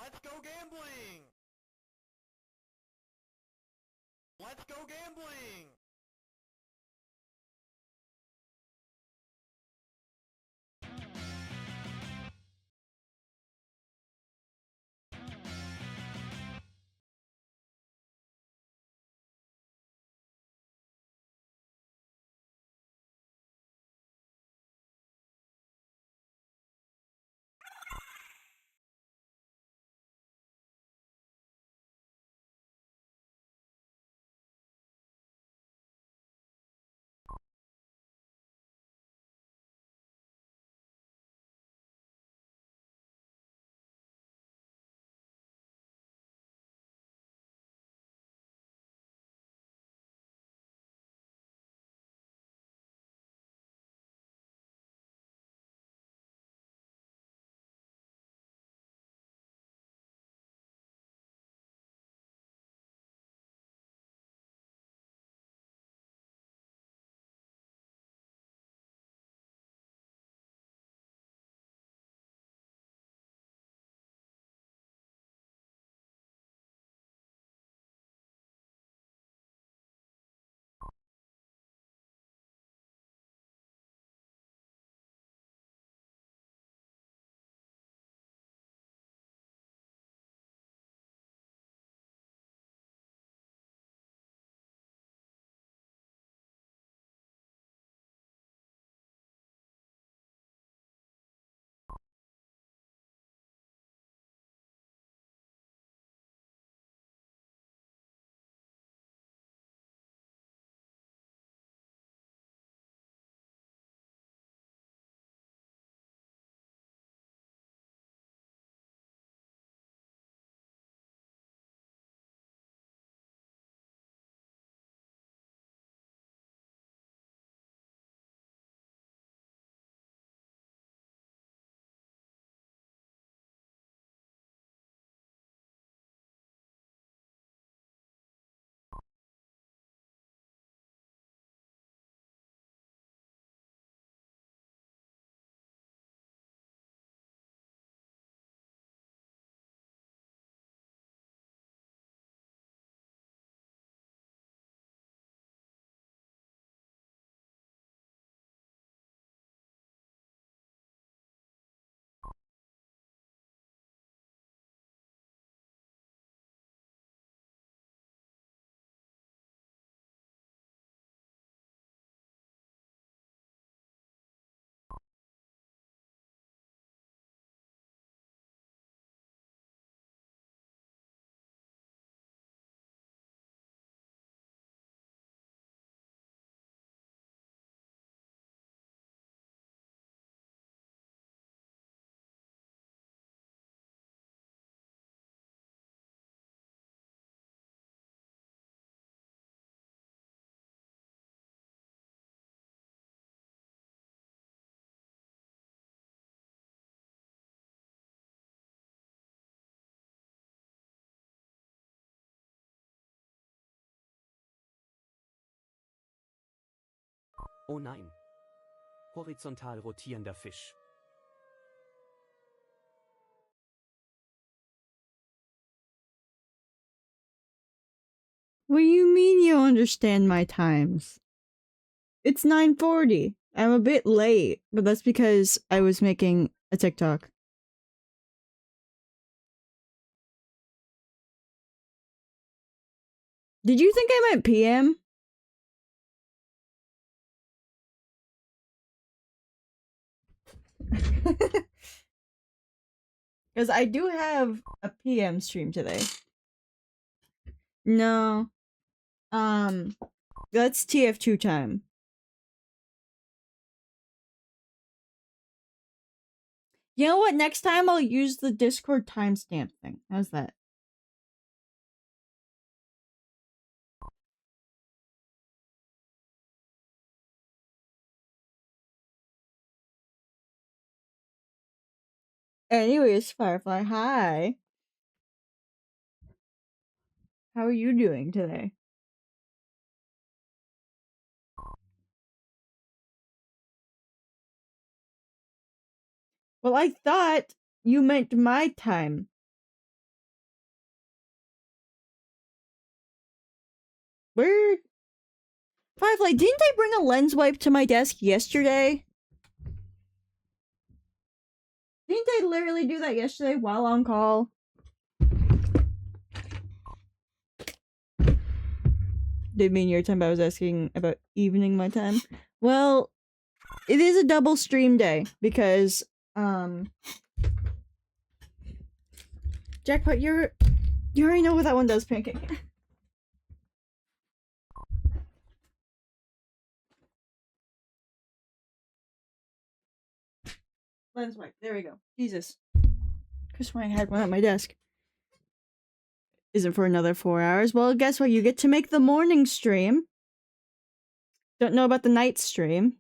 Let's go gambling! Let's go gambling! Oh nein. Horizontal rotierender Fisch. What do you mean you understand my times? It's 9:40. I'm a bit late, but that's because I was making a TikTok. Did you think I meant PM? Because I do have a PM stream today. No. That's TF2 time. You know what? Next time I'll use the Discord timestamp thing. How's that? Anyways, Firefly, hi. How are you doing today? Well, I thought you meant my time. Where? Firefly, didn't I bring a lens wipe to my desk yesterday? Didn't I literally do that yesterday while on call? Didn't mean your time, but I was asking about evening my time. Well, it is a double stream day because, Jackpot, you already know what that one does, Pancake. Lens wipe. There we go. Jesus. Chris, I had one at my desk. Isn't for another 4 hours. Well, guess what? You get to make the morning stream. Don't know about the night stream.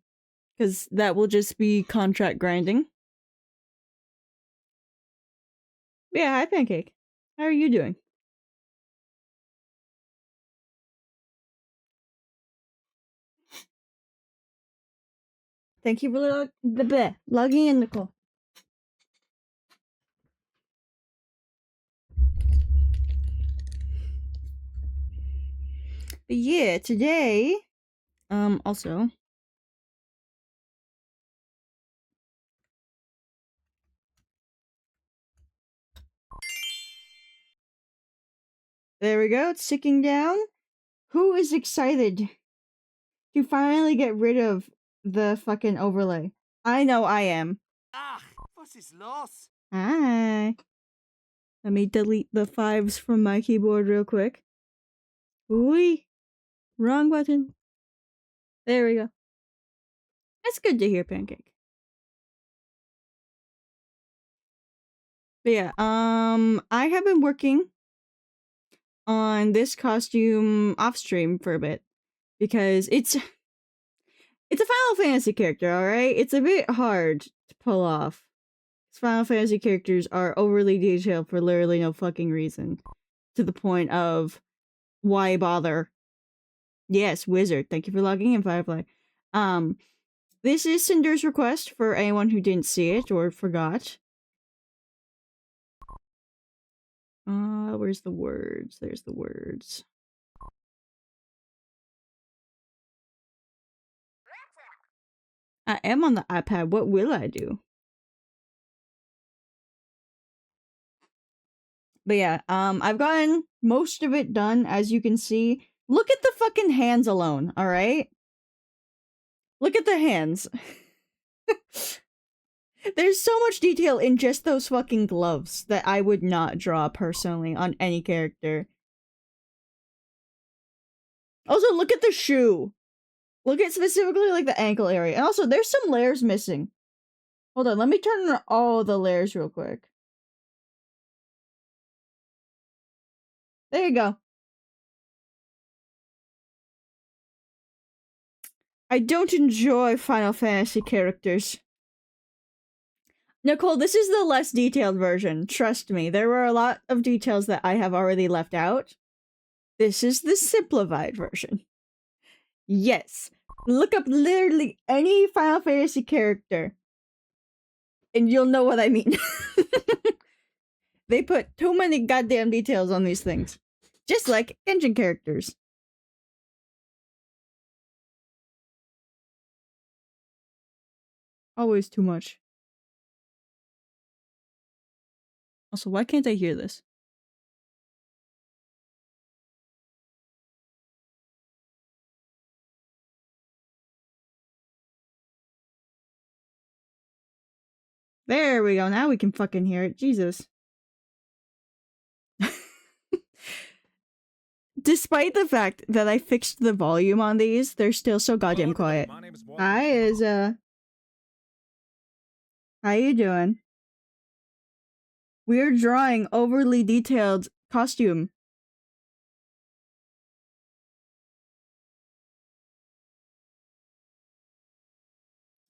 Because that will just be contract grinding. Yeah, hi, Pancake. How are you doing? Thank you for logging in, Nicole. But yeah, today, also, there we go, it's ticking down. Who is excited to finally get rid of the fucking overlay? I know I am. Ach, was ist los? Hi. Let me delete the 5s from my keyboard real quick. Ooh, wrong button. There we go. That's good to hear, Pancake. But yeah, I have been working on this costume off stream for a bit because it's a Final Fantasy character, alright? It's a bit hard to pull off. Final Fantasy characters are overly detailed for literally no fucking reason. To the point of, why bother? Yes, Wizard. Thank you for logging in, Firefly. This is Cinder's request for anyone who didn't see it or forgot. Where's the words? There's the words. I am on the iPad. What will I do? But yeah, I've gotten most of it done, as you can see. Look at the fucking hands alone, alright? Look at the hands. There's so much detail in just those fucking gloves that I would not draw personally on any character. Also, look at the shoe. Look at specifically, like, the ankle area. And also, there's some layers missing. Hold on, let me turn on all the layers real quick. There you go. I don't enjoy Final Fantasy characters. Nicole, this is the less detailed version. Trust me, there were a lot of details that I have already left out. This is the simplified version. Yes. Look up literally any Final Fantasy character. And you'll know what I mean. They put too many goddamn details on these things. Just like engine characters. Always too much. Also, why can't I hear this? There we go. Now we can fucking hear it. Jesus. Despite the fact that I fixed the volume on these, they're still so goddamn quiet. Hi, Izza. How you doing? We're drawing overly detailed costume.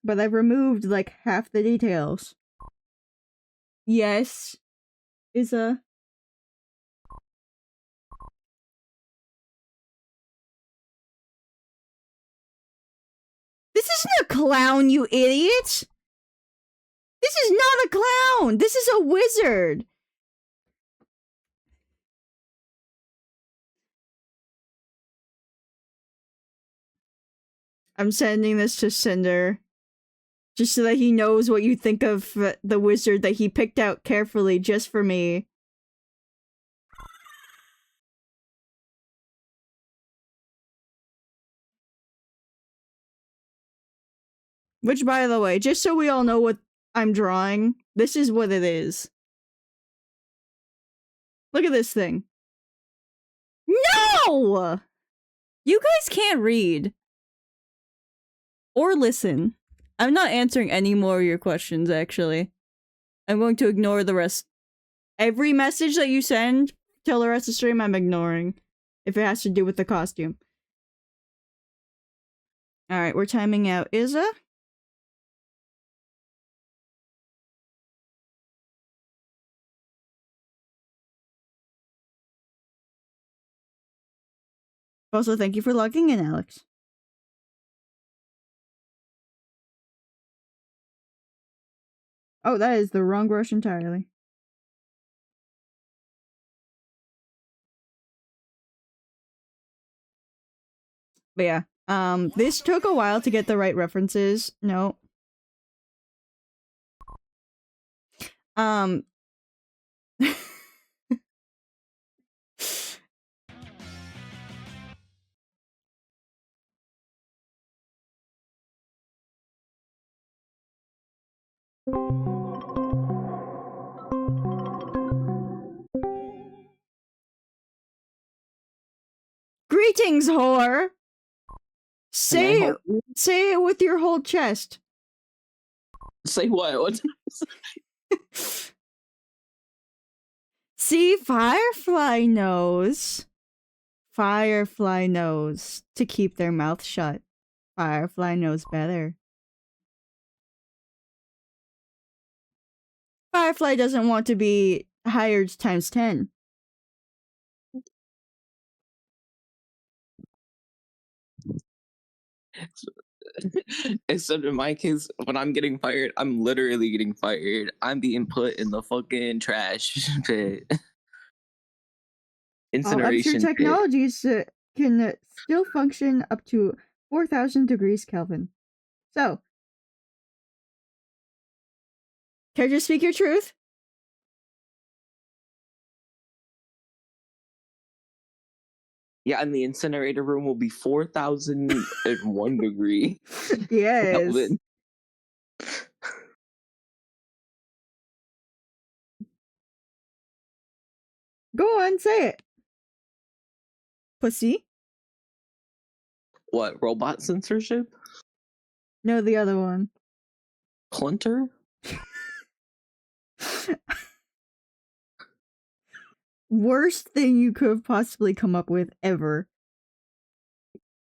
But I've removed, like, half the details. Yes. Izza. This isn't a clown, you idiot! This is not a clown! This is a wizard! I'm sending this to Cinder. Just so that he knows what you think of the wizard that he picked out carefully just for me. Which, by the way, just so we all know what I'm drawing, this is what it is. Look at this thing. No! You guys can't read. Or listen. I'm not answering any more of your questions, actually. I'm going to ignore the rest. Every message that you send till the rest of the stream, I'm ignoring. If it has to do with the costume. Alright, we're timing out Izza. Also, thank you for logging in, Alex. Oh, that is the wrong brush entirely. But yeah, this took a while to get the right references. No. Greetings, whore! Say it with your whole chest. Say what? What? See, Firefly knows. Firefly knows to keep their mouth shut. Firefly knows better. Firefly doesn't want to be hired times 10. Except in my case, when I'm getting fired, I'm literally getting fired. I'm being put in the fucking trash pit. Incineration I'm sure technologies can still function up to 4,000 degrees Kelvin. So, can I just speak your truth? Yeah, and the incinerator room will be 4,001 degree. Yes. Kelvin. Go on, say it. Pussy? What, robot censorship? No, the other one. Clunter? Worst thing you could have possibly come up with ever.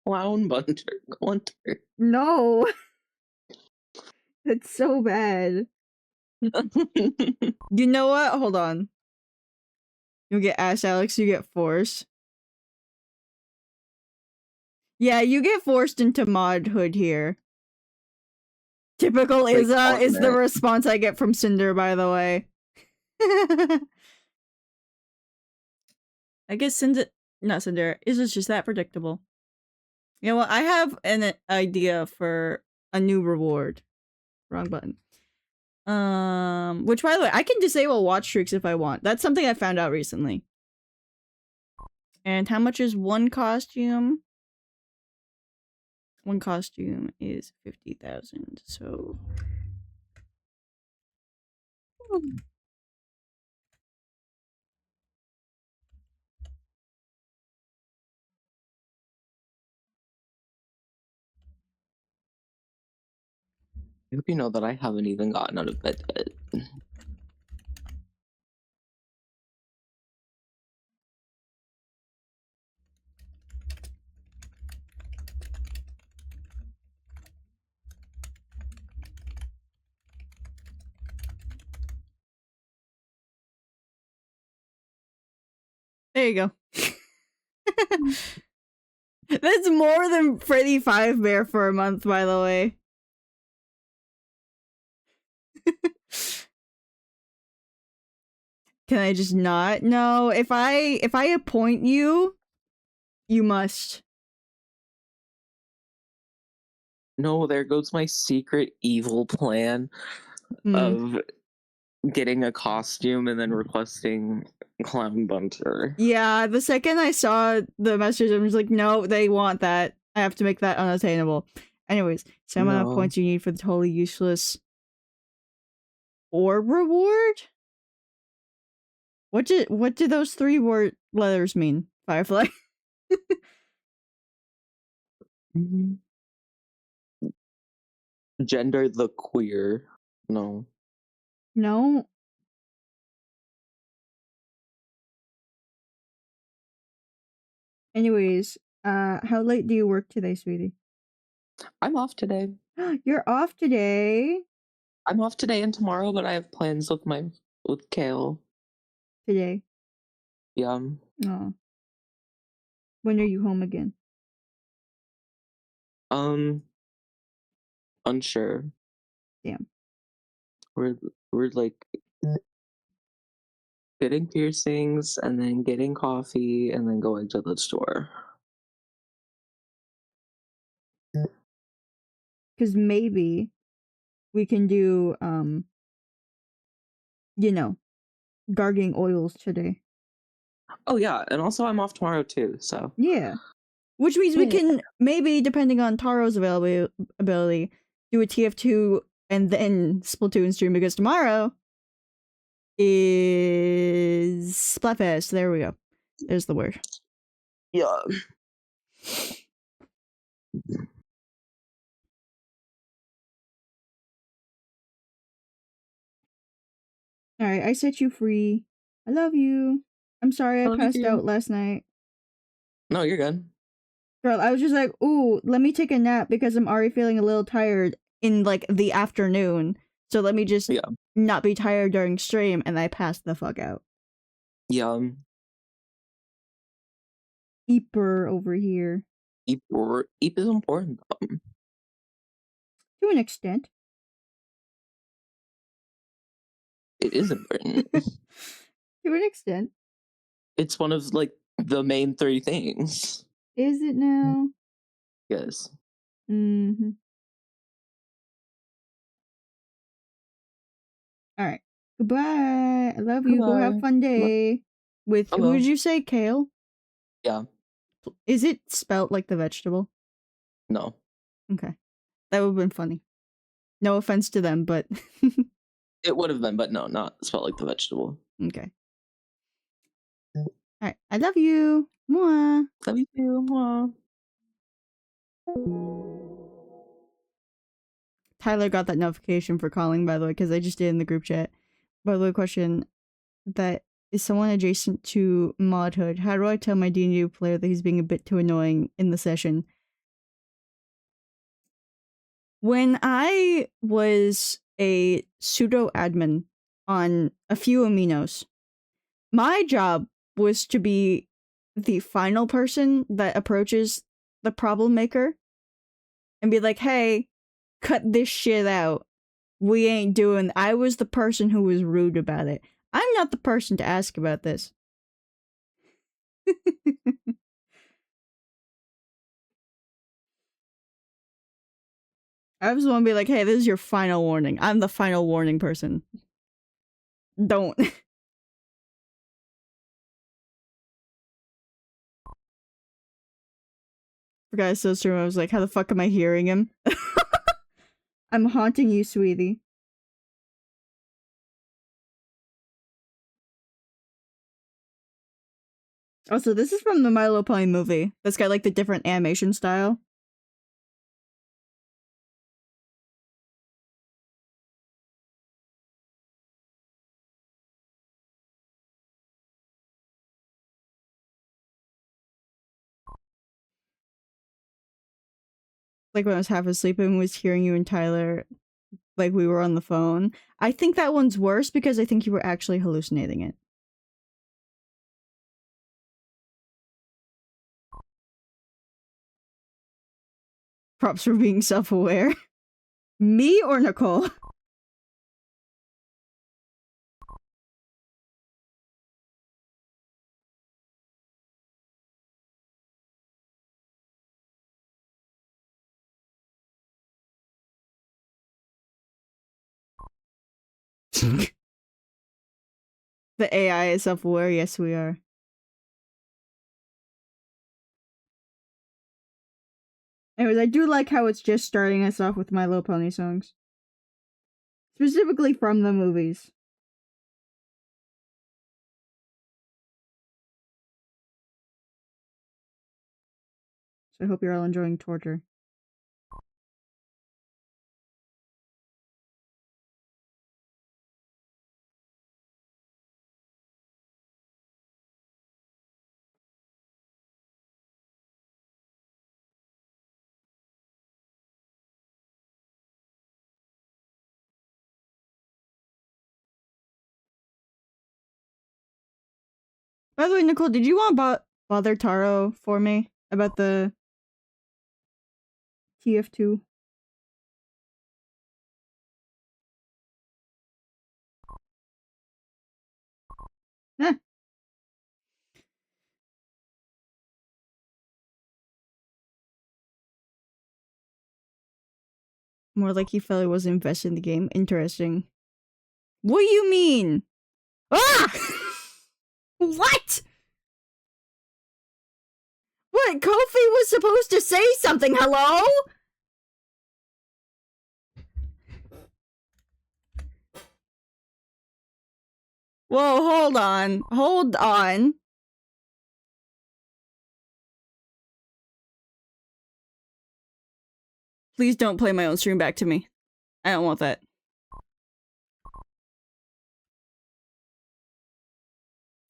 Clown bunter. Clunter. No. That's so bad. You know what? Hold on. You get Ash Alex, you get Force. Yeah, you get forced into modhood here. Typical Like, Izza is the automatic. response I get from Cinder, by the way. I guess Cinder, Izza's just that predictable. You know what? I have an idea for a new reward. Wrong button. Which, by the way, I can disable watch streaks if I want. That's something I found out recently. And how much is one costume? One costume is 50,000, so... I hope you know that I haven't even gotten out of bed yet. There you go. That's more than Freddy Fazbear for a month, by the way. Can I just not? No, if I appoint you, you must. No, there goes my secret evil plan of getting a costume and then requesting Clown Bunter. Yeah, the second I saw the message, I was like, no, they want that. I have to make that unattainable. Anyways, so how many points you need for the totally useless orb reward? What did those 3 word letters mean? Firefly? Gender the queer. No. No. Anyways, how late do you work today, sweetie? I'm off today. You're off today? I'm off today and tomorrow, but I have plans with Kale. Today. Yeah. Oh. When are you home again? Unsure. Damn. We're like getting piercings and then getting coffee and then going to the store. Because maybe we can do, gargling oils today. Oh yeah, and also I'm off tomorrow too, so. Yeah. Which means we can, maybe, depending on Taro's ability, do a TF2 and then Splatoon stream, because tomorrow is Splatfest. There we go. There's the word. Yeah. Alright, I set you free. I love you. I'm sorry I passed out last night. No, you're good. Girl, I was just like, ooh, let me take a nap because I'm already feeling a little tired in, like, the afternoon. So let me just not be tired during stream, and I passed the fuck out. Yum. Eeper over here. Eep is important. To an extent. It is important. To an extent. It's one of, like, the main 3 things. Is it now? Yes. Mm-hmm. Alright. Goodbye. I love you. Go have a fun day. With, who did you say? Kale? Yeah. Is it spelt like the vegetable? No. Okay. That would have been funny. No offense to them, but... It would have been, but no, not spelled like the vegetable. Okay. Alright. I love you. Mwah. Love you too. Mwah. Tyler got that notification for calling, by the way, because I just did in the group chat. By the way, question that is someone adjacent to Modhood. How do I tell my D&D player that he's being a bit too annoying in the session? When I was a pseudo admin on a few aminos, my job was to be the final person that approaches the problem maker and be like, hey, cut this shit out. We ain't doing... I was the person who was rude about it. I'm not the person to ask about this. I just want to be like, hey, this is your final warning. I'm the final warning person. Don't. For guys so true, I was like, how the fuck am I hearing him? I'm haunting you, sweetie. Also, this is from the My Little Pony movie. That's got like the different animation style. Like when I was half asleep and was hearing you and Tyler, like we were on the phone. I think that one's worse because I think you were actually hallucinating it. Props for being self-aware. Me or Nicole? The AI is self-aware. Yes, we are. Anyways, I do like how it's just starting us off with My Little Pony songs. Specifically from the movies. So I hope you're all enjoying torture. By the way, Nicole, did you want to bother Taro for me about the TF2? Eh. More like he felt he was invested in the game. Interesting. What do you mean? Ah! What? What? Kofi was supposed to say something, hello? Whoa, hold on. Hold on. Please don't play my own stream back to me. I don't want that.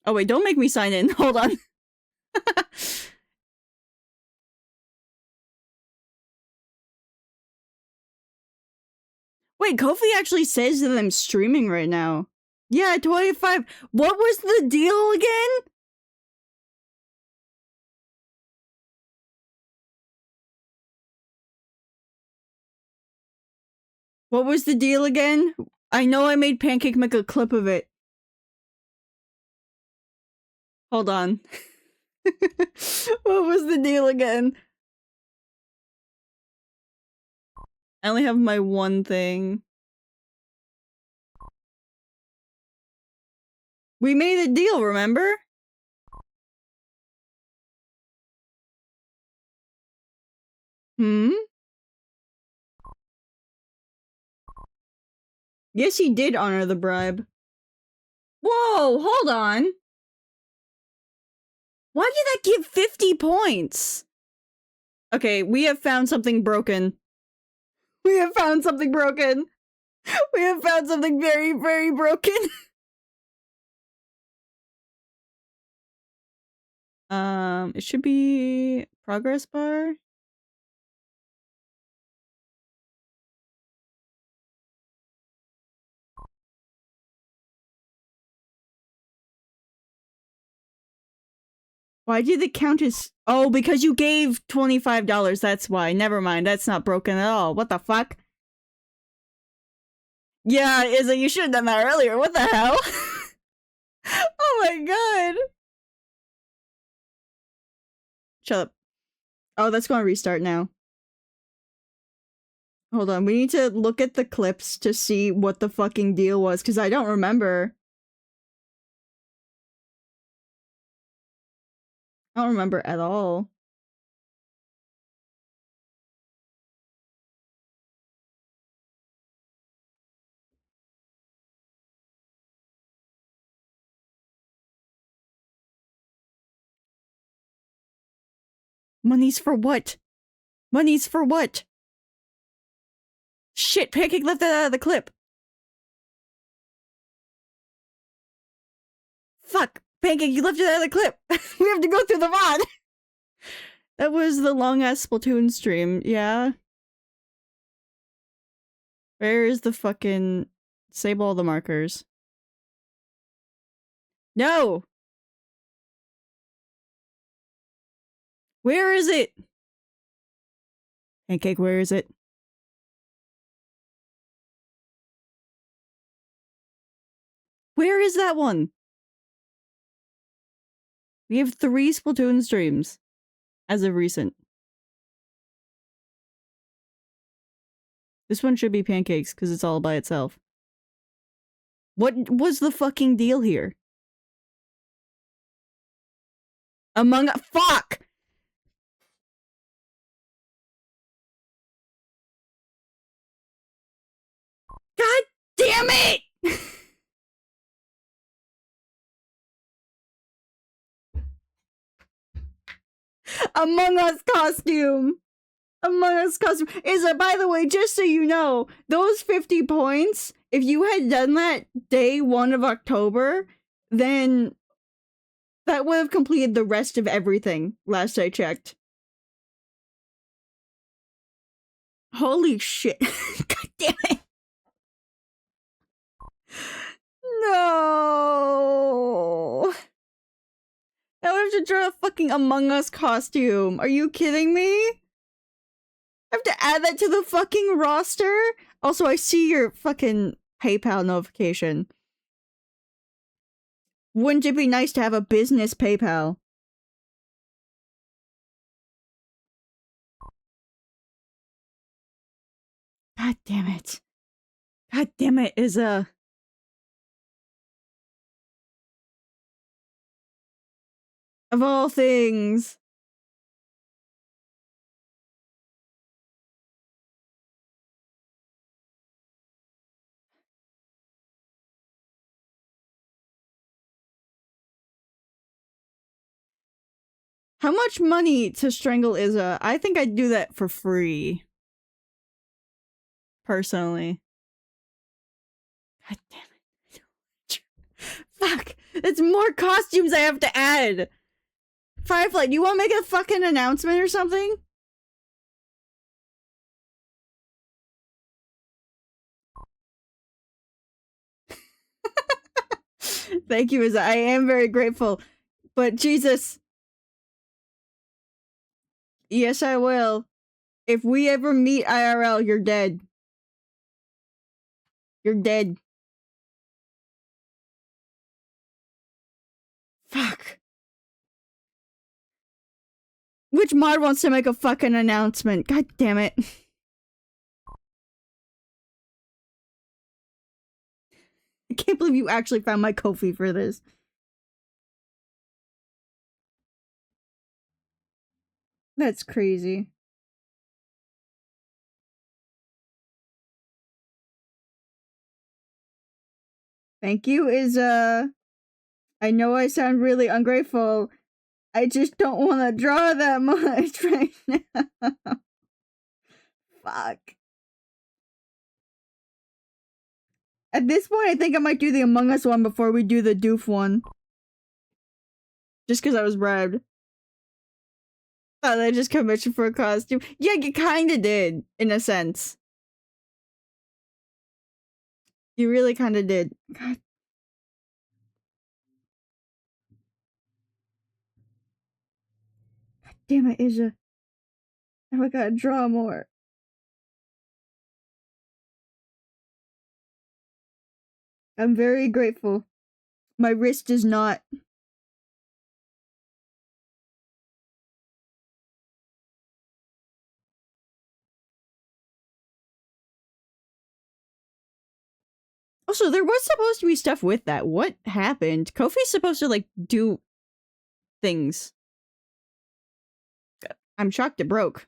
Oh wait, don't make me sign in. Hold on. Wait, Kofi actually says that I'm streaming right now. Yeah, 25. What was the deal again? What was the deal again? I know I made Pancake make a clip of it. Hold on. What was the deal again? I only have my one thing. We made a deal, remember? Hmm? Yes, he did honor the bribe. Whoa, hold on. Why did that give 50 points? Okay, we have found something broken. We have found something broken. We have found something very, very broken. It should be progress bar. Why did it count as— oh, because you gave $25, that's why. Never mind, that's not broken at all. What the fuck? Yeah, Izzy, you should have done that earlier. What the hell? Oh my god. Shut up. Oh, that's gonna restart now. Hold on, we need to look at the clips to see what the fucking deal was, because I don't remember. I don't remember at all. Money's for what? Money's for what? Shit, Pancake left that out of the clip. Fuck, Pancake, you left it out of the clip. We have to go through the VOD. That was the long-ass Splatoon stream, yeah? Where is the fucking— save all the markers. No! Where is it? Pancake, where is it? Where is that one? We have 3 Splatoon streams. As of recent. This one should be Pancakes, because it's all by itself. What was the fucking deal here? Fuck! God damn it! Among Us costume! Among Us costume. By the way, just so you know, those 50 points, if you had done that day 1 of October, then that would have completed the rest of everything, last I checked. Holy shit. God damn it. No. Now I have to draw a fucking Among Us costume. Are you kidding me? I have to add that to the fucking roster? Also, I see your fucking PayPal notification. Wouldn't it be nice to have a business PayPal? God damn it. God damn it, Izza. Of all things. How much money to strangle Izza? I think I'd do that for free. Personally. God damn it. Fuck! It's more costumes I have to add! Firefly, do you want to make a fucking announcement or something? Thank you, Izza. I am very grateful. But Jesus. Yes, I will. If we ever meet IRL, you're dead. You're dead. Fuck. Which mod wants to make a fucking announcement? God damn it. I can't believe you actually found my Ko-fi for this. That's crazy. Thank you, Izza. I know I sound really ungrateful. I just don't want to draw that much right now. Fuck. At this point, I think I might do the Among Us one before we do the Doof one. Just because I was bribed. Thought I just commissioned for a costume. Yeah, you kinda did, in a sense. You really kinda did. God. God damn it, Izza. Now I gotta draw more. I'm very grateful. My wrist is not. Also, there was supposed to be stuff with that. What happened? Kofi's supposed to, like, do things. I'm shocked it broke.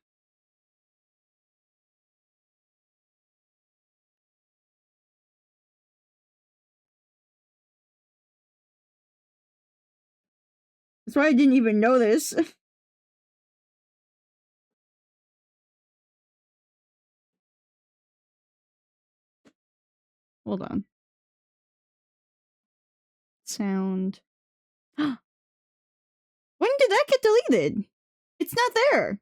That's why I didn't even know this. Hold on. Sound. When did that get deleted? It's not there.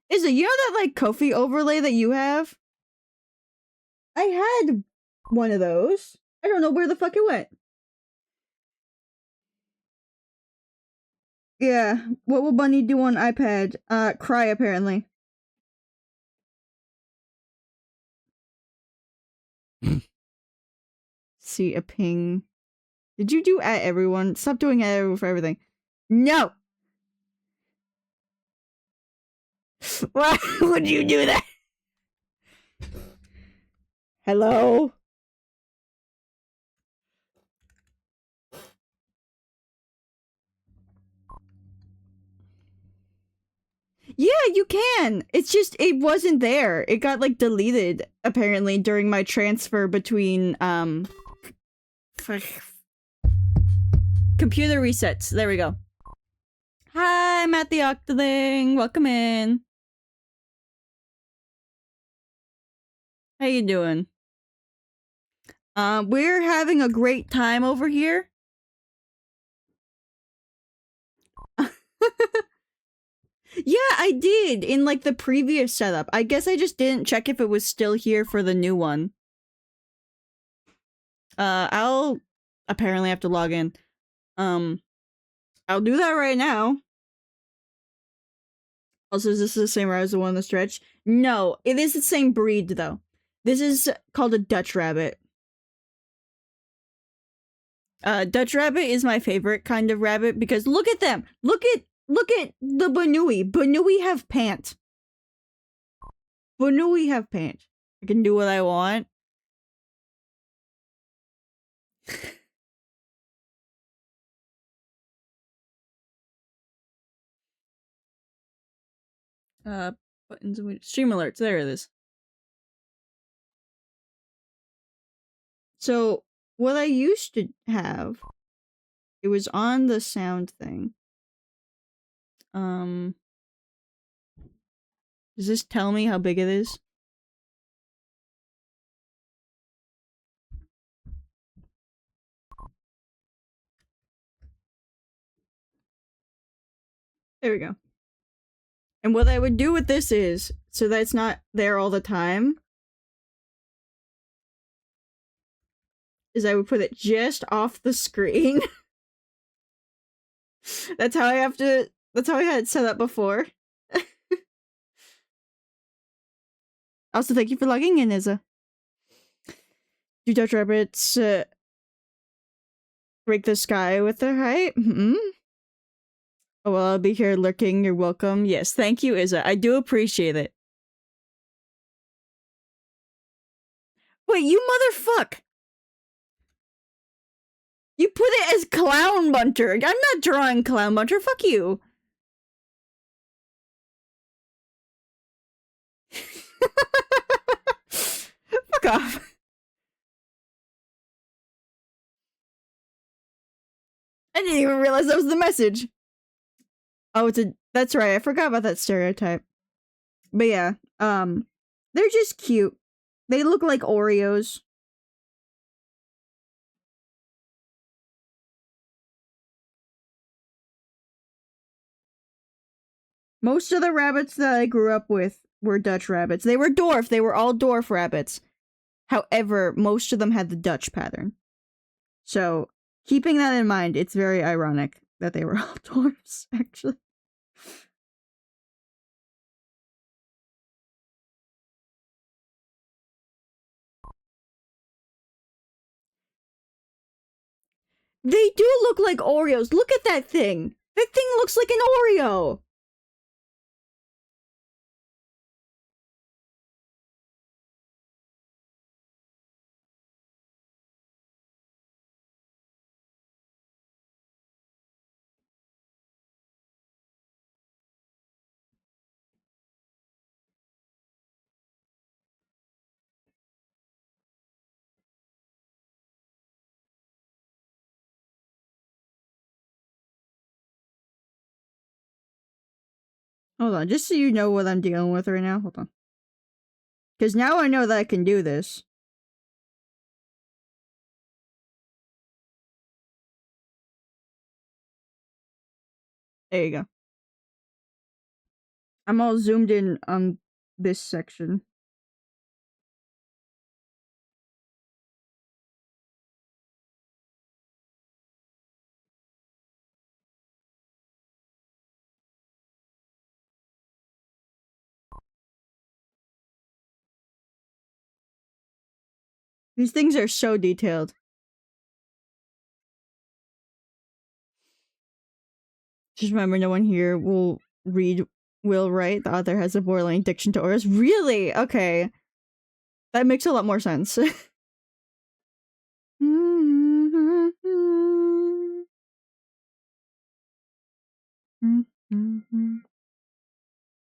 Is it, you know that, like, Ko-fi overlay that you have? I had one of those. I don't know where the fuck it went. Yeah, what will Bunny do on iPad? Cry, apparently. See a ping. Did you do at everyone? Stop doing at everyone for everything. No! Why would you do that? Hello? Yeah, you can. It's just it wasn't there. It got like deleted apparently during my transfer between computer resets. There we go. Hi, Matt the Octoling. Welcome in. How you doing? We're having a great time over here. Yeah, I did in like the previous setup. I guess I just didn't check if it was still here for the new one. I'll apparently have to log in. I'll do that right now. Also, is this the same route as the one on the stretch? No, it is the same breed though. This is called a Dutch rabbit. Dutch rabbit is my favorite kind of rabbit because look at them. Look at the Banui. Banui have pant. Banui have pant. I can do what I want. Buttons and stream alerts. There it is. So what I used to have, it was on the sound thing. Does this tell me how big it is? There we go. And what I would do with this is, so that it's not there all the time, is I would put it just off the screen. That's how I had it set up before. Also, thank you for logging in, Izza. Do Dutch rabbits break the sky with their height? Hmm? Oh, well, I'll be here lurking. You're welcome. Yes, thank you, Izza. I do appreciate it. Wait, you motherfuck! You put it as Clown Bunter. I'm not drawing Clown Bunter. Fuck you. Fuck off. I didn't even realize that was the message. Oh, that's right. I forgot about that stereotype. But yeah, they're just cute. They look like Oreos. Most of the rabbits that I grew up with were Dutch rabbits. They were dwarf. They were all dwarf rabbits. However, most of them had the Dutch pattern. So, keeping that in mind, it's very ironic that they were all dwarfs, actually. They do look like Oreos. Look at that thing. That thing looks like an Oreo. Hold on, just so you know what I'm dealing with right now. Hold on. Because now I know that I can do this. There you go. I'm all zoomed in on this section. These things are so detailed. Just remember, no one here will write. The author has a borderline addiction to Oreos. Really? Okay. That makes a lot more sense.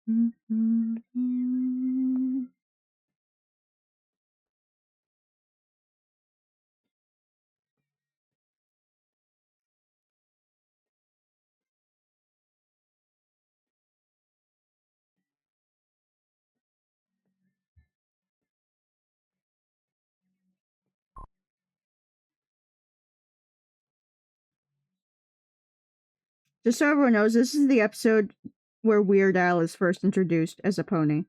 Just so everyone knows, this is the episode where Weird Al is first introduced as a pony.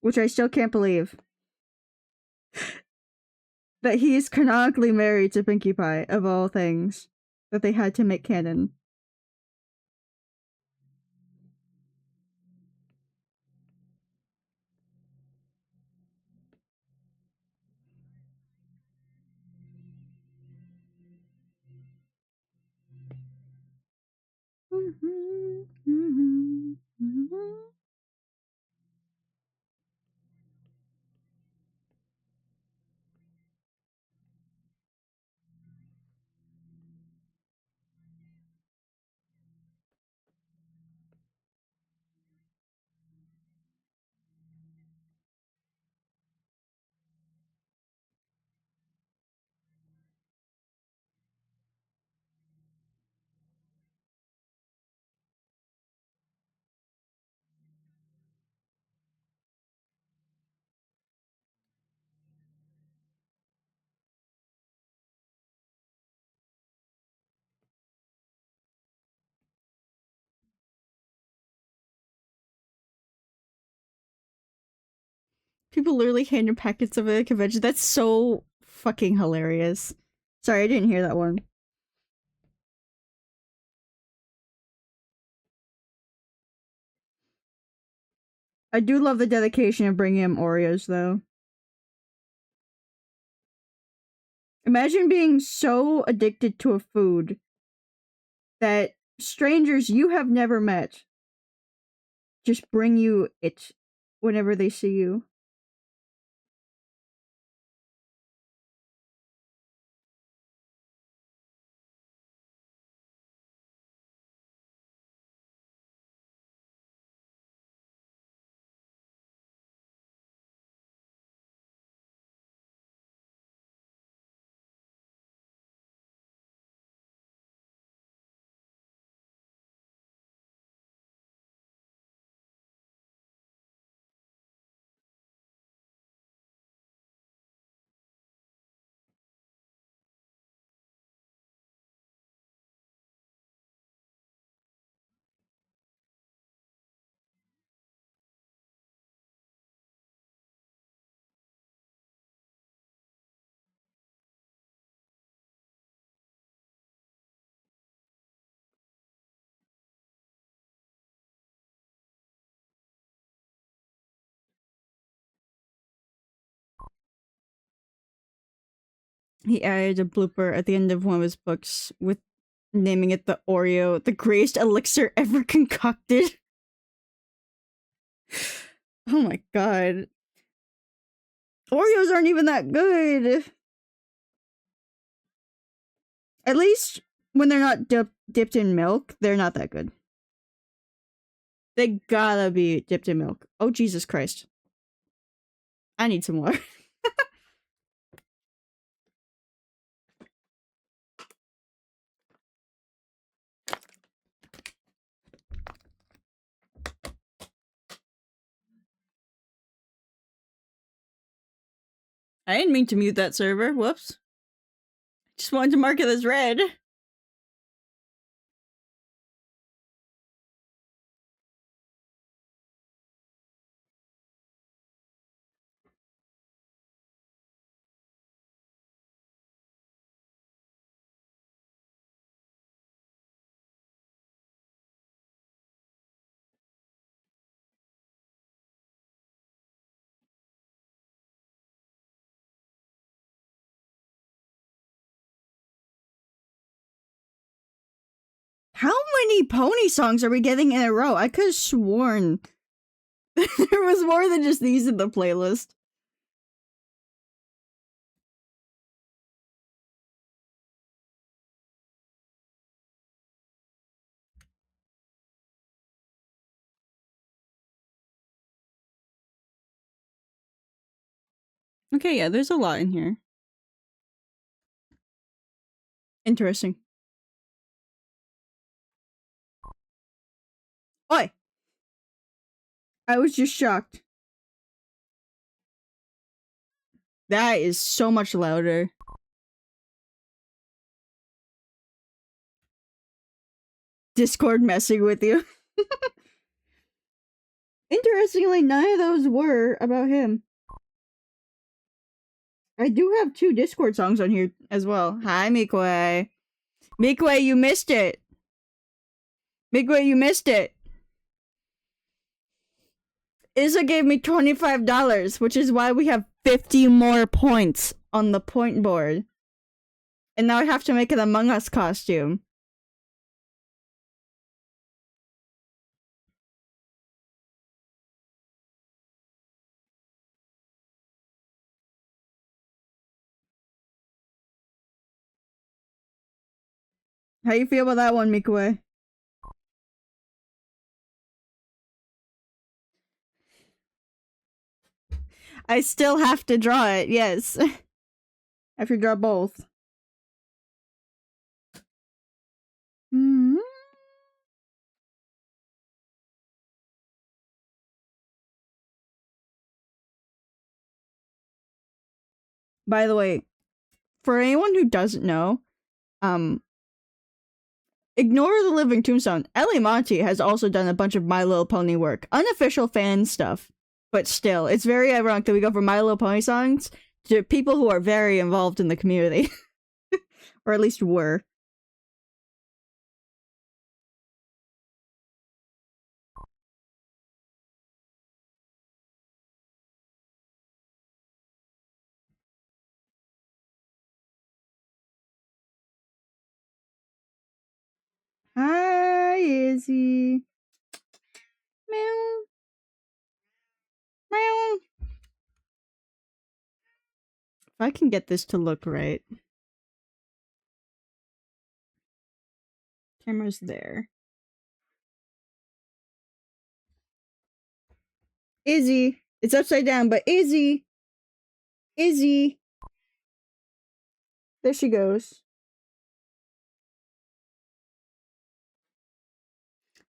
Which I still can't believe. That he is canonically married to Pinkie Pie, of all things. That they had to make canon. People literally handing packets of a convention. That's so fucking hilarious. Sorry, I didn't hear that one. I do love the dedication of bringing him Oreos, though. Imagine being so addicted to a food that strangers you have never met just bring you it whenever they see you. He added a blooper at the end of one of his books with naming it the Oreo, the greatest elixir ever concocted. Oh my god. Oreos aren't even that good. At least when they're not dipped in milk, they're not that good. They gotta be dipped in milk. Oh, Jesus Christ. I need some more. I didn't mean to mute that server. Whoops. Just wanted to mark it as red. How many pony songs are we getting in a row? I could have sworn there was more than just these in the playlist. Okay, yeah, there's a lot in here. Interesting. Oi! I was just shocked. That is so much louder. Discord messing with you. Interestingly, none of those were about him. I do have 2 Discord songs on here as well. Hi, Mikwe. Mikwe, you missed it. Mikwe, you missed it. Isa gave me $25, which is why we have 50 more points on the point board. And now I have to make an Among Us costume. How you feel about that one, Mikue? I still have to draw it, yes. I have to draw both. By the way, for anyone who doesn't know, ignore the Living Tombstone. Ellie Monty has also done a bunch of My Little Pony work. Unofficial fan stuff. But still, it's very ironic that we go from My Little Pony songs to people who are very involved in the community. Or at least were. Hi, Izzy. Meow. Meow. If I can get this to look right. Camera's there. Izzy. It's upside down, but Izzy. Izzy. There she goes.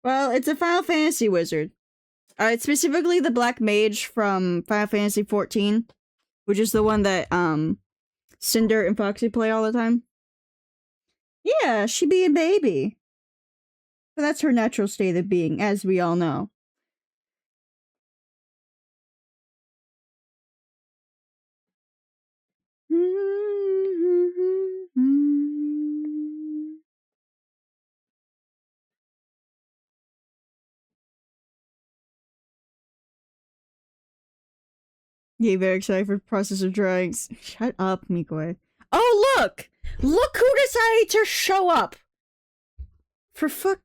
Well, it's a Final Fantasy wizard. It's specifically the Black Mage from Final Fantasy 14, which is the one that Cinder and Foxy play all the time. Yeah, she be a baby. But that's her natural state of being, as we all know. Yeah, very excited for the process of drawings. Shut up, Mikoi. Oh, look! Look who decided to show up! For fuck...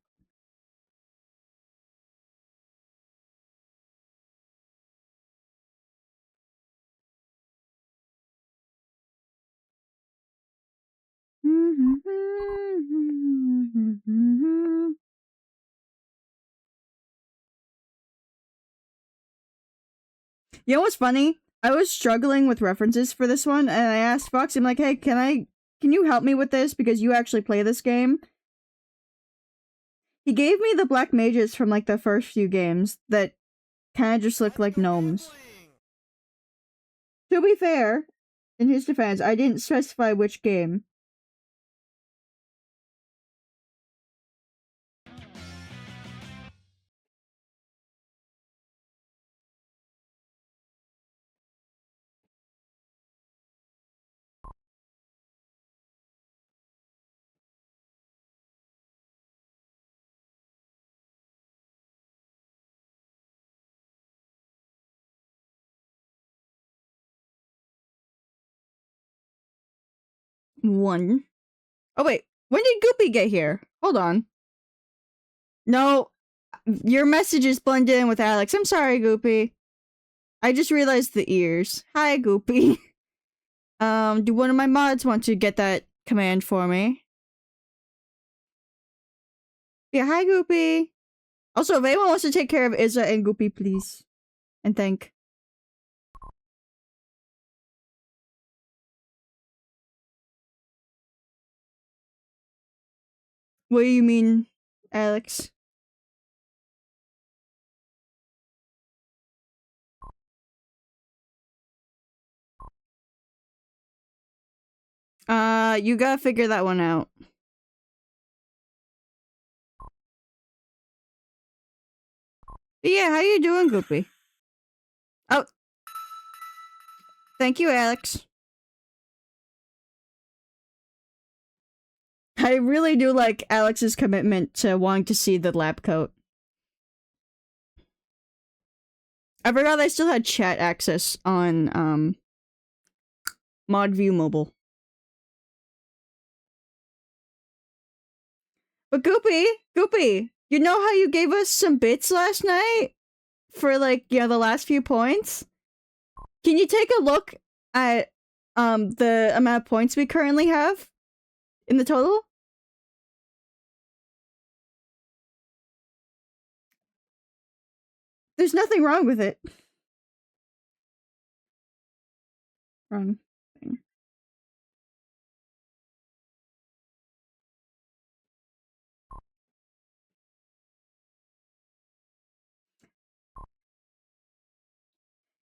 You know what's funny? I was struggling with references for this one, and I asked Fox, I'm like, hey, can you help me with this? Because you actually play this game. He gave me the Black Mages from, like, the first few games that kind of just look like gnomes. To be fair, in his defense, I didn't specify which game. One. Oh wait, when did Goopy get here? Hold on. No, your messages blend in with Alex. I'm sorry, Goopy. I just realized the ears. Hi, Goopy. Do one of my mods want to get that command for me? Yeah, hi, Goopy. Also, if anyone wants to take care of Izza and Goopy, please. And thank. What do you mean, Alex? You gotta figure that one out. But yeah, how you doing, Goopy? Oh. Thank you, Alex. I really do like Alex's commitment to wanting to see the lab coat. I forgot I still had chat access on, ModView Mobile. But Goopy, you know how you gave us some bits last night? For, like, yeah, the last few points? Can you take a look at, the amount of points we currently have? In the total? There's nothing wrong with it. Wrong thing.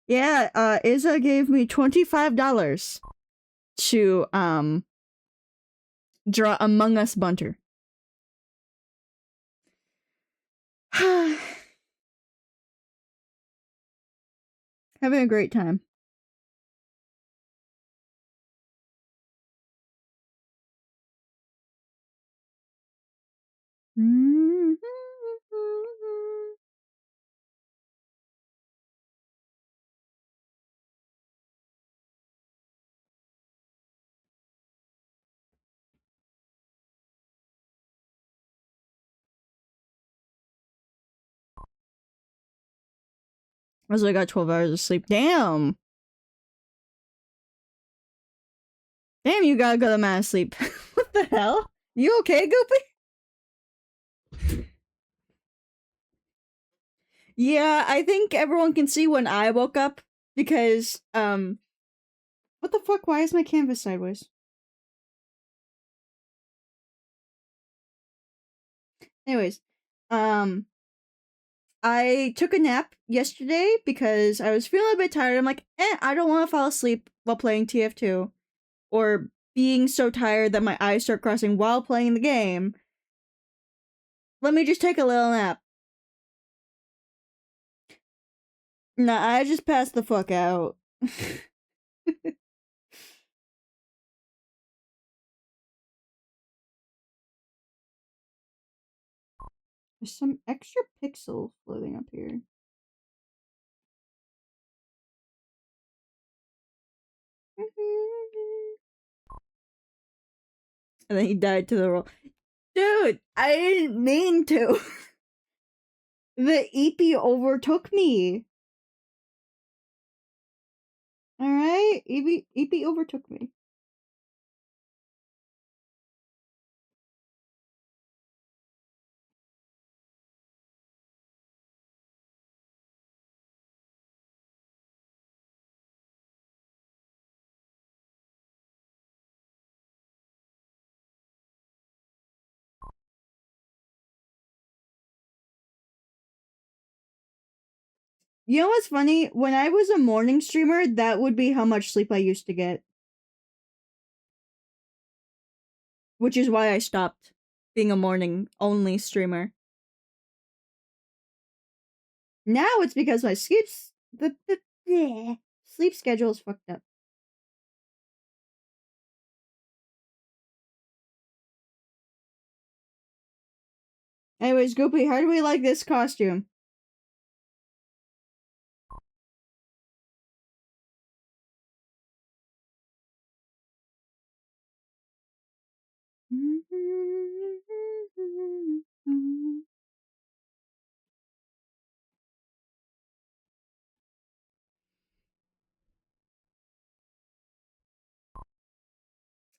Yeah, Izza gave me $25 to, draw Among Us Bunter. Having a great time. I also got 12 hours of sleep. Damn! Damn, you got a good amount of sleep. What the hell? You okay, Goopy? Yeah, I think everyone can see when I woke up because, what the fuck? Why is my canvas sideways? Anyways, I took a nap yesterday because I was feeling a bit tired. I'm like, I don't want to fall asleep while playing TF2 or being so tired that my eyes start crossing while playing the game. Let me just take a little nap. Nah, I just passed the fuck out. There's some extra pixel floating up here. And then he died to the roll. Dude, I didn't mean to. The EP overtook me. Alright? EP overtook me. You know what's funny? When I was a morning streamer, that would be how much sleep I used to get. Which is why I stopped being a morning-only streamer. Now it's because my sleep schedule is fucked up. Anyways, Goopy, how do we like this costume?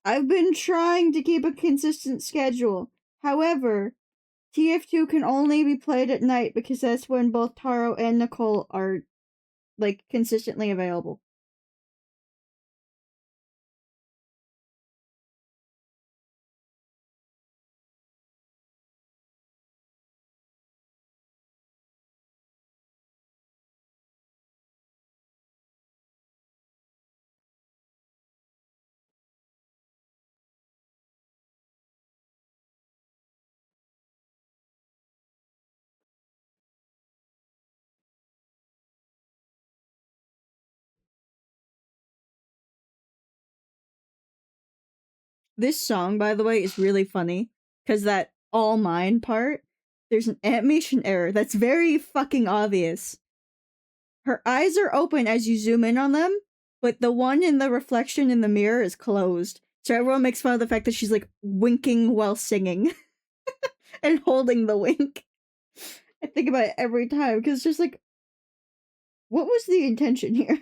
I've been trying to keep a consistent schedule. However, TF2 can only be played at night because that's when both Taro and Nicole are, like, consistently available. This song, by the way, is really funny because that all mine part, there's an animation error that's very fucking obvious. Her eyes are open as you zoom in on them, but the one in the reflection in the mirror is closed. So everyone makes fun of the fact that she's like winking while singing and holding the wink. I think about it every time because it's just like, what was the intention here?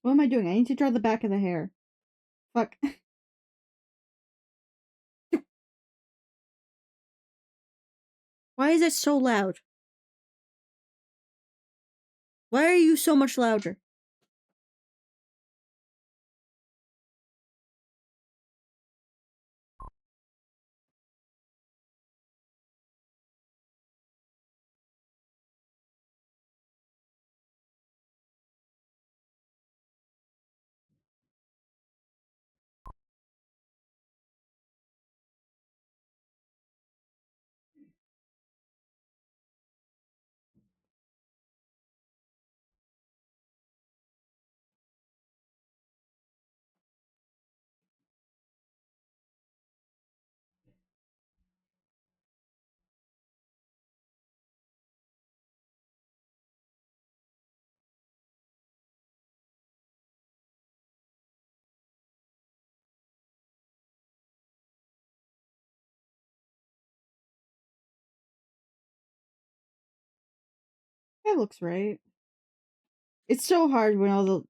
What am I doing? I need to draw the back of the hair. Fuck. Why is it so loud? Why are you so much louder? That looks right. It's so hard when all the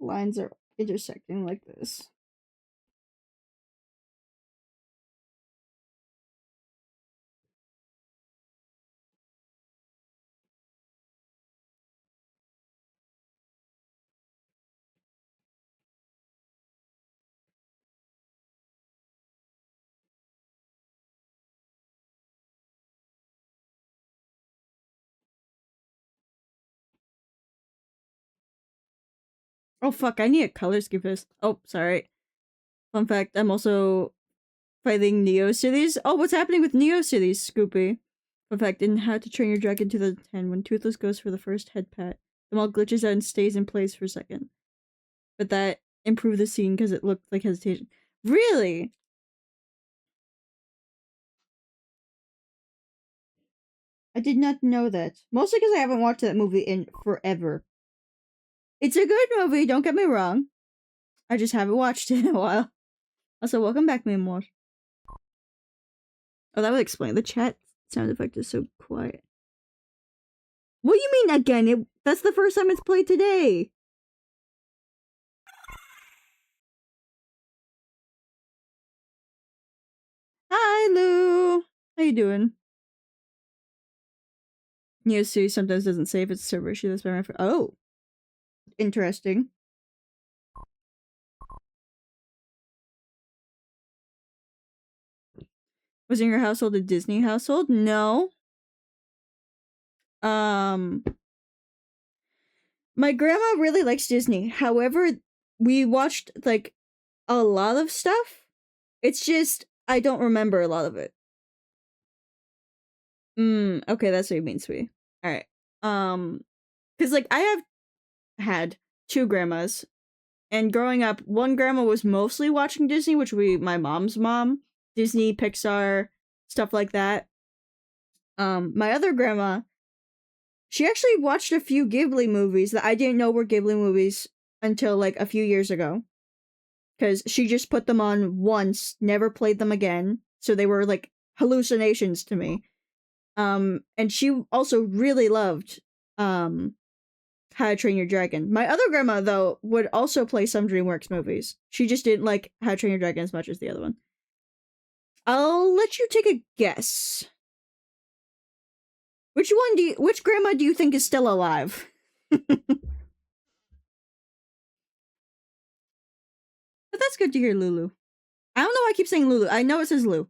lines are intersecting like this. Oh fuck, I need a color scheme for this. Oh, sorry. Fun fact, I'm also fighting Neo Cities. Oh, what's happening with Neo Cities, Scoopy? Fun fact, in How to Train Your Dragon 2010, when Toothless goes for the first head pat, the mall glitches out and stays in place for a second. But that improved the scene because it looked like hesitation. Really? I did not know that. Mostly because I haven't watched that movie in forever. It's a good movie, don't get me wrong. I just haven't watched it in a while. Also, welcome back, Memoir. Oh, that would explain. The chat sound effect is so quiet. What do you mean again? That's the first time it's played today. Hi, Lou. How you doing? Neo2 sometimes doesn't say if it's a server issue. That's my oh. Interesting. Was in your household a Disney household? No. My grandma really likes Disney. However, we watched like a lot of stuff. It's just I don't remember a lot of it. Okay, that's what you mean, sweetie. Alright. Cause like I have had two grandmas. And growing up, one grandma was mostly watching Disney, which would be my mom's mom. Disney, Pixar, stuff like that. My other grandma, she actually watched a few Ghibli movies that I didn't know were Ghibli movies until like a few years ago. Because she just put them on once, never played them again. So they were like hallucinations to me. And she also really loved How to Train Your Dragon. My other grandma, though, would also play some DreamWorks movies. She just didn't like How to Train Your Dragon as much as the other one. I'll let you take a guess. Which grandma do you think is still alive? But that's good to hear, Lulu. I don't know why I keep saying Lulu. I know it says Lou.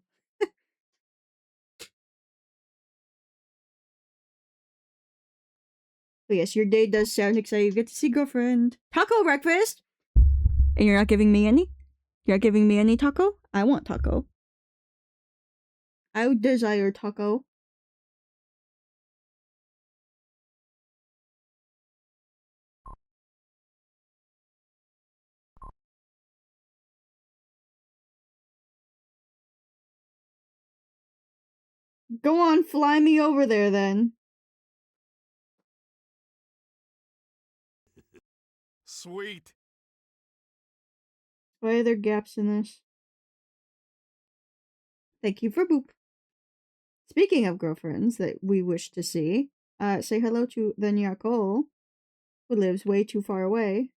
But yes, your day does sound exciting. You get to see girlfriend. Taco breakfast! And you're not giving me any? You're not giving me any taco? I want taco. I desire taco. Go on, fly me over there then. Sweet. Why are there gaps in this? Thank you for boop. Speaking of girlfriends that we wish to see, say hello to the Nyako, who lives way too far away.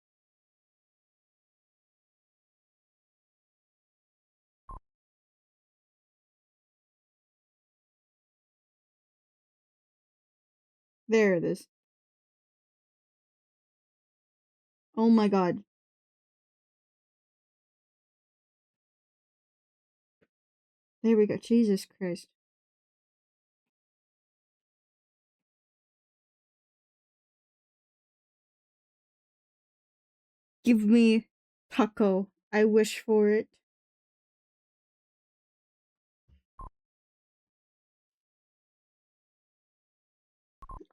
There it is. Oh my god. There we go. Jesus Christ. Give me taco. I wish for it.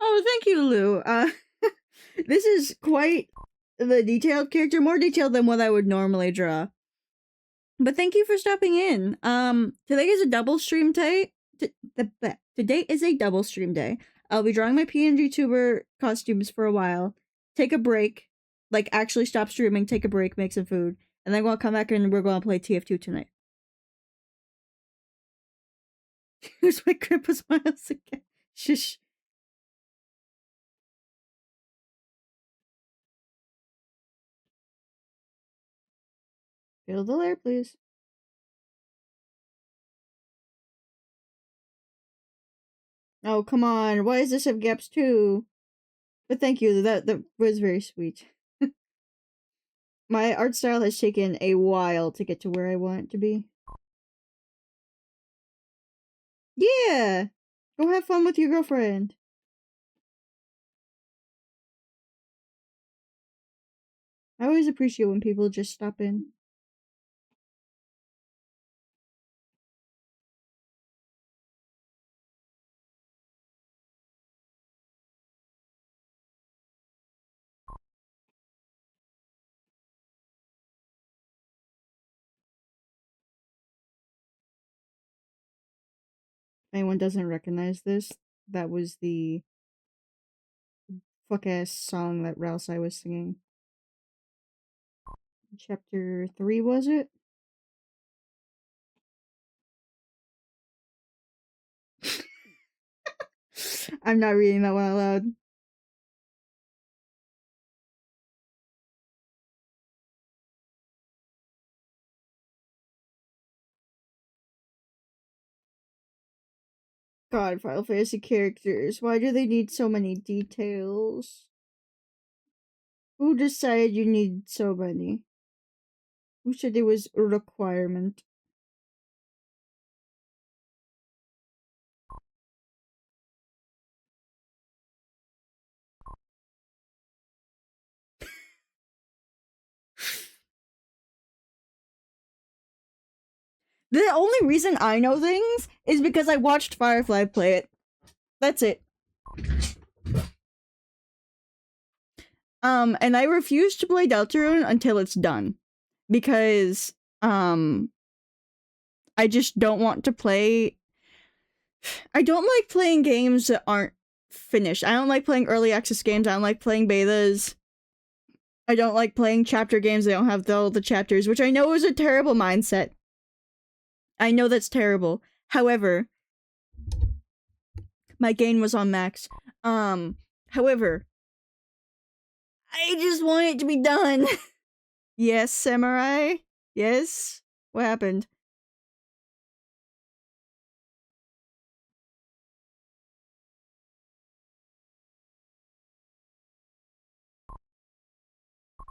Oh, thank you, Lou. This is quite the detailed character, more detailed than what I would normally draw. But thank you for stopping in. Today is a double stream day. Today is a double stream day. I'll be drawing my pngtuber costumes for a while. Take a break. Like, actually stop streaming, take a break, make some food. And then we'll come back and we're going to play TF2 tonight. Here's my grandpa smiles again. Shush. Fill the layer, please. Oh, come on. Why does this have gaps too? But thank you. That was very sweet. My art style has taken a while to get to where I want it to be. Yeah! Go have fun with your girlfriend. I always appreciate when people just stop in. If anyone doesn't recognize this, that was the fuck-ass song that Rousai was singing. Chapter 3, was it? I'm not reading that one out loud. God, Final Fantasy characters. Why do they need so many details? Who decided you need so many? Who said it was a requirement? The only reason I know things is because I watched Firefly play it. That's it. And I refuse to play Deltarune until it's done. Because, I just don't want to play... I don't like playing games that aren't finished. I don't like playing early access games. I don't like playing betas. I don't like playing chapter games that don't have all the chapters, which I know is a terrible mindset. I know that's terrible. However, my gain was on max. However, I just want it to be done. Yes, Samurai? Yes? What happened?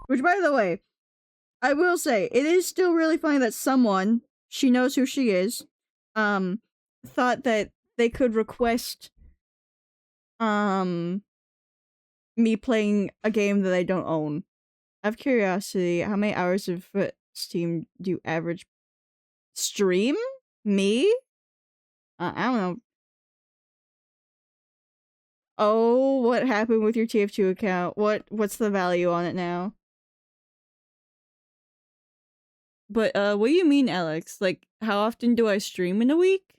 Which, by the way, I will say, it is still really funny that someone she knows who she is, thought that they could request me playing a game that I don't own. Out of curiosity, how many hours of Steam do you average stream? Me? I don't know. Oh, what happened with your TF2 account? What's the value on it now? But what do you mean, Alex? Like, how often do I stream in a week?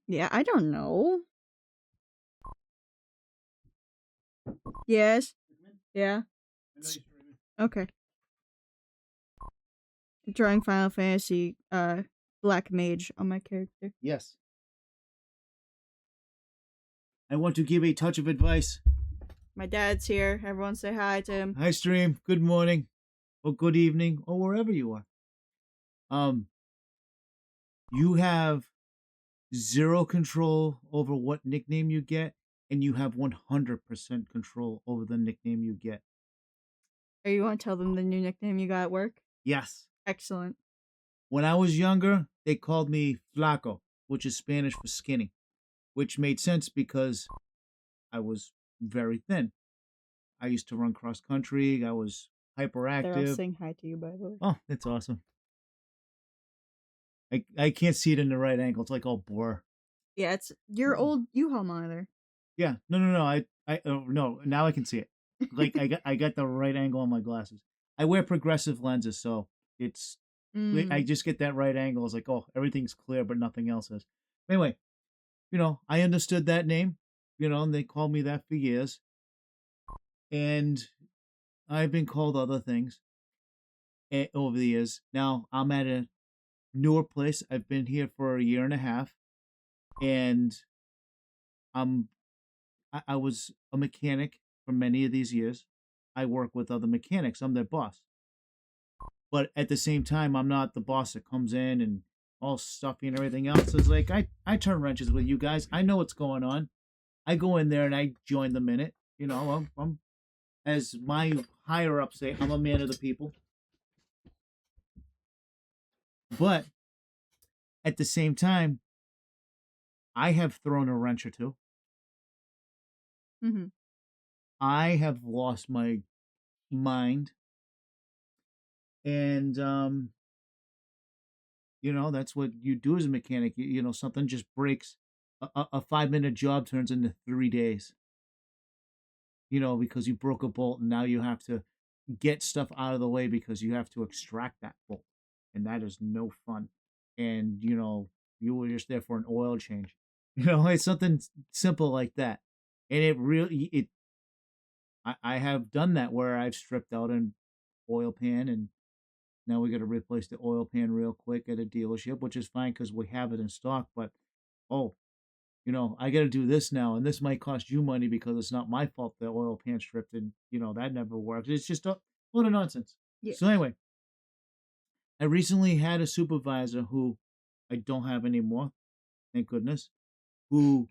Yeah, I don't know. Yes. Yeah. Okay. Drawing Final Fantasy Black Mage on my character. Yes. I want to give a touch of advice. My dad's here. Everyone say hi to him. Hi, stream. Good morning, or good evening, or wherever you are. You have 0 control over what nickname you get, and you have 100% control over the nickname you get. Or you want to tell them the new nickname you got at work? Yes. Excellent. When I was younger, they called me Flaco, which is Spanish for skinny, which made sense because I was very thin. I used to run cross country. I was hyperactive. They're all saying hi to you, by the way. Oh, that's awesome. I can't see it in the right angle. It's like all blur. Yeah, it's your old U-Haul monitor. Yeah. No. No. Now I can see it. Like I got the right angle on my glasses. I wear progressive lenses, so it's I just get that right angle. It's like, oh, everything's clear, but nothing else is. Anyway, I understood that name. And they called me that for years. And I've been called other things over the years. Now I'm at a newer place. I've been here for a year and a half, and I was a mechanic for many of these years. I work with other mechanics. I'm their boss. But at the same time, I'm not the boss that comes in and all stuffy and everything else. It's like I turn wrenches with you guys. I know what's going on. I go in there and I join the minute. I'm as my higher ups say, I'm a man of the people. But at the same time, I have thrown a wrench or two. Mm-hmm. I have lost my mind. And, that's what you do as a mechanic. Something just breaks. A 5-minute job turns into 3 days. Because you broke a bolt and now you have to get stuff out of the way because you have to extract that bolt. And that is no fun. And, you were just there for an oil change. It's something simple like that. And it really, I have done that where I've stripped out an oil pan and now we got to replace the oil pan real quick at a dealership, which is fine because we have it in stock. But, I got to do this now, and this might cost you money because it's not my fault the oil pan stripped, and that never works. It's just a lot of nonsense. Yeah. So anyway, I recently had a supervisor who I don't have anymore, thank goodness, who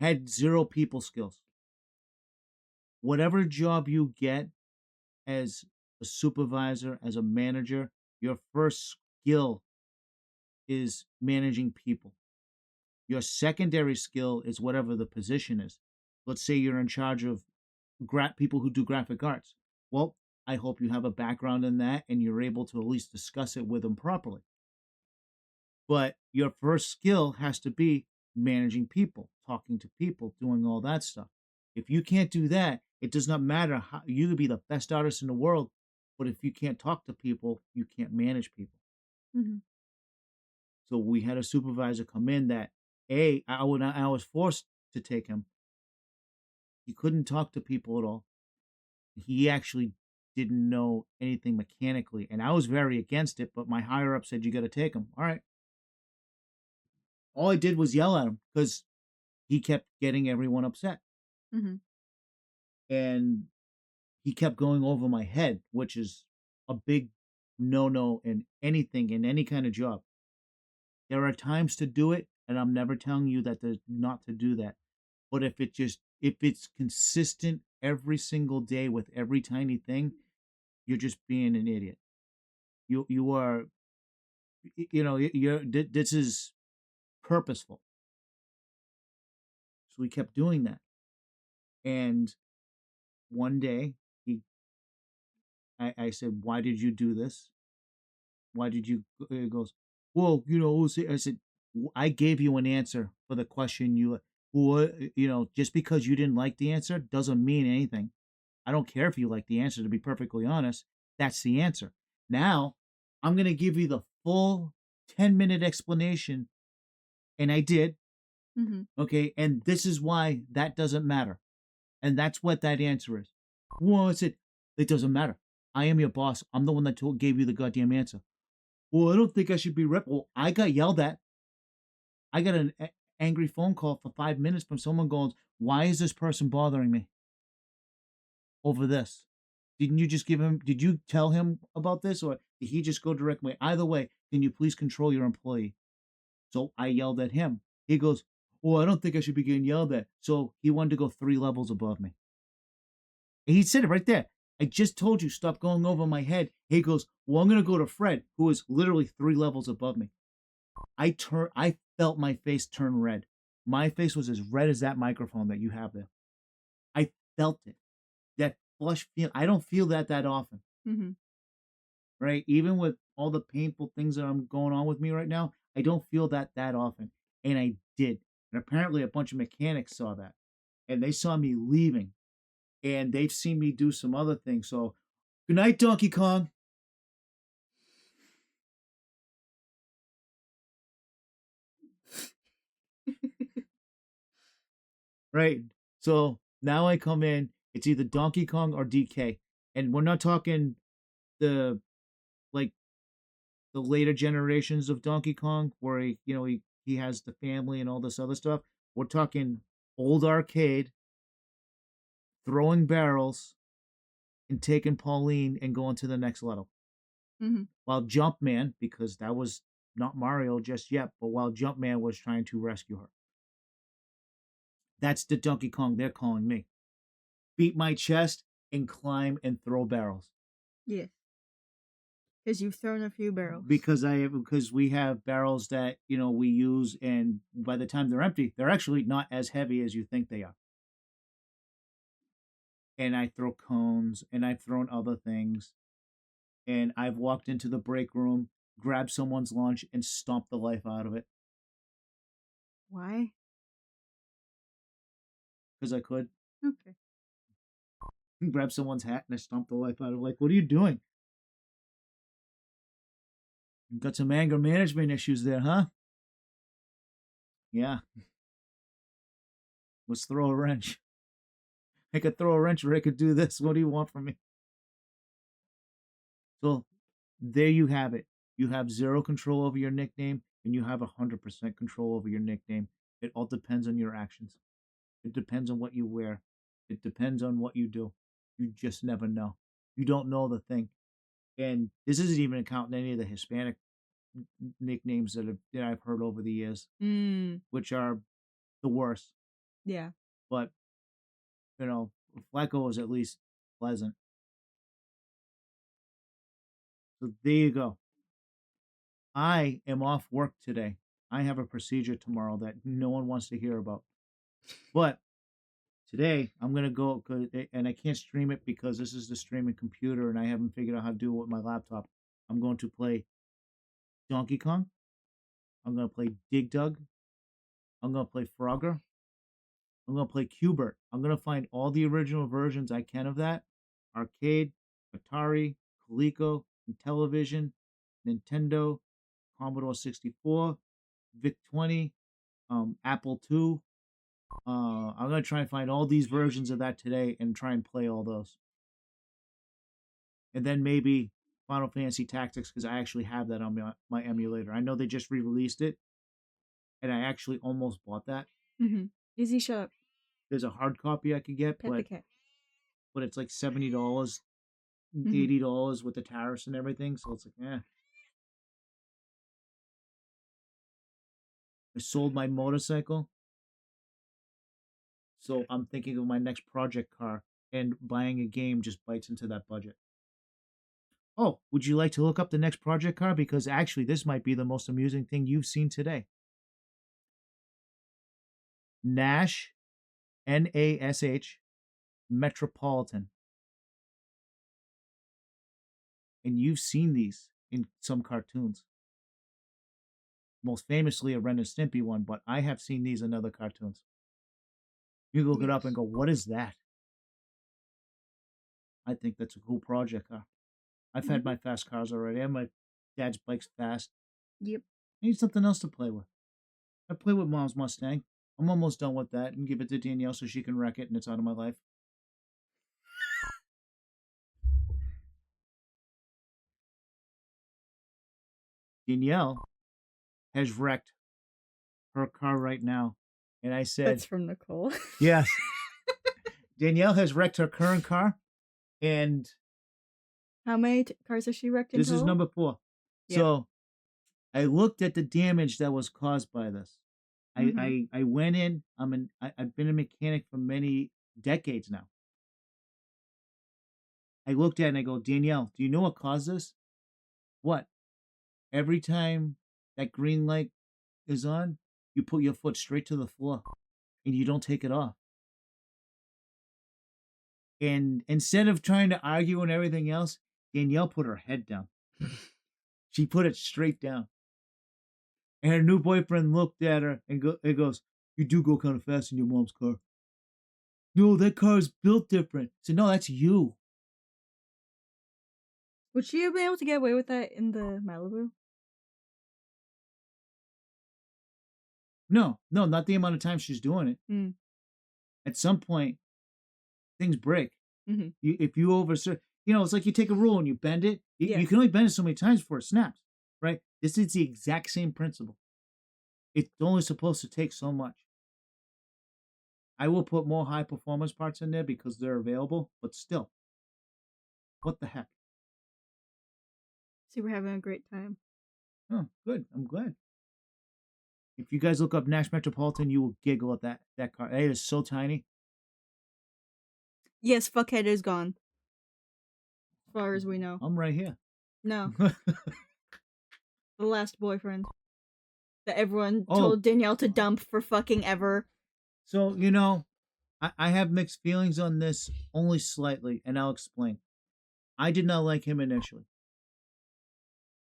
had 0 people skills. Whatever job you get as a supervisor, as a manager, your first skill is managing people. Your secondary skill is whatever the position is. Let's say you're in charge of people who do graphic arts. Well, I hope you have a background in that and you're able to at least discuss it with them properly. But your first skill has to be managing people, talking to people, doing all that stuff. If you can't do that, it does not matter how you could be the best artist in the world, but if you can't talk to people, you can't manage people. Mm-hmm. So we had a supervisor come in that I was forced to take him. He couldn't talk to people at all. He actually didn't know anything mechanically, and I was very against it, but my higher up said, you got to take him. All right. All I did was yell at him because he kept getting everyone upset. Mm-hmm. And he kept going over my head, which is a big no-no in anything, in any kind of job. There are times to do it, and I'm never telling you that there's not to do that. But if it's consistent every single day with every tiny thing, you're just being an idiot. You are, this is purposeful. So we kept doing that, and one day I said, "Why did you do this? Why did you?" He goes, "Well, I said, "I gave you an answer for the question you, just because you didn't like the answer doesn't mean anything. I don't care if you like the answer, to be perfectly honest. That's the answer. Now, I'm going to give you the full 10-minute explanation." And I did. Mm-hmm. Okay. And this is why that doesn't matter. And that's what that answer is. Well, I said, it doesn't matter. I am your boss. I'm the one that gave you the goddamn answer. Well, I don't think I should be Well, I got yelled at. I got an angry phone call for 5 minutes from someone going, "Why is this person bothering me over this? Did you tell him about this, or did he just go directly? Either way, can you please control your employee?" So I yelled at him. He goes, "Well, I don't think I should be getting yelled at." So he wanted to go 3 levels above me. And he said it right there. "I just told you, stop going over my head." He goes, "Well, I'm going to go to Fred, who is literally 3 levels above me." I felt my face turn red. My face was as red as that microphone that you have there. I felt it. That flush feel. I don't feel that often. Mm-hmm. Right? Even with all the painful things that are going on with me right now, I don't feel that often. And I did. And apparently a bunch of mechanics saw that. And they saw me leaving. And they've seen me do some other things. So, good night, Donkey Kong. Right. So now I come in, it's either Donkey Kong or DK. And we're not talking the like the later generations of Donkey Kong where he has the family and all this other stuff. We're talking old arcade, throwing barrels, and taking Pauline and going to the next level. Mm-hmm. While Jumpman, because that was not Mario just yet, but while Jumpman was trying to rescue her. That's the Donkey Kong they're calling me. Beat my chest and climb and throw barrels. Yes. Because you've thrown a few barrels. Because we have barrels that we use, and by the time they're empty, they're actually not as heavy as you think they are. And I throw cones, and I've thrown other things, and I've walked into the break room, grabbed someone's lunch, and stomped the life out of it. Why? Because I could. Okay. Grab someone's hat and I stomped the life out of it. Like, what are you doing? You've got some anger management issues there, huh? Yeah. Let's throw a wrench. I could throw a wrench or I could do this. What do you want from me? So there you have it. You have 0 control over your nickname and you have 100% control over your nickname. It all depends on your actions. It depends on what you wear. It depends on what you do. You just never know. You don't know the thing. And this isn't even counting any of the Hispanic nicknames that I've heard over the years, which are the worst. Yeah. But, Flacco is at least pleasant. So there you go. I am off work today. I have a procedure tomorrow that no one wants to hear about. But today I'm going to go, and I can't stream it because this is the streaming computer and I haven't figured out how to do it with my laptop. I'm going to play Donkey Kong. I'm going to play Dig Dug. I'm going to play Frogger. I'm going to play Qbert. I'm going to find all the original versions I can of that. Arcade, Atari, Coleco, Intellivision, Nintendo, Commodore 64, VIC-20, Apple II. I'm going to try and find all these versions of that today and try and play all those. And then maybe Final Fantasy Tactics, because I actually have that on my emulator. I know they just re-released it, and I actually almost bought that. Mm-hmm. Easy shop. There's a hard copy I could get, Pet the cat. but it's like $70, $80 with the tariffs and everything. So it's like, I sold my motorcycle So I'm thinking of my next project car, and buying a game just bites into that budget. Oh, would you like to look up the next project car? Because actually, this might be the most amusing thing you've seen today. Nash, Nash, Metropolitan. And you've seen these in some cartoons. Most famously, a Ren and Stimpy one, but I have seen these in other cartoons. You look it up and go, what is that? I think that's a cool project car. I've had my fast cars already. I have my dad's bike's fast. Yep. I need something else to play with. I play with Mom's Mustang. I'm almost done with that and give it to Danielle so she can wreck it and it's out of my life. Danielle has wrecked her car right now. And I said, That's from Nicole. yes. Danielle has wrecked her current car. And How many cars has she wrecked in this is total? number 4. Yep. So I looked at the damage that was caused by this. Mhm. I went in. I've been a mechanic for many decades now. I looked at it and I go, Danielle, do you know what caused this? What? Every time that green light is on, you put your foot straight to the floor and you don't take it off. And instead of trying to argue and everything else, Danielle put her head down. She put it straight down. And her new boyfriend looked at her and goes, you do go kind of fast in your mom's car. No, that car is built different. I said, no, that's you. Would she have been able to get away with that in the Malibu? No, not the amount of time she's doing it. Mm. At some point, things break. Mm-hmm. If you overserve, it's like you take a rule and you bend it. Yeah. You can only bend it so many times before it snaps, right? This is the exact same principle. It's only supposed to take so much. I will put more high performance parts in there because they're available, but still, what the heck? See, we're having a great time. Oh, good. I'm glad. If you guys look up Nash Metropolitan, you will giggle at that car. It is so tiny. Yes, fuckhead is gone. As far as we know. I'm right here. No. The last boyfriend that everyone told Danielle to dump for fucking ever. So, I have mixed feelings on this only slightly, and I'll explain. I did not like him initially.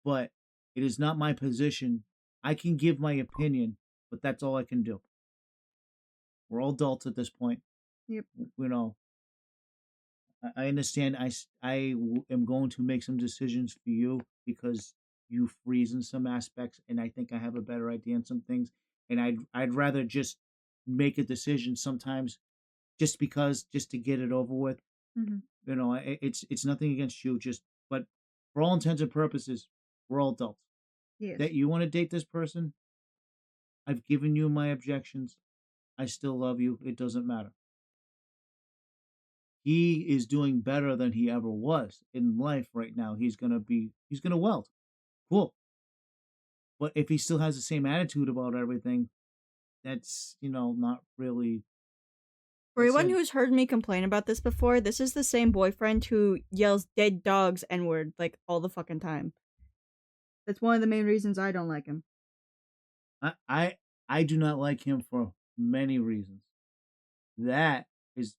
But it is not my position. I can give my opinion, but that's all I can do. We're all adults at this point. Yep. I understand I am going to make some decisions for you because you freeze in some aspects, and I think I have a better idea on some things. And I'd rather just make a decision sometimes just to get it over with. Mm-hmm. It's nothing against you, but for all intents and purposes, we're all adults. Yes. That you want to date this person, I've given you my objections. I still love you. It doesn't matter. He is doing better than he ever was in life right now. He's gonna weld. Cool. But if he still has the same attitude about everything, that's not really. For anyone who's heard me complain about this before, this is the same boyfriend who yells dead dogs N-word like all the fucking time. That's one of the main reasons I don't like him. I do not like him for many reasons. That is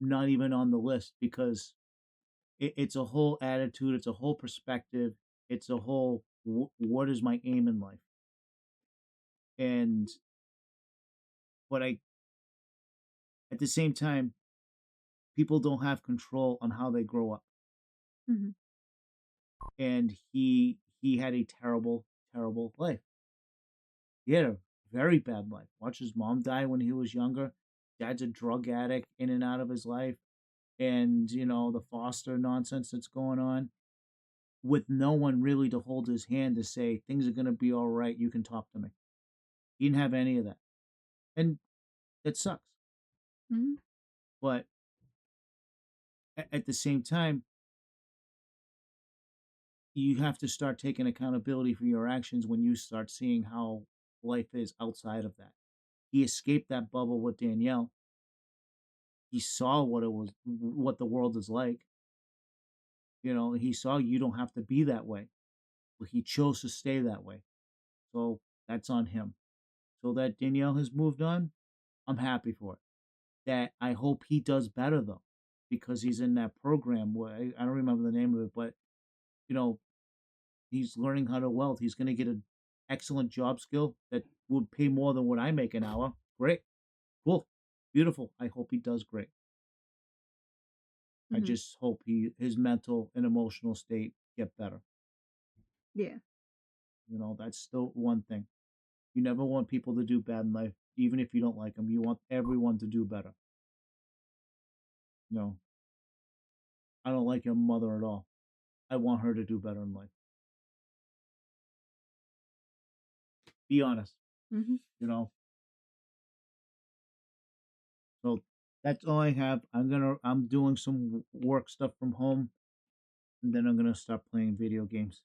not even on the list because it's a whole attitude, it's a whole perspective, it's a whole what is my aim in life. But at the same time, people don't have control on how they grow up. Mm-hmm. And he had a terrible, terrible life. He had a very bad life. Watched his mom die when he was younger. Dad's a drug addict in and out of his life. And, the foster nonsense that's going on with no one really to hold his hand to say, things are going to be all right. You can talk to me. He didn't have any of that. And that sucks. Mm-hmm. But at the same time, you have to start taking accountability for your actions when you start seeing how life is outside of that. He escaped that bubble with Danielle. he saw what the world is like. He saw you don't have to be that way, but he chose to stay that way. So that's on him. So that Danielle has moved on, I'm happy for it. That I hope he does better though, because he's in that program where I don't remember the name of it, but he's learning how to weld. He's going to get an excellent job skill that would pay more than what I make an hour. Great, cool, beautiful. I hope he does great. I just hope his mental and emotional state get better. Yeah. That's still one thing. You never want people to do bad in life, even if you don't like them. You want everyone to do better. No, I don't like your mother at all. I want her to do better in life. Be honest. So that's all I have. I'm doing some work stuff from home, and then I'm gonna start playing video games.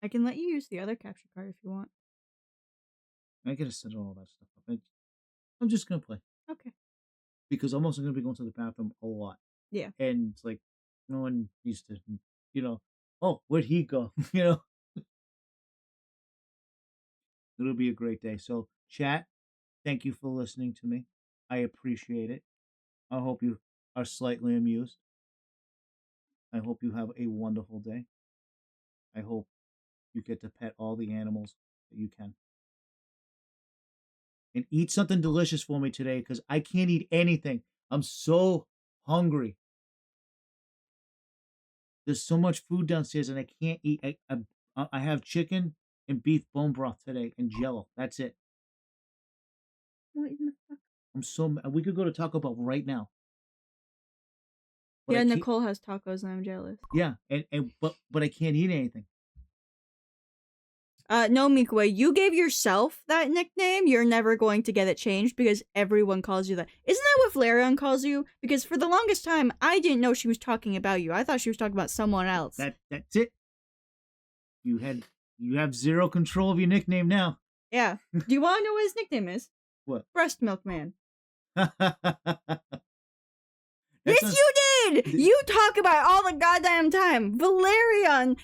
I can let you use the other capture card if you want. I gotta set all that stuff up. I'm just gonna play. Okay. Because I'm also gonna be going to the bathroom a lot. Yeah. And it's like no one needs to, oh, where'd he go? It'll be a great day. So, chat, thank you for listening to me. I appreciate it. I hope you are slightly amused. I hope you have a wonderful day. I hope you get to pet all the animals that you can. And eat something delicious for me today because I can't eat anything. I'm so hungry. There's so much food downstairs and I can't eat. I have chicken and beef bone broth today and Jello. That's it. What in the fuck? We could go to Taco Bell right now. But Nicole has tacos and I'm jealous. Yeah, but I can't eat anything. No, Mikue, you gave yourself that nickname. You're never going to get it changed because everyone calls you that. Isn't that what Flareon calls you? Because for the longest time, I didn't know she was talking about you. I thought she was talking about someone else. That's it. You have zero control of your nickname now. Yeah. Do you want to know what his nickname is? What? Breast Milk Man. Yes, you did! You talk about it all the goddamn time. Valerian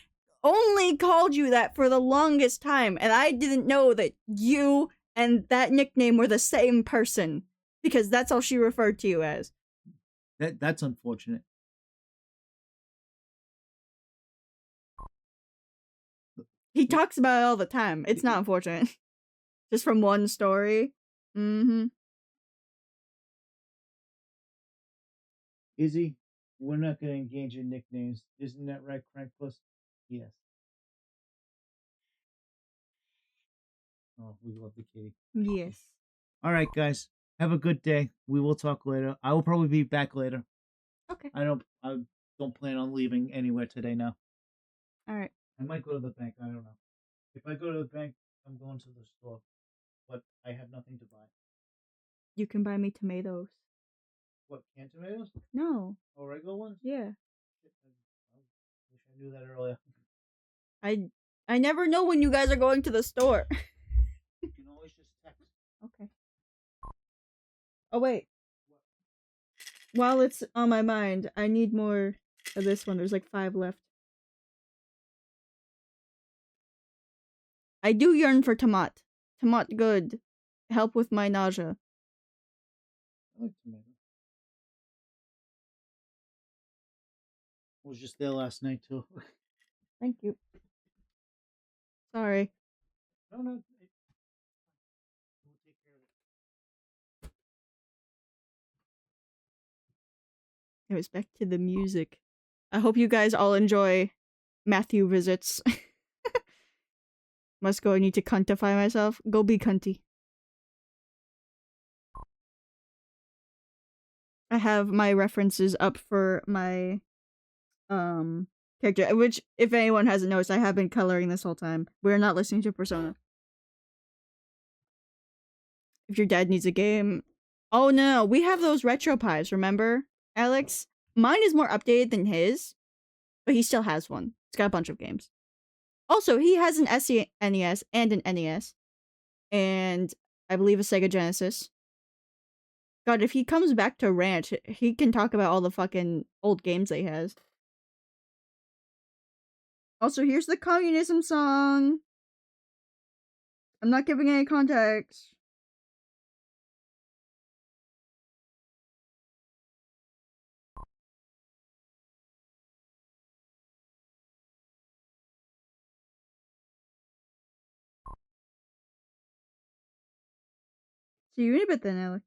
only called you that for the longest time, and I didn't know that you and that nickname were the same person, because that's all she referred to you as. That's unfortunate. He talks about it all the time. It's not unfortunate. Just from one story. Izzy, we're not going to engage in nicknames. Isn't that right, Crankpuss? Yes. Oh, we love the kitty. Yes. All right, guys. Have a good day. We will talk later. I will probably be back later. Okay. I don't plan on leaving anywhere today now. All right. I might go to the bank. I don't know. If I go to the bank, I'm going to the store. But I have nothing to buy. You can buy me tomatoes. What, canned tomatoes? No. Oh, regular ones? Yeah. I wish I knew that earlier. I never know when you guys are going to the store. You can always just text. Okay. Oh, wait. While it's on my mind, I need more of this one. There's like 5 left. I do yearn for tomat. Tomat good. Help with my nausea. I like tomato. I was just there last night, too. Thank you. Sorry. No. We'll take care of it. It was back to the music. I hope you guys all enjoy Matthew visits. Must go. I need to cuntify myself. Go be cunty. I have my references up for my character, which, if anyone hasn't noticed, I have been coloring this whole time. We're not listening to Persona. If your dad needs a game... Oh no, we have those retro pies, remember, Alex? Mine is more updated than his, but he still has one. It's got a bunch of games. Also, he has an SNES and an NES, and I believe a Sega Genesis. God, if he comes back to Ranch, he can talk about all the fucking old games they has. Also, here's the communism song. I'm not giving any context. See you in a bit then, Alex.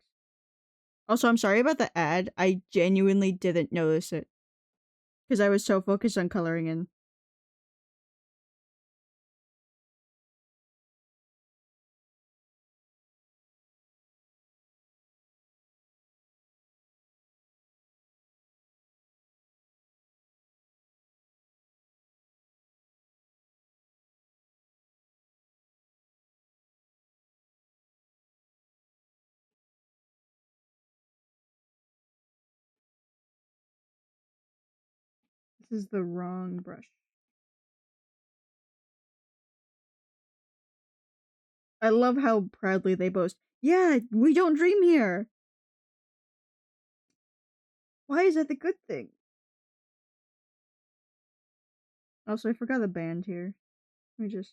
Also, I'm sorry about the ad. I genuinely didn't notice it. Because I was so focused on coloring in. This is the wrong brush. I love how proudly they boast. Yeah, we don't dream here. Why is that the good thing? Also, I forgot the band here. Let me just...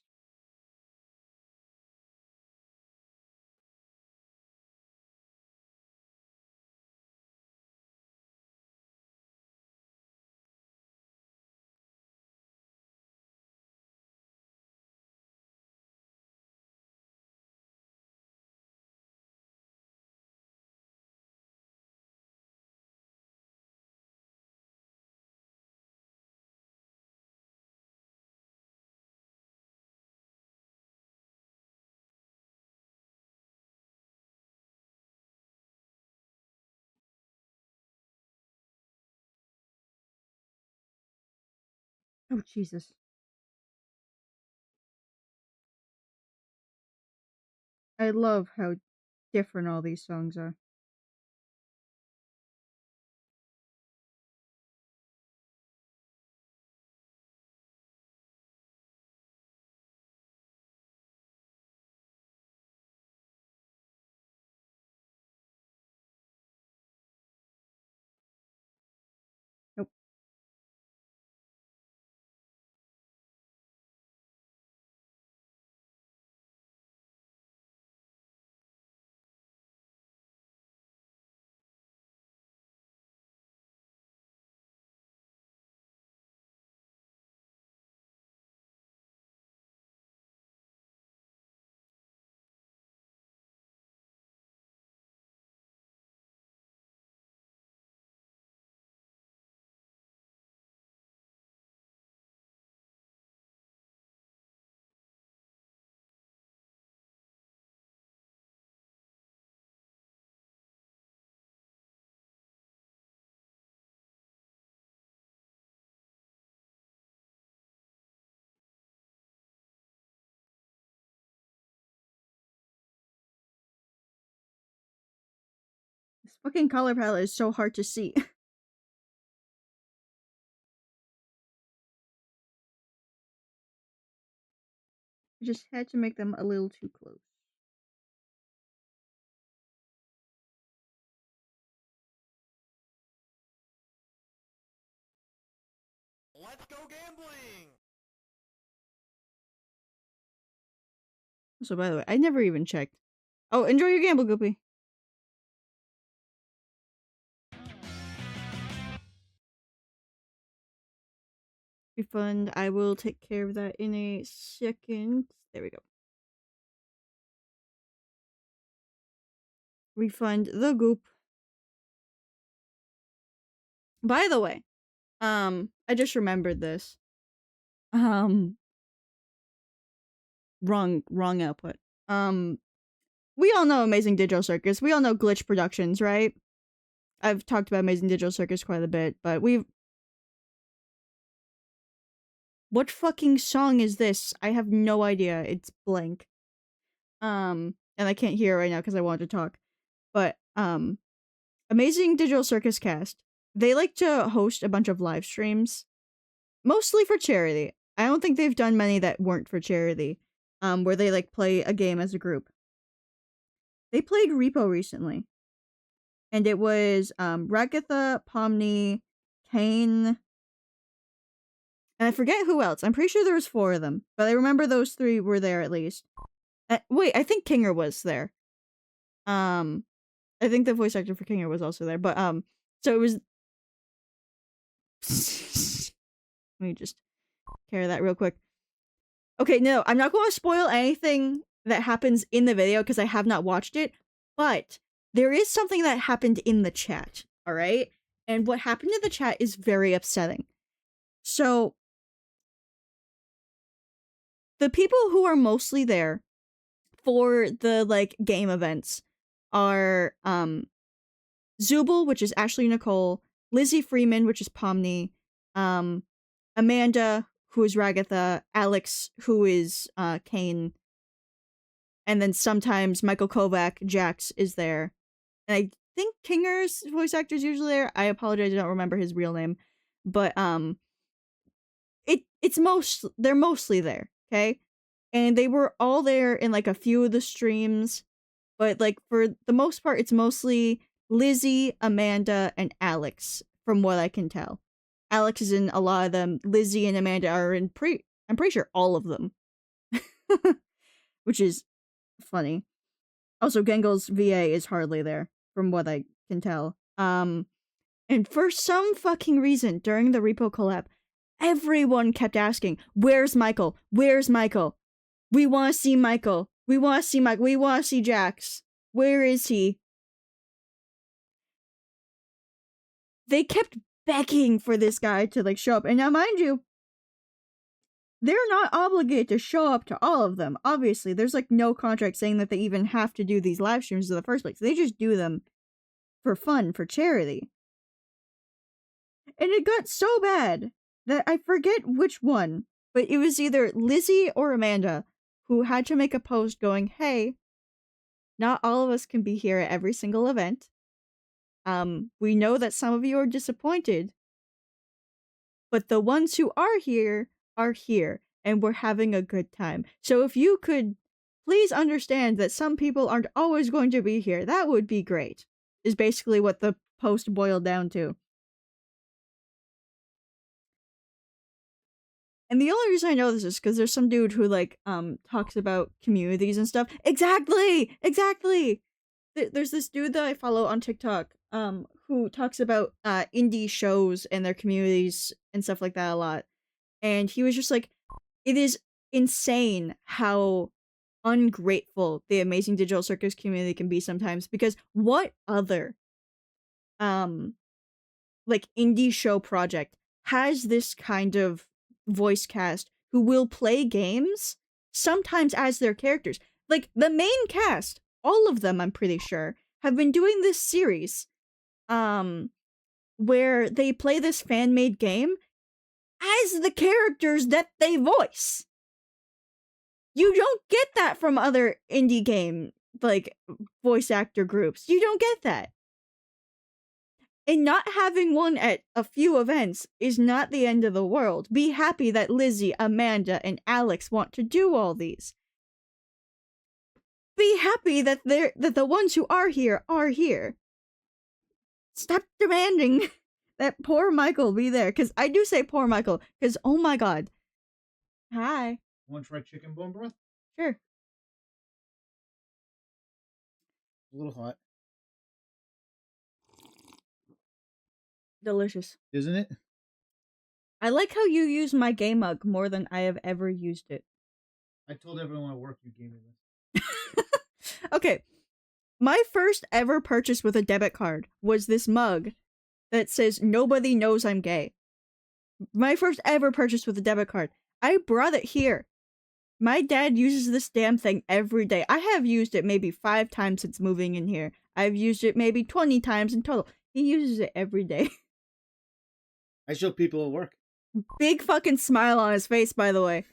Oh, Jesus. I love how different all these songs are. Nope. This fucking color palette is so hard to see. I just had to make them a little too close. Let's go gambling! So, by the way, I never even checked. Oh, enjoy your gamble, Goopy. Refund. I will take care of that in a second. There we go. Refund the goop. By the way, I just remembered this. Wrong output. We all know Amazing Digital Circus. We all know Glitch Productions, right? I've talked about Amazing Digital Circus quite a bit, but what fucking song is this? I have no idea. It's blank. And I can't hear it right now because I wanted to talk. But, Amazing Digital Circus cast, they like to host a bunch of live streams, mostly for charity. I don't think they've done many that weren't for charity, where they, like, play a game as a group. They played Repo recently. And it was Ragatha, Pomni, Kane, and I forget who else. I'm pretty sure there was 4 of them, but I remember those 3 were there at least. Wait, I think Kinger was there. I think the voice actor for Kinger was also there, but so it was. Let me just carry that real quick. Okay, no, I'm not going to spoil anything that happens in the video because I have not watched it, but there is something that happened in the chat, all right? And what happened in the chat is very upsetting. So, the people who are mostly there for the, like, game events are, Zubul, which is Ashley Nicole, Lizzie Freeman, which is Pomni, Amanda, who is Ragatha, Alex, who is Kane, and then sometimes Michael Kovac, Jax, is there. And I think Kinger's voice actor is usually there. I apologize, I don't remember his real name. But they're mostly there, okay? And they were all there in like a few of the streams, but like for the most part, it's mostly Lizzie, Amanda, and Alex, from what I can tell. Alex is in a lot of them. Lizzie and Amanda are in I'm pretty sure all of them. Which is funny. Also, Gengal's VA is hardly there, from what I can tell. And for some fucking reason, during the repo collab, everyone kept asking, "Where's Michael? Where's Michael? We want to see Michael. We want to see Mike. We want to see Jax. Where is he?" They kept begging for this guy to like show up. And now, mind you, they're not obligated to show up to all of them. Obviously, there's like no contract saying that they even have to do these live streams in the first place. They just do them for fun, for charity. And it got so bad that I forget which one, but it was either Lizzie or Amanda who had to make a post going, "Hey, not all of us can be here at every single event. We know that some of you are disappointed, but the ones who are here, and we're having a good time. So if you could please understand that some people aren't always going to be here, that would be great," is basically what the post boiled down to. And the only reason I know this is because there's some dude who, like, talks about communities and stuff. Exactly! There's this dude that I follow on TikTok, who talks about, indie shows and their communities and stuff like that a lot. And he was just like, it is insane how ungrateful the Amazing Digital Circus community can be sometimes, because what other, like, indie show project has this kind of voice cast who will play games sometimes as their characters? Like, the main cast, all of them, I'm pretty sure, have been doing this series where they play this fan-made game as the characters that they voice. You don't get that from other indie game, like, voice actor groups. You don't get that. And not having one at a few events is not the end of the world. Be happy that Lizzie, Amanda, and Alex want to do all these. Be happy that the ones who are here are here. Stop demanding that poor Michael be there. Because I do say poor Michael, because oh my god. Hi. Want to try chicken bone broth? Sure. A little hot. Delicious. Isn't it? I like how you use my game mug more than I have ever used it. I told everyone at work you gave me this. Okay. My first ever purchase with a debit card was this mug that says, "Nobody knows I'm gay." My first ever purchase with a debit card. I brought it here. My dad uses this damn thing every day. I have used it maybe 5 times since moving in here. I've used it maybe 20 times in total. He uses it every day. I show people at work. Big fucking smile on his face, by the way.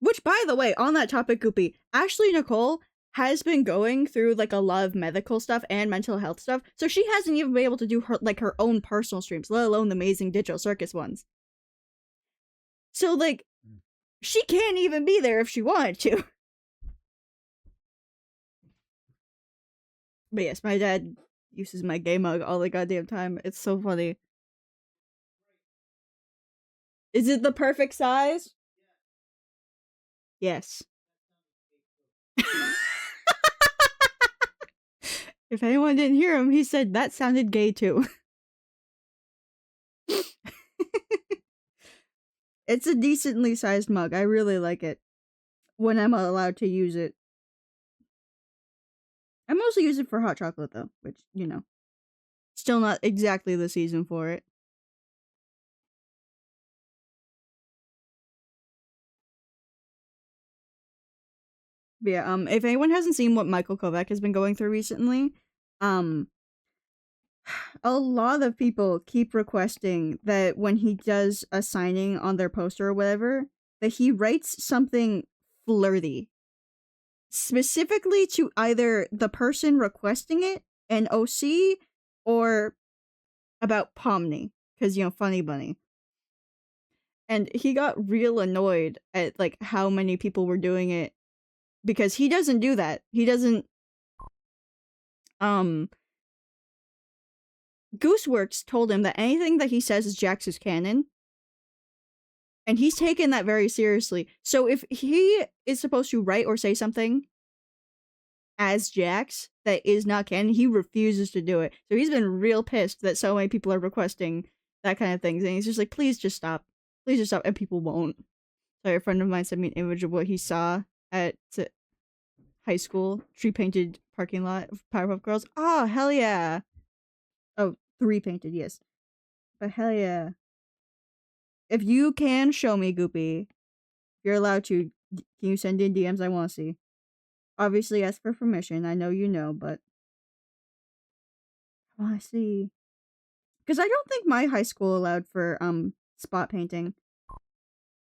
Which, by the way, on that topic, Goopy, Ashley Nicole has been going through like a lot of medical stuff and mental health stuff, so she hasn't even been able to do her own personal streams, let alone the Amazing Digital Circus ones. So like, she can't even be there if she wanted to. But yes, my dad uses my game mug all the goddamn time. It's so funny. Is it the perfect size? Yes. If anyone didn't hear him, he said that sounded gay too. It's a decently sized mug. I really like it when I'm allowed to use it. I mostly use it for hot chocolate though, which, you know, still not exactly the season for it. But yeah, if anyone hasn't seen what Michael Kovac has been going through recently, a lot of people keep requesting that when he does a signing on their poster or whatever, that he writes something flirty. Specifically to either the person requesting it, an OC, or about Pomni. Because, you know, Funny Bunny. And he got real annoyed at, like, how many people were doing it. Because he doesn't do that. He doesn't... Gooseworks told him that anything that he says is Jax's canon. And he's taken that very seriously. So if he is supposed to write or say something as Jax that is not canon, he refuses to do it. So he's been real pissed that so many people are requesting that kind of things. And he's just like, please just stop. Please just stop. And people won't. So a friend of mine sent me an image of what he saw at high school. Tree painted parking lot of Powerpuff Girls. Oh, hell yeah. Oh, 3 painted, yes. But hell yeah. If you can show me, Goopy, you're allowed to. Can you send in DMs? I want to see. Obviously, ask for permission. I know you know, but I want to see. Because I don't think my high school allowed for spot painting.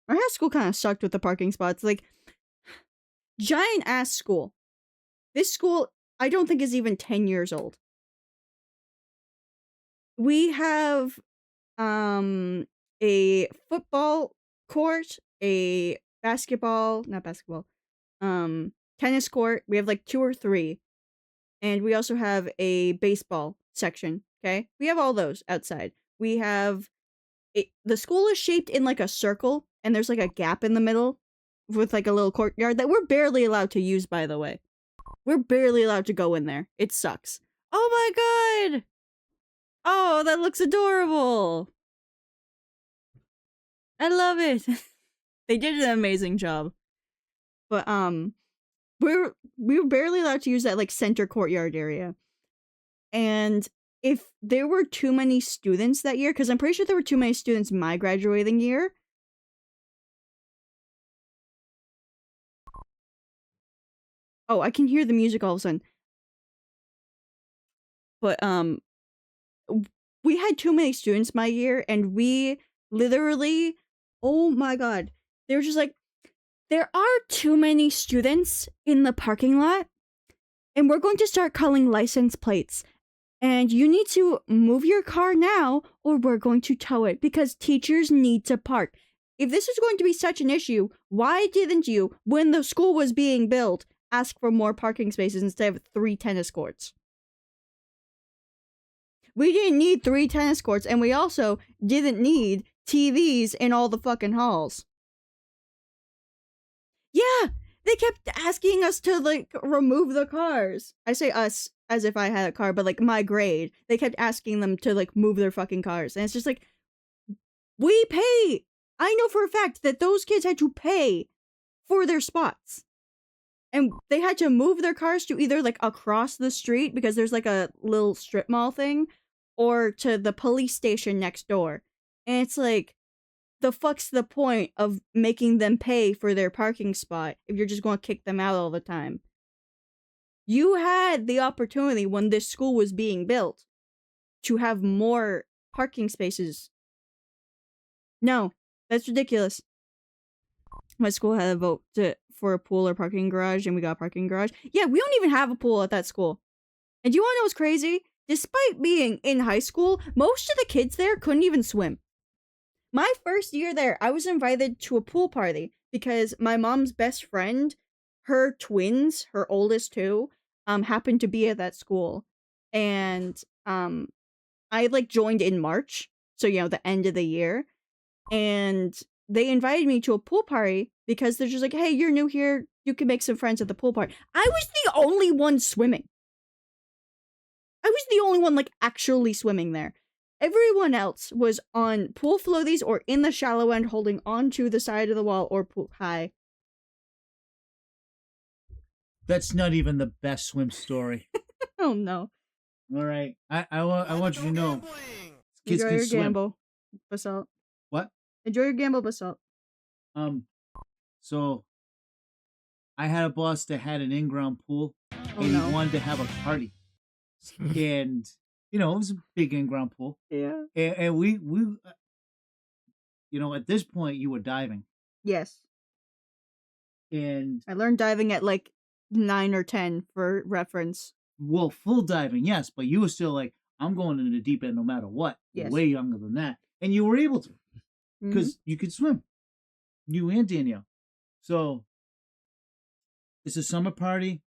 Our high school kind of sucked with the parking spots. Like, giant ass school. This school, I don't think is even 10 years old. We have a football court, a tennis court. We have like 2 or 3. And we also have a baseball section, okay? We have all those outside. We have the school is shaped in like a circle, and there's like a gap in the middle with like a little courtyard that we're barely allowed to use, by the way. We're barely allowed to go in there. It sucks. Oh my god! Oh, that looks adorable! I love it! They did an amazing job. But, we were barely allowed to use that, like, center courtyard area. And if there were too many students that year, because I'm pretty sure there were too many students my graduating year. Oh, I can hear the music all of a sudden. But, we had too many students my year, and we literally, oh my god, they were just like, there are too many students in the parking lot, and we're going to start calling license plates. And you need to move your car now, or we're going to tow it, because teachers need to park. If this is going to be such an issue, why didn't you, when the school was being built, ask for more parking spaces instead of 3 tennis courts? We didn't need 3 tennis courts, and we also didn't need TVs in all the fucking halls. Yeah! They kept asking us to, like, remove the cars. I say us as if I had a car, but, like, my grade. They kept asking them to, like, move their fucking cars. And it's just like, we pay! I know for a fact that those kids had to pay for their spots. And they had to move their cars to either, like, across the street, because there's, like, a little strip mall thing, or to the police station next door. And it's like, the fuck's the point of making them pay for their parking spot if you're just going to kick them out all the time? You had the opportunity when this school was being built to have more parking spaces. No, that's ridiculous. My school had a vote for a pool or parking garage, and we got a parking garage. Yeah, we don't even have a pool at that school. And do you want to know what's crazy? Despite being in high school, most of the kids there couldn't even swim. My first year there, I was invited to a pool party because my mom's best friend, her twins, her oldest 2, happened to be at that school, and I like joined in March, so the end of the year, and they invited me to a pool party because they're just like, hey, you're new here, you can make some friends at the pool party. I was the only one swimming. I was the only one like actually swimming there. Everyone else was on pool floaties or in the shallow end holding onto the side of the wall or pool high. That's not even the best swim story. Oh no. All right. I want you to know. Kids Enjoy can your swim. gamble, Basalt. What? Enjoy your gamble, Basalt. So I had a boss that had an in-ground pool, and no. he wanted to have a party. And it was a big in-ground pool. Yeah. And we at this point you were diving. Yes. And I learned diving at like 9 or 10 for reference. Well, full diving, yes, but you were still like, I'm going into the deep end no matter what. Yes. Way younger than that. And you were able to. Because you could swim. You and Danielle. So it's a summer party.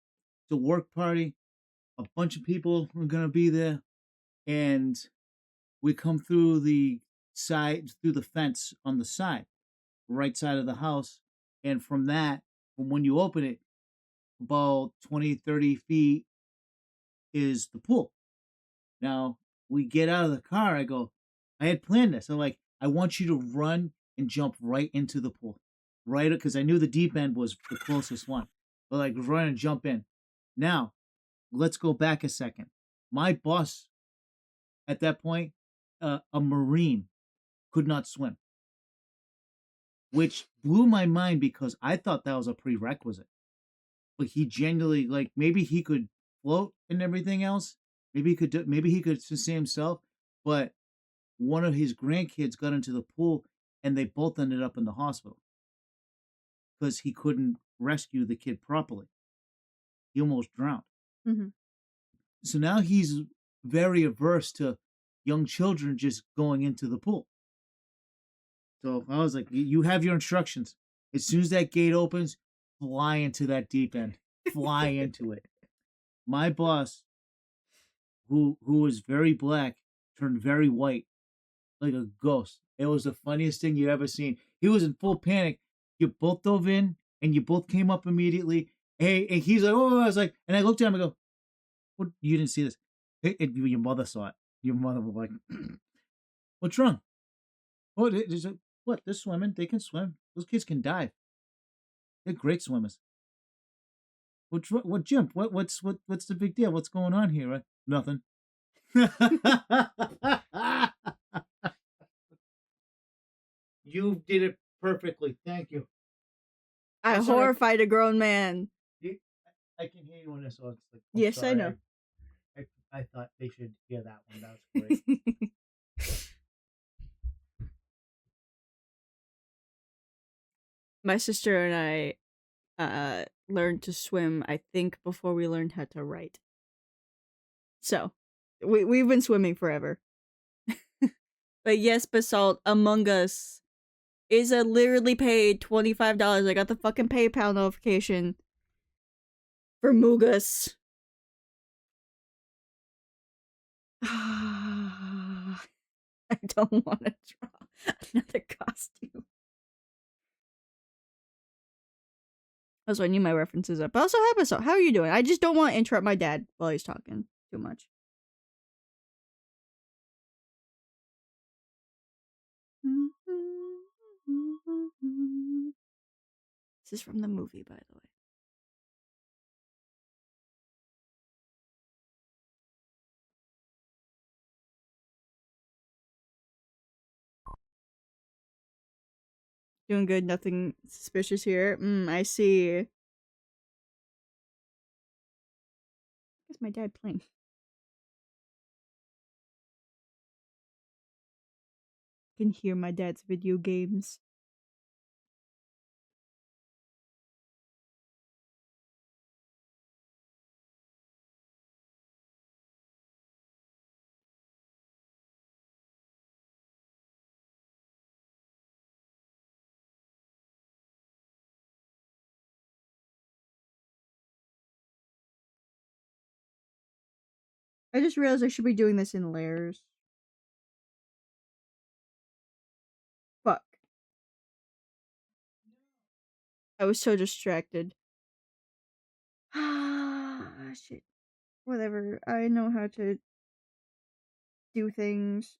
It's a work party. A bunch of people are going to be there. And we come through the fence on the side, right side of the house. And from when you open it, about 20, 30 feet is the pool. Now, we get out of the car. I had planned this. I'm like, I want you to run and jump right into the pool. Right? Because I knew the deep end was the closest one. But like, run and jump in. Now, let's go back a second. My boss, at that point, a Marine, could not swim. Which blew my mind because I thought that was a prerequisite. But he genuinely, like, maybe he could float and everything else. Maybe he could sustain himself. But one of his grandkids got into the pool and they both ended up in the hospital because he couldn't rescue the kid properly. He almost drowned. Mm-hmm. So now he's very averse to young children just going into the pool. So I was like, you have your instructions. As soon as that gate opens, fly into that deep end. Fly into it. My boss, who was very black, turned very white, like a ghost. It was the funniest thing you ever seen. He was in full panic. You both dove in, and you both came up immediately. Hey, and he's like, oh, I was like, and I looked at him and go, what? You didn't see this. Your mother saw it. Your mother was like, what's wrong? What? What? They're swimming. They can swim. Those kids can dive. They're great swimmers. What, Jim? What's the big deal? What's going on here? Right? Nothing. You did it perfectly. Thank you. I horrified a grown man. I can hear you on this. So it's like, yes, sorry. I know. I thought they should hear that one. That was great. My sister and I learned to swim, I think, before we learned how to write. So, we've been swimming forever. But yes, Basalt, Among Us is a literally paid $25. I got the fucking PayPal notification for Mugus. I don't want to draw another costume. Also, I need my references up. But also, hi, Basalt. How are you doing? I just don't want to interrupt my dad while he's talking too much. This is from the movie, by the way. Doing good, nothing suspicious here. I see. What's my dad playing? I can hear my dad's video games. I just realized I should be doing this in layers. Fuck. I was so distracted. Ah, shit. Whatever. I know how to do things.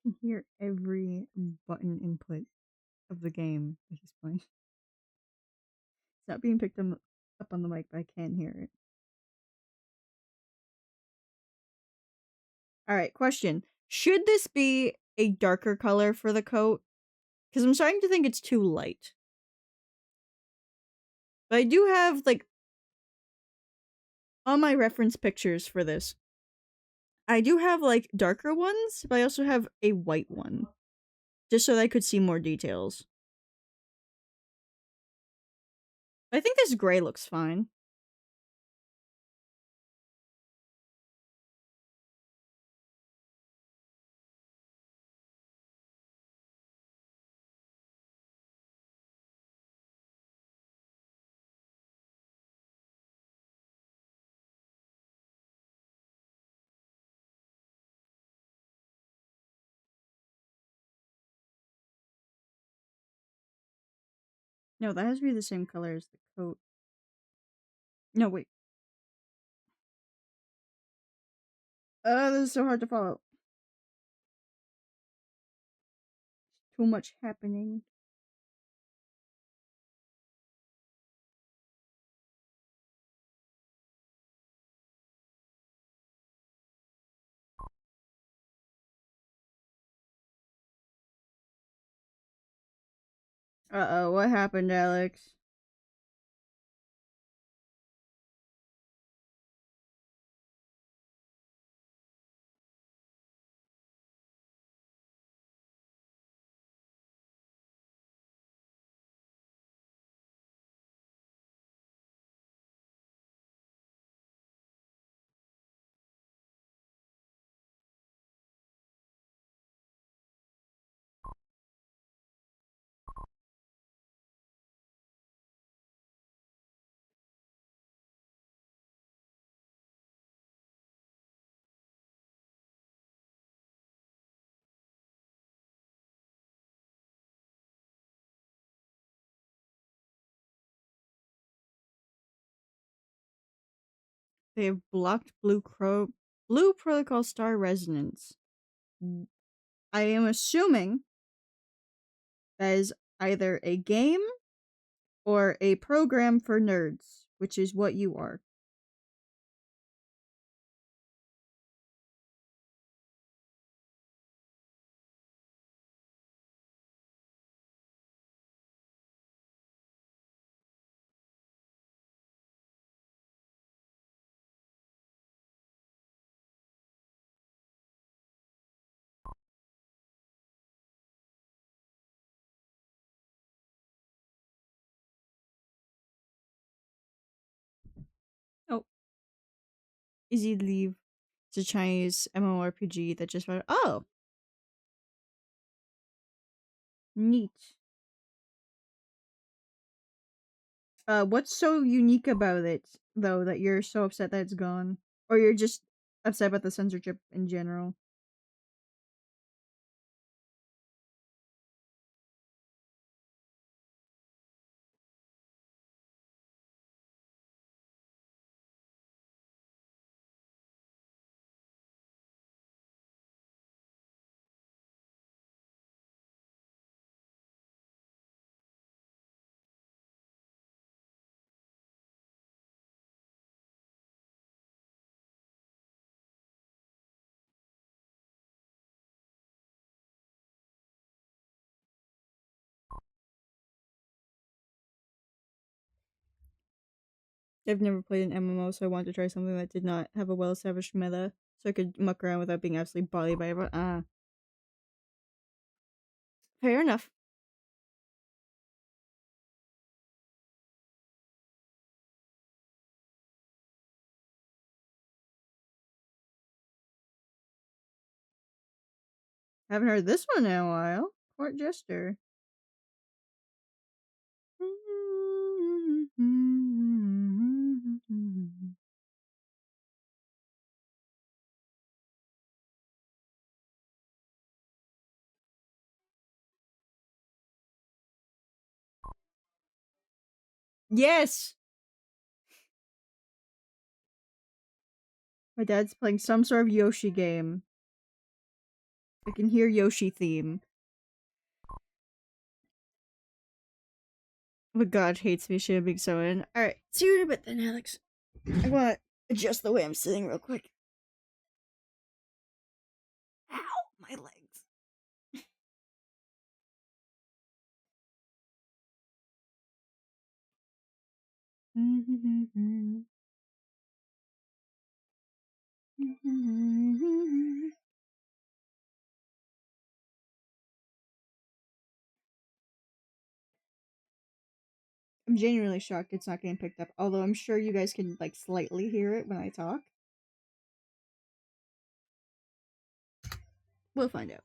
I can hear every button input of the game that he's playing. It's not being picked up on the mic, but I can hear it. Alright, question. Should this be a darker color for the coat? Because I'm starting to think it's too light. But I do have, like, on my reference pictures for this, I do have, like, darker ones, but I also have a white one. Just so that I could see more details. I think this gray looks fine. No, that has to be the same color as the coat. No, wait. This is so hard to follow. Too much happening. Uh-oh, what happened, Alex? They have blocked Blue Protocol Star Resonance. I am assuming that is either a game or a program for nerds, which is what you are. Oh. Easy to Leave. It's a Chinese MMORPG that just found. Oh! Neat. What's so unique about it, though, that you're so upset that it's gone? Or you're just upset about the censorship in general? I've never played an MMO, so I wanted to try something that did not have a well-established meta, so I could muck around without being absolutely bothered by everyone. Fair enough. Haven't heard this one in a while. Court Jester. Yes! My dad's playing some sort of Yoshi game. I can hear Yoshi theme. But God hates me shipping someone. Alright, see you in a bit then, Alex. I wanna adjust the way I'm sitting real quick. Ow! My legs. I'm genuinely shocked it's not getting picked up, although I'm sure you guys can, like, slightly hear it when I talk. We'll find out.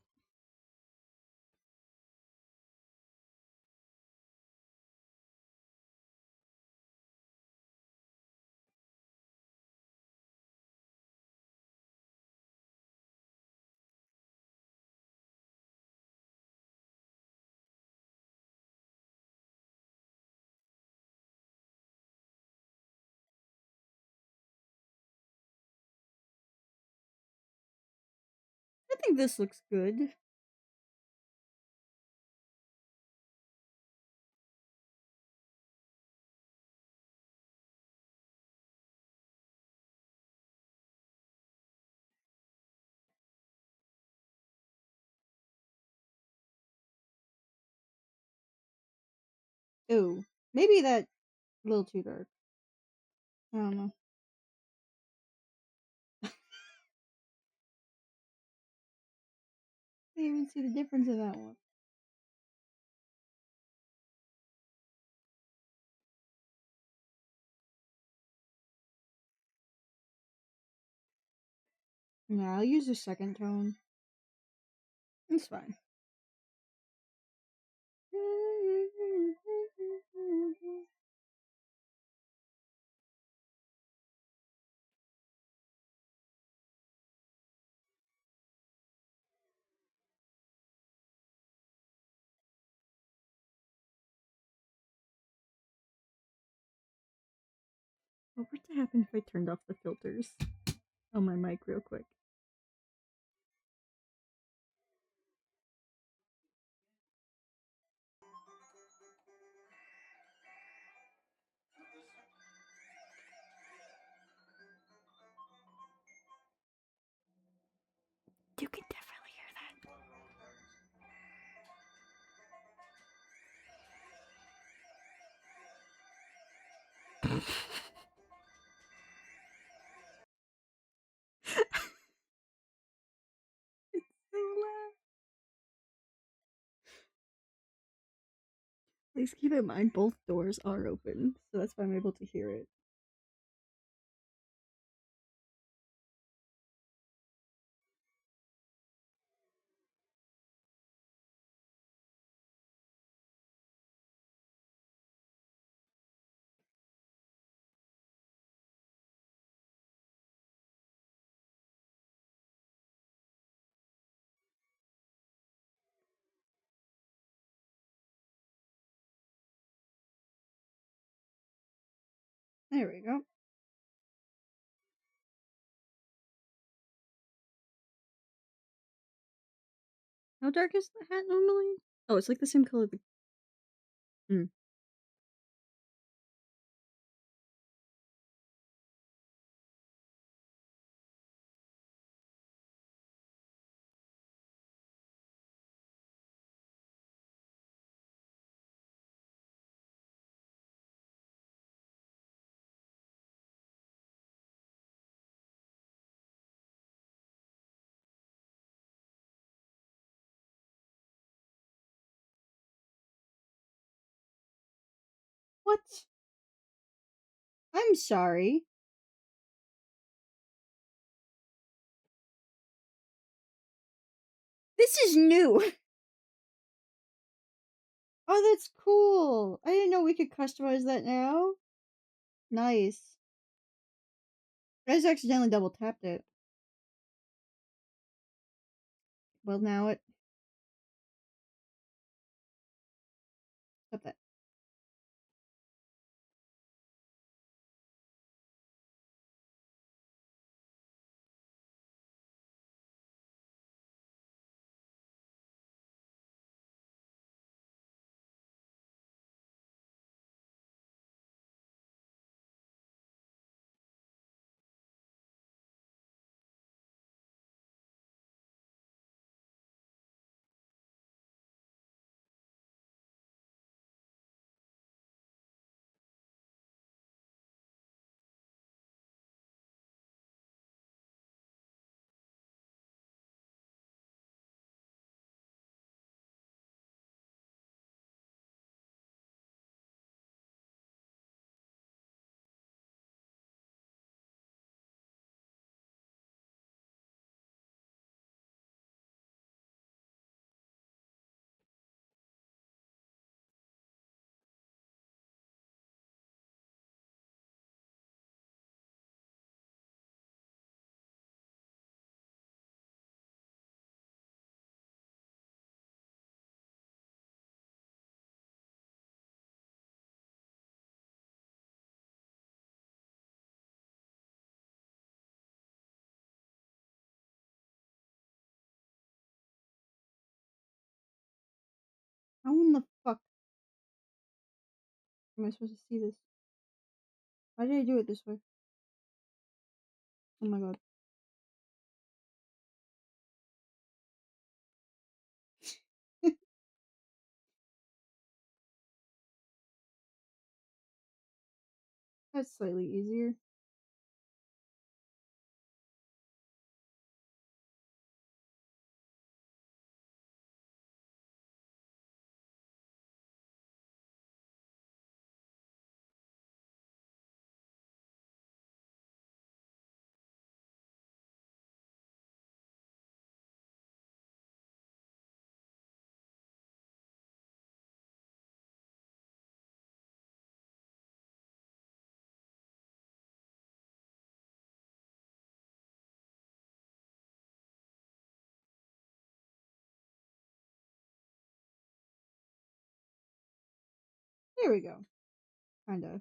I think this looks good. Ooh, maybe that a little too dark. I don't know. I didn't even see the difference in that one. Yeah, I'll use the second tone. It's fine. What would happen if I turned off the filters on my mic real quick? You can definitely hear that. It's so loud. Please keep in mind both doors are open, so that's why I'm able to hear it. There we go. How dark is the hat normally? Oh, it's like the same color. What? I'm sorry. This is new. Oh, that's cool. I didn't know we could customize that now. Nice. I just accidentally double tapped it. Well, now it. Stop that. How in the fuck am I supposed to see this? Why did I do it this way? Oh my god. That's slightly easier. There we go. Kinda.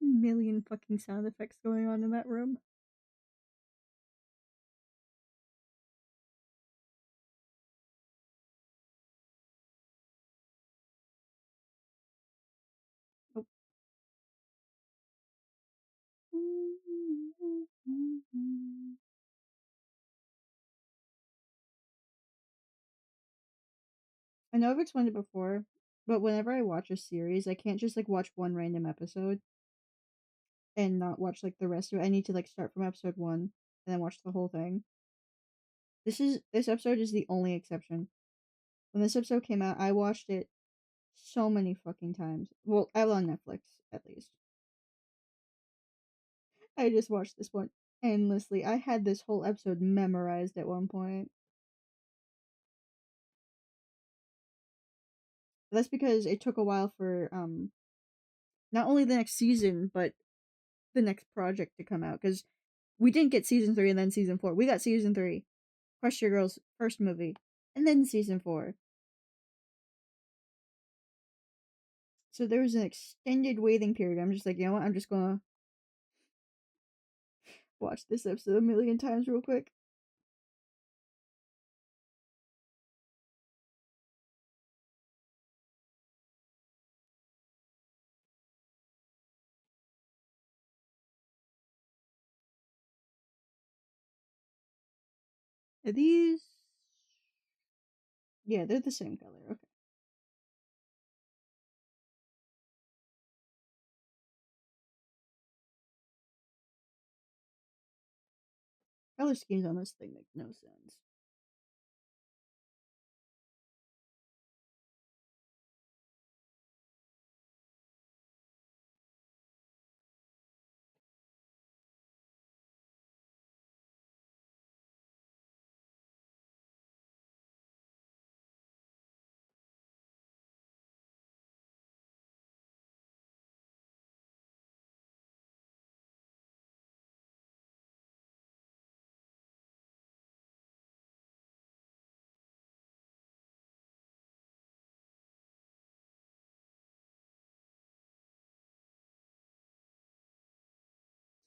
Million fucking sound effects going on in that room. Oh. I know I've explained it before, but whenever I watch a series, I can't just like watch one random episode and not watch like the rest of it. I need to like start from episode 1 and then watch the whole thing. This episode is the only exception. When this episode came out, I watched it so many fucking times. Well, I have it on Netflix at least. I just watched this one endlessly. I had this whole episode memorized at one point. That's because it took a while for not only the next season but the next project to come out, because we didn't get season 3 and then season 4. We got season 3, Crush Your Girl's first movie, and then season 4. So there was an extended waiting period. I'm just like, you know what? I'm just gonna watch this episode a million times real quick. Are these? Yeah, they're the same color. Okay. Color schemes on this thing make no sense.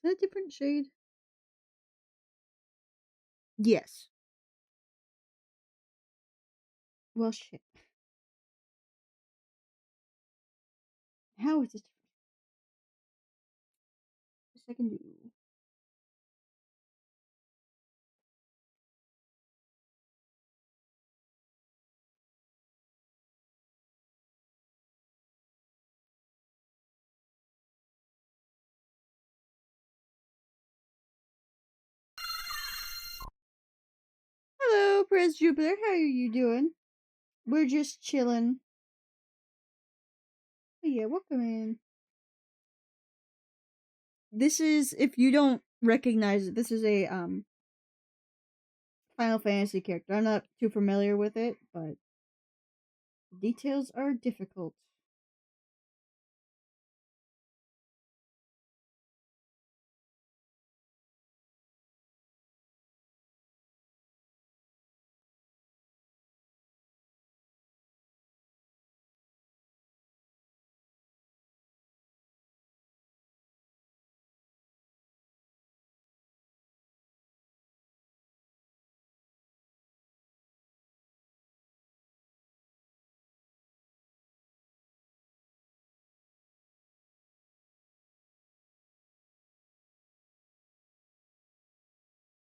Is that a different shade? Yes. Well, shit. How is this different? Yes, I can do. Hello, Prince Jupiter. How are you doing? We're just chilling. Oh, yeah, welcome in. This is, if you don't recognize it, this is a Final Fantasy character. I'm not too familiar with it, but details are difficult.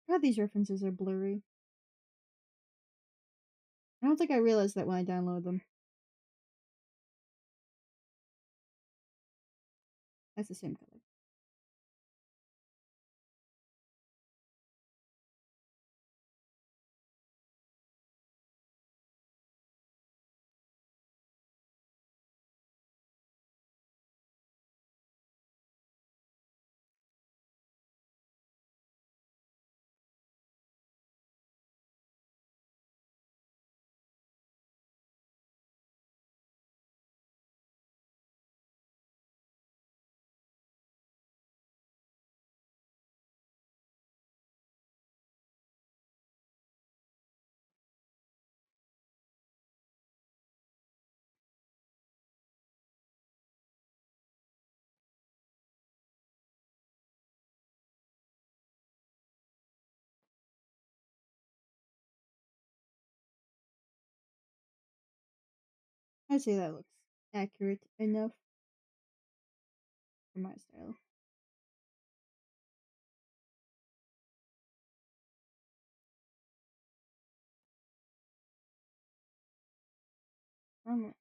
God, these references are blurry. I don't think I realized that when I download them. That's the same color. I'd say that looks accurate enough for my style. Wrong one.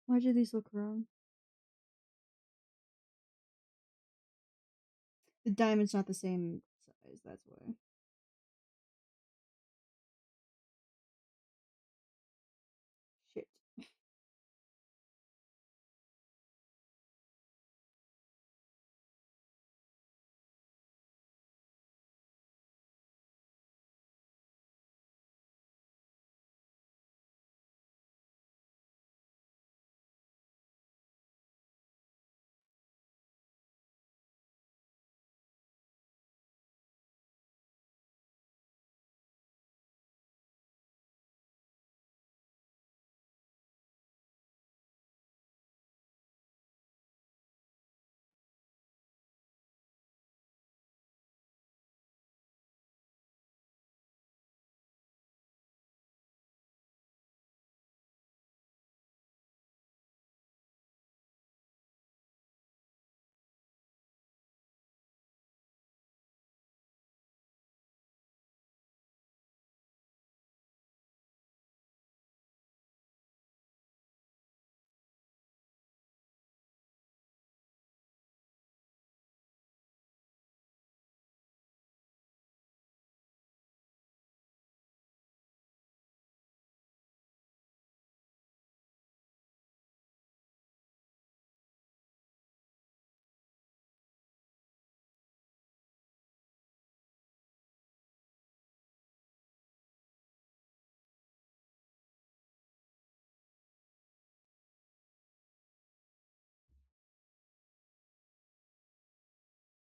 Why do these look wrong? The diamond's not the same size, that's why. Shit.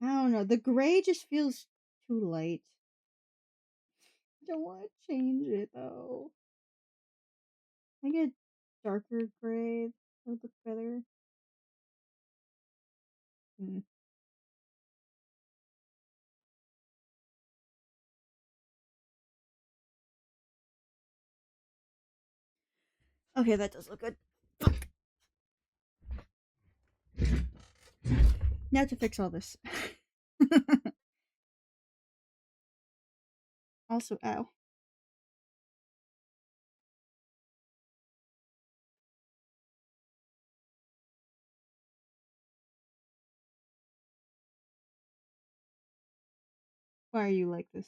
I don't know. The gray just feels too light. I don't want to change it though. I get darker gray. That would look better. Hmm. Okay, that does look good. Fuck. Now to fix all this. Also, ow. Why are you like this?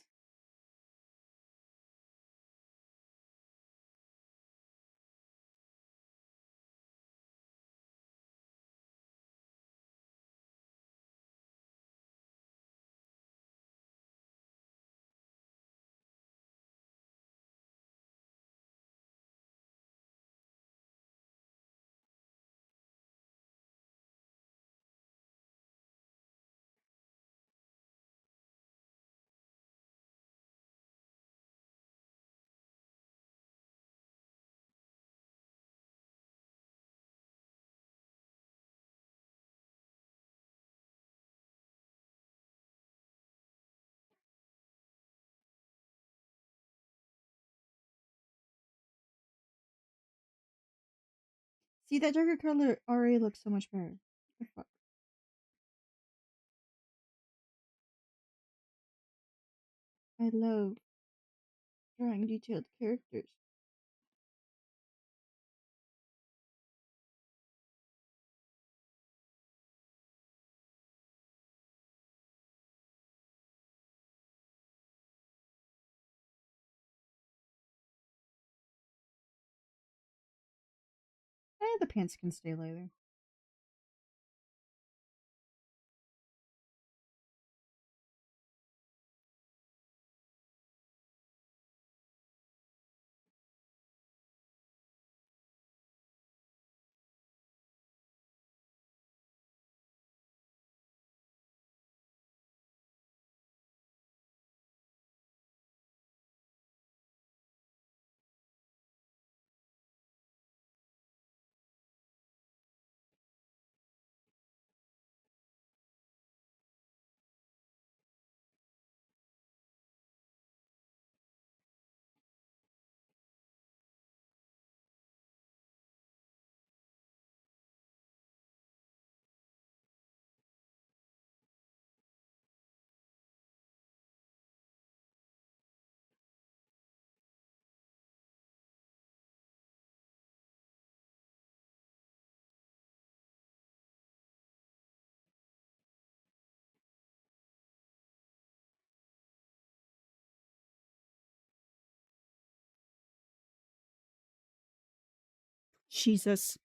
See, that darker color already looks so much better. What the fuck? I love drawing detailed characters. The pants can stay lighter. Jesus.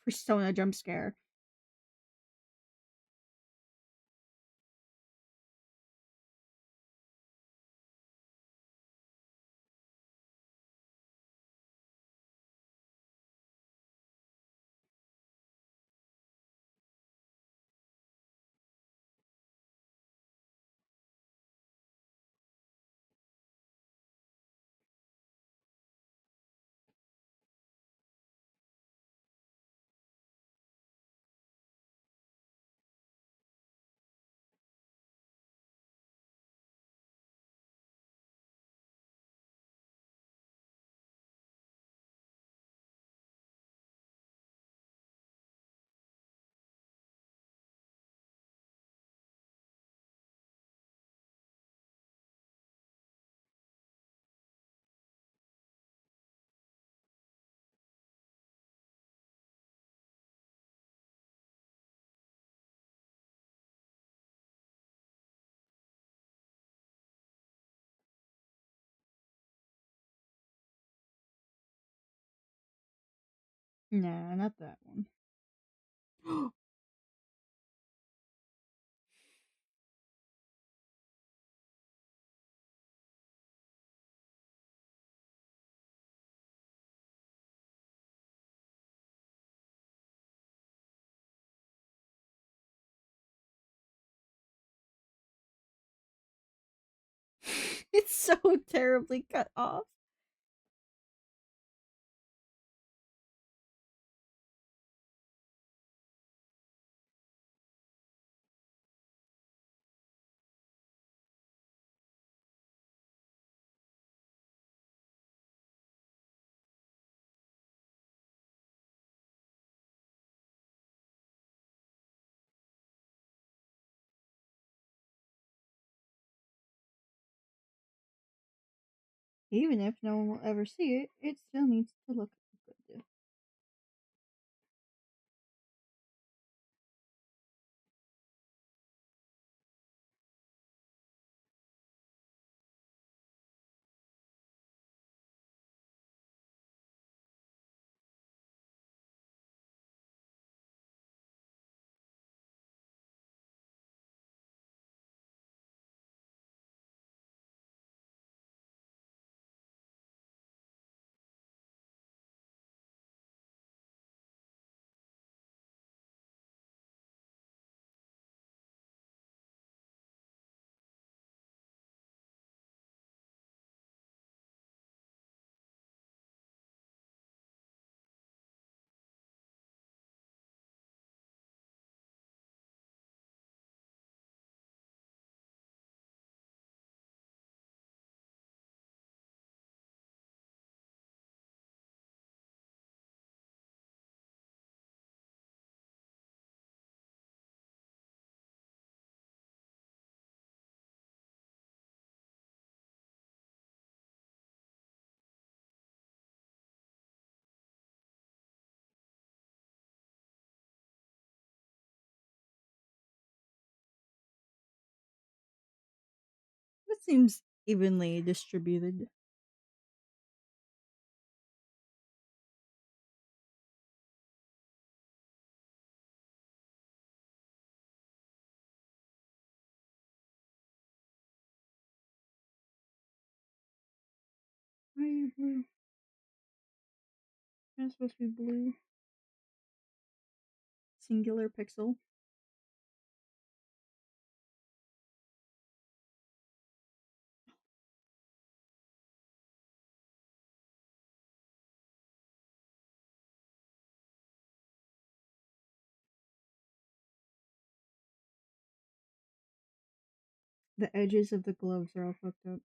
Persona jump scare. Nah, not that one. It's so terribly cut off. Even if no one will ever see it, it still needs to look good. It seems evenly distributed. Why are you blue? You're not supposed to be blue. Singular pixel. The edges of the gloves are all fucked up.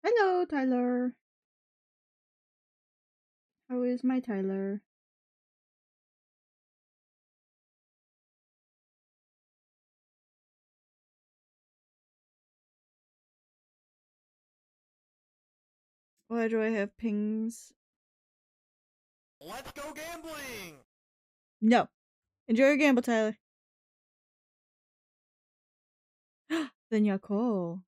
Hello, Tyler. How is my Tyler? Why do I have pings? Let's go gambling! No. Enjoy your gamble, Tyler. Then you're cool.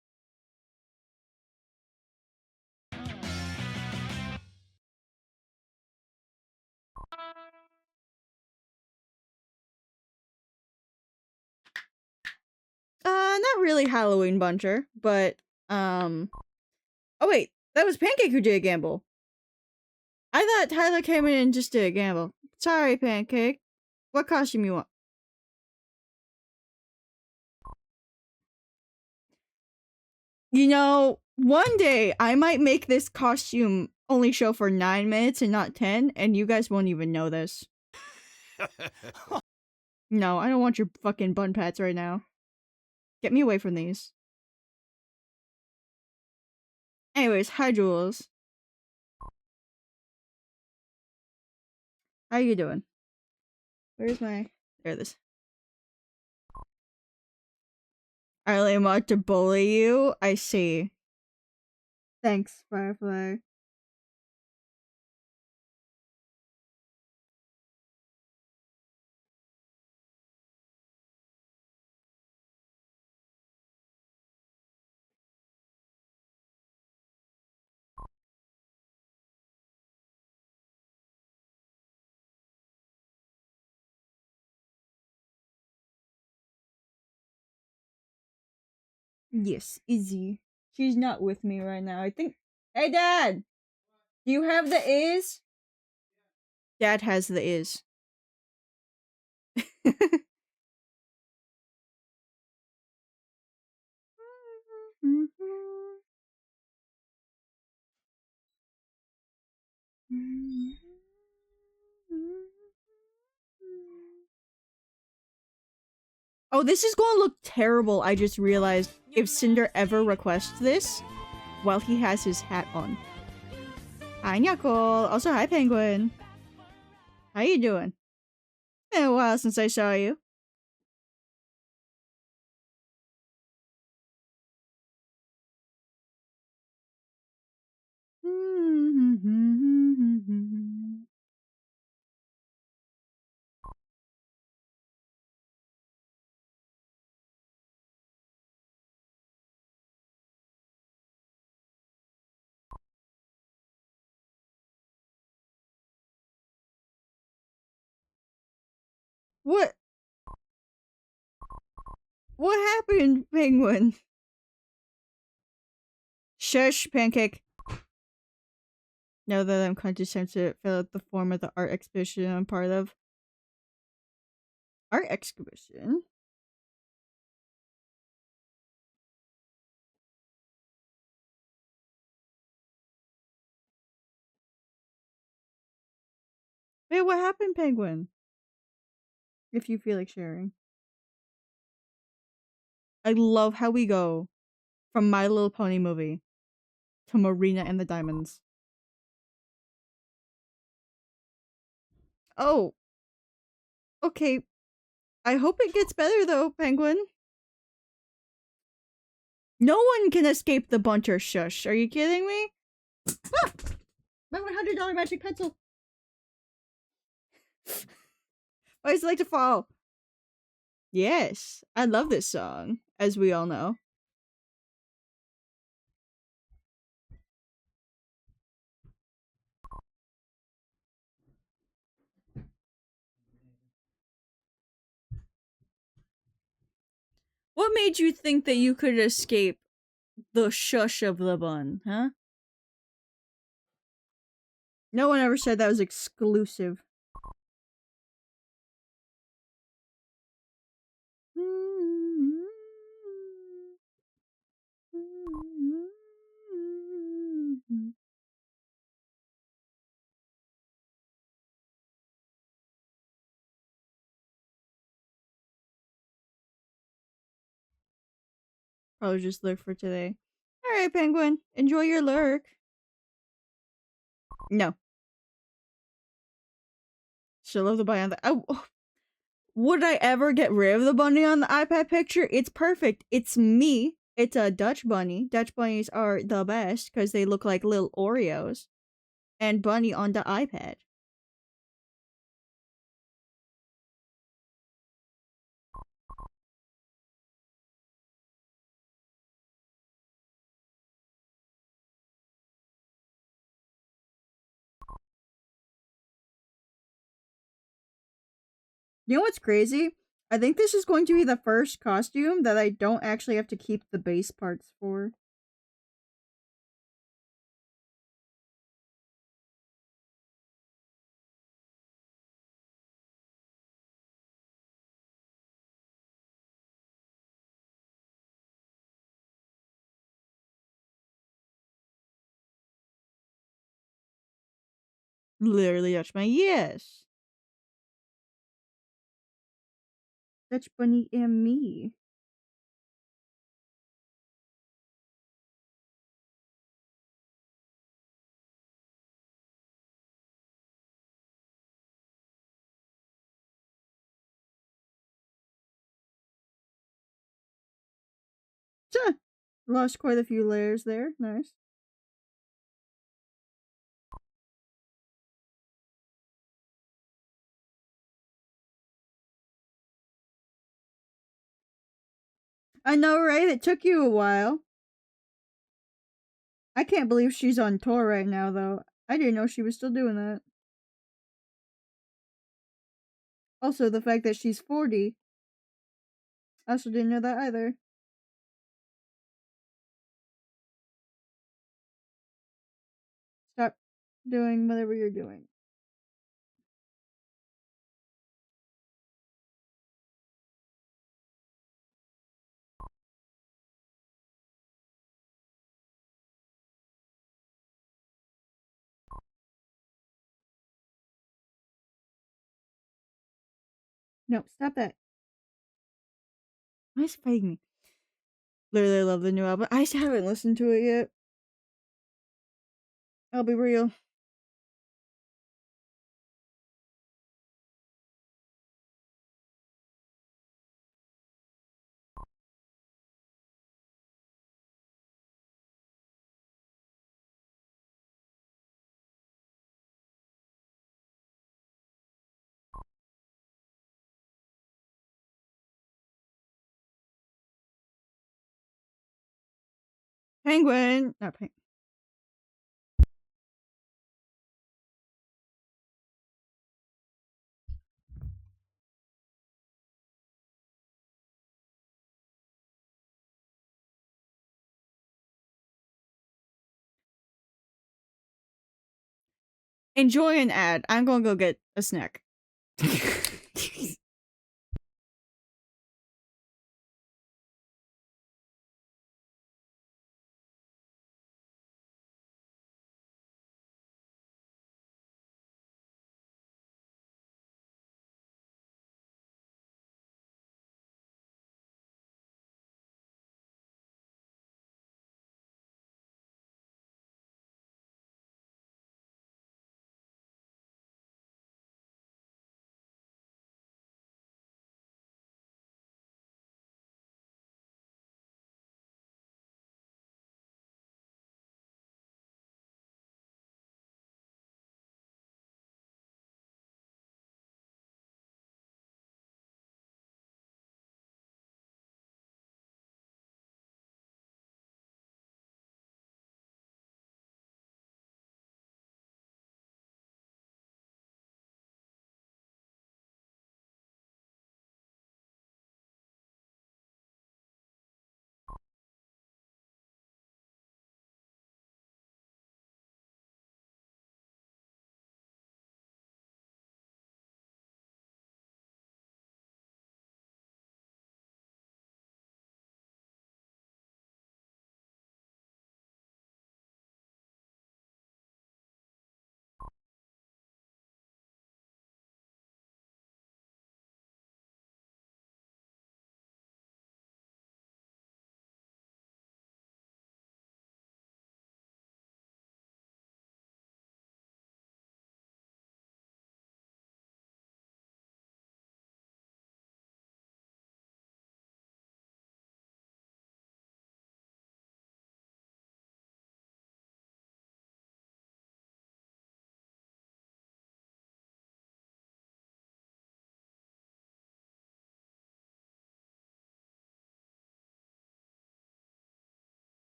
Not really Halloween buncher, but oh wait, that was Pancake who did a gamble. I thought Tyler came in and just did a gamble. Sorry, Pancake. What costume you want? You know, one day I might make this costume only show for 9 minutes and not 10, and you guys won't even know this. No, I don't want your fucking bun pats right now. Get me away from these. Anyways, hi Jules. How you doing? Where's my... There it is. I only want to bully you? I see. Thanks, Firefly. Yes, Izzy. She's not with me right now. I think... Hey, Dad! Do you have the is? Dad has the is. Oh, this is going to look terrible. I just realized if Cinder ever requests this while he has his hat on. Hi, Nyakol. Also, hi, Penguin. How you doing? Been a while since I saw you. What? What happened, Penguin? Shush, Pancake. Now that I'm condescending to fill out the form of the art exhibition I'm part of. Art exhibition? Wait, what happened, Penguin? If you feel like sharing. I love how we go from My Little Pony movie to Marina and the Diamonds. Oh. Okay. I hope it gets better though, Penguin. No one can escape the bunter shush. Are you kidding me? Ah! My $100 magic pencil. Why does it like to fall? Yes, I love this song, as we all know. What made you think that you could escape the shush of the bun, huh? No one ever said that was exclusive. Probably just look for today. Alright, Penguin. Enjoy your lurk. No. Still love the bunny on the... would I ever get rid of the bunny on the iPad picture? It's perfect. It's me. It's a Dutch bunny. Dutch bunnies are the best because they look like little Oreos. And bunny on the iPad. You know what's crazy? I think this is going to be the first costume that I don't actually have to keep the base parts for. Literally Dutch bunny. Yes. Dutch bunny and me. Lost quite a few layers there. Nice. I know, right? It took you a while. I can't believe she's on tour right now, though. I didn't know she was still doing that. Also, the fact that she's 40. I also didn't know that either. Stop doing whatever you're doing. No, stop that. Why is it fighting me? Literally love the new album. I just haven't listened to it yet. I'll be real. Penguin! Not penguin. Enjoy an ad. I'm gonna go get a snack.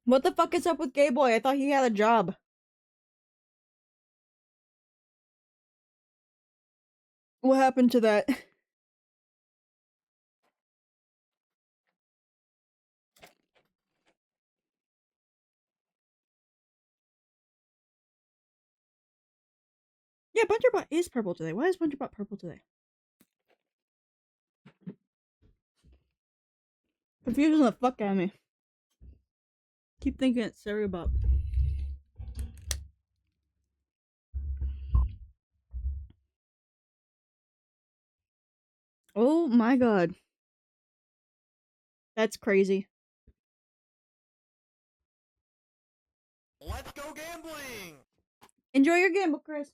What the fuck is up with Gay Boy? I thought he had a job. What happened to that? Yeah, Bunterbot is purple today. Why is Bunterbot purple today? Confusing the fuck out of me. Keep thinking it's Cerebot. Oh my god. That's crazy. Let's go gambling! Enjoy your gamble, Chris.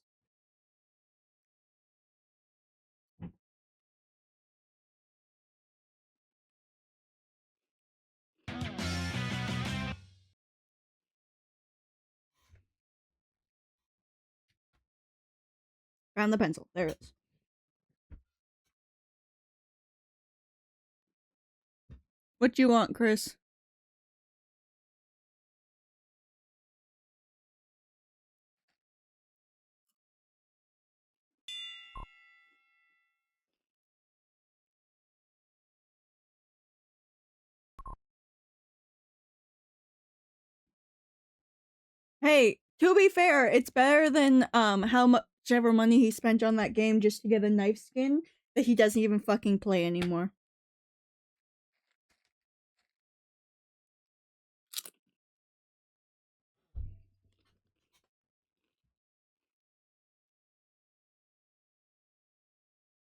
Found the pencil. There it is. What you want, Chris? Hey, to be fair, it's better than how much ever money he spent on that game just to get a knife skin that he doesn't even fucking play anymore.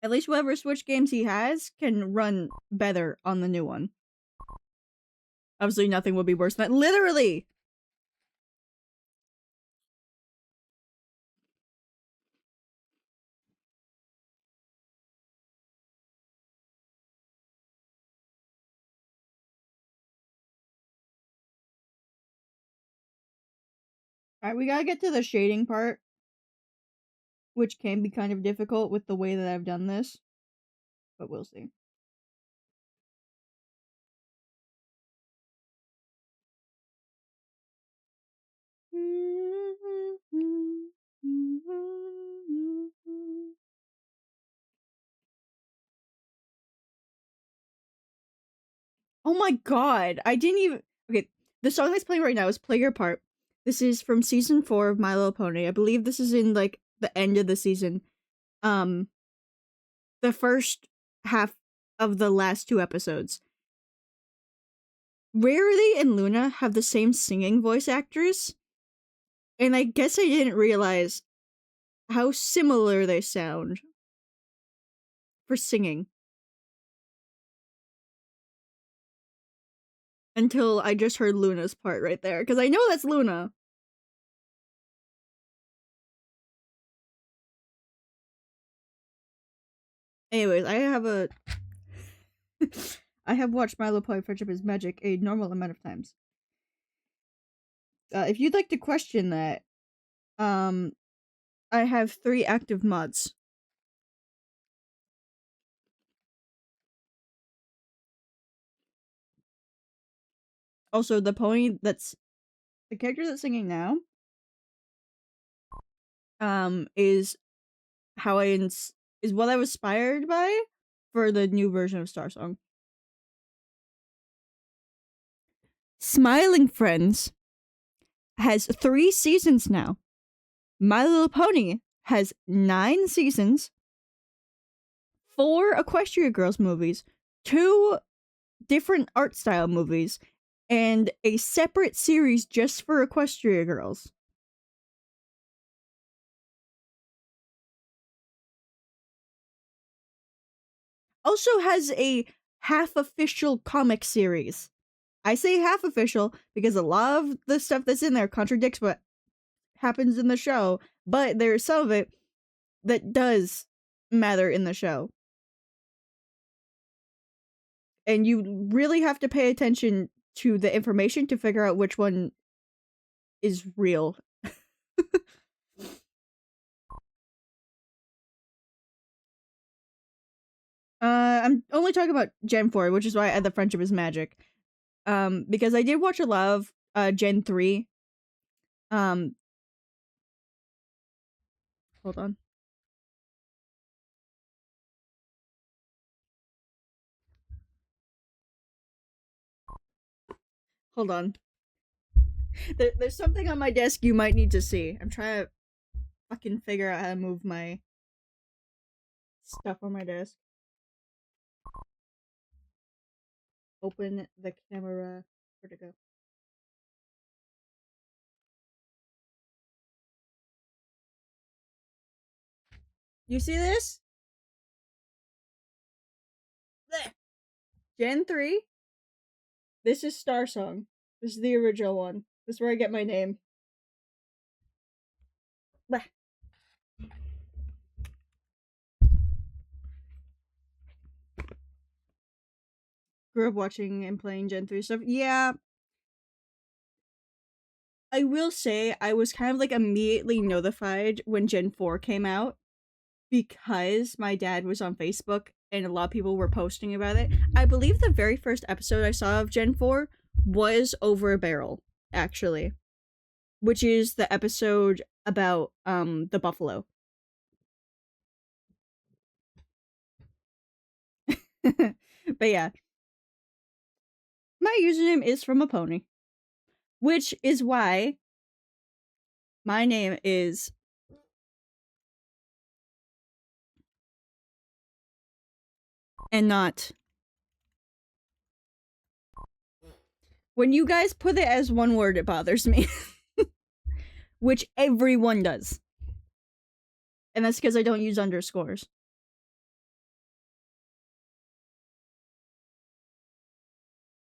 At least whatever Switch games he has can run better on the new one. Obviously, nothing would be worse than that. Literally! Alright, we gotta get to the shading part, which can be kind of difficult with the way that I've done this. But we'll see. Oh my god, I didn't even... Okay, the song that's playing right now is Play Your Part. This is from season 4 of My Little Pony. I believe this is in, like, the end of the season. The first half of the last 2 episodes. Rarity and Luna have the same singing voice actress, and I guess I didn't realize how similar they sound for singing. Until I just heard Luna's part right there, because I know that's Luna. Anyways, I have watched My Little Pony Friendship is Magic a normal amount of times. If you'd like to question that, I have 3 active mods. Also, the pony that's the character that's singing now, is how is what I was inspired by for the new version of Star Song. Smiling Friends has 3 seasons now. My Little Pony has 9 seasons, 4 Equestria Girls movies, 2 different art style movies, and a separate series just for Equestria Girls. Also has a half official comic series. I say half official because a lot of the stuff that's in there contradicts what happens in the show, but there's some of it that does matter in the show. And you really have to pay attention to the information to figure out which one is real. I'm only talking about Gen 4, which is why I had the Friendship is Magic. Because I did watch a lot of Gen 3. Hold on. Hold on. There's something on my desk you might need to see. I'm trying to fucking figure out how to move my stuff on my desk. Open the camera. Where'd it go? You see this? There. Gen 3. This is Star Song. This is the original one. This is where I get my name. Bleh. Grew up watching and playing Gen 3 stuff. Yeah. I will say I was kind of like immediately notified when Gen 4 came out because my dad was on Facebook and a lot of people were posting about it. I believe the very first episode I saw of Gen 4 was Over a Barrel, actually, which is the episode about the buffalo. But yeah. My username is from a pony, which is why my name is and not. When you guys put it as one word, it bothers me. Which everyone does. And that's because I don't use underscores.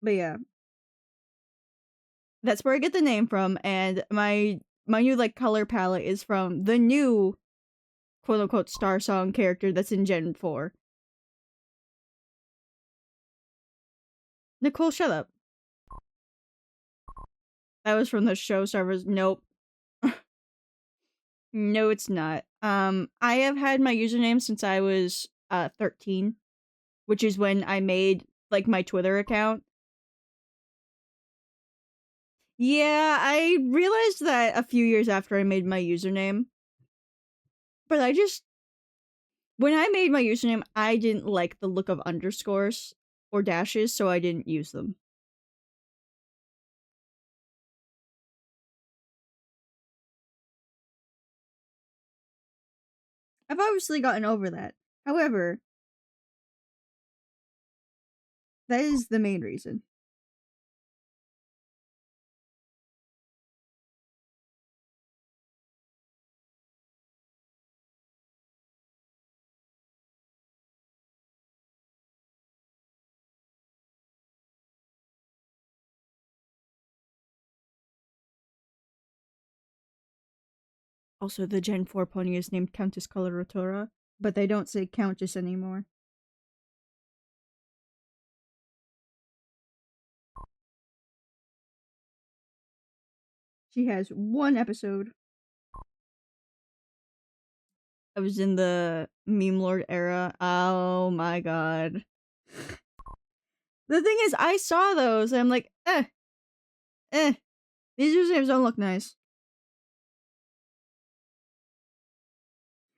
But yeah. That's where I get the name from, and my new like color palette is from the new quote unquote Star Song character that's in Gen 4. Nicole, shut up. That was from the show servers. Nope. No, it's not. I have had my username since I was 13, which is when I made like my Twitter account. Yeah, I realized that a few years after I made my username. But when I made my username, I didn't like the look of underscores or dashes, so I didn't use them. I've obviously gotten over that. However, that is the main reason. Also, the Gen 4 pony is named Countess Coloratura, but they don't say Countess anymore. She has one episode. I was in the meme lord era. Oh my god. The thing is, I saw those and I'm like, these usernames don't look nice.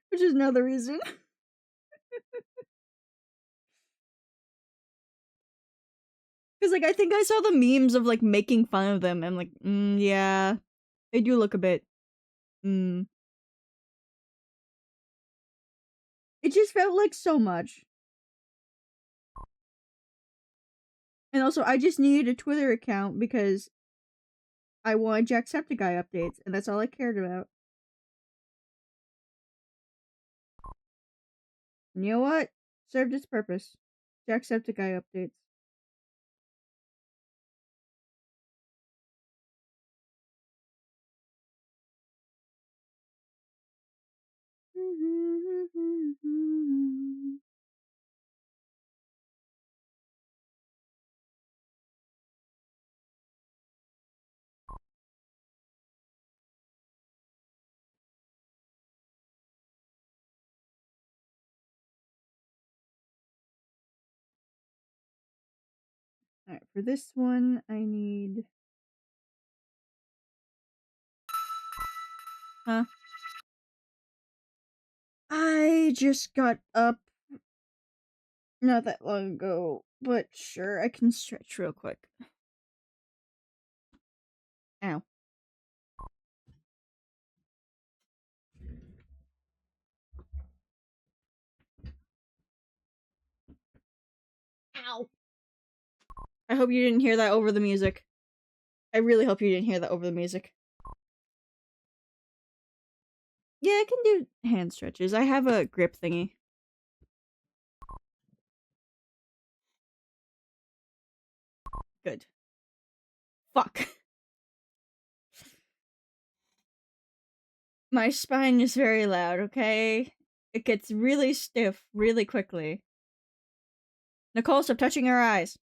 Which is another reason. Because, like, I think I saw the memes of, like, making fun of them. And I'm like, yeah. They do look a bit, It just felt like so much. And also, I just needed a Twitter account because I wanted Jacksepticeye updates, and that's all I cared about. And you know what? Served its purpose. Jacksepticeye updates. Alright, for this one, I need Huh? I just got up not that long ago, but sure, I can stretch real quick. Ow. Ow. I hope you didn't hear that over the music. I really hope you didn't hear that over the music. Yeah, I can do hand stretches. I have a grip thingy. Good. Fuck. My spine is very loud, okay? It gets really stiff really quickly. Nicole, stop touching her eyes.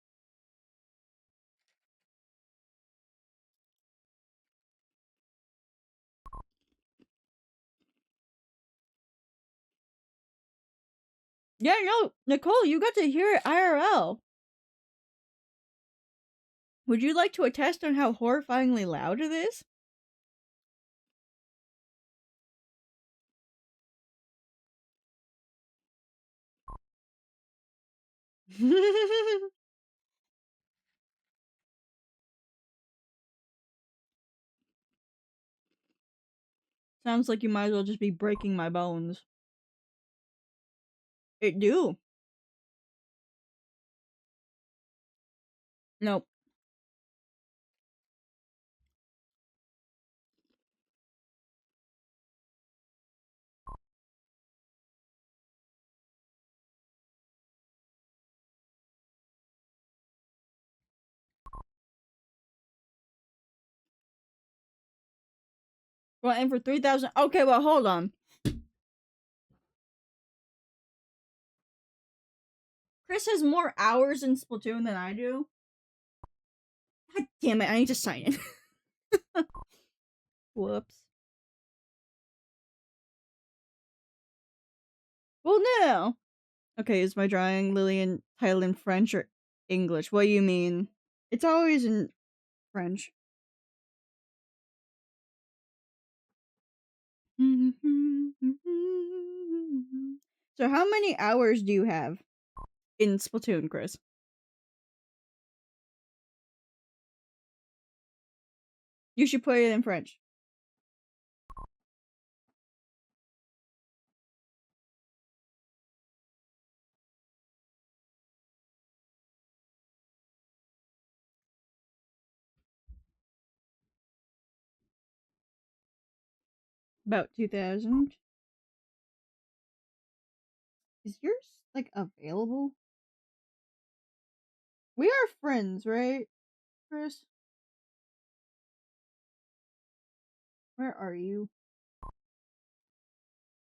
Yeah, no, Nicole, you got to hear it IRL. Would you like to attest on how horrifyingly loud it is? Sounds like you might as well just be breaking my bones. It do. Nope. Well, and for 3,000. Okay, well, hold on. Chris has more hours in Splatoon than I do. God damn it, I need to sign in. Whoops. Well, no. Okay, is my drawing Lillian title in French or English? What do you mean? It's always in French. So how many hours do you have in Splatoon, Chris? You should put it in French. About 2,000. Is yours, like, available? We are friends, right, Chris? Where are you?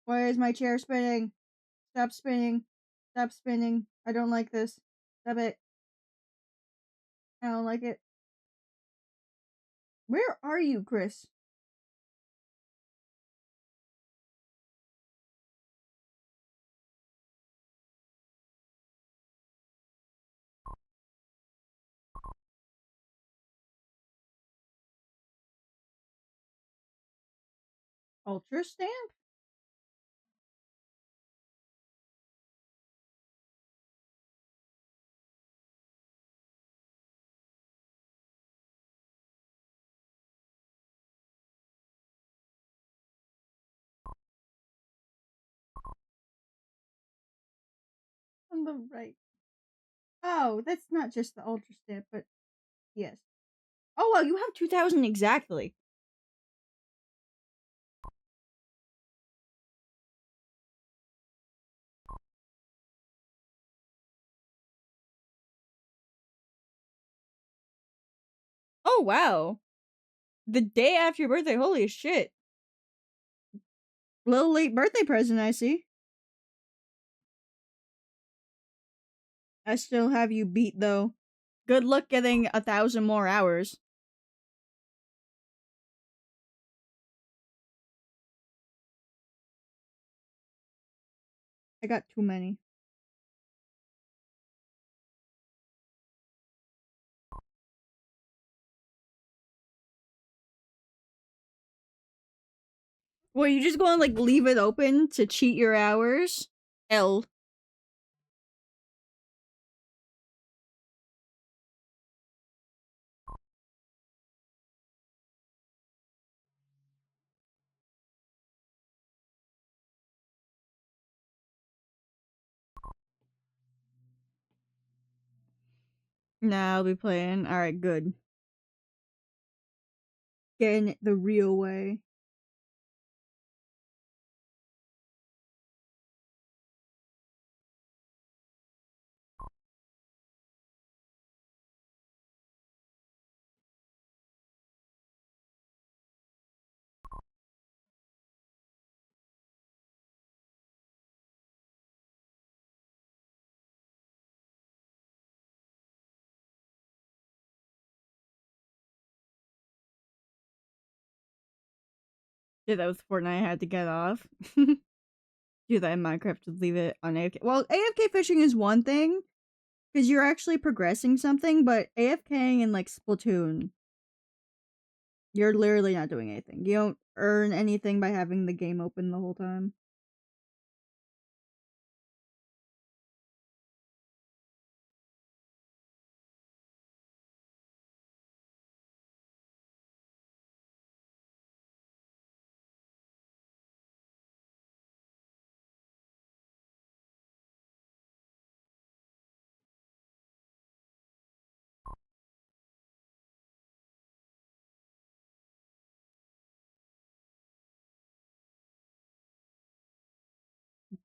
Why is my chair spinning? Stop spinning. Stop spinning. I don't like this. Stop it. I don't like it. Where are you, Chris? Ultra stamp? On the right. Oh, that's not just the ultra stamp, but yes. Oh, well, you have 2,000 exactly. Oh, wow. The day after your birthday, holy shit. Little late birthday present, I see. I still have you beat, though. Good luck getting 1,000 more hours. I got too many. Well, you just gonna like leave it open to cheat your hours? L. Nah, I'll be playing. Alright, good. Getting it the real way. Yeah, that was Fortnite I had to get off. Do that in Minecraft to leave it on AFK. Well, AFK fishing is one thing, because you're actually progressing something, but AFKing in like Splatoon, you're literally not doing anything. You don't earn anything by having the game open the whole time.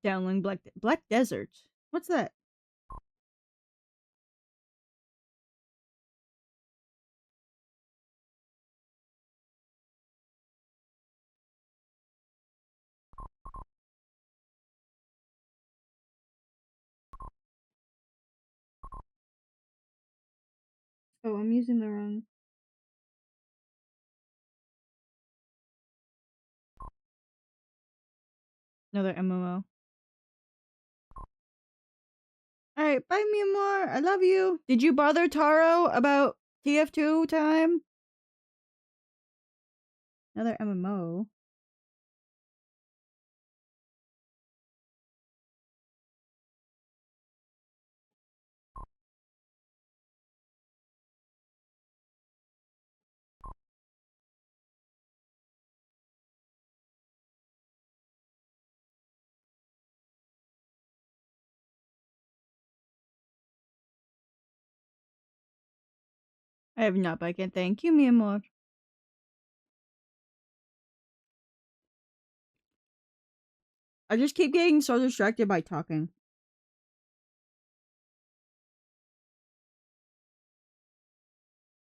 Downloading Black Desert. What's that? Oh, I'm using the wrong. Another MMO. Alright, bye Myanmar. I love you. Did you bother Taro about TF2 time? Another MMO. I have not, but I can thank you, Myanmar. I just keep getting so distracted by talking.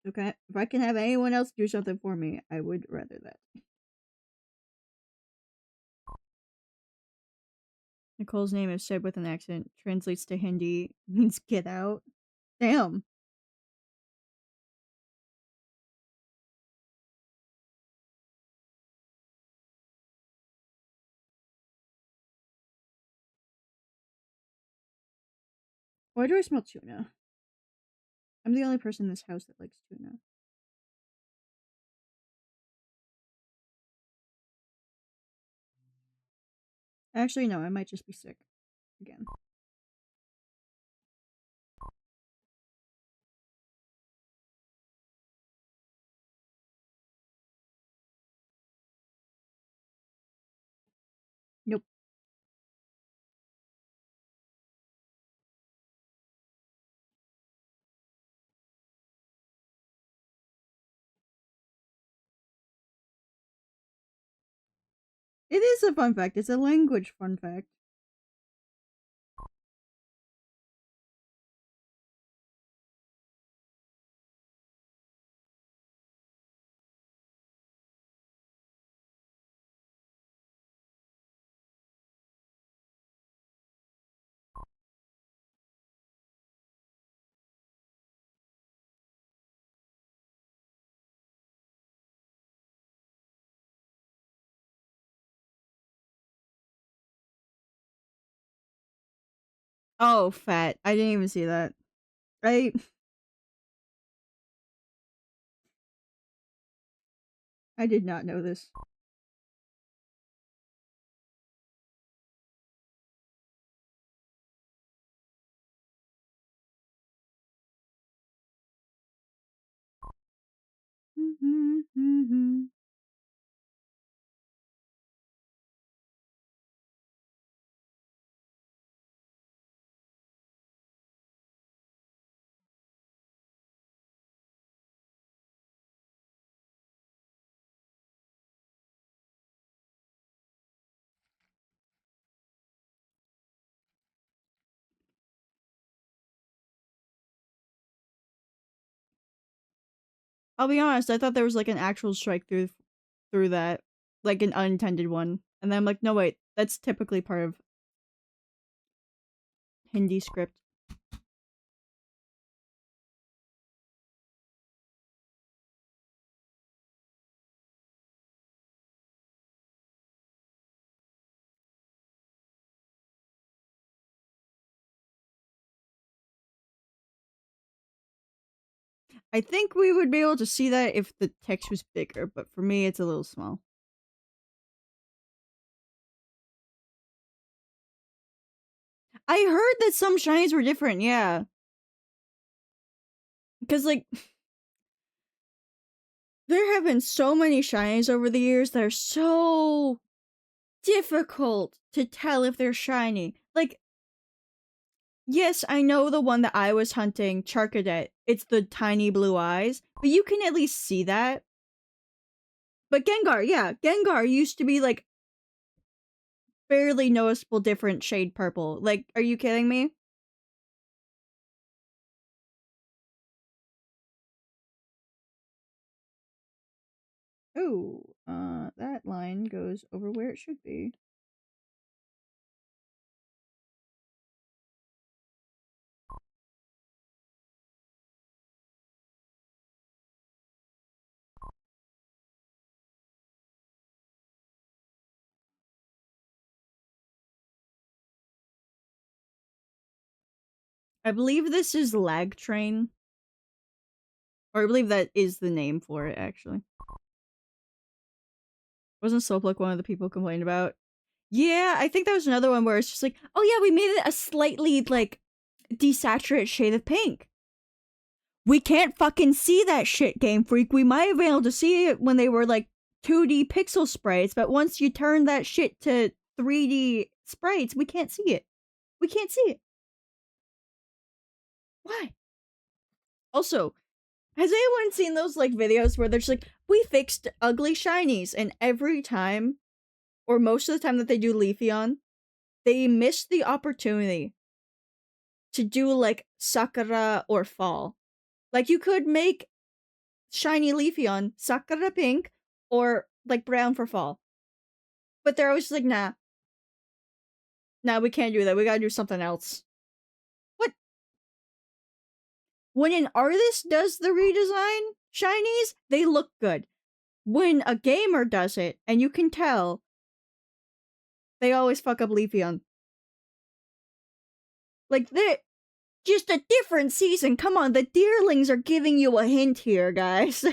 Okay, if I can have anyone else do something for me, I would rather that. Nicole's name is said with an accent, translates to Hindi, means get out. Damn. Why do I smell tuna? I'm the only person in this house that likes tuna. Actually, no, I might just be sick again. Nope. It is a fun fact. It's a language fun fact. Oh, fat. I didn't even see that. I did not know this. I'll be honest, I thought there was like an actual strike through that, like an unintended one. And then I'm like, no wait, that's typically part of Hindi script. I think we would be able to see that if the text was bigger, but for me, it's a little small. I heard that some shinies were different, yeah. Because, like, there have been so many shinies over the years that are so difficult to tell if they're shiny. Like, yes, I know the one that I was hunting, Charcadet. It's the tiny blue eyes, but you can at least see that. But Gengar, yeah, Gengar used to be like barely noticeable different shade purple. Like, are you kidding me? Ooh, that line goes over where it should be. I believe this is Lag Train. Or I believe that is the name for it, actually. Wasn't Slowpoke one of the people complained about? Yeah, I think that was another one where it's just like, oh yeah, we made it a slightly, like, desaturated shade of pink. We can't fucking see that shit, Game Freak. We might have been able to see it when they were, like, 2D pixel sprites, but once you turn that shit to 3D sprites, we can't see it. We can't see it. Why? Also, has anyone seen those, like, videos where they're just like, we fixed ugly shinies, and every time, or most of the time that they do Leafeon, they miss the opportunity to do, like, Sakura or Fall. Like, you could make shiny Leafeon Sakura pink, or, like, brown for Fall. But they're always just like, nah. Nah, we can't do that. We gotta do something else. What? When an artist does the redesign shinies, they look good. When a gamer does it, and you can tell, they always fuck up Leafeon. Like, they're just a different season. Come on, the Deerlings are giving you a hint here, guys.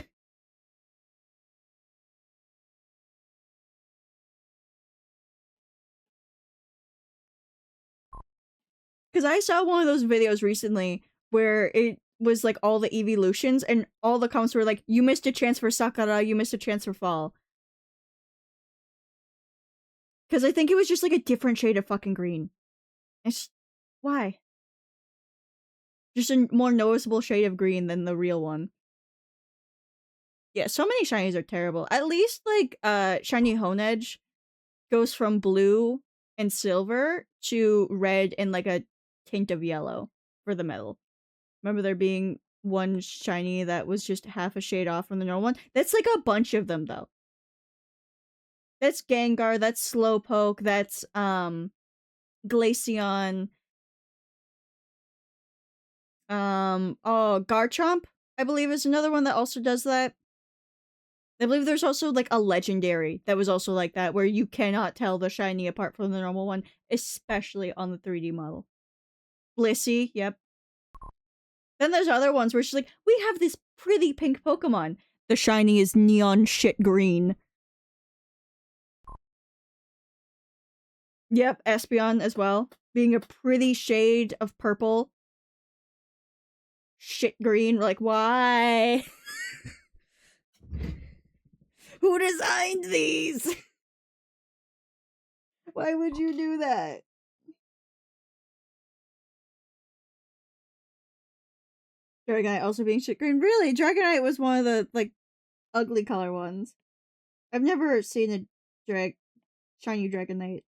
Because I saw one of those videos recently where it was like all the evolutions, and all the comments were like, you missed a chance for Sakura, you missed a chance for Fall. Because I think it was just like a different shade of fucking green. It's why? Just a more noticeable shade of green than the real one. Yeah, so many shinies are terrible. At least, like, shiny Honedge goes from blue and silver to red and, like, a tint of yellow for the metal. Remember there being one shiny that was just half a shade off from the normal one? That's, like, a bunch of them, though. That's Gengar, that's Slowpoke, that's, Glaceon. Oh, Garchomp, I believe, is another one that also does that. I believe there's also, like, a legendary that was also like that, where you cannot tell the shiny apart from the normal one, especially on the 3D model. Blissey, yep. Then there's other ones where she's like, we have this pretty pink Pokemon. The shiny is neon shit green. Yep, Espeon as well. Being a pretty shade of purple. Shit green, like, why? Who designed these? Why would you do that? Dragonite also being shit green. Really? Dragonite was one of the, like, ugly color ones. I've never seen a shiny Dragonite.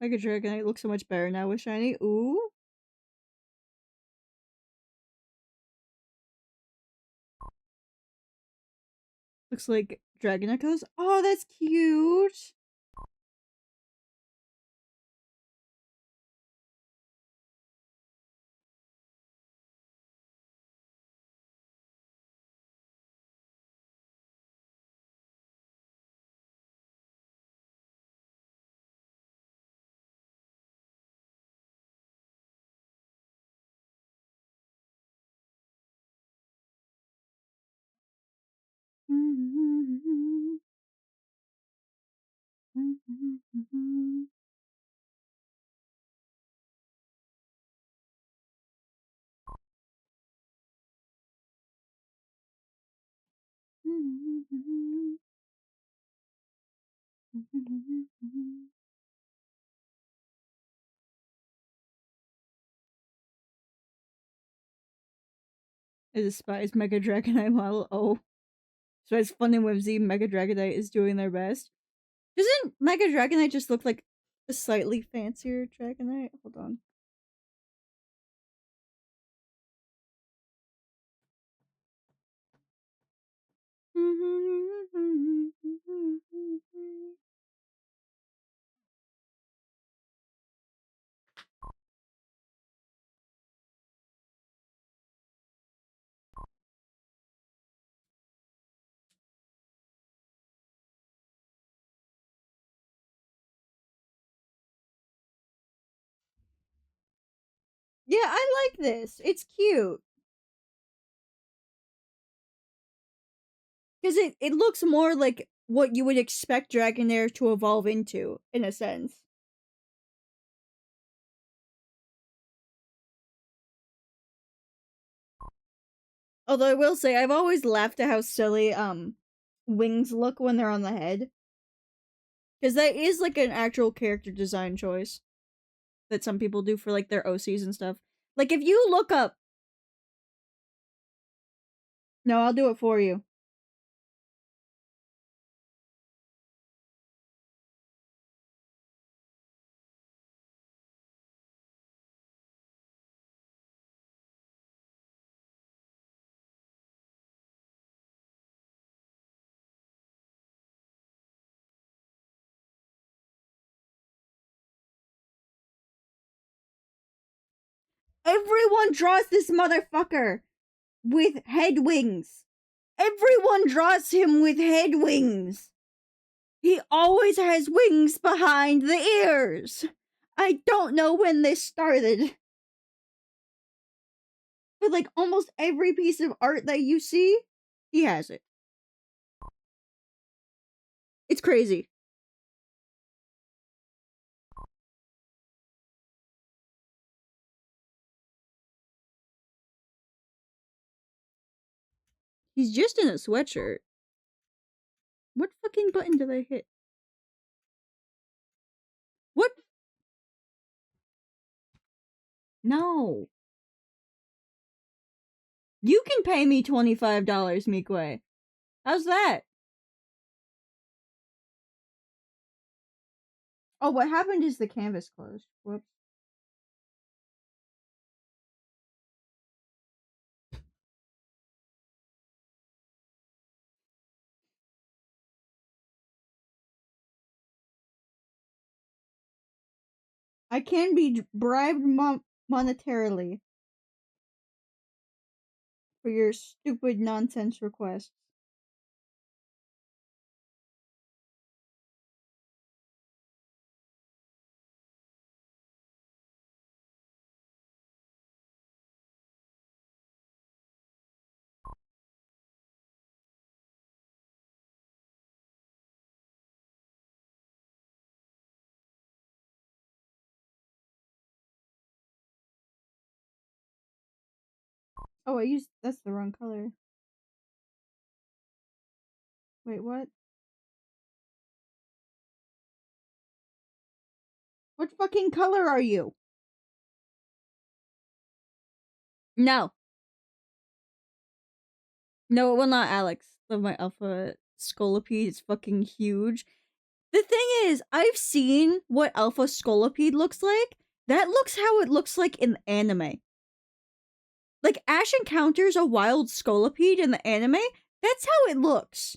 Mega Dragonite looks so much better now with shiny. Ooh. Looks like Dragonite colors. Oh, that's cute. I despise Mega Dragonite model. Oh. So it's funny when Z Mega Dragonite is doing their best. Doesn't Mega Dragonite just look like a slightly fancier Dragonite? Hold on. Yeah, I like this. It's cute. Because it looks more like what you would expect Dragonair to evolve into, in a sense. Although I will say, I've always laughed at how silly wings look when they're on the head. Because that is like an actual character design choice that some people do for like their OCs and stuff. Like if you look up... No, I'll do it for you. Everyone draws this motherfucker with head wings. Everyone draws him with head wings. He always has wings behind the ears. I don't know when this started. But like almost every piece of art that you see, he has it. It's crazy. He's just in a sweatshirt. What fucking button did I hit? What? No. You can pay me $25, Mikwe. How's that? Oh, what happened is the canvas closed. Whoops. I can be bribed monetarily for your stupid nonsense requests. Oh, that's the wrong color. Wait, what? What fucking color are you? No. No, it will not, Alex. Love my alpha Scolipede. It's fucking huge. The thing is, I've seen what alpha Scolipede looks like. That looks how it looks like in anime. Like, Ash encounters a wild Scolipede in the anime. That's how it looks.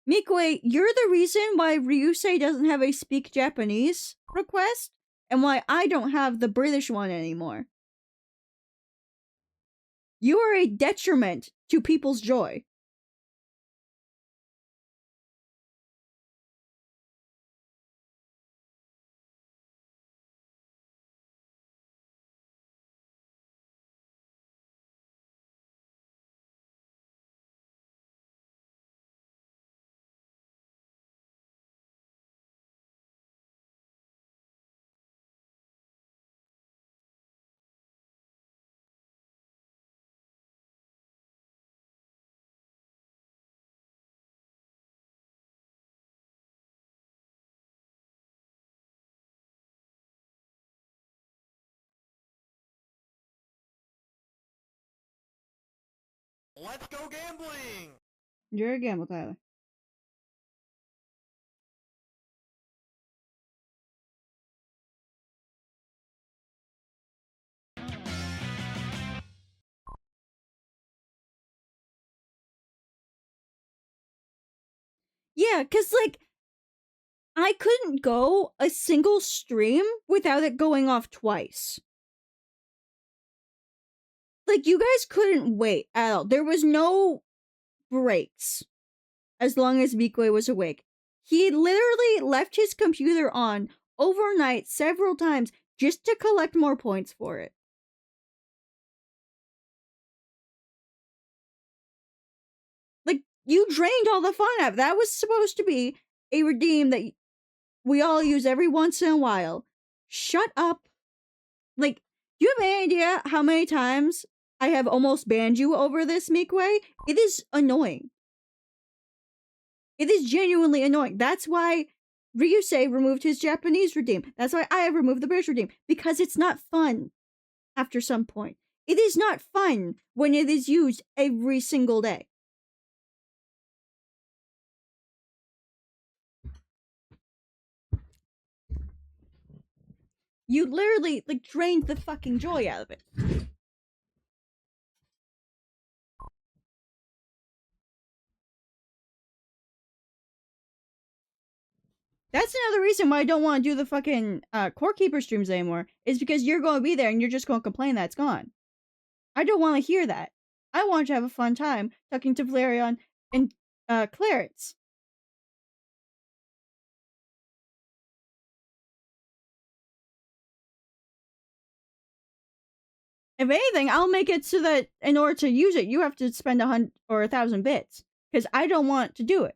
Mikue, you're the reason why Ryusei doesn't have a speak Japanese request, and why I don't have the British one anymore. You are a detriment to people's joy. Let's go gambling! You're a gamble, Tyler. Yeah, because, like, I couldn't go a single stream without it going off twice. Like, you guys couldn't wait at all. There was no breaks as long as Mikue was awake. He literally left his computer on overnight several times just to collect more points for it. Like, you drained all the fun out of it. That was supposed to be a redeem that we all use every once in a while. Shut up. Like, do you have any idea how many times I have almost banned you over this, Mikue? It is annoying. It is genuinely annoying. That's why Ryusei removed his Japanese redeem. That's why I have removed the British redeem. Because it's not fun after some point. It is not fun when it is used every single day. You literally, like, drained the fucking joy out of it. That's another reason why I don't want to do the fucking Core Keeper streams anymore, is because you're going to be there and you're just going to complain that it's gone. I don't want to hear that. I want to have a fun time talking to Valerion and Clarence. If anything, I'll make it so that in order to use it, you have to spend 100 or 1,000 bits, because I don't want to do it.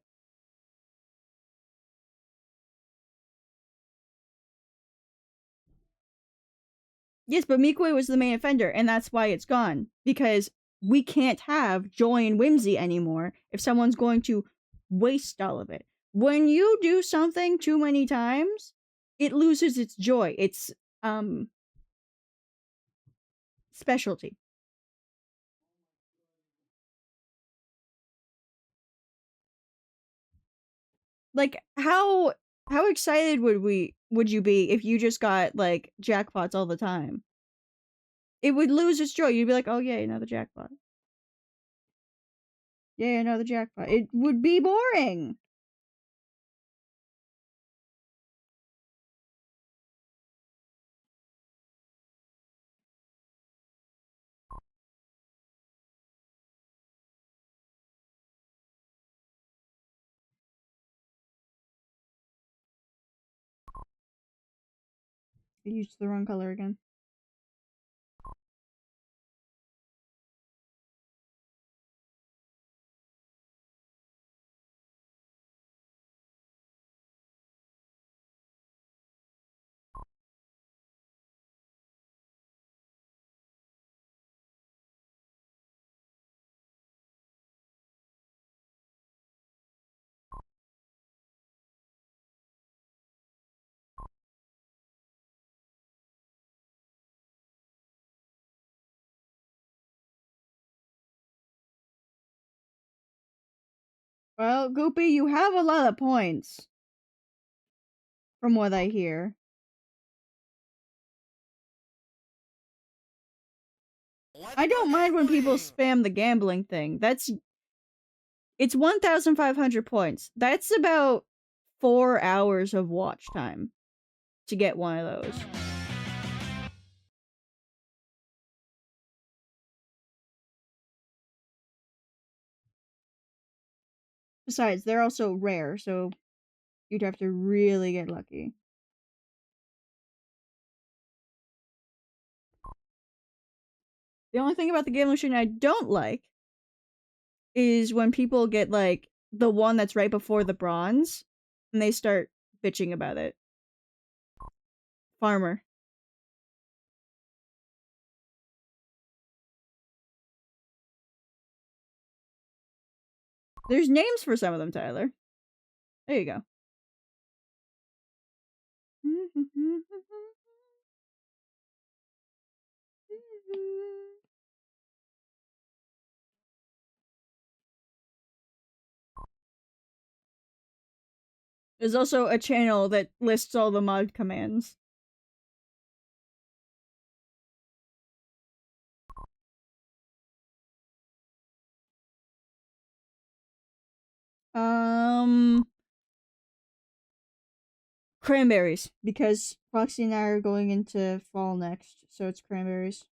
Yes, but Mikue was the main offender, and that's why it's gone. Because we can't have joy and whimsy anymore if someone's going to waste all of it. When you do something too many times, it loses its joy. Its specialty. Like, how excited would you be if you just got, like, jackpots all the time? It would lose its joy. You'd be like, oh yay, another jackpot. Yay, another jackpot. It would be boring. I used the wrong color again. Well, Goopy, you have a lot of points. From what I hear. I don't mind when people spam the gambling thing. It's 1,500 points. That's about 4 hours of watch time to get one of those. Besides, they're also rare, so you'd have to really get lucky. The only thing about the gambling machine I don't like is when people get, like, the one that's right before the bronze, and they start bitching about it. Farmer. There's names for some of them, Tyler. There you go. There's also a channel that lists all the mod commands. Cranberries, because Foxy and I are going into fall next, so it's cranberries.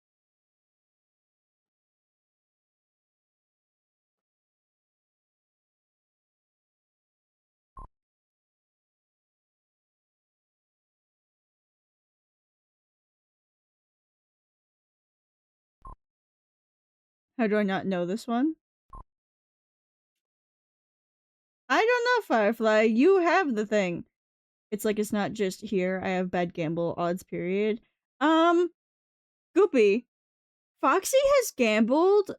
How do I not know this one? I don't know, Firefly. You have the thing. It's like it's not just here. I have bad gamble odds, period. Goopy. Foxy has gambled,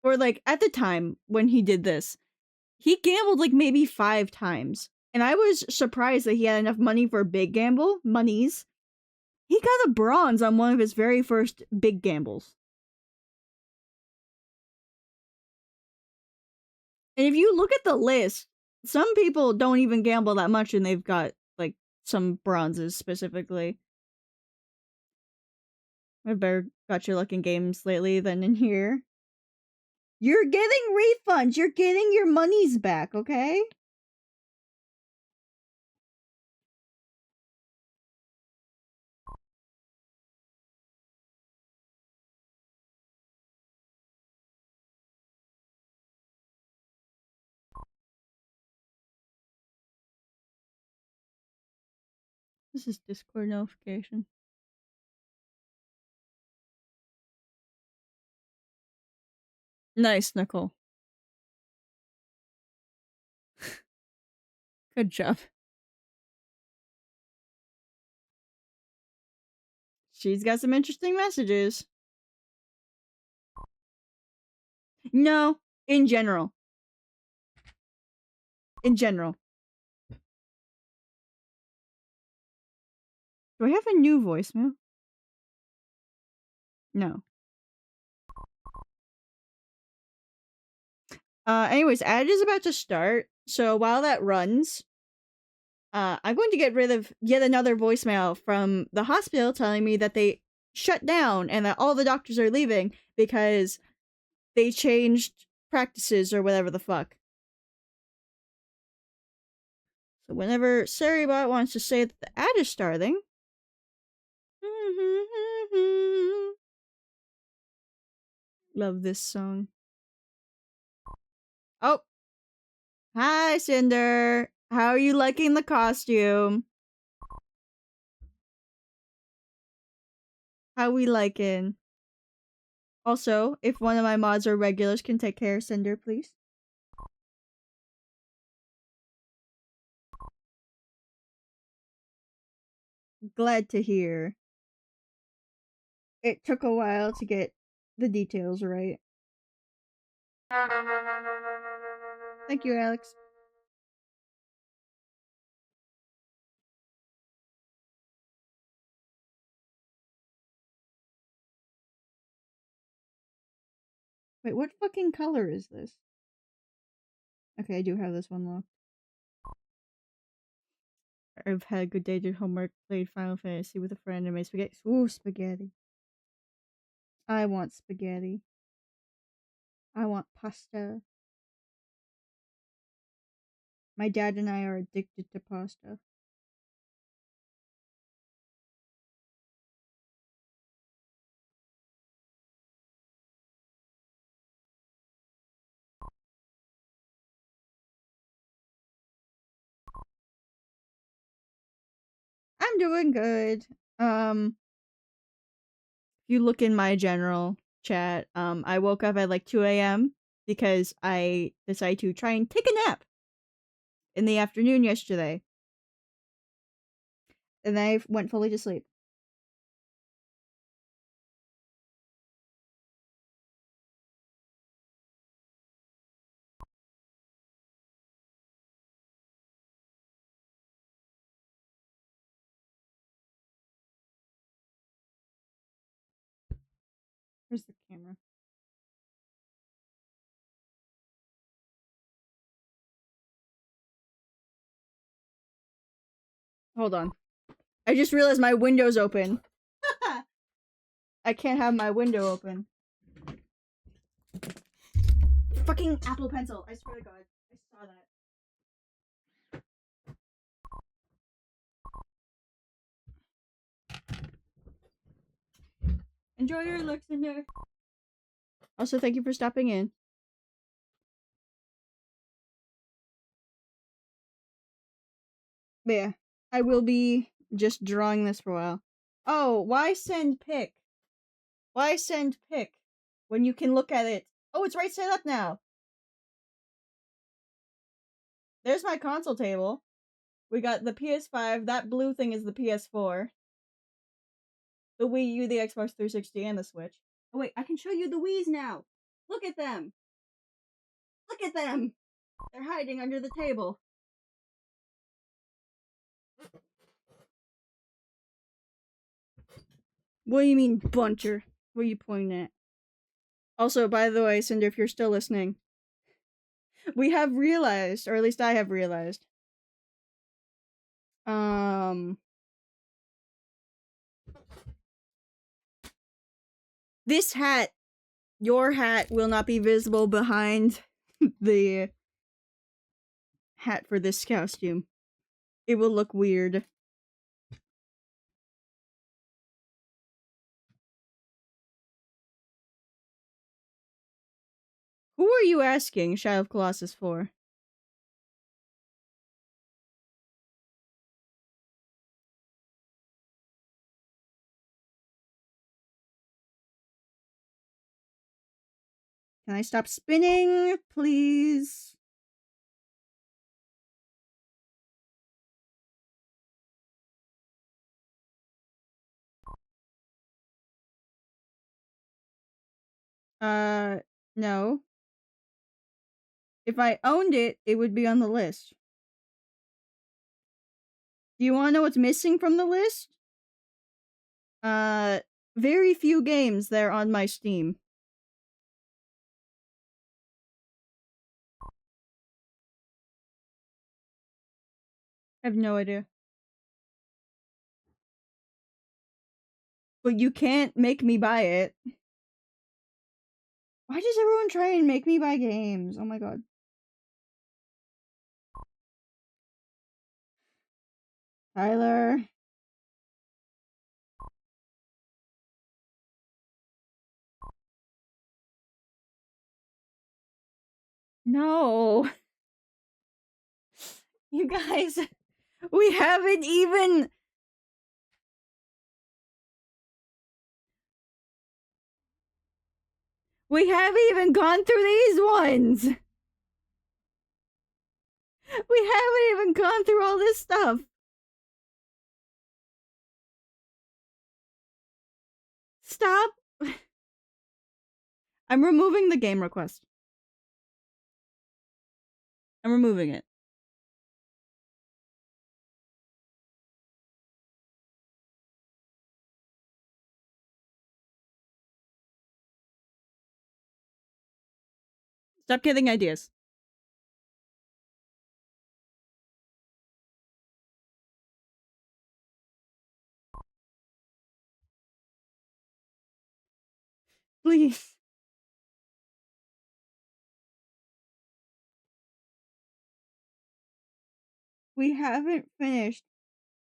or like at the time when he did this, he gambled like maybe 5 times. And I was surprised that he had enough money for a big gamble. Monies. He got a bronze on one of his very first big gambles. And if you look at the list, some people don't even gamble that much and they've got, like, some bronzes specifically. I've better got your luck in games lately than in here. You're getting refunds! You're getting your monies back, okay? This is Discord notification. Nice, Nicole. Good job. She's got some interesting messages. No, in general. In general. Do I have a new voicemail? No. Anyways, ad is about to start, so while that runs, I'm going to get rid of yet another voicemail from the hospital telling me that they shut down and that all the doctors are leaving because they changed practices or whatever the fuck. So whenever Saribot wants to say that the ad is starting... Love this song. Oh! Hi, Cinder! How are you liking the costume? How we liking? Also, if one of my mods or regulars can take care of Cinder, please. Glad to hear. It took a while to get the details right. Thank you, Alex. Wait, what fucking color is this? Okay, I do have this one locked. I've had a good day, did homework, played Final Fantasy with a friend, and made spaghetti. Ooh, spaghetti. I want spaghetti. I want pasta. My dad and I are addicted to pasta. I'm doing good. If you look in my general chat, I woke up at like 2 a.m. because I decided to try and take a nap in the afternoon yesterday. And then I went fully to sleep. Where's the camera? Hold on. I just realized my window's open. I can't have my window open. Fucking Apple Pencil. I swear to God. I saw that. Enjoy your looks in there. Also, thank you for stopping in. But yeah, I will be just drawing this for a while. Oh, why send pic? Why send pic when you can look at it? Oh, it's right set up now. There's my console table. We got the PS5. That blue thing is the PS4. The Wii U, the Xbox 360, and the Switch. Oh wait, I can show you the Wii's now. Look at them. Look at them. They're hiding under the table. What do you mean, buncher? What are you pointing at? Also, by the way, Cinder, if you're still listening, we have realized, or at least I have realized, this hat, your hat, will not be visible behind the hat for this costume. It will look weird. Who are you asking Shadow of Colossus for? Can I stop spinning, please? No. If I owned it, it would be on the list. Do you want to know what's missing from the list? Very few games that are on my Steam. I have no idea. But you can't make me buy it. Why does everyone try and make me buy games? Oh my god. Tyler. No. You guys, we haven't even... We haven't even gone through these ones! We haven't even gone through all this stuff! Stop! I'm removing the game request. I'm removing it. Stop getting ideas. Please. We haven't finished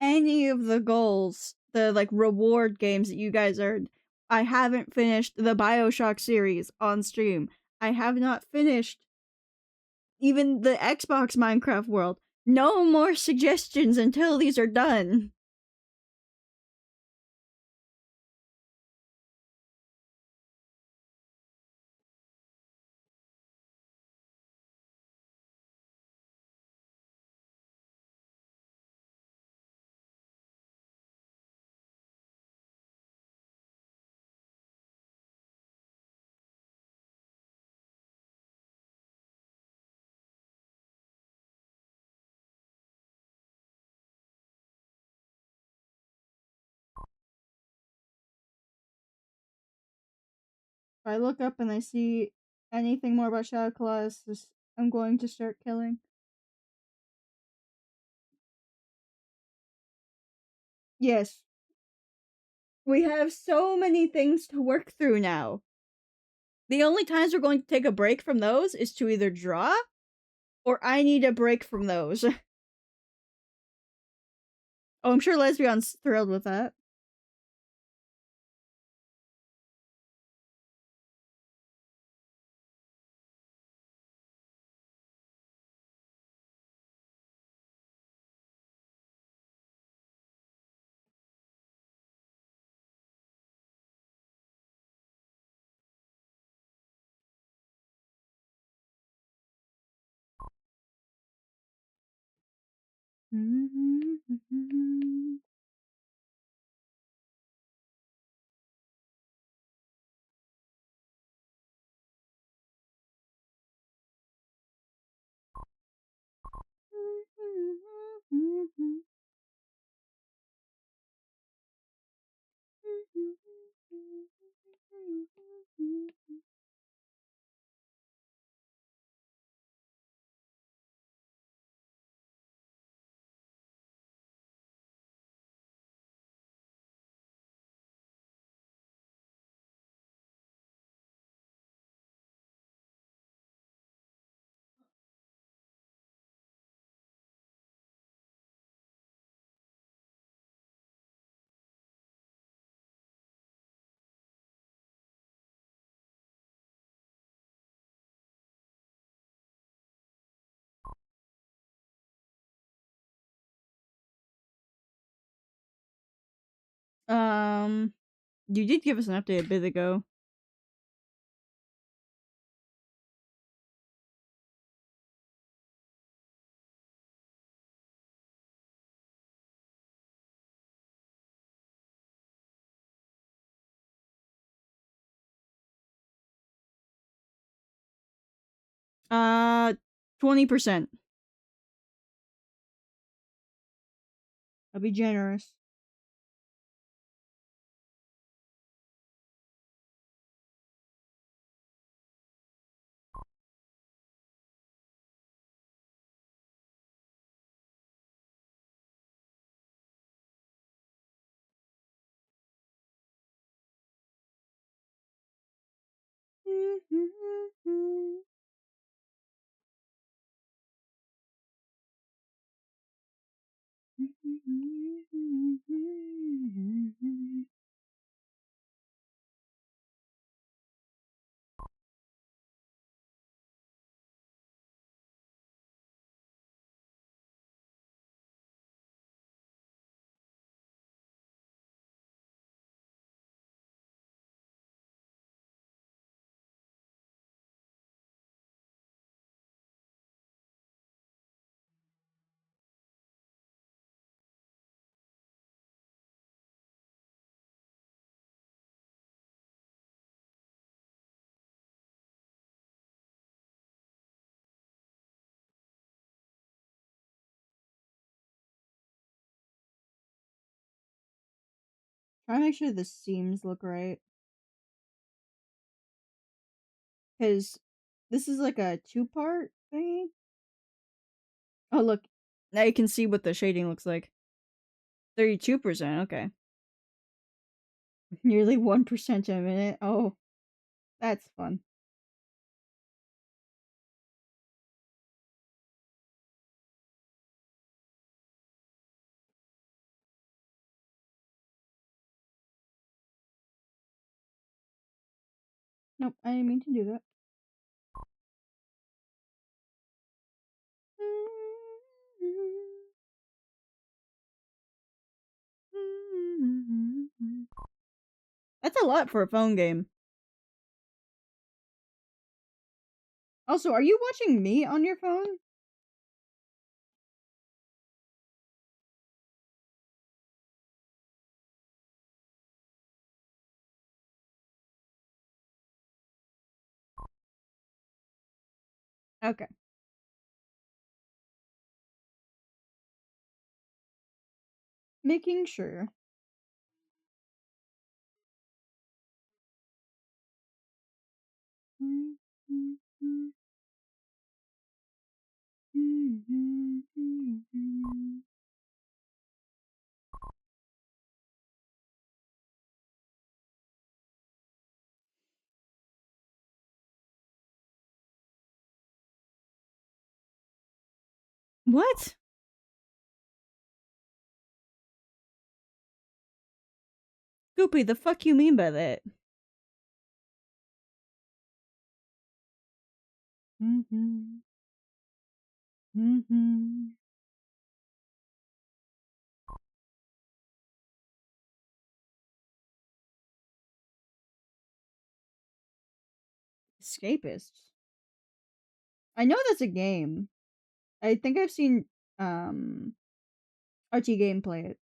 any of the goals, the like reward games that you guys earned. I haven't finished the BioShock series on stream. I have not finished even the Xbox Minecraft world. No more suggestions until these are done. If I look up and I see anything more about Shadow Colossus, I'm going to start killing. Yes. We have so many things to work through now. The only times we're going to take a break from those is to either draw, or I need a break from those. Oh, I'm sure Lesbion's thrilled with that. You did give us an update a bit ago. 20%. I'll be generous. Try to make sure the seams look right. Because this is like a 2-part thing. Oh, look. Now you can see what the shading looks like. 32%, okay. Nearly 1% a minute. Oh. That's fun. Nope, I didn't mean to do that. That's a lot for a phone game. Also, are you watching me on your phone? Okay. Making sure. What? Goopy, the fuck you mean by that? Escapists. I know that's a game. I think I've seen RT Game play it.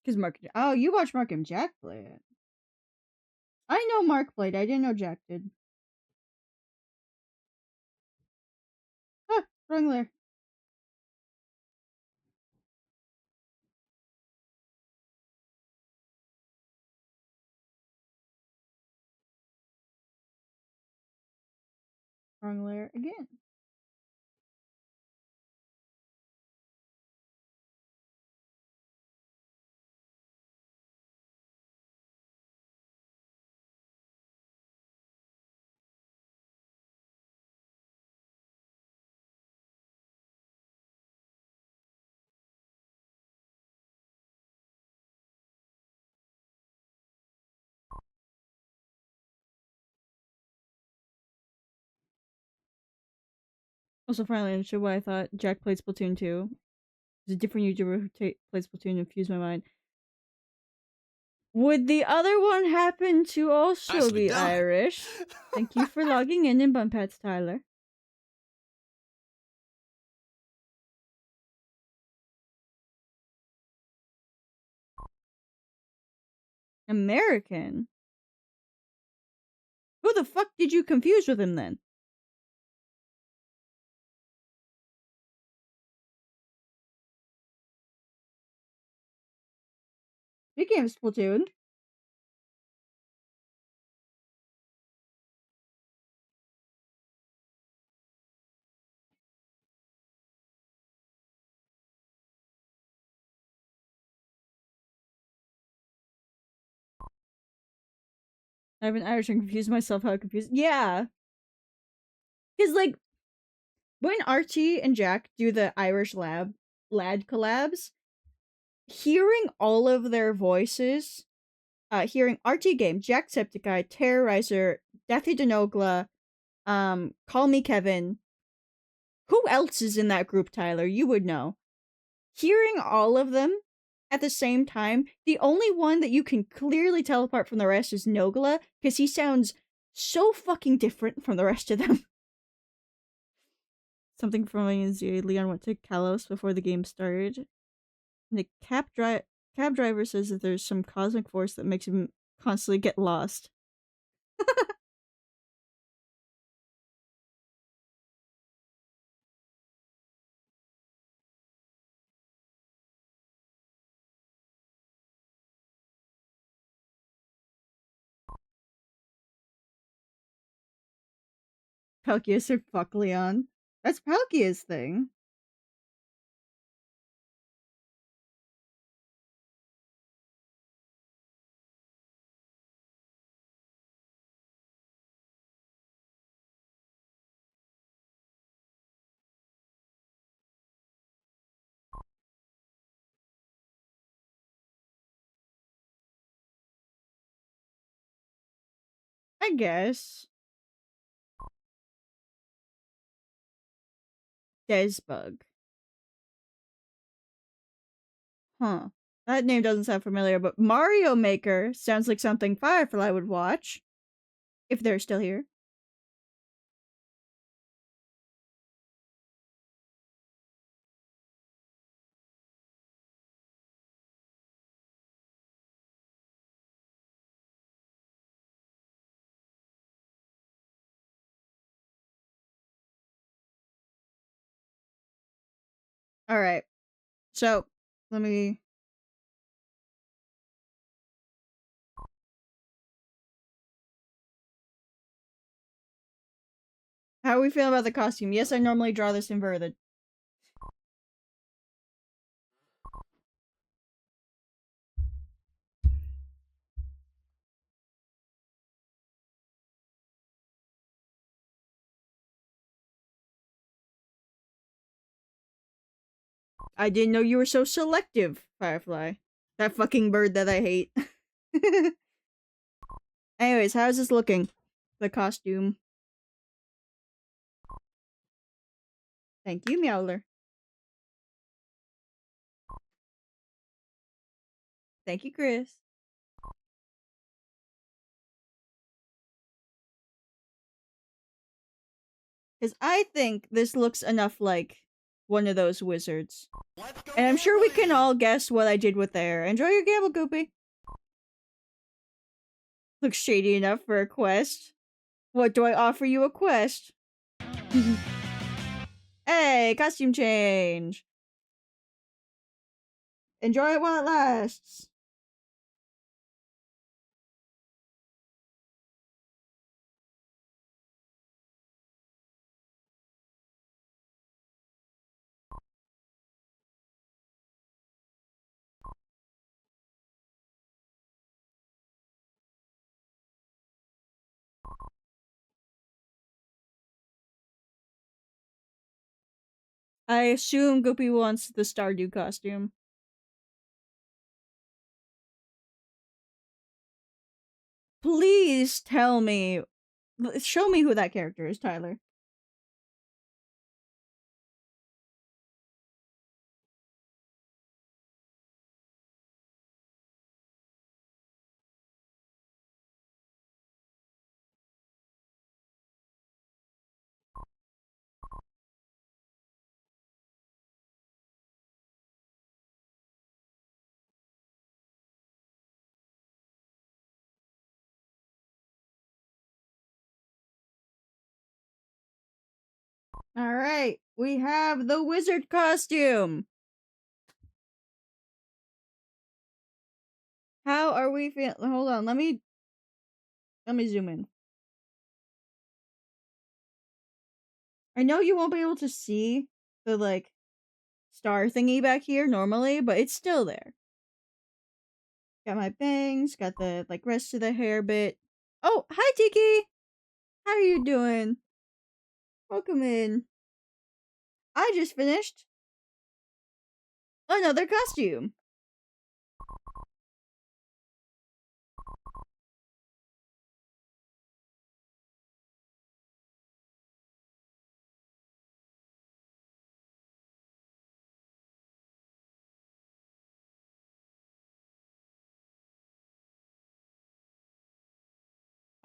Because Mark. Oh, you watch Mark and Jack play it. I know Mark played. I didn't know Jack did. Ah, wrong layer. Wrong layer again. Also, finally understood why I thought Jack played Splatoon 2. There's a different YouTuber who played Splatoon and fused my mind. Would the other one happen to also Nicely be done. Irish? Thank you for logging in Bump Pats, Tyler. American? Who the fuck did you confuse with him then? Speaking of Splatoon, I've been Irish and confused myself how confused. Yeah. Because, like, when Archie and Jack do the Irish lad collabs, hearing all of their voices, hearing Archie Game, Jacksepticeye, Terrorizer, Daffy Denogla, Call Me Kevin, Who else is in that group, Tyler? You would know. Hearing all of them at the same time, the only one that you can clearly tell apart from the rest is Nogla, because he sounds so fucking different from the rest of them. Something from Leon went to Kalos before the game started. And the cab driver says that there's some cosmic force that makes him constantly get lost. Palkia's or fuck Leon. That's Palkia's thing. I guess. Dezbug. Huh. That name doesn't sound familiar, but Mario Maker sounds like something Firefly would watch. If they're still here. Alright. So, let me... How are we feeling about the costume? Yes, I normally draw this inverted. I didn't know you were so selective, Firefly. That fucking bird that I hate. Anyways, how's this looking? The costume. Thank you, Meowler. Thank you, Chris. Because I think this looks enough like one of those wizards. And I'm sure we can all guess what I did with there. Enjoy your gamble, Goopy. Looks shady enough for a quest. What do I offer you a quest? Hey, costume change. Enjoy it while it lasts. I assume Goopy wants the Stardew costume. Please tell me. Show me who that character is, Tyler. Alright, we have the wizard costume. How are we feeling? Hold on, let me zoom in. I know you won't be able to see the, like, star thingy back here normally, but it's still there. Got my bangs, got the, like, rest of the hair bit. Oh, hi, Tiki! How are you doing? Welcome in. I just finished another costume.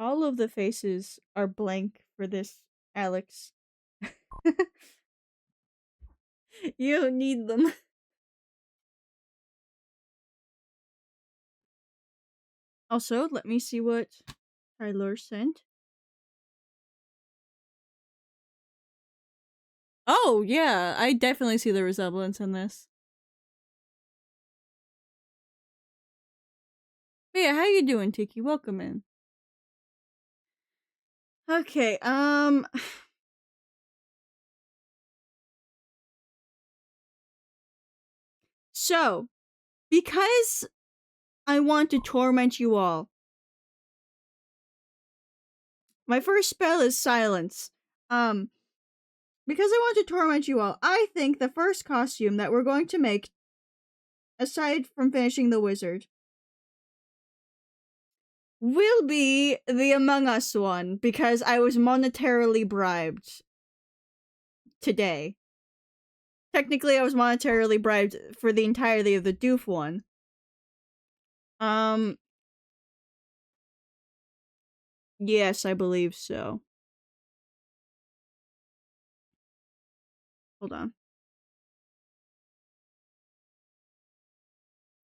All of the faces are blank for this, Alex. You don't need them. Also, let me see what Tyler sent. Oh, yeah, I definitely see the resemblance in this. But yeah, how you doing, Tiki? Welcome in. Okay, so, because I want to torment you all, my first spell is silence. Because I want to torment you all, I think the first costume that we're going to make, aside from finishing the wizard, will be the Among Us one, because I was monetarily bribed today. Technically, I was monetarily bribed for the entirety of the Doof one. Yes, I believe so. Hold on.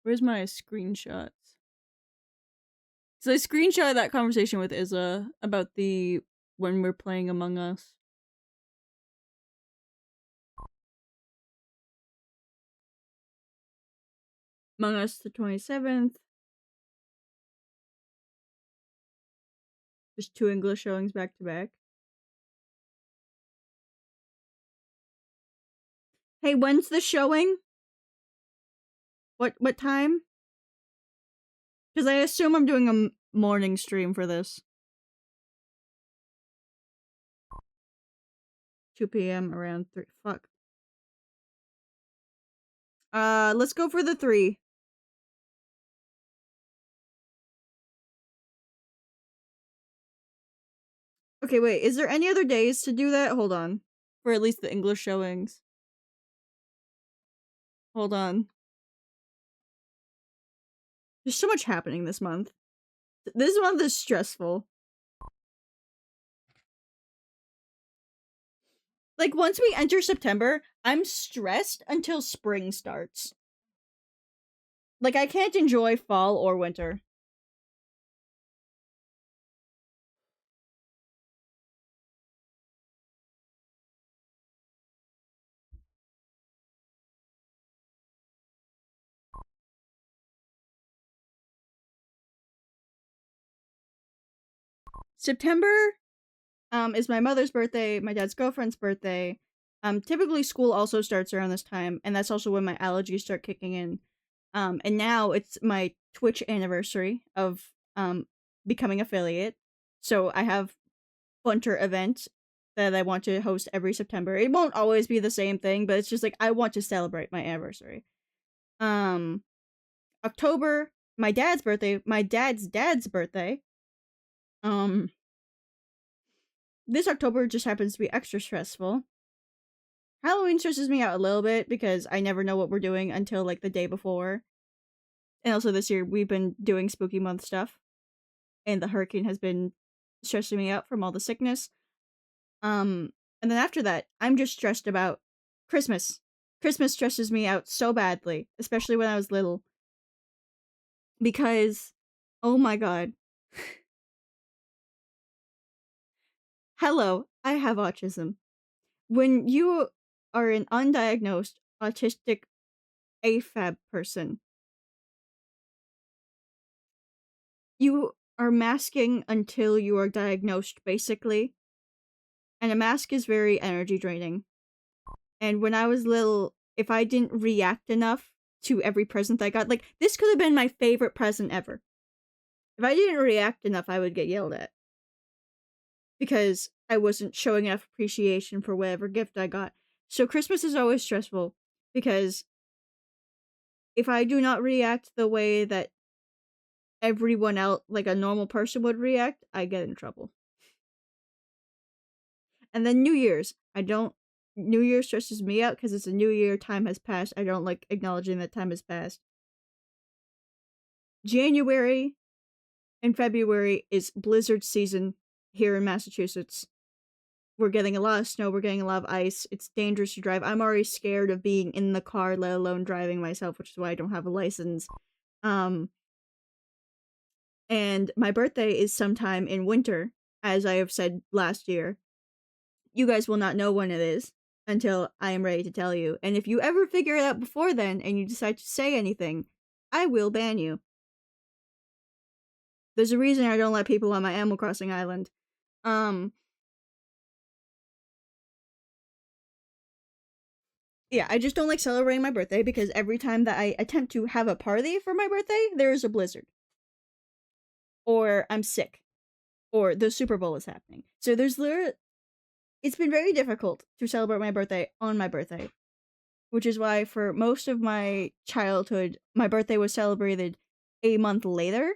Where's my screenshots? So I screenshot that conversation with Izza about the when we're playing Among Us. Among Us the 27th. There's 2 English showings back to back. Hey, when's the showing? What time? Because I assume I'm doing a morning stream for this. 2 p.m. around 3. Fuck. Let's go for the 3. Okay, wait. Is there any other days to do that? Hold on. For at least the English showings. Hold on. There's so much happening this month. This month is stressful. Like, once we enter September, I'm stressed until spring starts. Like, I can't enjoy fall or winter. September is my mother's birthday, my dad's girlfriend's birthday. Typically school also starts around this time, and that's also when my allergies start kicking in. And now it's my Twitch anniversary of becoming affiliate. So I have bunter event that I want to host every September. It won't always be the same thing, but it's just like I want to celebrate my anniversary. October, my dad's birthday, my dad's birthday. This October just happens to be extra stressful. Halloween stresses me out a little bit because I never know what we're doing until like the day before. And also this year we've been doing spooky month stuff. And the hurricane has been stressing me out from all the sickness. And then after that, I'm just stressed about Christmas. Christmas stresses me out so badly, especially when I was little. Because, oh my god. Hello, I have autism. When you are an undiagnosed autistic AFAB person, you are masking until you are diagnosed, basically. And a mask is very energy draining. And when I was little, if I didn't react enough to every present I got, like, this could have been my favorite present ever. If I didn't react enough, I would get yelled at. Because I wasn't showing enough appreciation for whatever gift I got. So Christmas is always stressful, because if I do not react the way that everyone else, like a normal person would react, I get in trouble. And then New Year's. New Year stresses me out because it's a new year, time has passed. I don't like acknowledging that time has passed. January in February is blizzard season here in Massachusetts. We're getting a lot of snow, we're getting a lot of ice. It's dangerous to drive. I'm already scared of being in the car, let alone driving myself, which is why I don't have a license. And my birthday is sometime in winter, as I have said last year. You guys will not know when it is until I am ready to tell you. And if you ever figure it out before then and you decide to say anything, I will ban you. There's a reason I don't let people on my Animal Crossing island. Yeah, I just don't like celebrating my birthday because every time that I attempt to have a party for my birthday, there is a blizzard. Or I'm sick. Or the Super Bowl is happening. So there's literally... It's been very difficult to celebrate my birthday on my birthday. Which is why for most of my childhood, my birthday was celebrated a month later.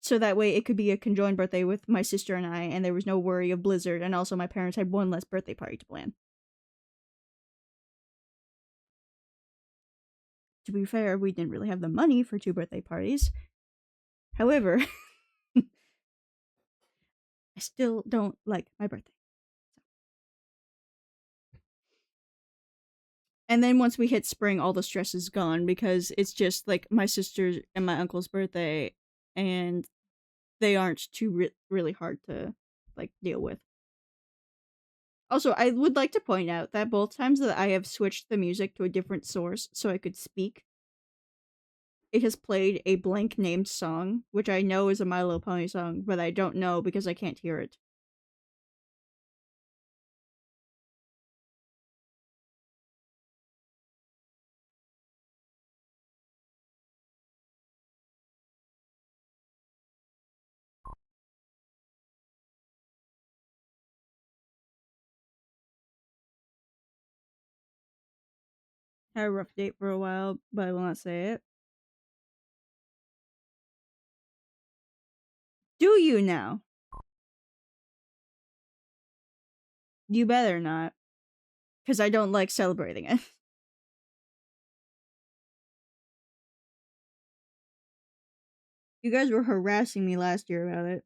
So that way it could be a conjoined birthday with my sister and I, and there was no worry of blizzard, and also my parents had one less birthday party to plan. To be fair, we didn't really have the money for 2 birthday parties. However, I still don't like my birthday. And then once we hit spring, all the stress is gone because it's just like my sister's and my uncle's birthday, and they aren't too really hard to like deal with. Also, I would like to point out that both times that I have switched the music to a different source so I could speak, it has played a blank named song, which I know is a My Little Pony song, but I don't know because I can't hear it. Had a rough date for a while, but I will not say it. Do you now? You better not. Because I don't like celebrating it. You guys were harassing me last year about it.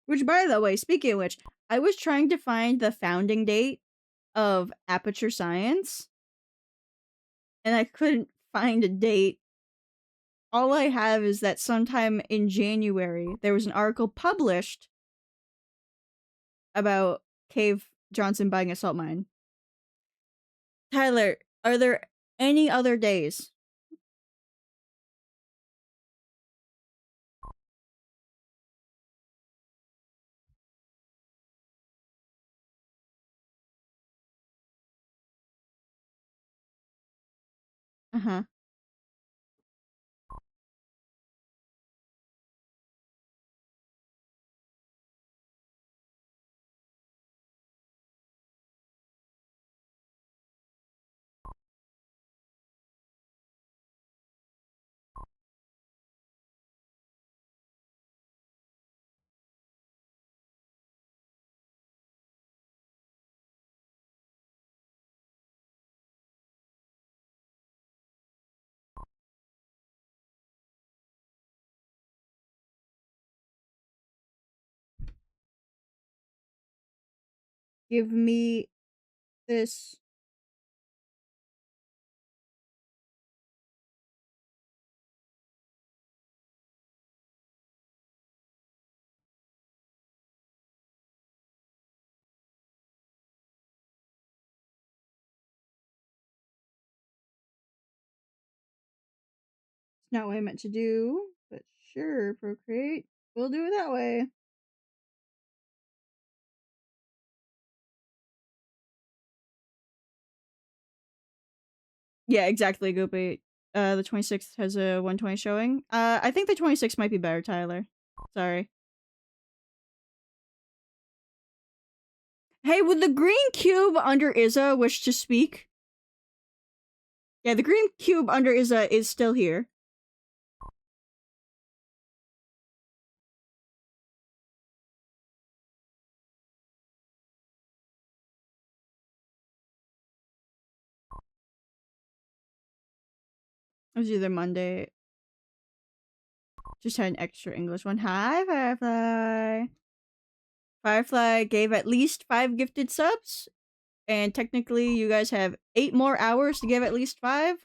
Which, by the way, speaking of which, I was trying to find the founding date of Aperture Science, and I couldn't find a date. All I have is that sometime in January, there was an article published about Cave Johnson buying a salt mine. Tyler, are there any other days? Uh-huh. Give me this. It's not what I meant to do, but sure, Procreate. We'll do it that way. Yeah, exactly, Goopy. The 26th has a 120 showing. I think the 26th might be better, Tyler. Sorry. Hey, would the green cube under Izza wish to speak? Yeah, the green cube under Izza is still here. It was either Monday. Just had an extra English one. Hi, Firefly. Firefly gave at least 5 gifted subs. And technically, you guys have 8 more hours to give at least 5.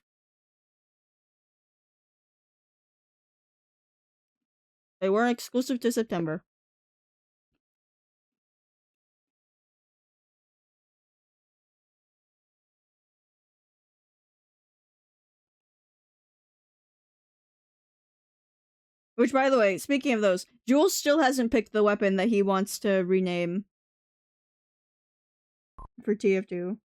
They weren't exclusive to September. Which, by the way, speaking of those, Jules still hasn't picked the weapon that he wants to rename for TF2.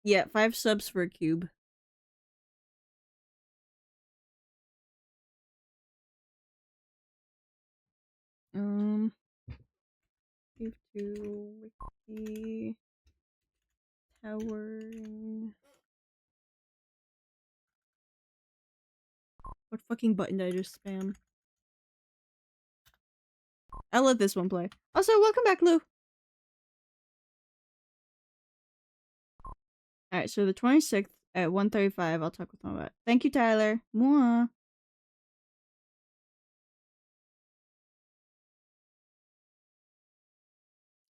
Yeah, 5 subs for a cube. TF2 wiki towering. What fucking button did I just spam? I'll let this one play. Also, welcome back, Lou. Alright, so the 26th at 1:35, I'll talk with him about it. Thank you, Tyler. Mwah.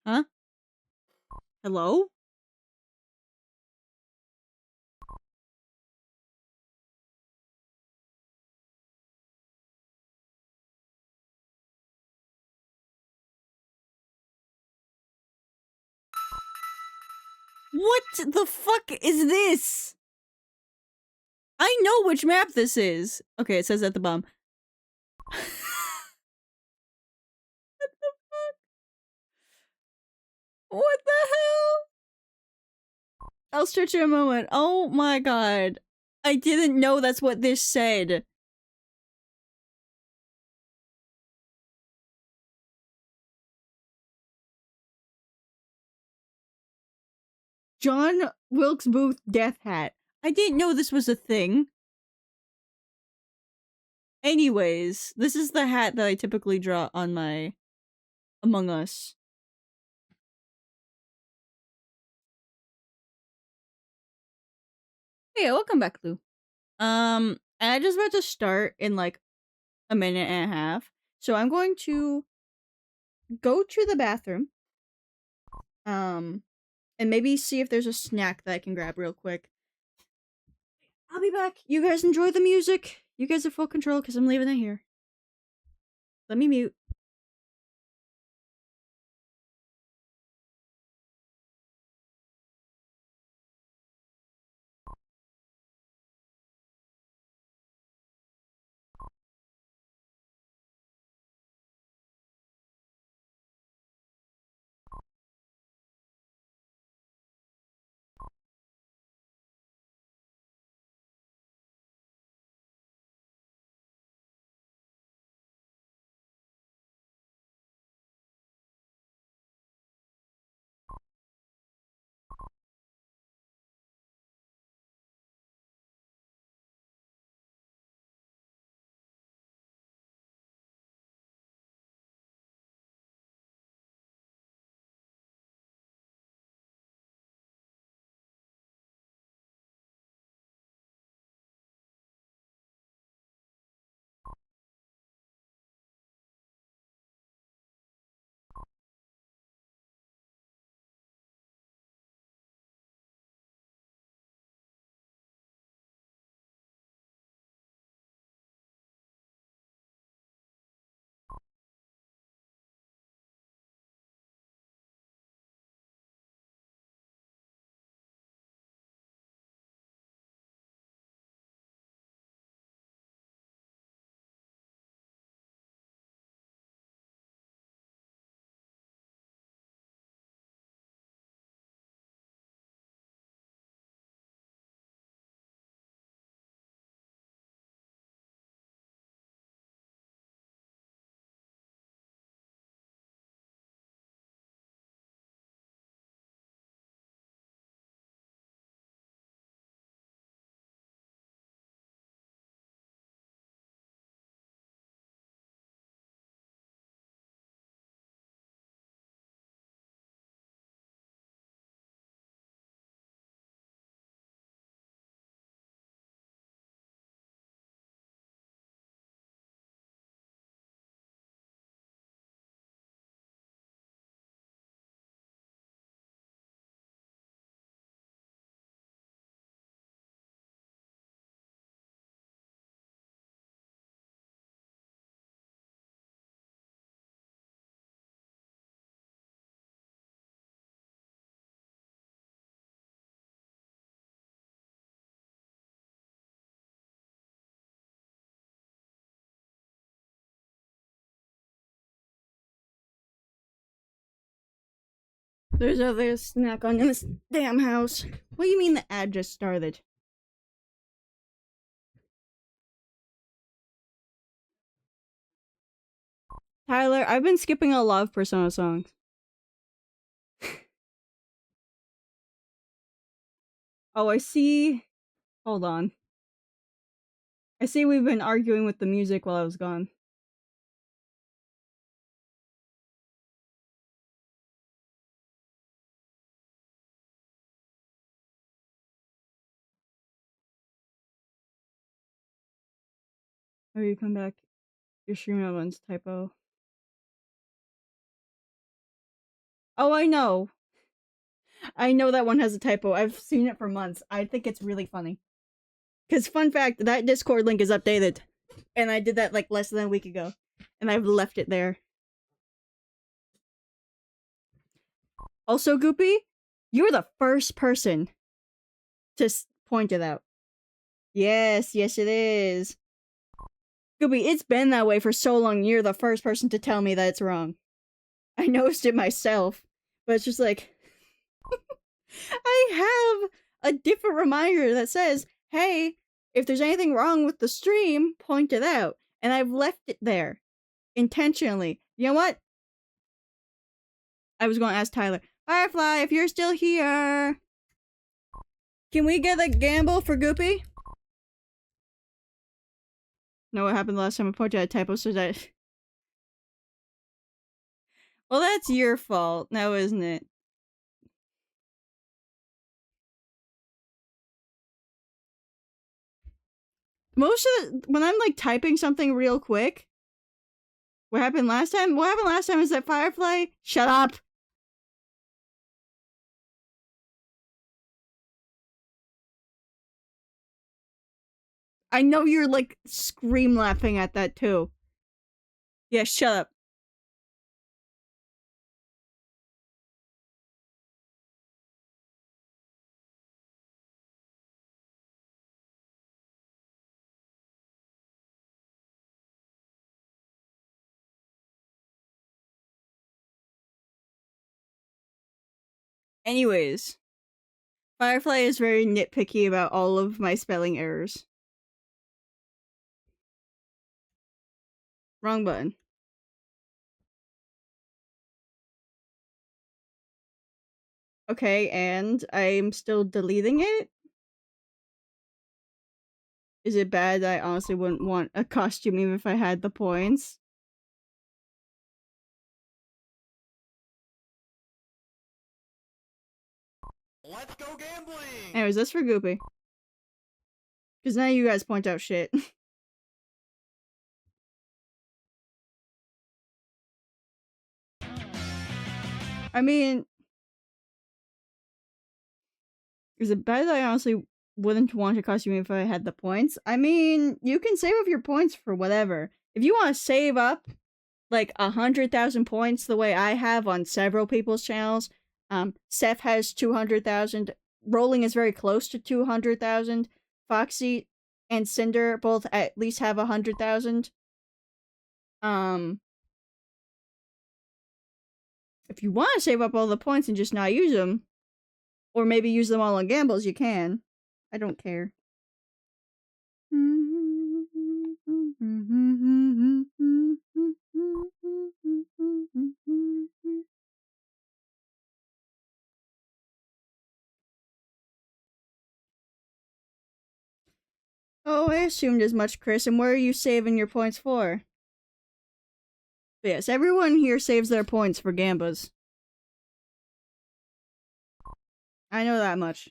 Huh? Hello? What the fuck is this? I know which map this is. Okay, it says at the bottom. What the fuck? What the hell? I'll stretch it a moment. Oh my god. I didn't know that's what this said. John Wilkes Booth death hat. I didn't know this was a thing. Anyways, this is the hat that I typically draw on my Among Us. Yeah, welcome back, Lou. And I just about to start in like a minute and a half. So I'm going to go to the bathroom. And maybe see if there's a snack that I can grab real quick. I'll be back. You guys enjoy the music. You guys have full control because I'm leaving it here. Let me mute. There's other snack on in this damn house. What do you mean the ad just started? Tyler, I've been skipping a lot of Persona songs. Oh, I see. Hold on. I see we've been arguing with the music while I was gone. Or you come back. Your stream one's typo. Oh, I know. I know that one has a typo. I've seen it for months. I think it's really funny. Because, fun fact, that Discord link is updated. And I did that like less than a week ago. And I've left it there. Also, Goopy, you're the first person to point it out. Yes, yes it is. Goopy, it's been that way for so long. You're the first person to tell me that it's wrong. I noticed it myself. But it's just like... I have a different reminder that says, hey, if there's anything wrong with the stream, point it out. And I've left it there. Intentionally. You know what? I was going to ask Tyler. Firefly, if you're still here. Can we get a gamble for Goopy? No, what happened last time I pointed out a typo, so that... Well, that's your fault now, isn't it? Most of the... When I'm, like, typing something real quick... What happened last time? What happened last time is that Firefly... Shut up! I know you're, like, scream laughing at that, too. Yeah, shut up. Anyways. Firefly is very nitpicky about all of my spelling errors. Wrong button. Okay, and I'm still deleting it? Is it bad that I honestly wouldn't want a costume even if I had the points? Let's go gambling! Anyways, that's for Goopy. Because now you guys point out shit. I mean... Is it bad that I honestly wouldn't want a costume if I had the points? I mean, you can save up your points for whatever. If you want to save up, like, 100,000 points the way I have on several people's channels, Seth has 200,000, Rolling is very close to 200,000, Foxy and Cinder both at least have 100,000. If you want to save up all the points and just not use them, or maybe use them all on gambles, you can. I don't care. Oh, I assumed as much, Chris. And where are you saving your points for? But yes, everyone here saves their points for gambas. I know that much.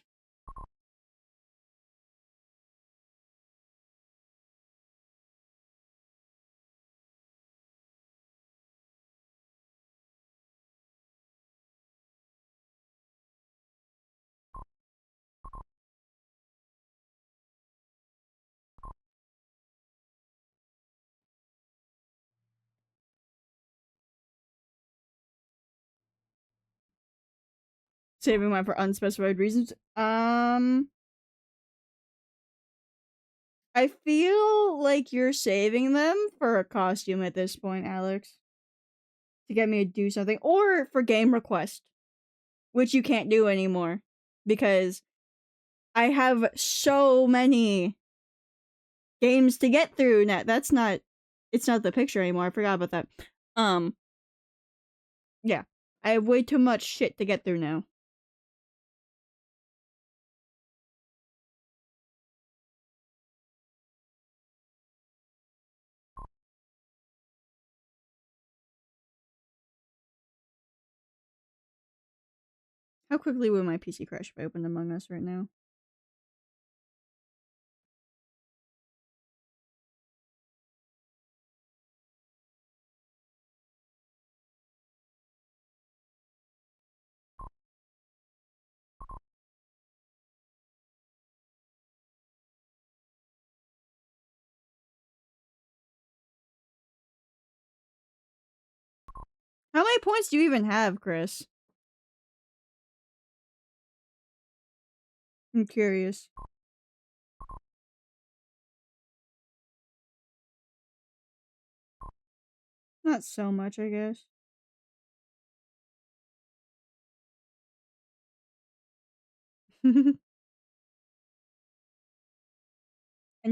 Saving mine for unspecified reasons. I feel like you're saving them for a costume at this point, Alex. To get me to do something. Or for game request. which you can't do anymore because I have so many games to get through now. It's not the picture anymore. I forgot about that. Yeah. I have way too much shit to get through now. How quickly would my PC crash if I opened Among Us right now? How many points do you even have, Chris? I'm curious. Not so much, I guess. And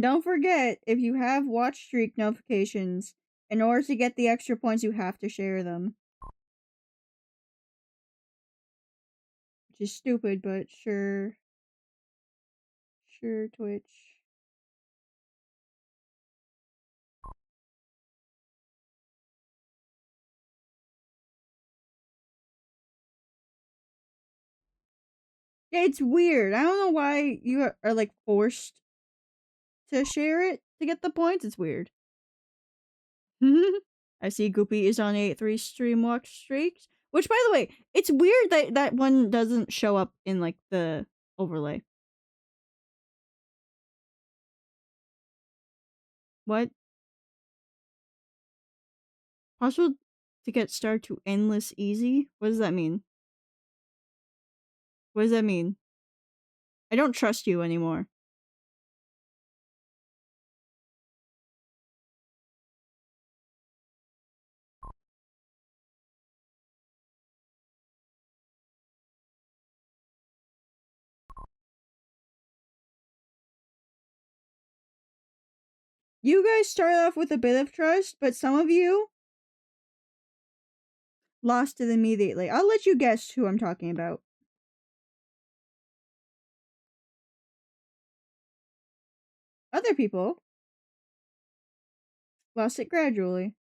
don't forget, if you have watch streak notifications, in order to get the extra points, you have to share them. Which is stupid, but sure. Sure, Twitch. Yeah, it's weird. I don't know why you are like forced to share it to get the points. It's weird. I see Goopy is on 8-3 stream watch streaks. Which, by the way, it's weird that that one doesn't show up in like the overlay. What? Possible to get started to endless easy? What does that mean? What does that mean? I don't trust you anymore. You guys started off with a bit of trust, but some of you lost it immediately. I'll let you guess who I'm talking about. Other people lost it gradually.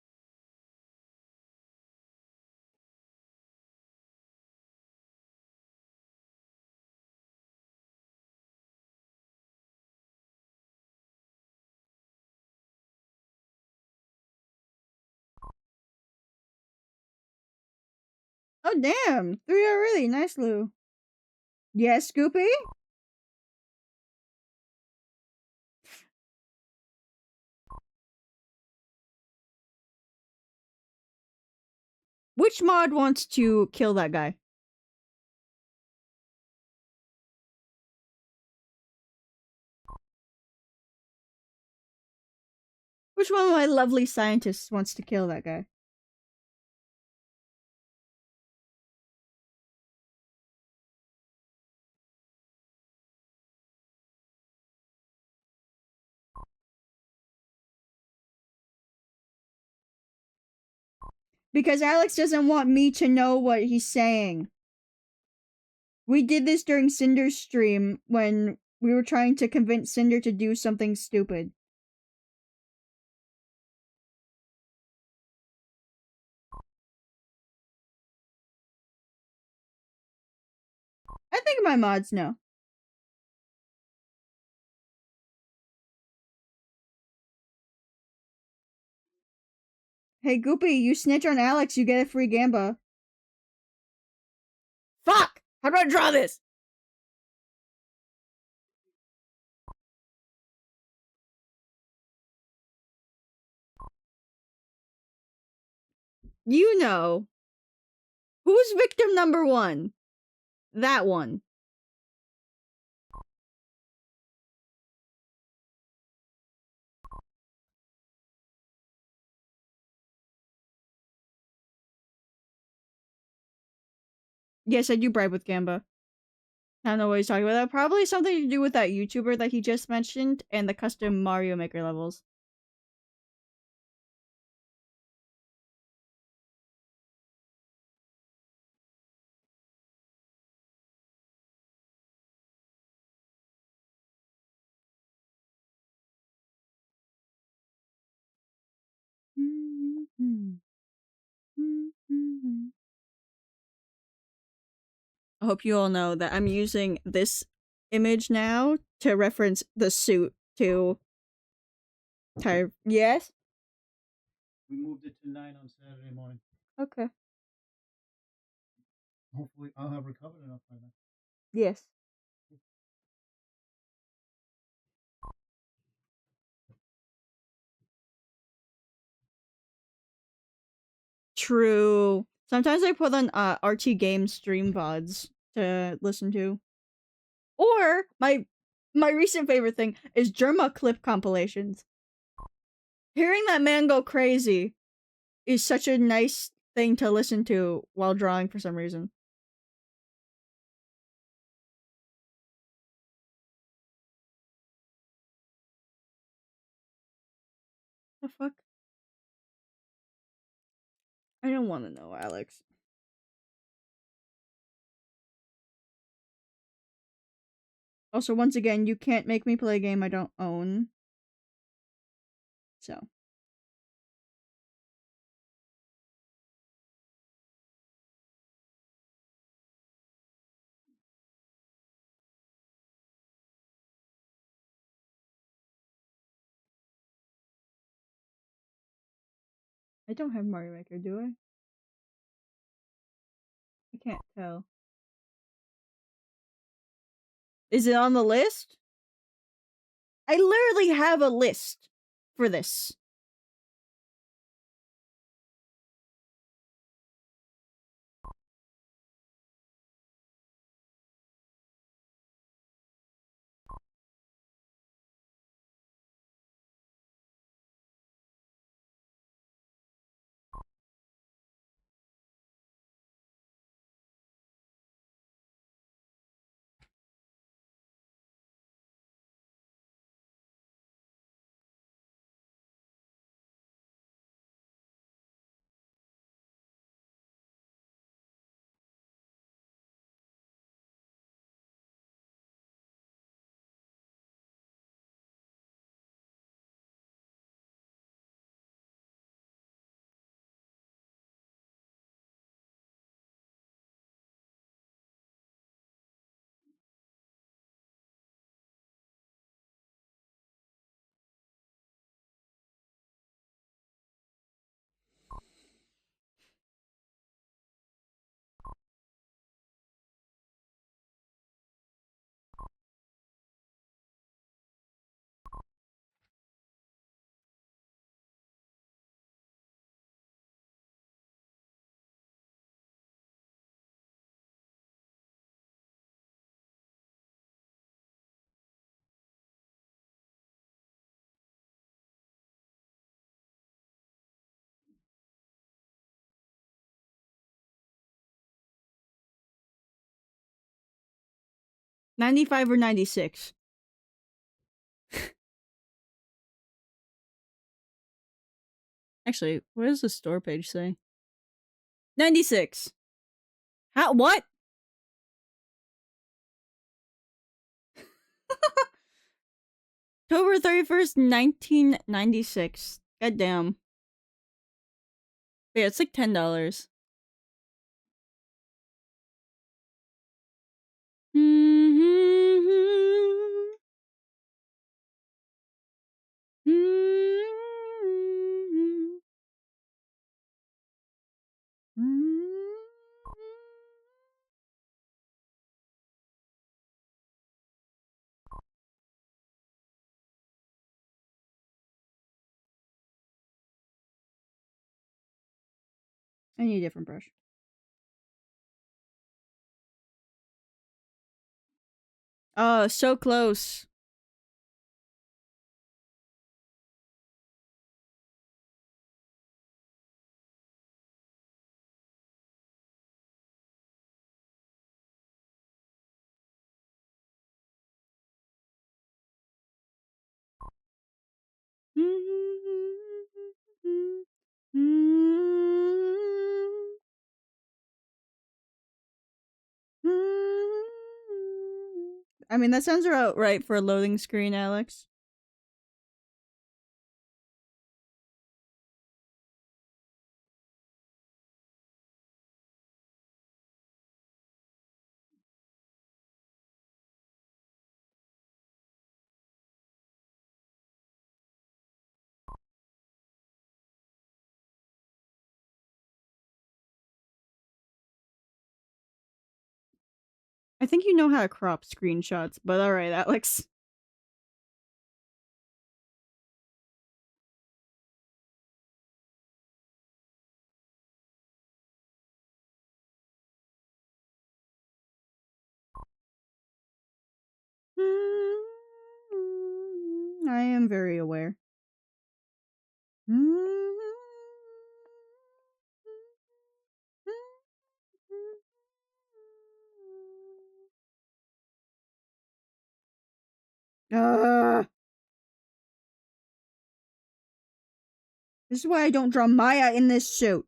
Oh, damn. 3 already. Nice, Lou. Yes, Scoopy? Which mod wants to kill that guy? Which one of my lovely scientists wants to kill that guy? Because Alex doesn't want me to know what he's saying. We did this during Cinder's stream when we were trying to convince Cinder to do something stupid. I think my mods know. Hey, Goopy, you snitch on Alex, you get a free Gamba. Fuck! How do I draw this? You know. Who's victim number 1? That one. Yes, I do bribe with Gamba. I don't know what he's talking about. Probably something to do with that YouTuber that he just mentioned and the custom Mario Maker levels. I hope you all know that I'm using this image now to reference the suit to Tyre. Yes? We moved it to 9 on Saturday morning. Okay. Hopefully, I'll have recovered enough by then. Yes. True. Sometimes I put on RT Games stream VODs to listen to. Or my recent favorite thing is Germa clip compilations. Hearing that man go crazy is such a nice thing to listen to while drawing for some reason. The fuck? I don't want to know, Alex. Also, once again, you can't make me play a game I don't own. So. I don't have Mario Maker, do I? I can't tell. Is it on the list? I literally have a list for this. $95 or $96? Actually, what does the store page say? 96. How? What? October 31st, 1996. God damn. Yeah, it's like $10. I need a different brush. Oh, so close. I mean, that sounds about right for a loading screen, Alex. I think you know how to crop screenshots, but alright, Alex. I am very aware. This is why I don't draw Maya in this suit.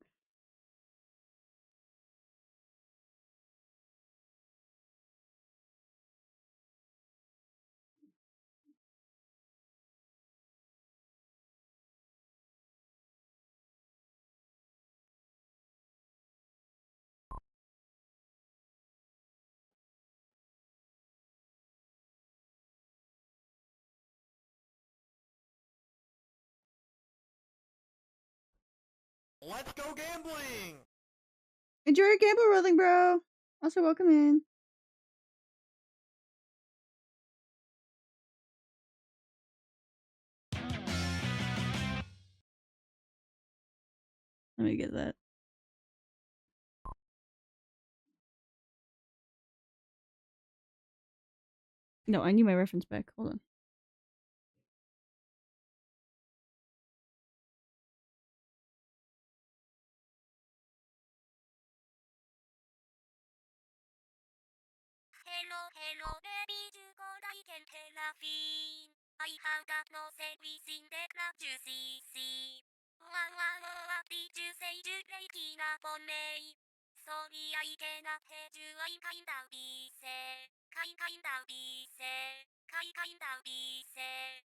Let's go gambling! Enjoy your gamble rolling, bro. Also, welcome in. Let me get that. No, I need my reference back. Hold on. Hello, hello, baby, do go like and terafin. I have got no everything that love you see. What did you say to breaking up on me? Sorry, I cannot help you, I'm kind of busy. Kind of busy. Kind of busy.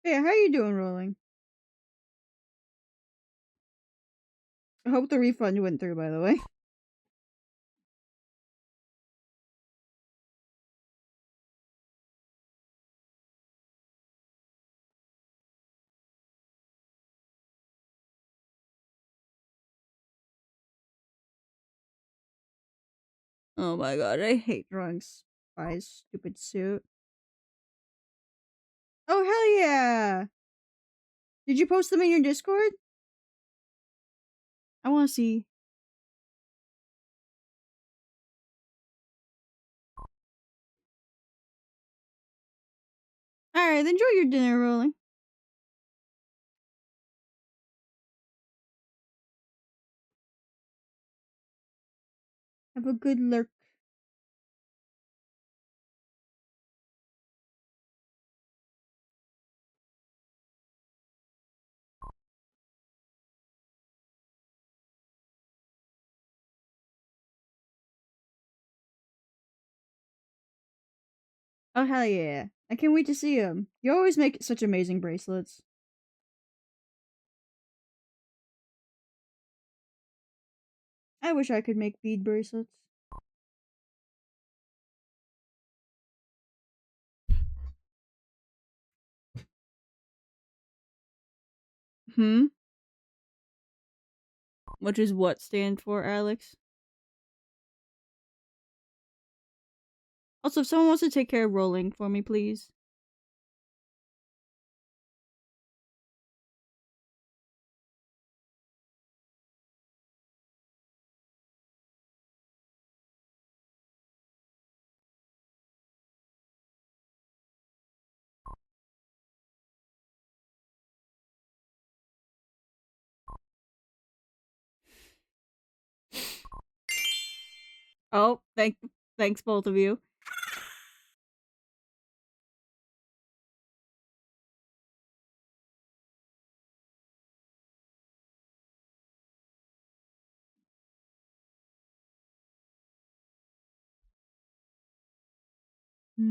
Hey, how you doing, rolling? I hope the refund went through, by the way. Oh my god, I hate drawing Spy's stupid suit. Oh, hell yeah! Did you post them in your Discord? I want to see. Alright, enjoy your dinner, rolling. Have a good lurk. Oh, hell yeah. I can't wait to see them. You always make such amazing bracelets. I wish I could make bead bracelets. Hmm? Which is what stand for, Alex? Also, if someone wants to take care of rolling for me, please. Oh, thanks both of you. I'd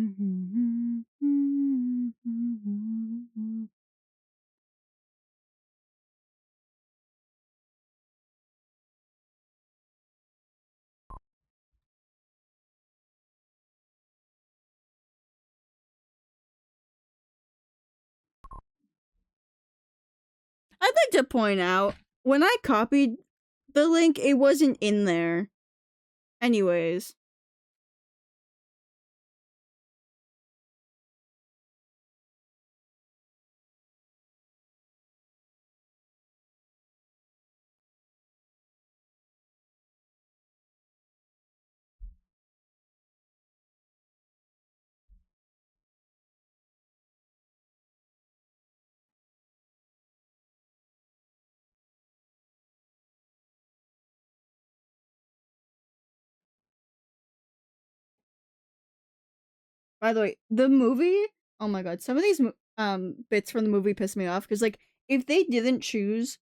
like to point out, when I copied the link, it wasn't in there. Anyways. By the way, the movie, oh my god, some of these bits from the movie piss me off because, like, if they didn't choose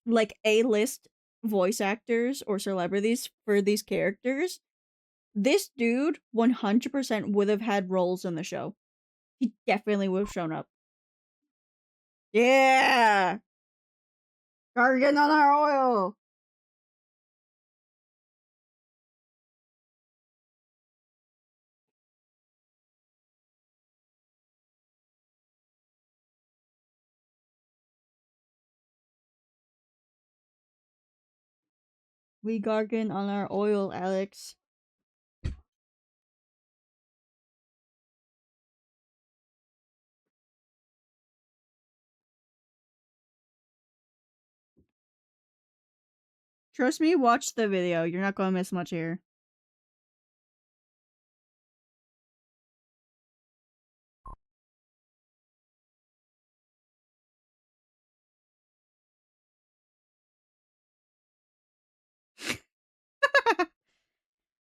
like A-list voice actors or celebrities for these characters, this dude 100% would have had roles in the show. He definitely would have shown up. Yeah! Gargan on our oil! We gargan on our oil, Alex. Trust me, watch the video. You're not gonna miss much here.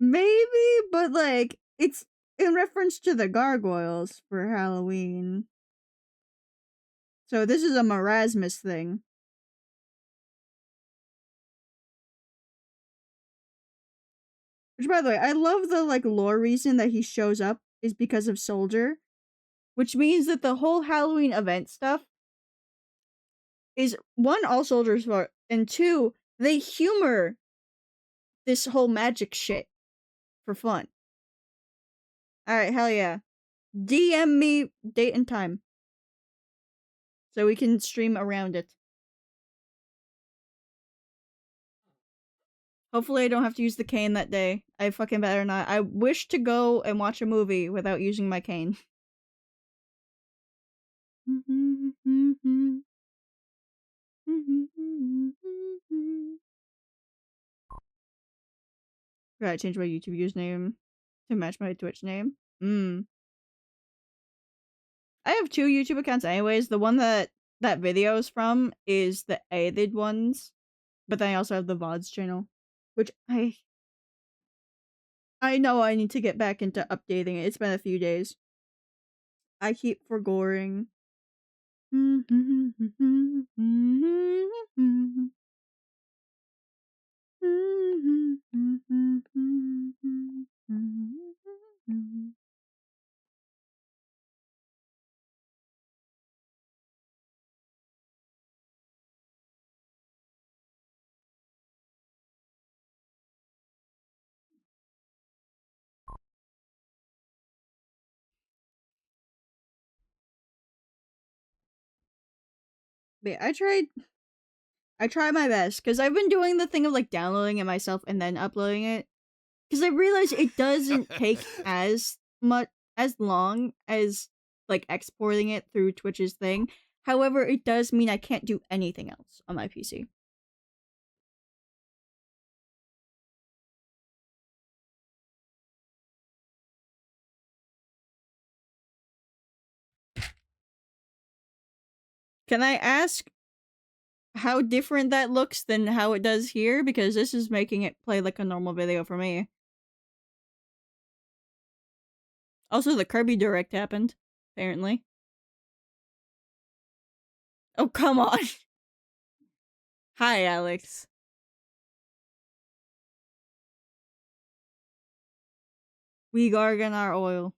Maybe, but like, it's in reference to the gargoyles for Halloween. So this is a marasmus thing. Which, by the way, I love the like lore reason that he shows up is because of Soldier, which means that the whole Halloween event stuff is one, all Soldier's fault, and two, they humor this whole magic shit for fun. Alright, hell yeah. DM me date and time. So we can stream around it. Hopefully I don't have to use the cane that day. I fucking better not. I wish to go and watch a movie without using my cane. Gotta change my YouTube username to match my Twitch name. I have 2 YouTube accounts anyways. The one that video is from is the edited ones. But then I also have the VODs channel. Which I know I need to get back into updating it. It's been a few days. I keep forgoing. But I tried my best because I've been doing the thing of like downloading it myself and then uploading it because I realized it doesn't take as long as like exporting it through Twitch's thing. However, it does mean I can't do anything else on my PC. Can I ask how different that looks than how it does here? Because this is making it play like a normal video for me. Also, the Kirby Direct happened, apparently. Oh, come on. Hi, Alex. We gargan our oil.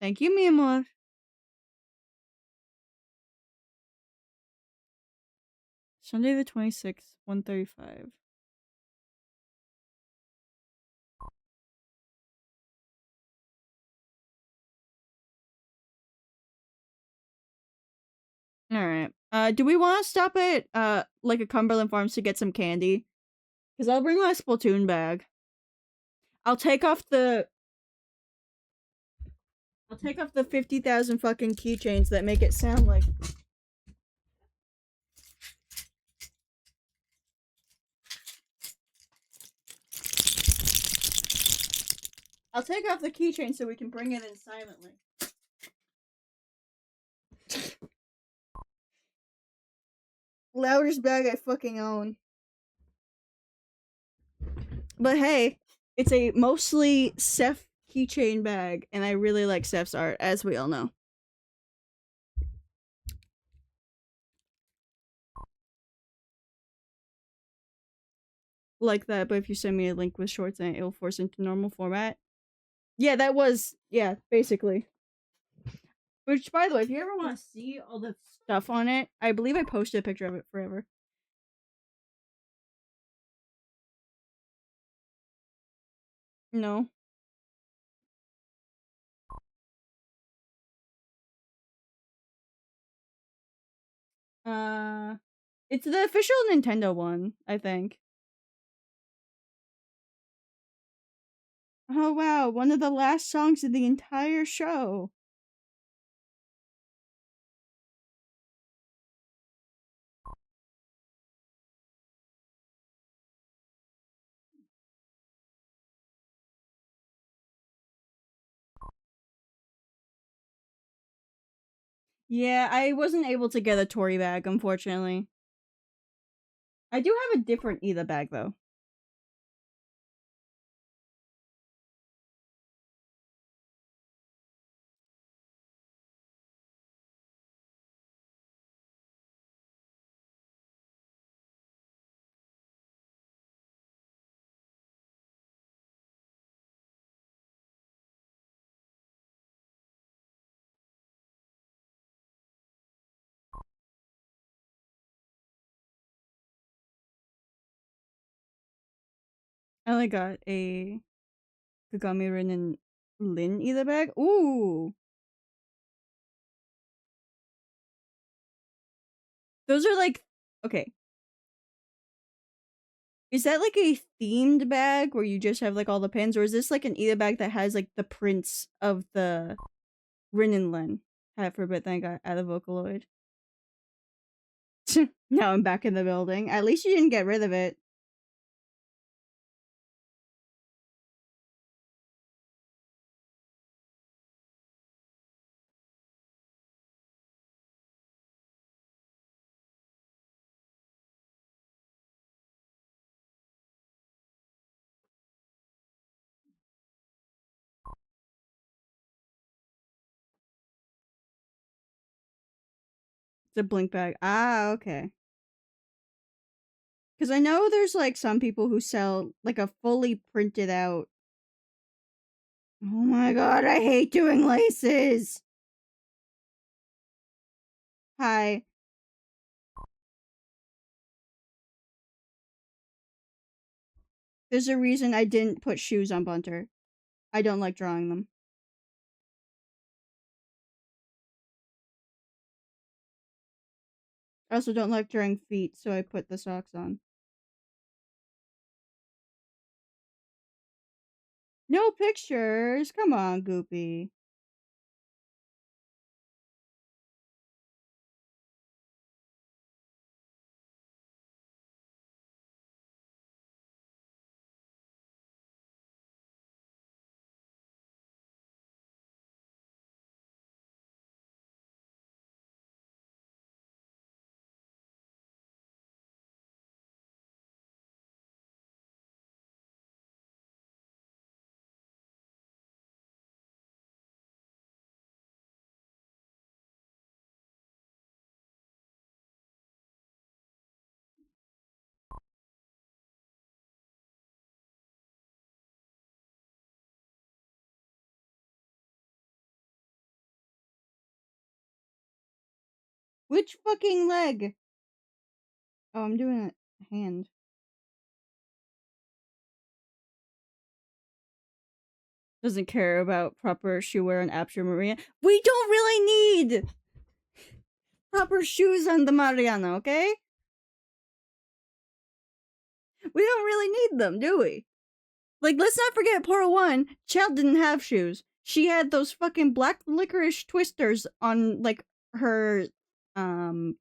Thank you, mi amor. Sunday the 26th, 1:35. Alright. Do we want to stop at, like a Cumberland Farms to get some candy? Because I'll bring my Splatoon bag. I'll take off the 50,000 fucking keychains that make it sound like... I'll take off the keychain so we can bring it in silently. Loudest bag I fucking own. But hey, it's a mostly Seth keychain bag, and I really like Seth's art, as we all know. Like that, but if you send me a link with shorts, then it'll force into normal format. Yeah, that was, yeah, basically. Which, by the way, if you ever want to see all the stuff on it, I believe I posted a picture of it forever. No. It's the official Nintendo one, I think. Oh wow, one of the last songs of the entire show. Yeah, I wasn't able to get a Tory bag, unfortunately. I do have a different Eda bag, though. I only got a Kagami Rin and Lin Eda bag. Ooh! Those are like... Okay. Is that like a themed bag where you just have like all the pins? Or is this like an Eda bag that has like the prints of the Rin and Lin? I had for a bit, then I got out of Vocaloid. Now I'm back in the building. At least you didn't get rid of it. It's a blink bag. Ah, okay. Because I know there's like some people who sell like a fully printed out. Oh my god, I hate doing laces! Hi. There's a reason I didn't put shoes on Bunter. I don't like drawing them. I also don't like drawing feet, so I put the socks on. No pictures! Come on, Goopy. Which fucking leg? Oh, I'm doing a hand. Doesn't care about proper shoe wear on Apture Maria. We don't really need proper shoes on the Mariana, okay? We don't really need them, do we? Like, let's not forget, Poro 1, Child didn't have shoes. She had those fucking black licorice twisters on, like, her,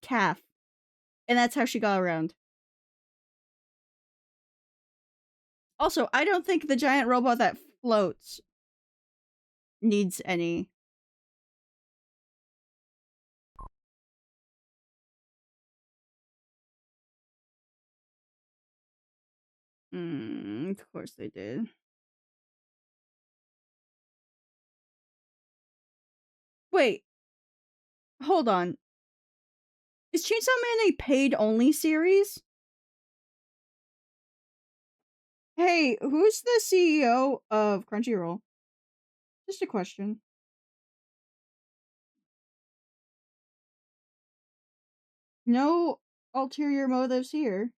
calf. And that's how she got around. Also, I don't think the giant robot that floats needs any. Of course they did. Wait. Hold on. Is Chainsaw Man a paid-only series? Hey, who's the CEO of Crunchyroll? Just a question. No ulterior motives here.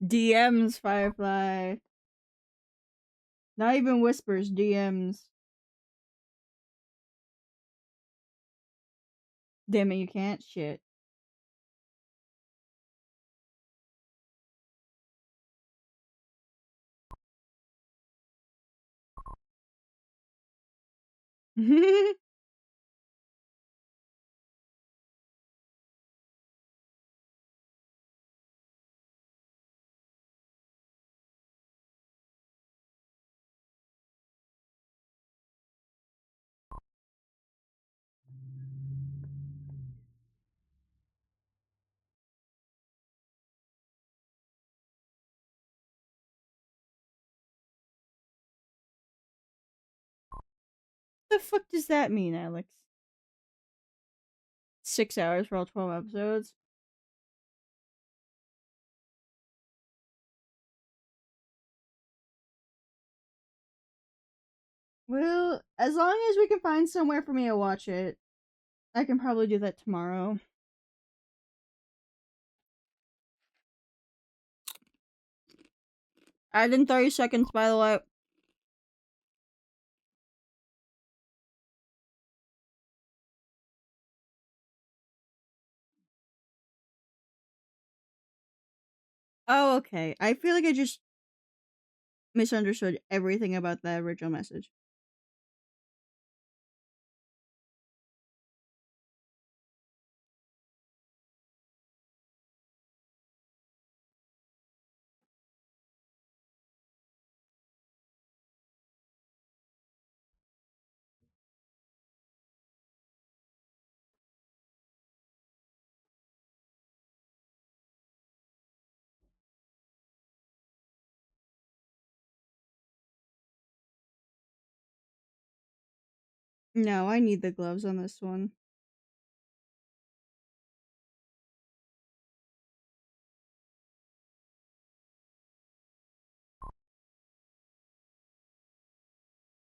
DMs, Firefly. Not even whispers, DMs. Damn it, you can't? Shit. The fuck does that mean, Alex? 6 hours for all 12 episodes? Well, as long as we can find somewhere for me to watch it, I can probably do that tomorrow. Add in 30 seconds, by the way. Oh, okay. I feel like I just misunderstood everything about the original message. No, I need the gloves on this one.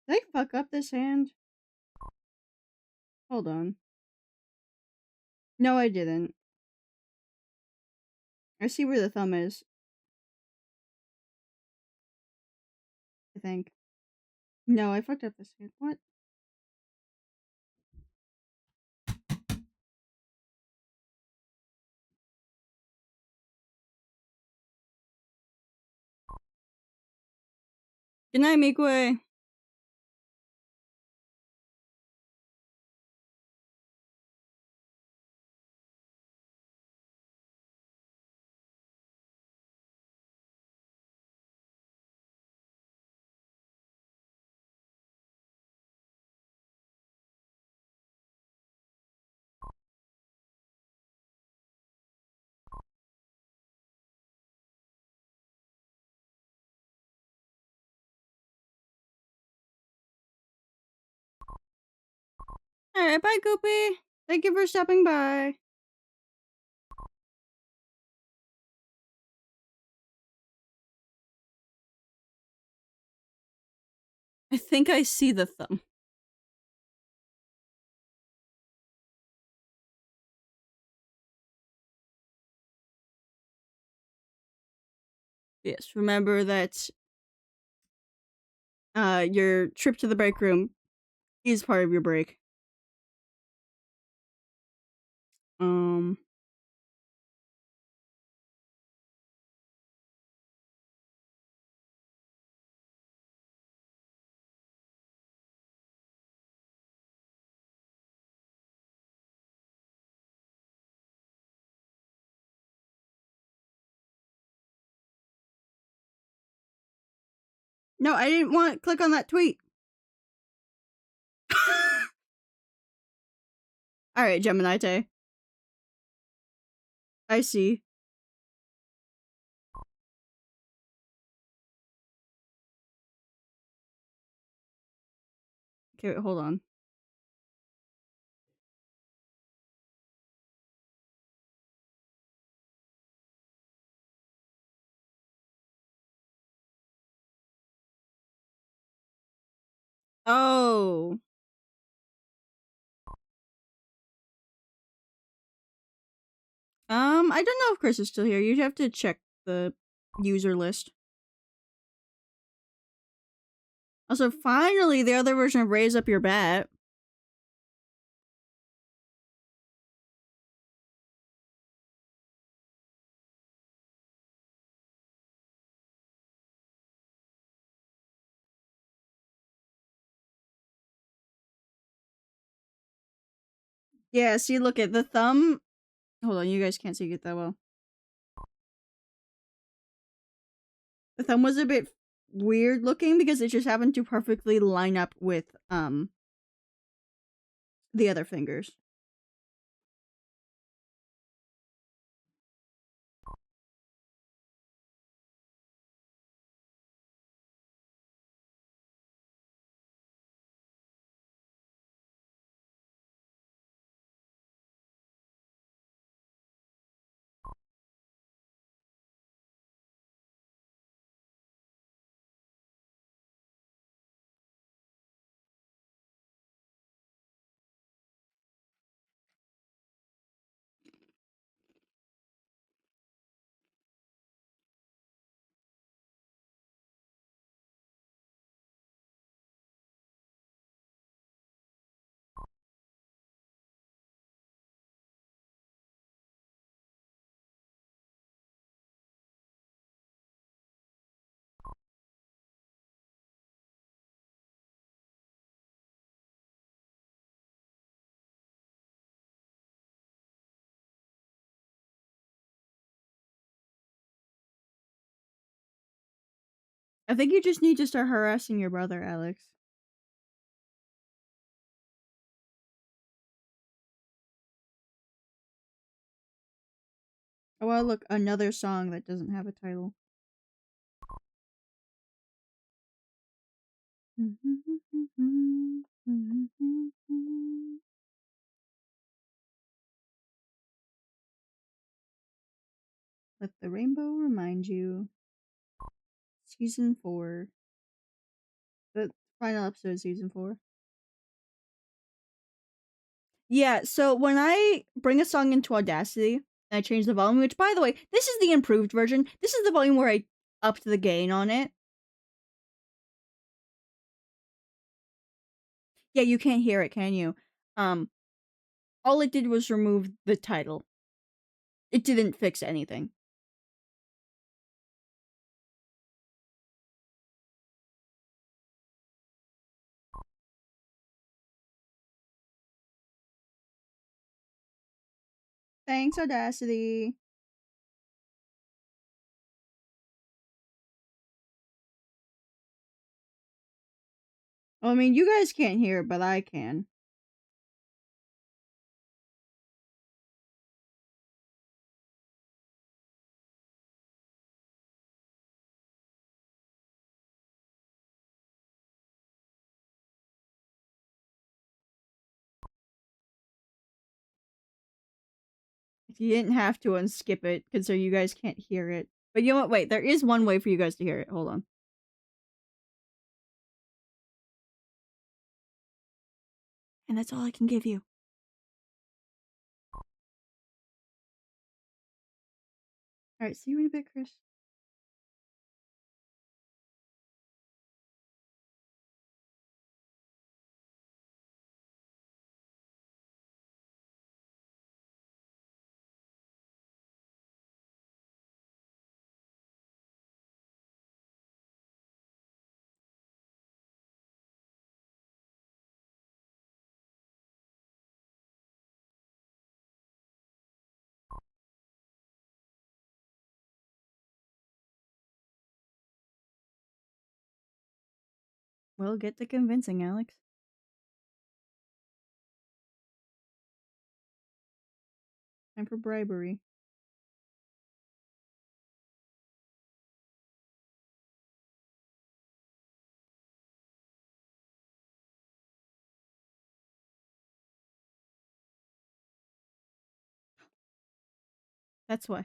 Did I fuck up this hand? Hold on. No, I didn't. I see where the thumb is. I think. No, I fucked up this hand. What? Good night, Mikue. Alright, bye, Goopy. Thank you for stopping by. I think I see the thumb. Yes, remember that your trip to the break room is part of your break. No, I didn't want to click on that tweet. Alright, Gemini. I see. Okay, wait, hold on. Oh. I don't know if Chris is still here. You'd have to check the user list. Also, finally, the other version of Raise Up Your Bat. Yeah, see, look at the thumb. Hold on, you guys can't see it that well. The thumb was a bit weird looking because it just happened to perfectly line up with the other fingers. I think you just need to start harassing your brother, Alex. Oh, well, look, another song that doesn't have a title. Let the rainbow remind you. Season 4. The final episode of season 4. Yeah, so when I bring a song into Audacity and I change the volume, which by the way, this is the improved version. This is the volume where I upped the gain on it. Yeah, you can't hear it, can you? All it did was remove the title. It didn't fix anything. Thanks, Audacity. Well, I mean, you guys can't hear it, but I can. You didn't have to unskip it, because so you guys can't hear it. But you know what? Wait, there is one way for you guys to hear it. Hold on. And that's all I can give you. Alright, see you in a bit, Chris. Well, get to convincing, Alex. Time for bribery. That's why.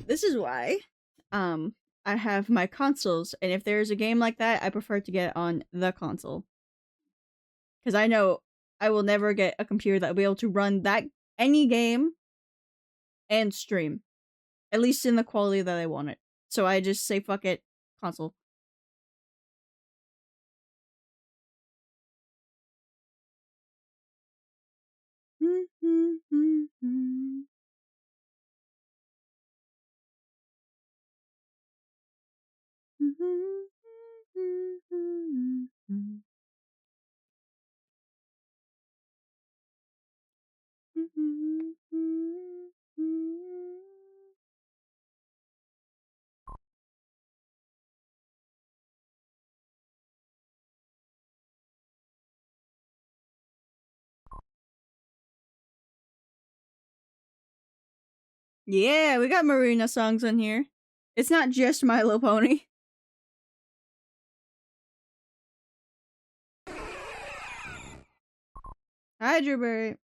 This is why. I have my consoles, and if there's a game like that, I prefer to get it on the console. Because I know I will never get a computer that will be able to run that any game and stream. At least in the quality that I want it. So I just say fuck it, console. Yeah, we got Marina songs on here. It's not just My Little Pony. Hi, Drewberry.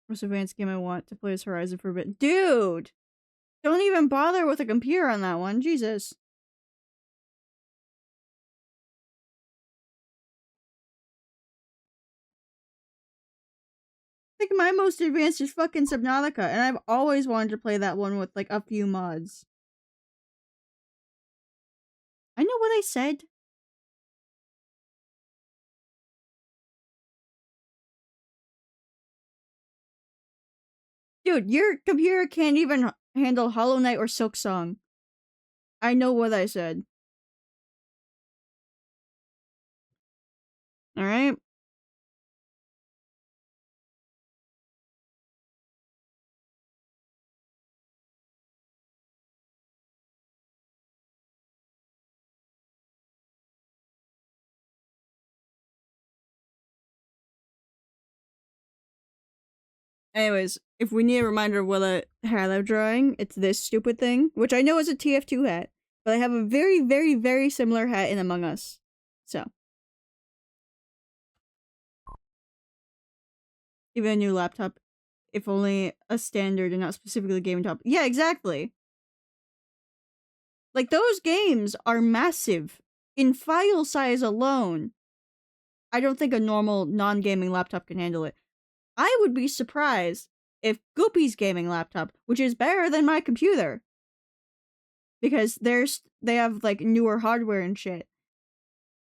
Most advanced game I want to play is Horizon Forbidden. Dude! Don't even bother with a computer on that one. Jesus. I think my most advanced is fucking Subnautica, and I've always wanted to play that one with like a few mods. I know what I said. Dude, your computer can't even handle Hollow Knight or Silk Song. I know what I said. Alright? Anyways, if we need a reminder of what hat I'm drawing, it's this stupid thing, which I know is a TF2 hat, but I have a very, very, very similar hat in Among Us. So. Even a new laptop, if only a standard and not specifically gaming top. Yeah, exactly. Like, those games are massive. In file size alone, I don't think a normal non-gaming laptop can handle it. I would be surprised if Goopy's gaming laptop, which is better than my computer, because they have like newer hardware and shit,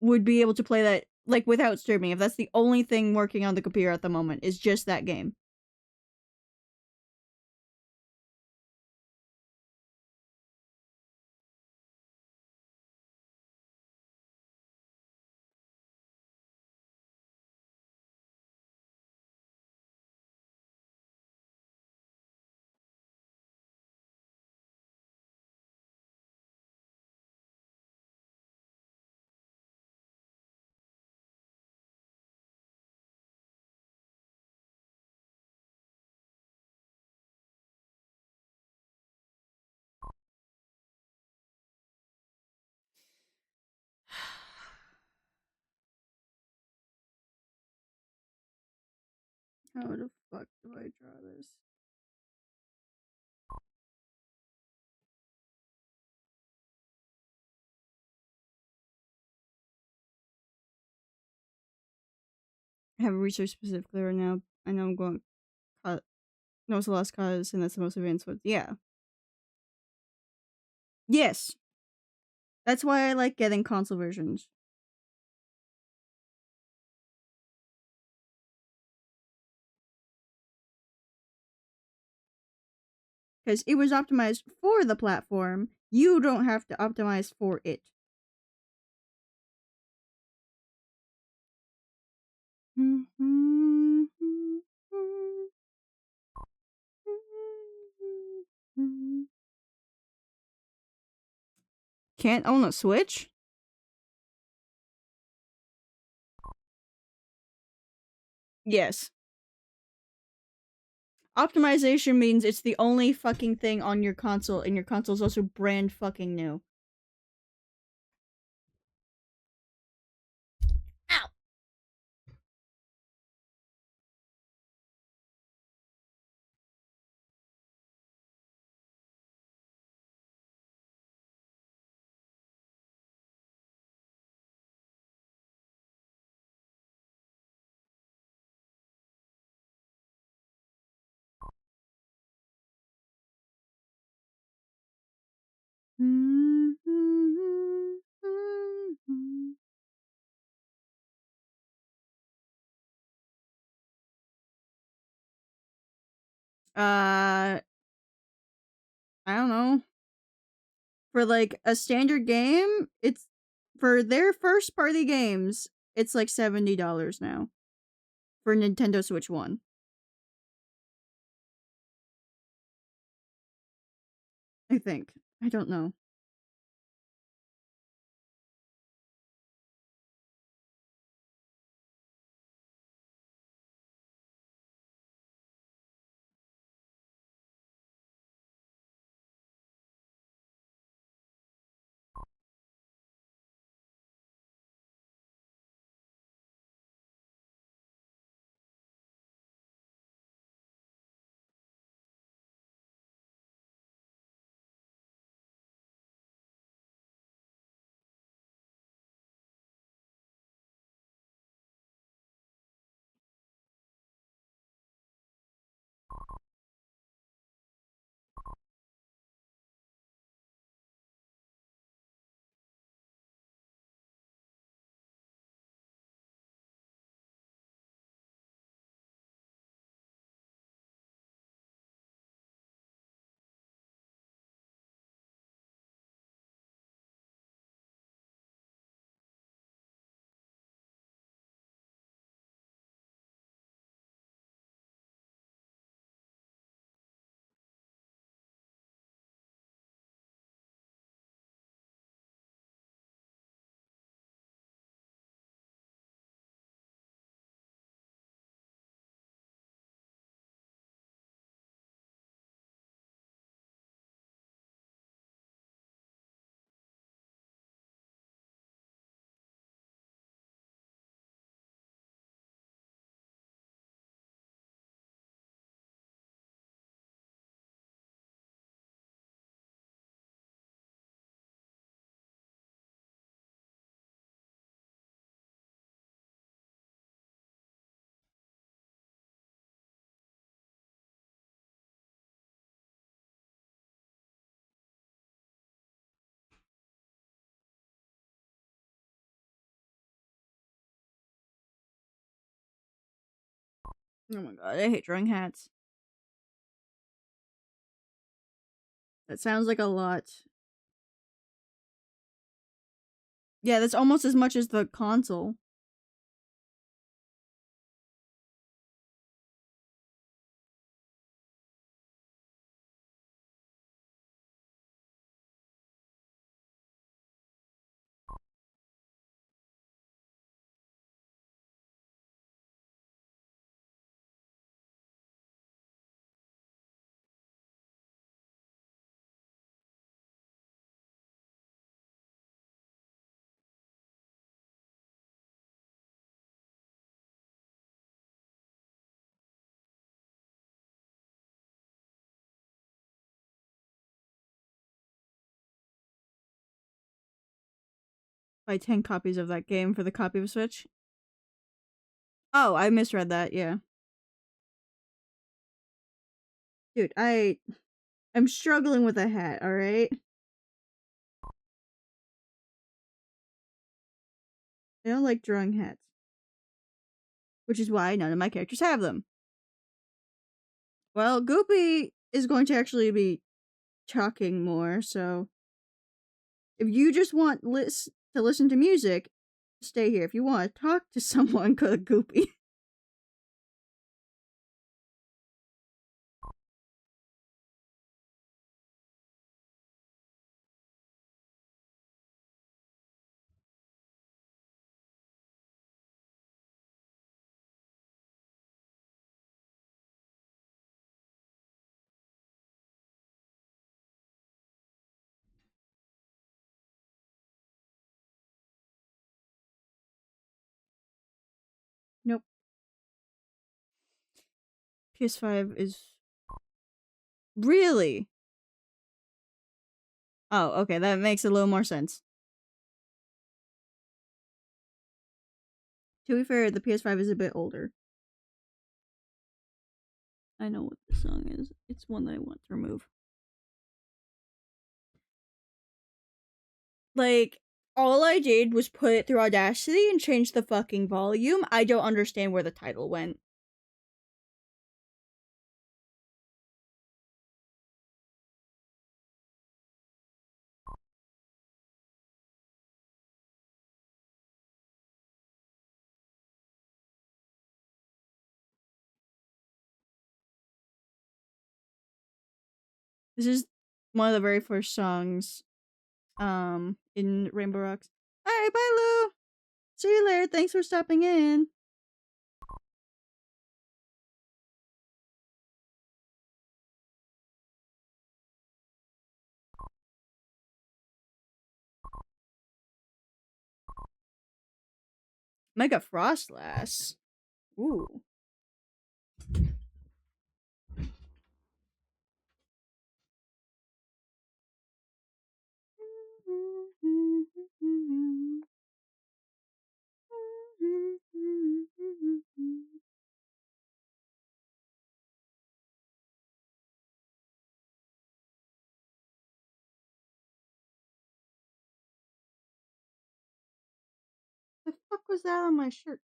would be able to play that like without streaming. If that's the only thing working on the computer at the moment, is just that game. How the fuck do I draw this? I have research specifically right now. I know I'm going cut. No, it's the last cause, and that's the most advanced one. Yeah. Yes. That's why I like getting console versions. Because it was optimized for the platform. You don't have to optimize for it. Can't own a Switch? Yes. Optimization means it's the only fucking thing on your console, and your console's also brand fucking new. Ow! I don't know. For like a standard game, it's for their first party games, it's like $70 now for Nintendo Switch 1. I think. I don't know. Oh my god, I hate drawing hats. That sounds like a lot. Yeah, that's almost as much as the console. Buy 10 copies of that game for the copy of Switch. Oh, I misread that, yeah. Dude, I'm struggling with a hat, alright? I don't like drawing hats. Which is why none of my characters have them. Well, Goopy is going to actually be talking more, so if you just want to listen to music, stay here. If you want to talk to someone, go to Goopy. Nope. PS5 is... Really? Oh, okay, that makes a little more sense. To be fair, the PS5 is a bit older. I know what the song is. It's one that I want to remove. Like, all I did was put it through Audacity and change the fucking volume. I don't understand where the title went. This is one of the very first songs in Rainbow Rocks. Alright, bye Lou! See you later, thanks for stopping in. Mega Frostlass. Ooh. The fuck was that on my shirt?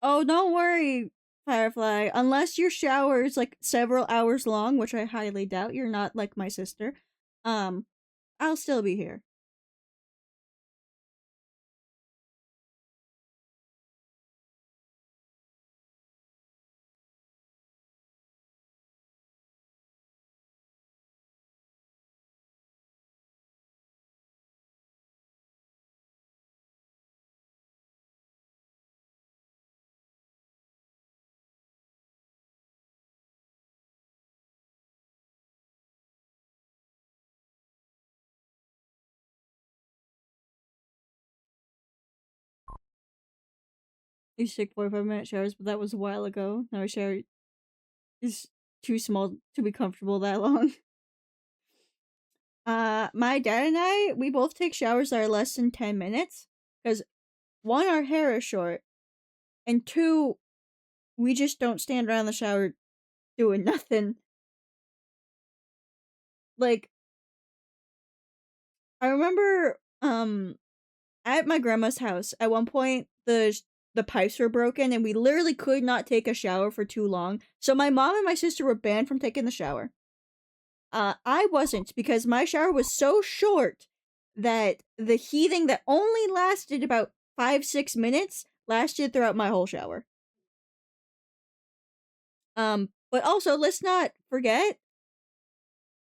Oh, don't worry, Firefly. Unless your shower is like several hours long, which I highly doubt, you're not like my sister. I'll still be here. I used to take 45-minute showers, but that was a while ago. Now a shower is too small to be comfortable that long. My dad and I, we both take showers that are less than 10 minutes. Because, one, our hair is short. And two, we just don't stand around the shower doing nothing. Like, I remember at my grandma's house, at one point the pipes were broken and we literally could not take a shower for too long. So my mom and my sister were banned from taking the shower. I wasn't, because my shower was so short that the heating that only lasted about 5-6 minutes lasted throughout my whole shower. But also, let's not forget,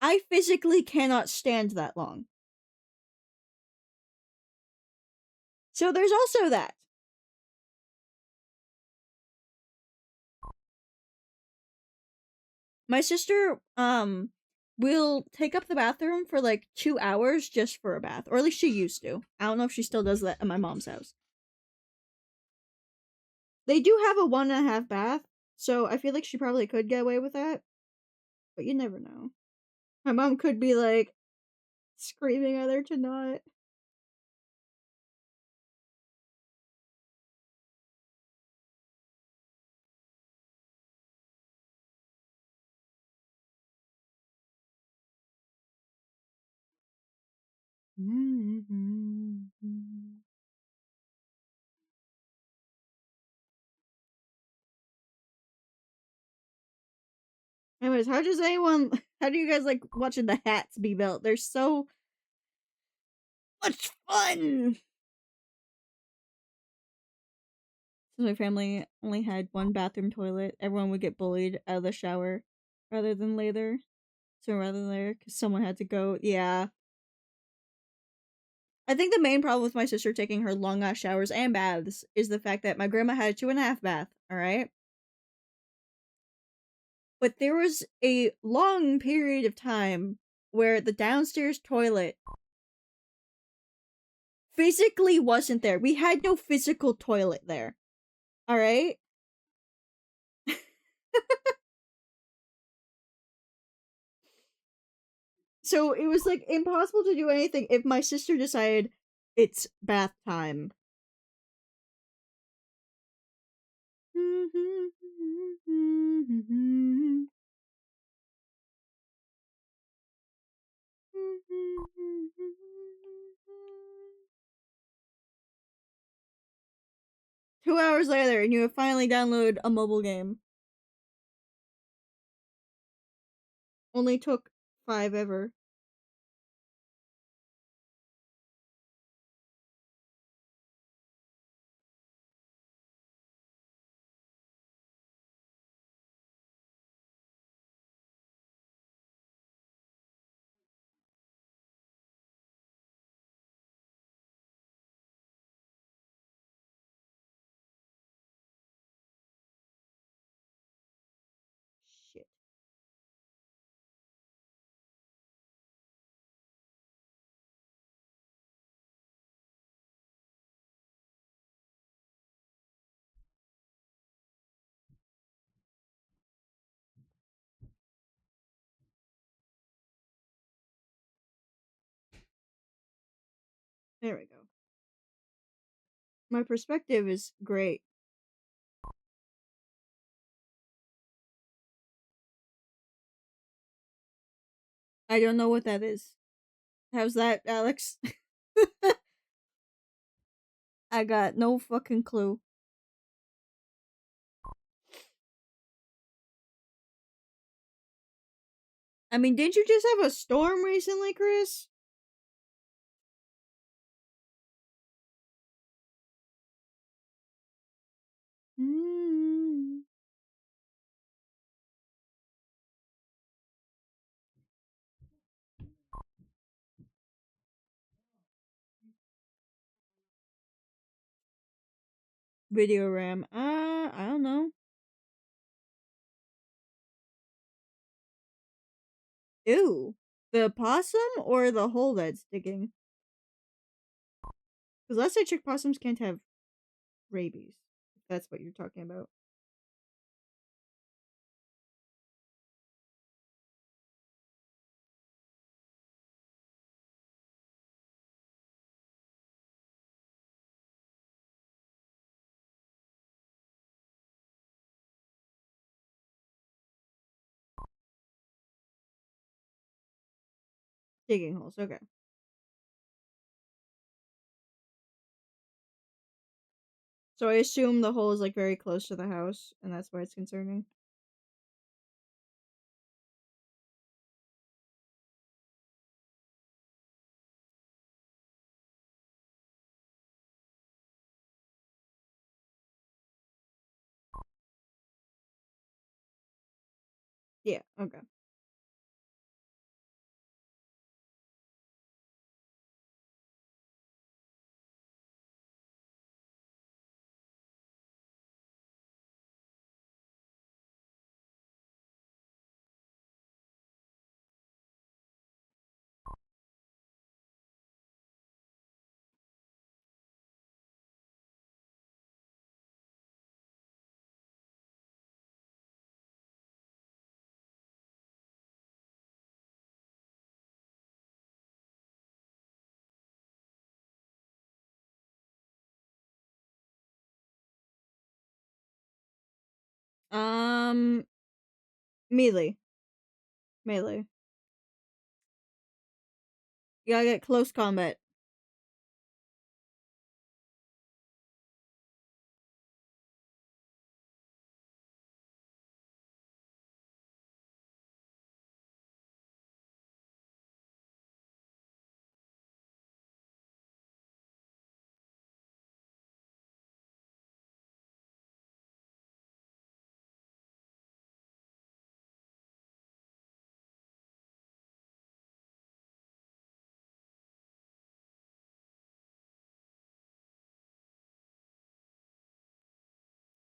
I physically cannot stand that long. So there's also that. My sister will take up the bathroom for like 2 hours just for a bath, or at least she used to. I don't know if she still does that at my mom's house. They do have a 1.5 bath, so I feel like she probably could get away with that. But you never know. My mom could be like screaming at her to not. Anyways, how do you guys like watching the hats be built? They're so much fun! Since my family only had one bathroom toilet, everyone would get bullied out of the shower rather than later. So rather than there, because someone had to go. Yeah. I think the main problem with my sister taking her long ass showers and baths is the fact that my grandma had a 2.5 bath, alright? But there was a long period of time where the downstairs toilet physically wasn't there. We had no physical toilet there. Alright? So it was like impossible to do anything if my sister decided it's bath time. Two hours later, and you have finally downloaded a mobile game. Only took 5 ever. Shit. There we go. My perspective is great. I don't know what that is. How's that, Alex? I got no fucking clue. I mean, didn't you just have a storm recently, Chris? Video RAM. I don't know. Ew. The possum or the hole that's digging? Because last I checked, possums can't have rabies. If that's what you're talking about. Digging holes, okay. So I assume the hole is like very close to the house, and that's why it's concerning. Yeah, okay. Melee. Melee. You gotta get close combat.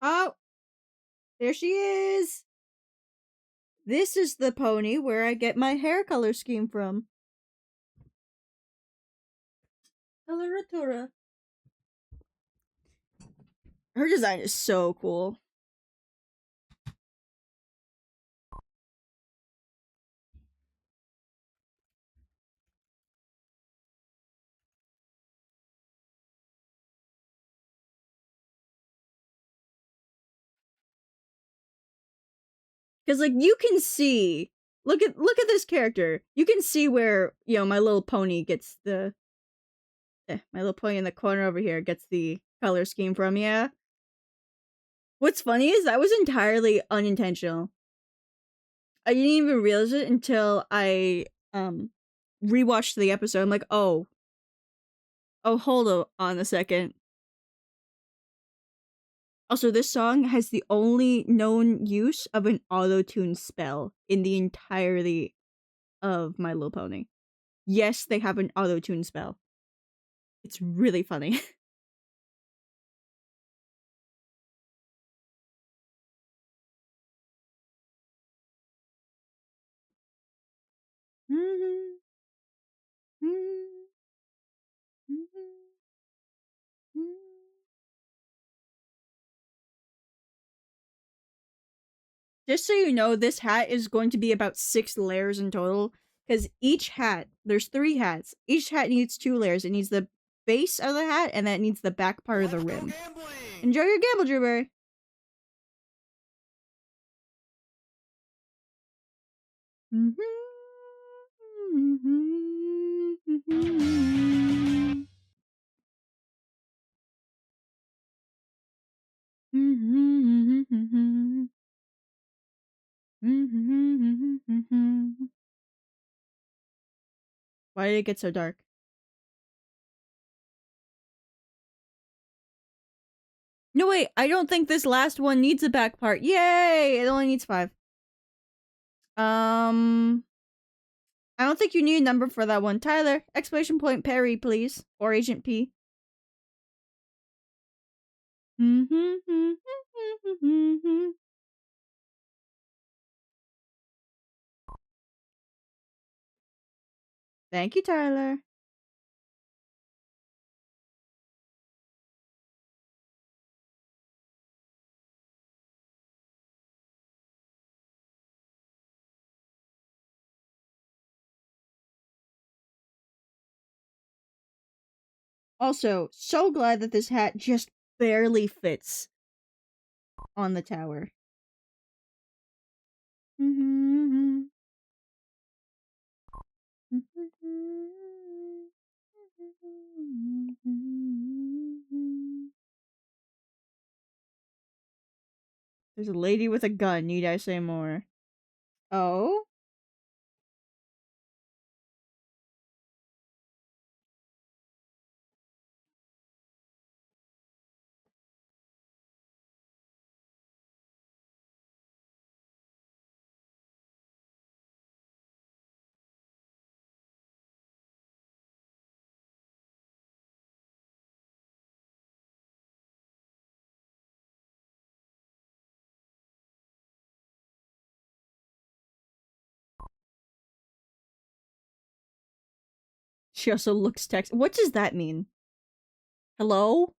Oh! There she is! This is the pony where I get my hair color scheme from. Coloratura. Her design is so cool. Cause like you can see, look at this character. You can see where my little pony gets the, my little pony in the corner over here gets the color scheme from. Yeah. What's funny is that was entirely unintentional. I didn't even realize it until I rewatched the episode. I'm like, oh, hold on a second. Also, this song has the only known use of an auto-tune spell in the entirety of My Little Pony. Yes, they have an auto-tune spell. It's really funny. Just so you know, this hat is going to be about 6 layers in total. Because each hat, there's 3 hats. Each hat needs 2 layers. It needs the base of the hat, and then it needs the back part of the rim. Enjoy your gamble, Drewberry! Why did it get so dark? No, wait, I don't think this last one needs a back part. Yay! It only needs 5. I don't think you need a number for that one. Tyler, exclamation point Perry, please. Or Agent P. Thank you, Tyler. Also, so glad that this hat just barely fits on the tower. There's a lady with a gun. Need I say more? Oh? She also looks text. What does that mean? Hello?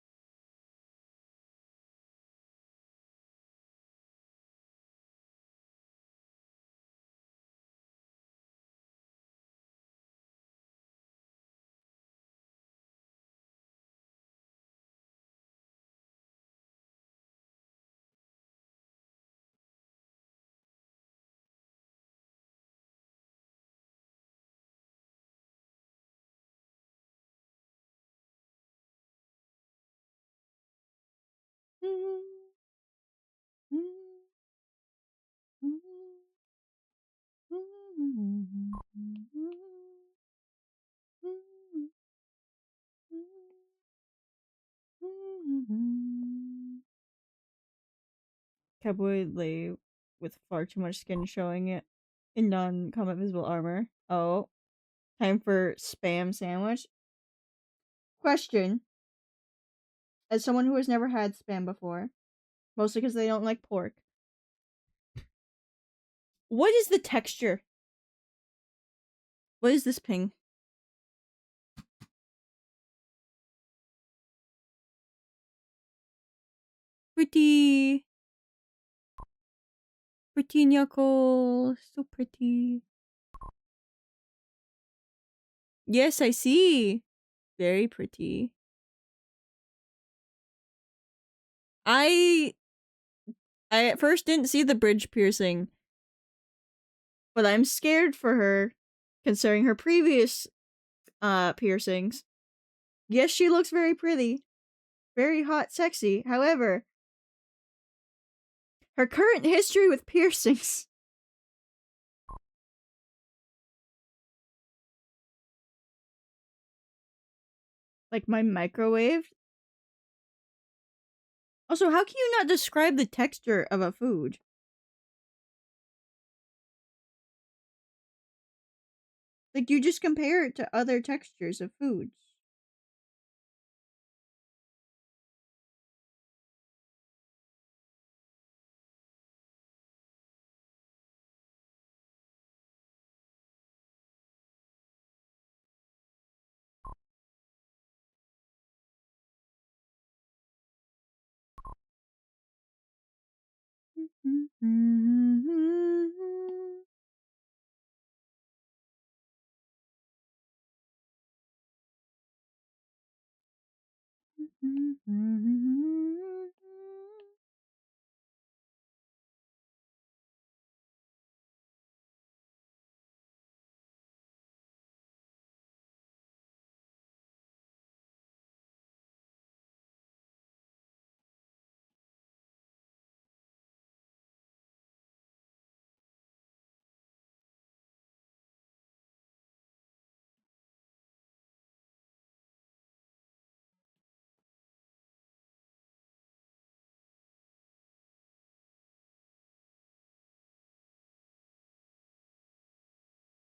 Cowboy lay with far too much skin showing it in non-combat visible armor. Oh. Time for spam sandwich. Question. As someone who has never had spam before, mostly because they don't like pork, what is the texture? What is this ping? Pretty. Pretty knuckle. So pretty. Yes, I see. Very pretty. I at first didn't see the bridge piercing, but I'm scared for her, considering her previous piercings. Yes, she looks very pretty. Very hot, sexy. However, her current history with piercings. Like my microwave. Also, how can you not describe the texture of a food? Like, you just compare it to other textures of foods.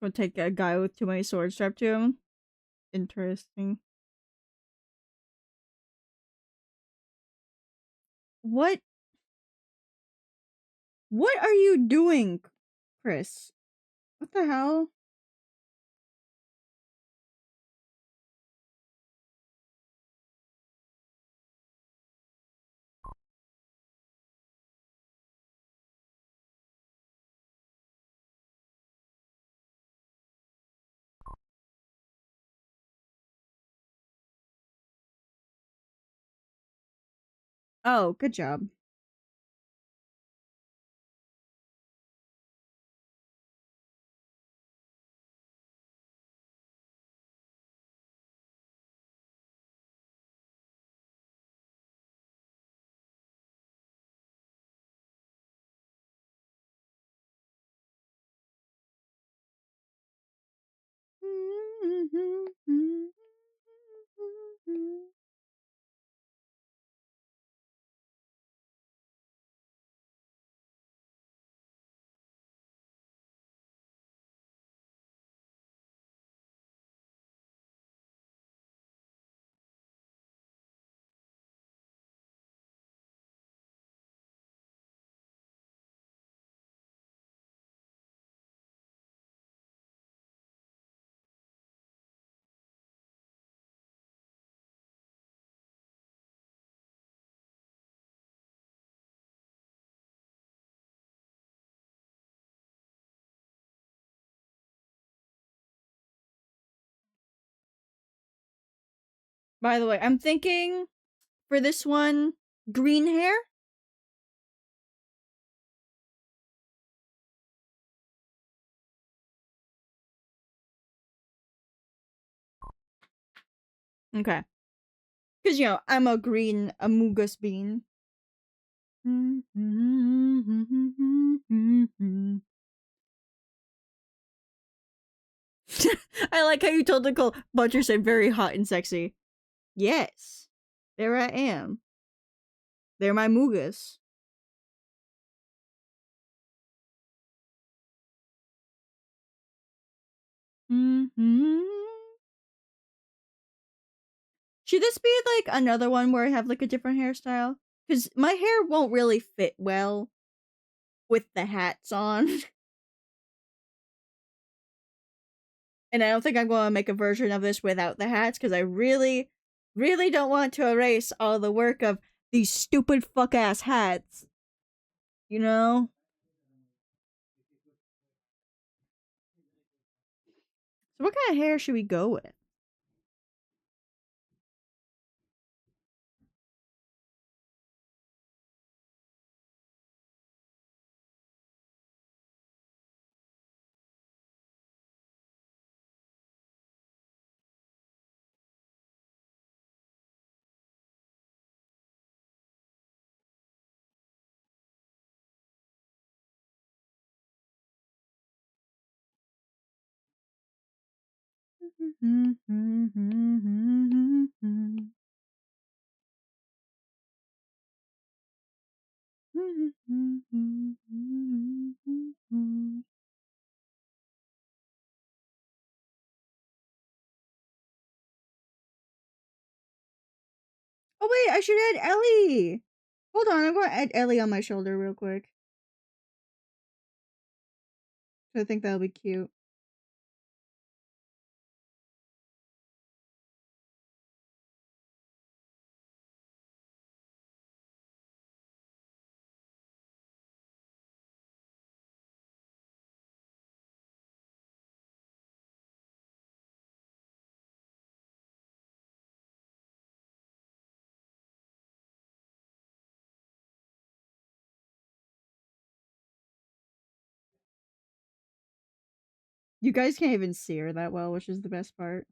Would take a guy with too many swords strapped to him. Interesting. What? What are you doing, Chris? What the hell? Oh, good job. By the way, I'm thinking for this one, green hair. Okay. Because, you know, I'm a green amogus bean. I like how you told Nicole Butcher said very hot and sexy. Yes. There I am. They're my mugas. Should this be like another one where I have like a different hairstyle? Because my hair won't really fit well with the hats on. And I don't think I'm going to make a version of this without the hats because I really, really don't want to erase all the work of these stupid fuck ass hats. You know? So, what kind of hair should we go with? Oh wait, I should add Ellie. Hold on, I'm going to add Ellie on my shoulder real quick. I think that'll be cute. You guys can't even see her that well, which is the best part.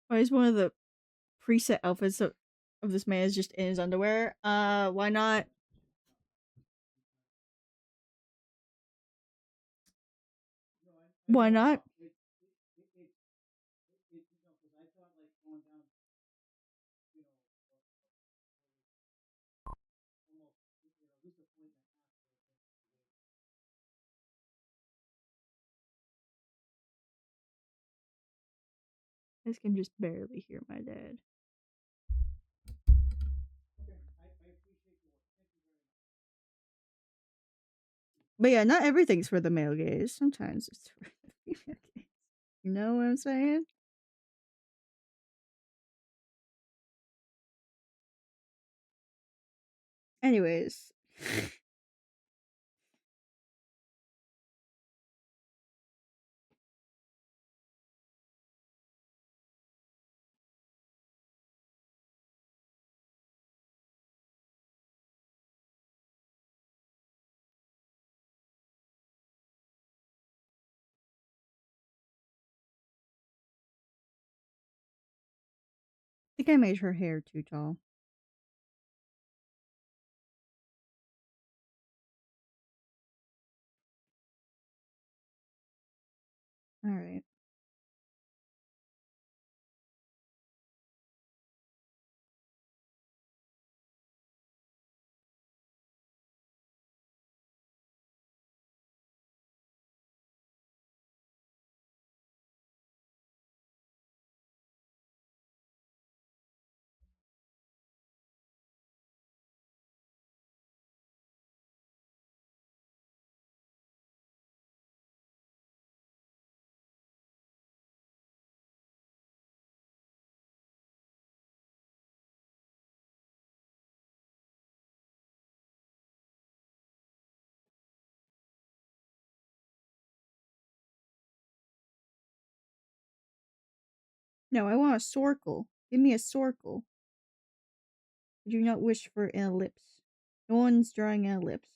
Why is one of the preset outfits of this man is just in his underwear? Why not? Why not? I guys can just barely hear my dad. But yeah, not everything's for the male gaze. Sometimes it's for the female gaze. You know what I'm saying? Anyways. I think I made her hair too tall. Alright. No, I want a circle. Give me a circle. I do not wish for an ellipse. No one's drawing an ellipse.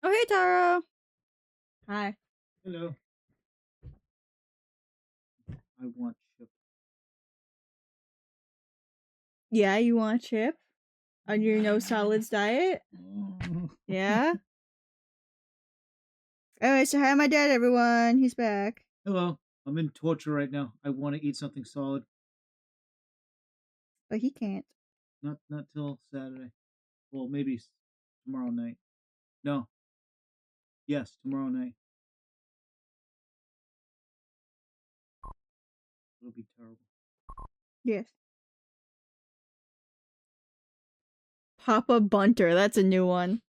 Oh, hey, Taro. Hi. Hello. I want chip. Yeah, you want a chip? On your no solids diet? Yeah? Anyway, so hi, my dad, everyone. He's back. Hello. I'm in torture right now. I want to eat something solid. But he can't. Not till Saturday. Well, maybe tomorrow night. No. Yes, tomorrow night. It'll be terrible. Yes. Papa Bunter. That's a new one.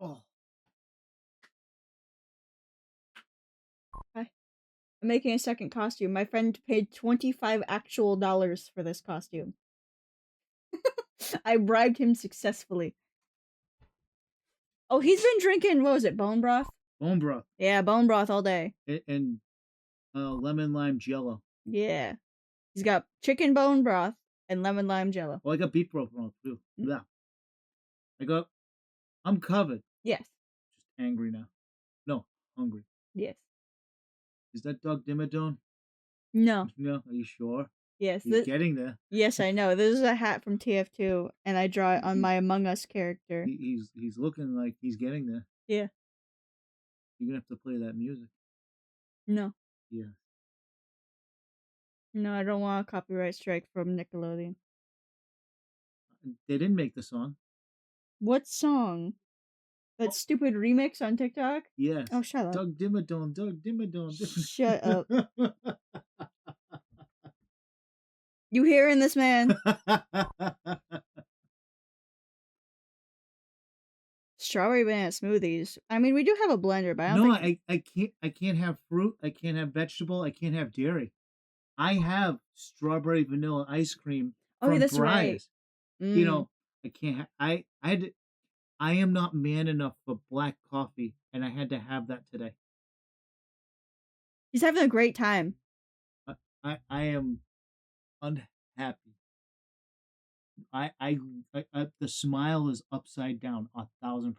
Oh. Hi. I'm making a second costume. My friend paid $25 actual dollars for this costume. I bribed him successfully. Oh, he's been drinking, what was it, bone broth? Bone broth. Yeah, bone broth all day. And lemon lime jello. Yeah. He's got chicken bone broth and lemon lime jello. Well, I got beef broth too. Yeah. I'm covered. Yes. Just angry now. No, hungry. Yes. Is that Doug Dimmadome? No. No, are you sure? Yes. He's getting there. Yes, I know. This is a hat from TF2, and I draw it on my Among Us character. He's looking like he's getting there. Yeah. You're gonna have to play that music. No. Yeah. No, I don't want a copyright strike from Nickelodeon. They didn't make the song. What song? That stupid remix on TikTok? Yes. Oh, shut up. Doug Dimmadome. Shut up. You hearing this, man? Strawberry banana smoothies. I mean, we do have a blender, but I don't think... I can't have fruit. I can't have vegetable. I can't have dairy. I have strawberry vanilla ice cream from that's right. You know, I can't. I am not man enough for black coffee, and I had to have that today. He's having a great time. I am unhappy. The smile is upside down 1,000%.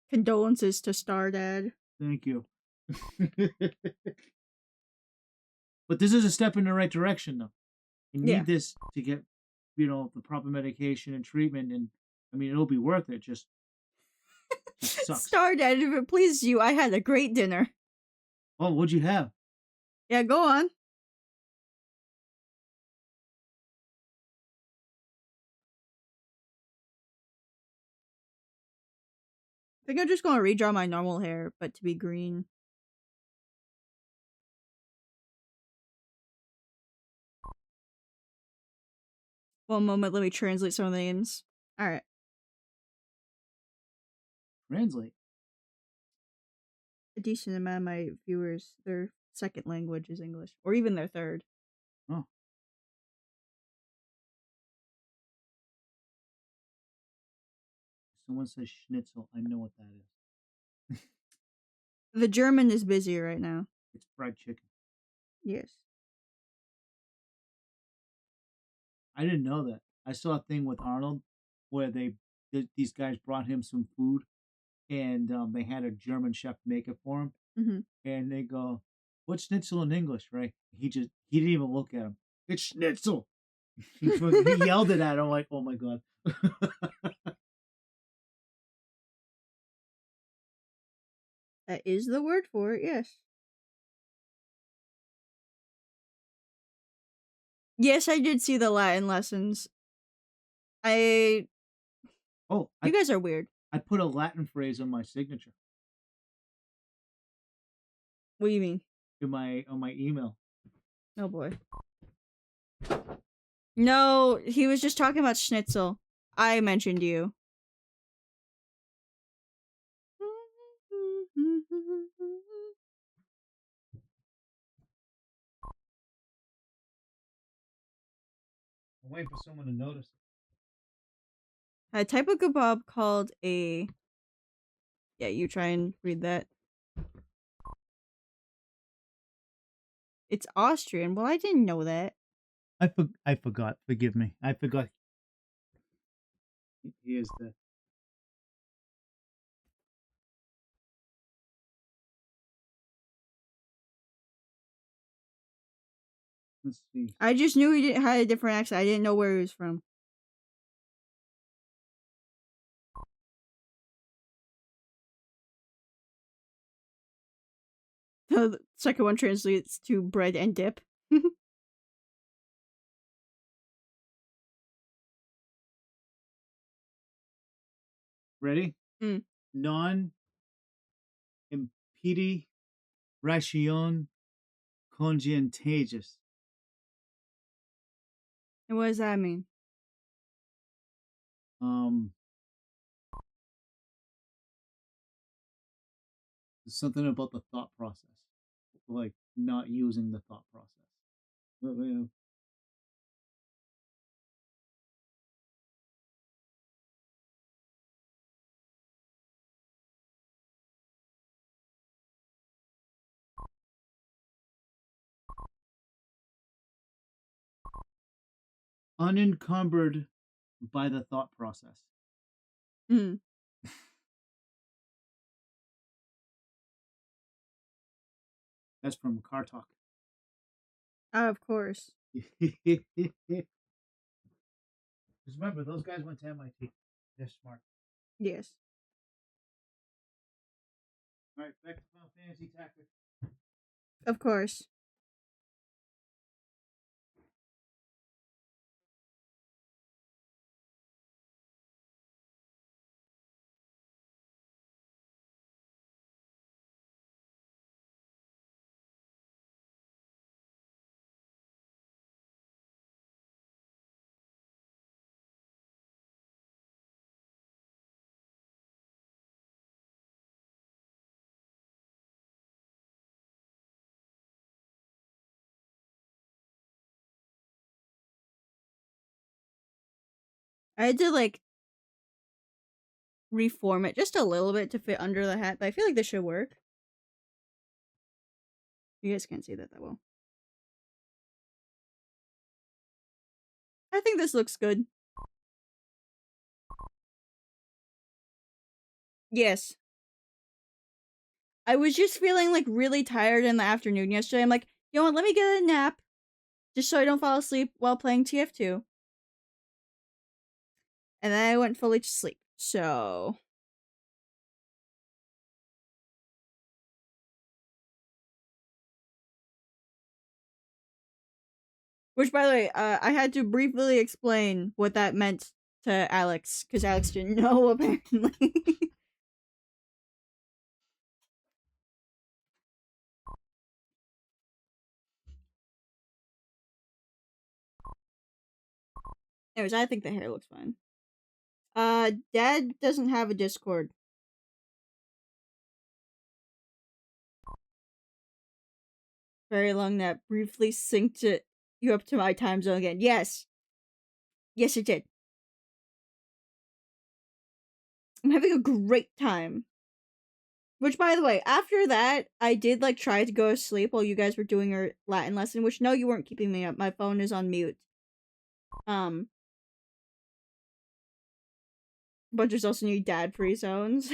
Condolences to Star Dad. Thank you. But this is a step in the right direction, though. You need this to get, the proper medication and treatment, and I mean, it'll be worth it. Just sucks. Star Dad, if it pleases you, I had a great dinner. Oh, what'd you have? Yeah, go on. I think I'm just gonna redraw my normal hair, but to be green. One moment, let me translate some of the names. Alright. Translate? A decent amount of my viewers, their second language is English. Or even their third. Oh. Someone says schnitzel. I know what that is. The German is busy right now. It's fried chicken. Yes. I didn't know that. I saw a thing with Arnold where these guys brought him some food, and they had a German chef make it for him. Mm-hmm. And they go, "What's schnitzel in English?" Right? He didn't even look at him. It's schnitzel. He yelled it at him like, "Oh my god!" That is the word for it. Yes. Yes, I did see the Latin lessons. You guys are weird. I put a Latin phrase on my signature. What do you mean? On my email. Oh boy. No, he was just talking about Schnitzel. I mentioned you. I'm waiting for someone to notice. A type of kebab called a... Yeah, you try and read that. It's Austrian. Well, I didn't know that. I forgot. Forgive me. I forgot. Here's the... Let's see. I just knew he had a different accent. I didn't know where he was from. The second one translates to bread and dip. Ready? Non impedi ration congenitatis. And what does that mean? Something about the thought process, like not using the thought process. Unencumbered by the thought process. That's from Car Talk. Of course. Just remember, those guys went to MIT. They're smart. Yes. All right, back to Final Fantasy Tactics. Of course. I had to like reform it just a little bit to fit under the hat, but I feel like this should work. You guys can't see that well. I think this looks good. Yes. I was just feeling like really tired in the afternoon yesterday. I'm like, you know what, let me get a nap just so I don't fall asleep while playing TF2. And then I went fully to sleep. So which, by the way, I had to briefly explain what that meant to Alex, because Alex didn't know, apparently. Anyways, I think the hair looks fine. Dad doesn't have a Discord. Very long that briefly synced you up to my time zone again. Yes. Yes, it did. I'm having a great time. Which, by the way, after that, I did like try to go to sleep while you guys were doing your Latin lesson, which no, you weren't keeping me up. My phone is on mute. But there's also new dad-free zones.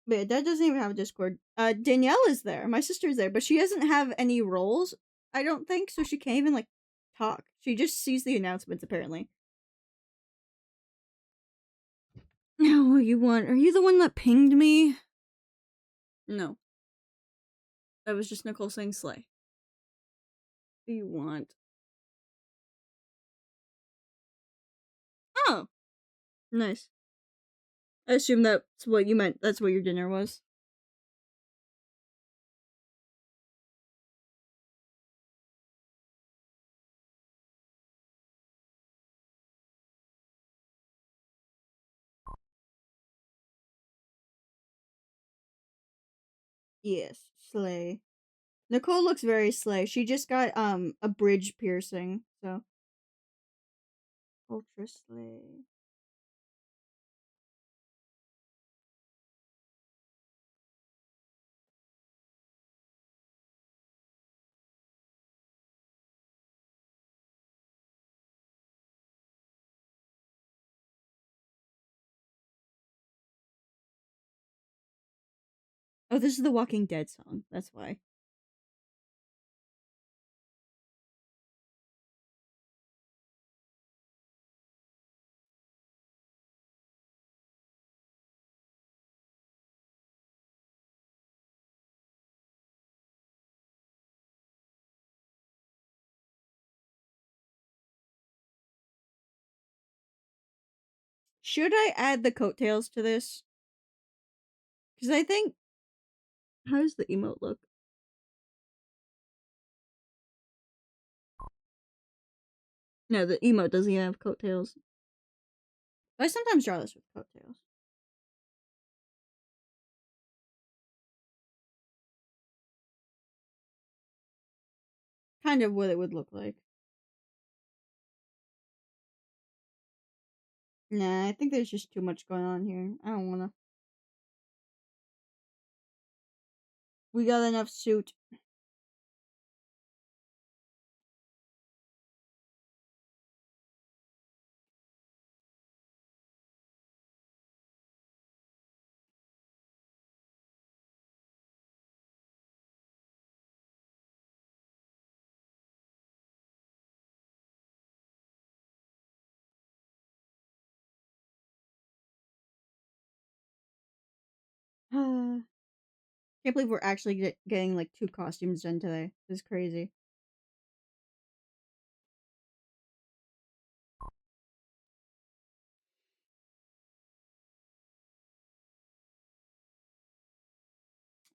But yeah, Dad doesn't even have a Discord. Danielle is there. My sister's there, but she doesn't have any roles, I don't think, so she can't even, like, talk. She just sees the announcements, apparently. Now, what you want? Are you the one that pinged me? No. That was just Nicole saying slay. What do you want? Oh, nice. I assume that's what you meant. That's what your dinner was. Yes, slay. Nicole looks very slay. She just got a bridge piercing, so ultra slay. Oh, this is the Walking Dead song. That's why. Should I add the coattails to this? Because I think. How does the emote look? No, the emote doesn't even have coattails. I sometimes draw this with coattails. Kind of what it would look like. Nah, I think there's just too much going on here. I don't wanna. We got enough suit. Can't believe we're actually getting like 2 costumes done today. This is crazy.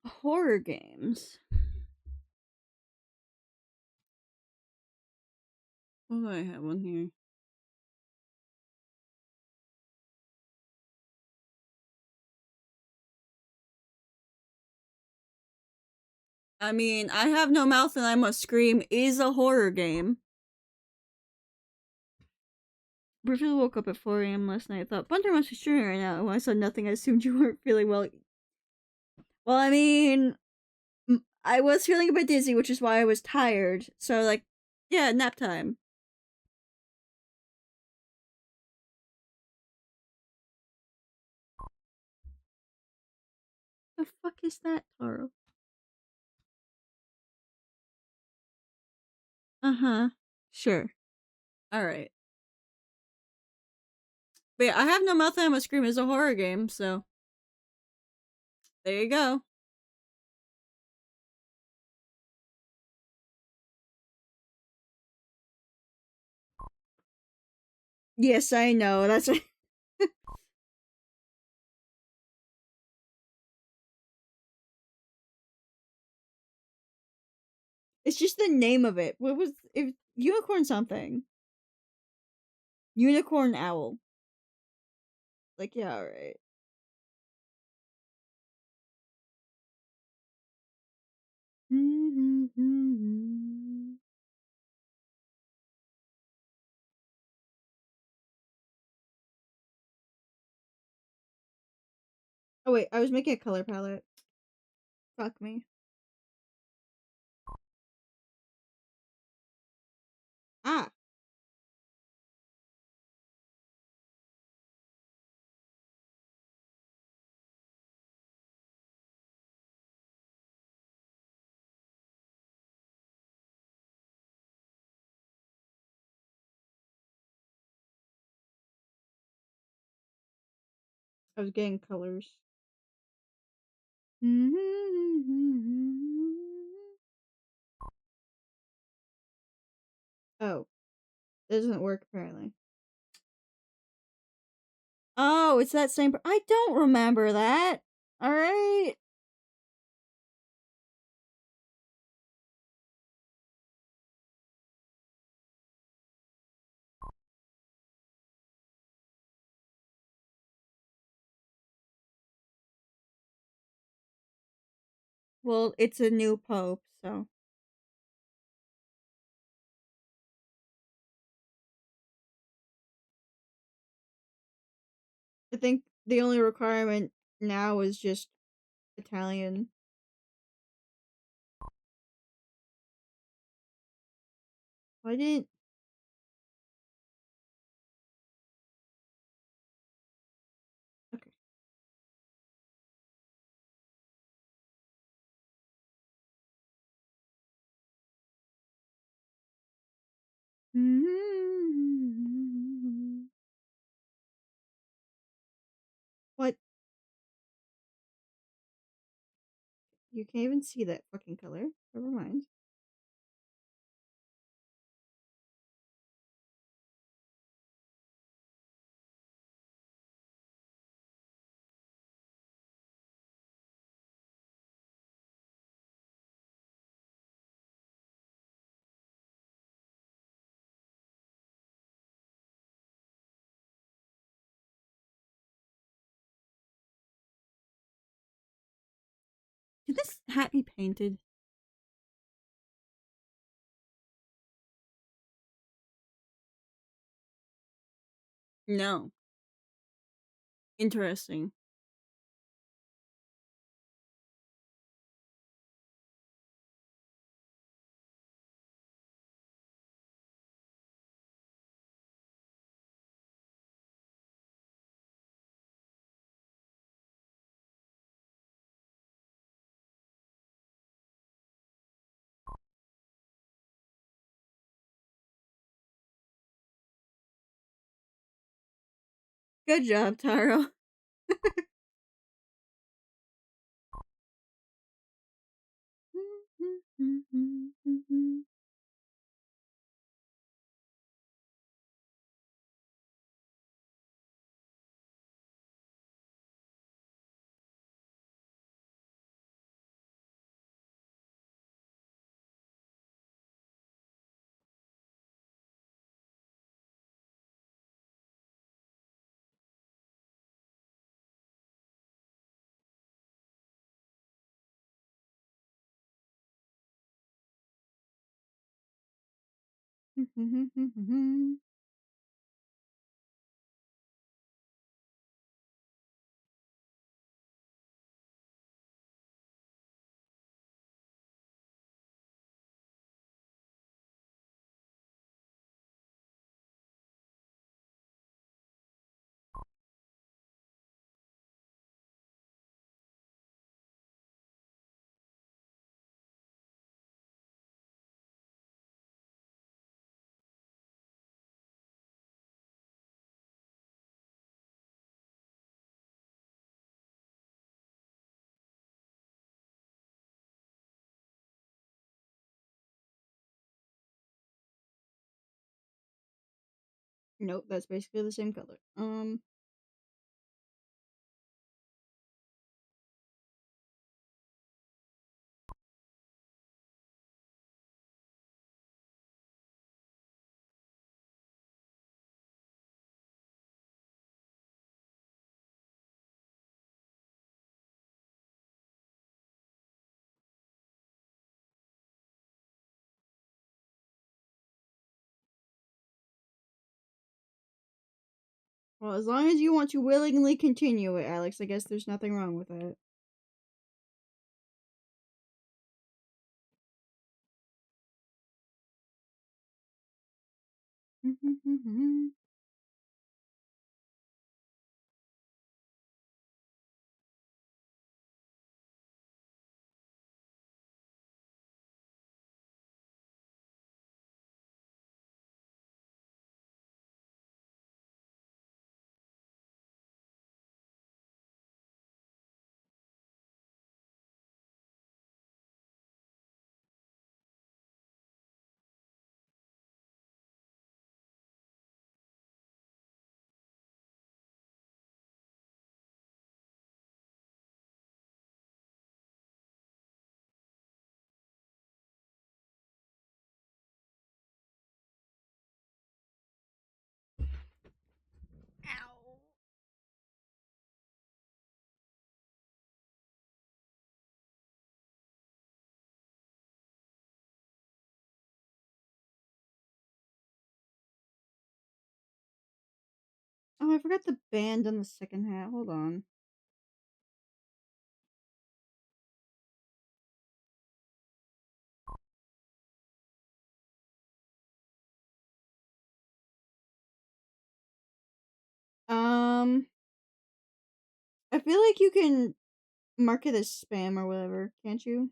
Horror games. What do I have on here? I mean, I Have No Mouth and I Must Scream is a horror game. Briefly woke up at 4 a.m. last night. I thought, Bunter must be streaming right now. When I saw nothing, I assumed you weren't feeling well. Well, I mean, I was feeling a bit dizzy, which is why I was tired. So, like, yeah, nap time. The fuck is that, Taro? Uh-huh. Sure. Alright. But yeah, I Have No Mouth and I Must Scream is a horror game, so there you go. Yes, I know. That's it's just the name of it. What was it? Unicorn something. Unicorn owl. Like, yeah, alright. Oh wait, I was making a color palette. Fuck me. Ah. I was getting colors. doesn't work apparently. Oh, it's that same. I don't remember that. All right. Well, it's a new pope, so. I think the only requirement now is just Italian. Why didn't. Okay. What? You can't even see that fucking color. Never mind. Can this hat be painted? No. Interesting. Good job, Taro. Nope, that's basically the same color. Well, as long as you want to willingly continue it, Alex, I guess there's nothing wrong with that. I forgot the band on the second hat. Hold on. I feel like you can mark it as spam or whatever, can't you?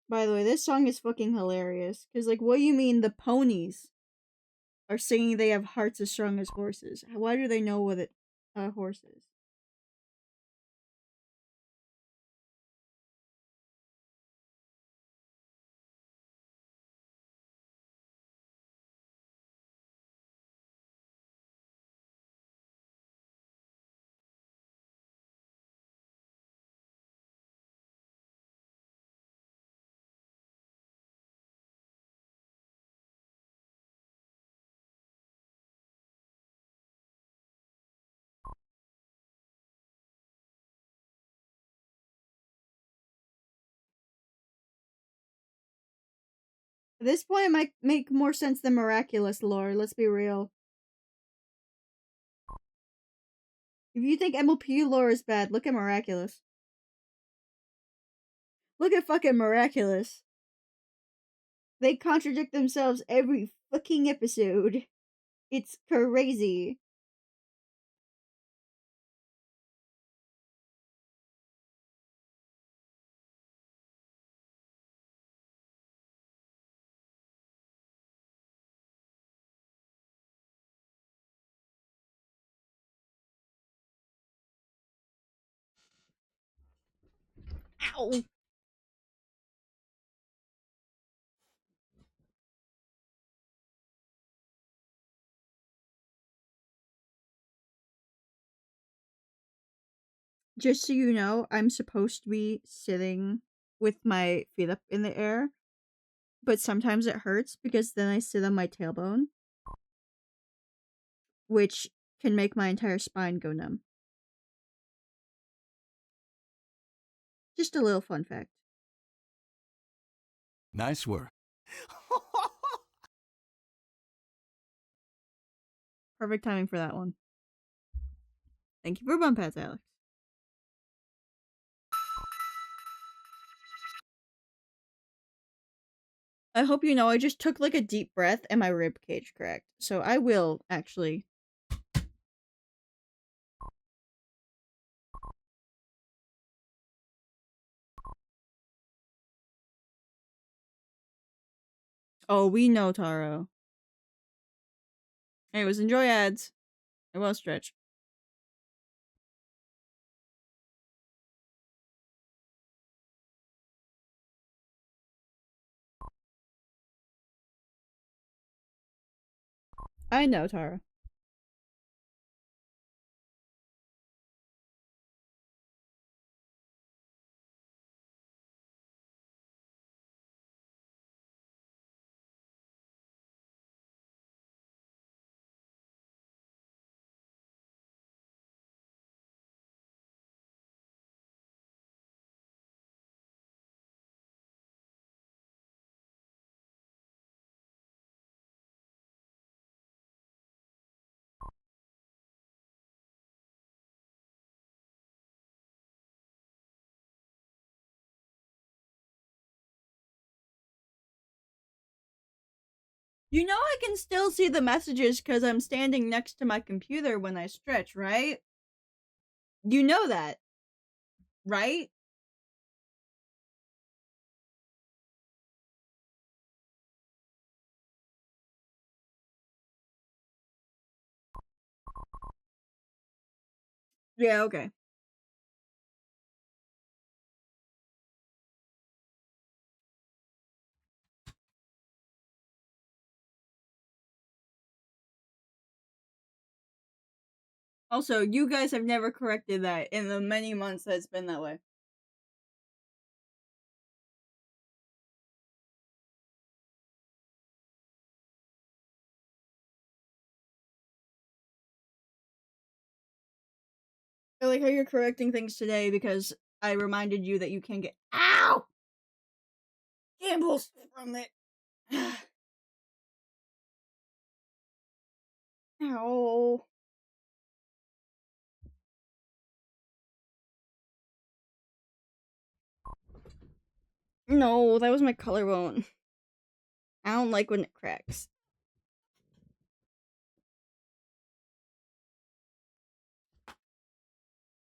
By the way, this song is fucking hilarious. Cause like, what do you mean the ponies are singing they have hearts as strong as horses? Why do they know what a horse is? At this point, it might make more sense than miraculous lore. Let's be real. If you think MLP lore is bad, look at miraculous. Look at fucking miraculous. They contradict themselves every fucking episode. It's crazy. Ow! Just so you know, I'm supposed to be sitting with my feet up in the air, but sometimes it hurts because then I sit on my tailbone, which can make my entire spine go numb. Just a little fun fact. Nice work. Perfect timing for that one. Thank you for bump pads, Alex. I hope you know I just took like a deep breath and my rib cage cracked. So I will actually. Oh, we know, Taro. Anyways, enjoy ads. I will stretch. I know, Tara. You know I can still see the messages because I'm standing next to my computer when I stretch, right? You know that, right? Yeah, okay. Also, you guys have never corrected that in the many months that it's been that way. I like how you're correcting things today because I reminded you that you can get ow gambles from it. Ow. No, that was my collarbone. I don't like when it cracks.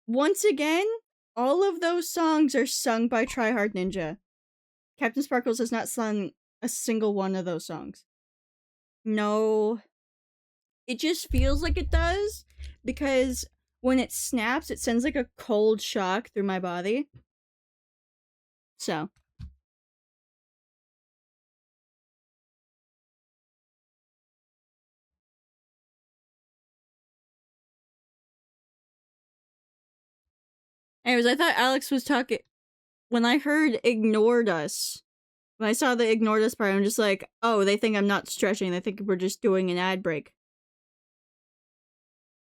Once again, all of those songs are sung by Try Hard Ninja. Captain Sparkles has not sung a single one of those songs. No. It just feels like it does because when it snaps, it sends like a cold shock through my body. So. Anyways, I thought Alex was talking. When I heard ignored us, when I saw the ignored us part, I'm just like, oh, they think I'm not stretching. They think we're just doing an ad break.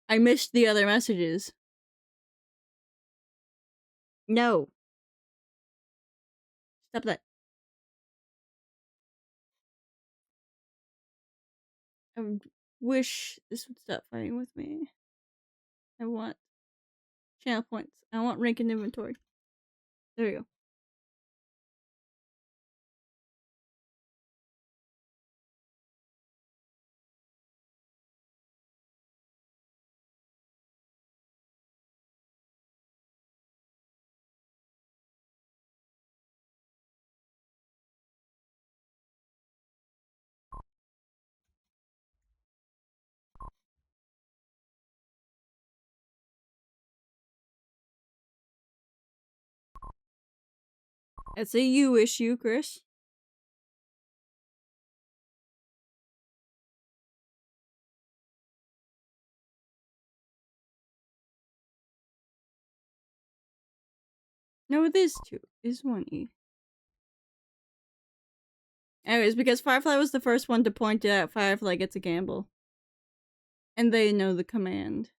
I missed the other messages. No. Stop that. I wish this would stop fighting with me. I want channel points. I want rank in inventory. There we go. It's a you issue, Chris. No, it is 2. It's 1E. Anyways, because Firefly was the first one to point out Firefly gets a gamble. And they know the command.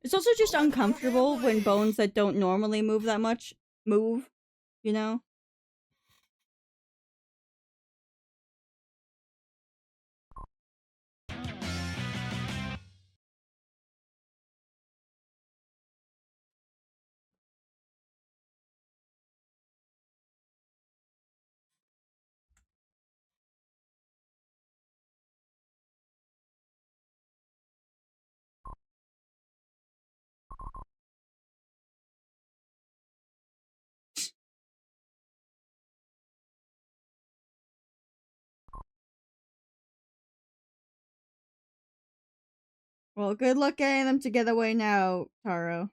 It's also just uncomfortable when bones that don't normally move that much move, you know? Well, good luck getting them to get away now, Taro.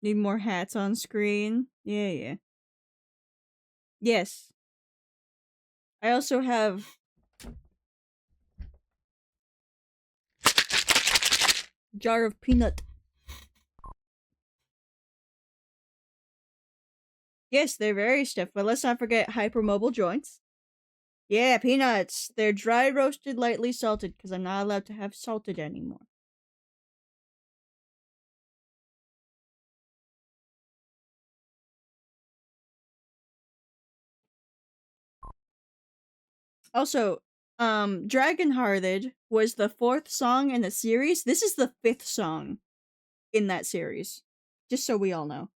Need more hats on screen? Yeah. Yes. I also have jar of peanut. Yes, they're very stiff, but let's not forget hypermobile joints. Yeah, peanuts. They're dry roasted, lightly salted, because I'm not allowed to have salted anymore. Also, Dragonhearted was the 4th song in the series. This is the 5th song in that series. Just so we all know.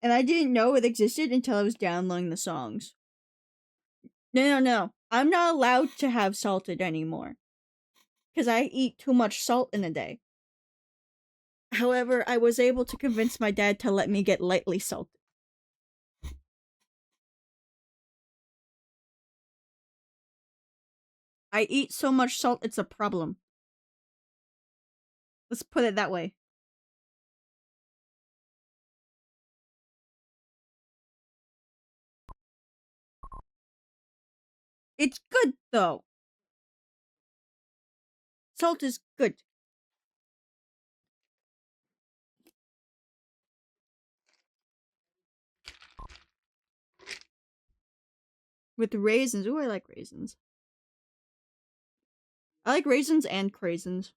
And I didn't know it existed until I was downloading the songs. No. I'm not allowed to have salted anymore. Because I eat too much salt in a day. However, I was able to convince my dad to let me get lightly salted. I eat so much salt, it's a problem. Let's put it that way. It's good though. Salt is good. With raisins. Ooh, I like raisins. I like raisins and craisins.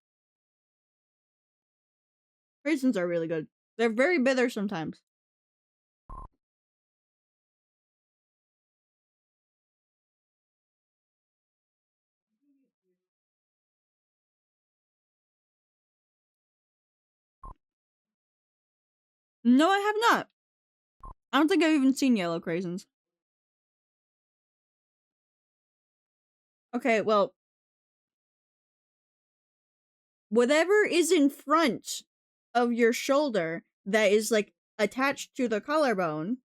Raisins are really good. They're very bitter sometimes. No, I have not. I don't think I've even seen yellow craisins. Okay, well, whatever is in front of your shoulder that is like attached to the collarbone,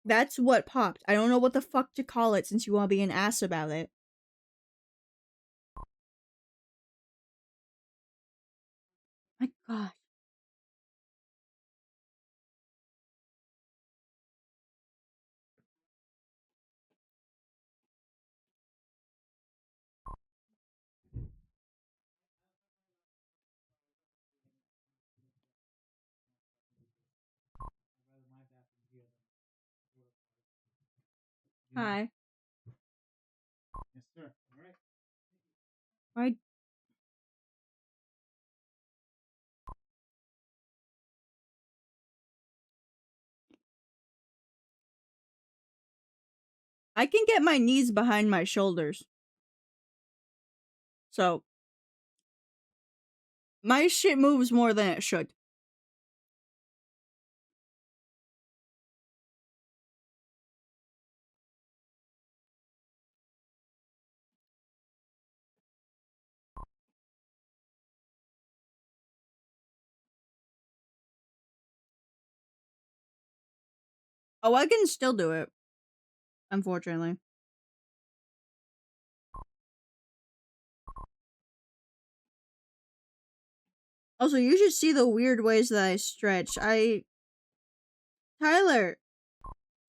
that's what popped. I don't know what the fuck to call it since you want to be an ass about it. My god. Hi. Yes, sir. All right. Why? I can get my knees behind my shoulders. So, my shit moves more than it should. Oh, I can still do it. Unfortunately. Also, you should see the weird ways that I stretch. Tyler,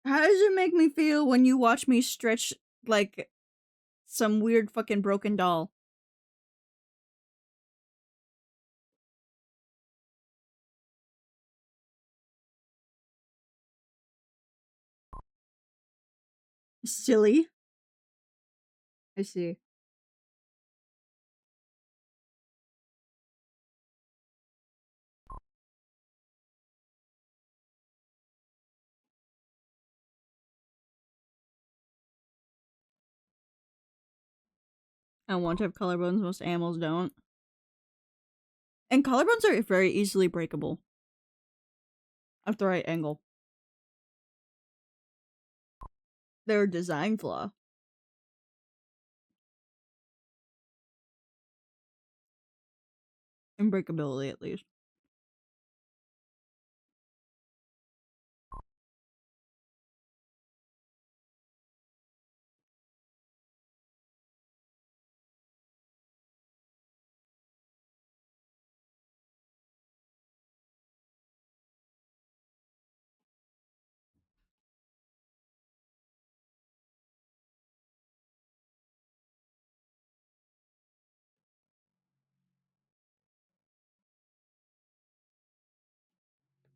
how does it make me feel when you watch me stretch like some weird fucking broken doll? Silly. I see. I want to have collarbones, most animals don't. And collarbones are very easily breakable. At the right angle. They're a design flaw. In breakability, at least.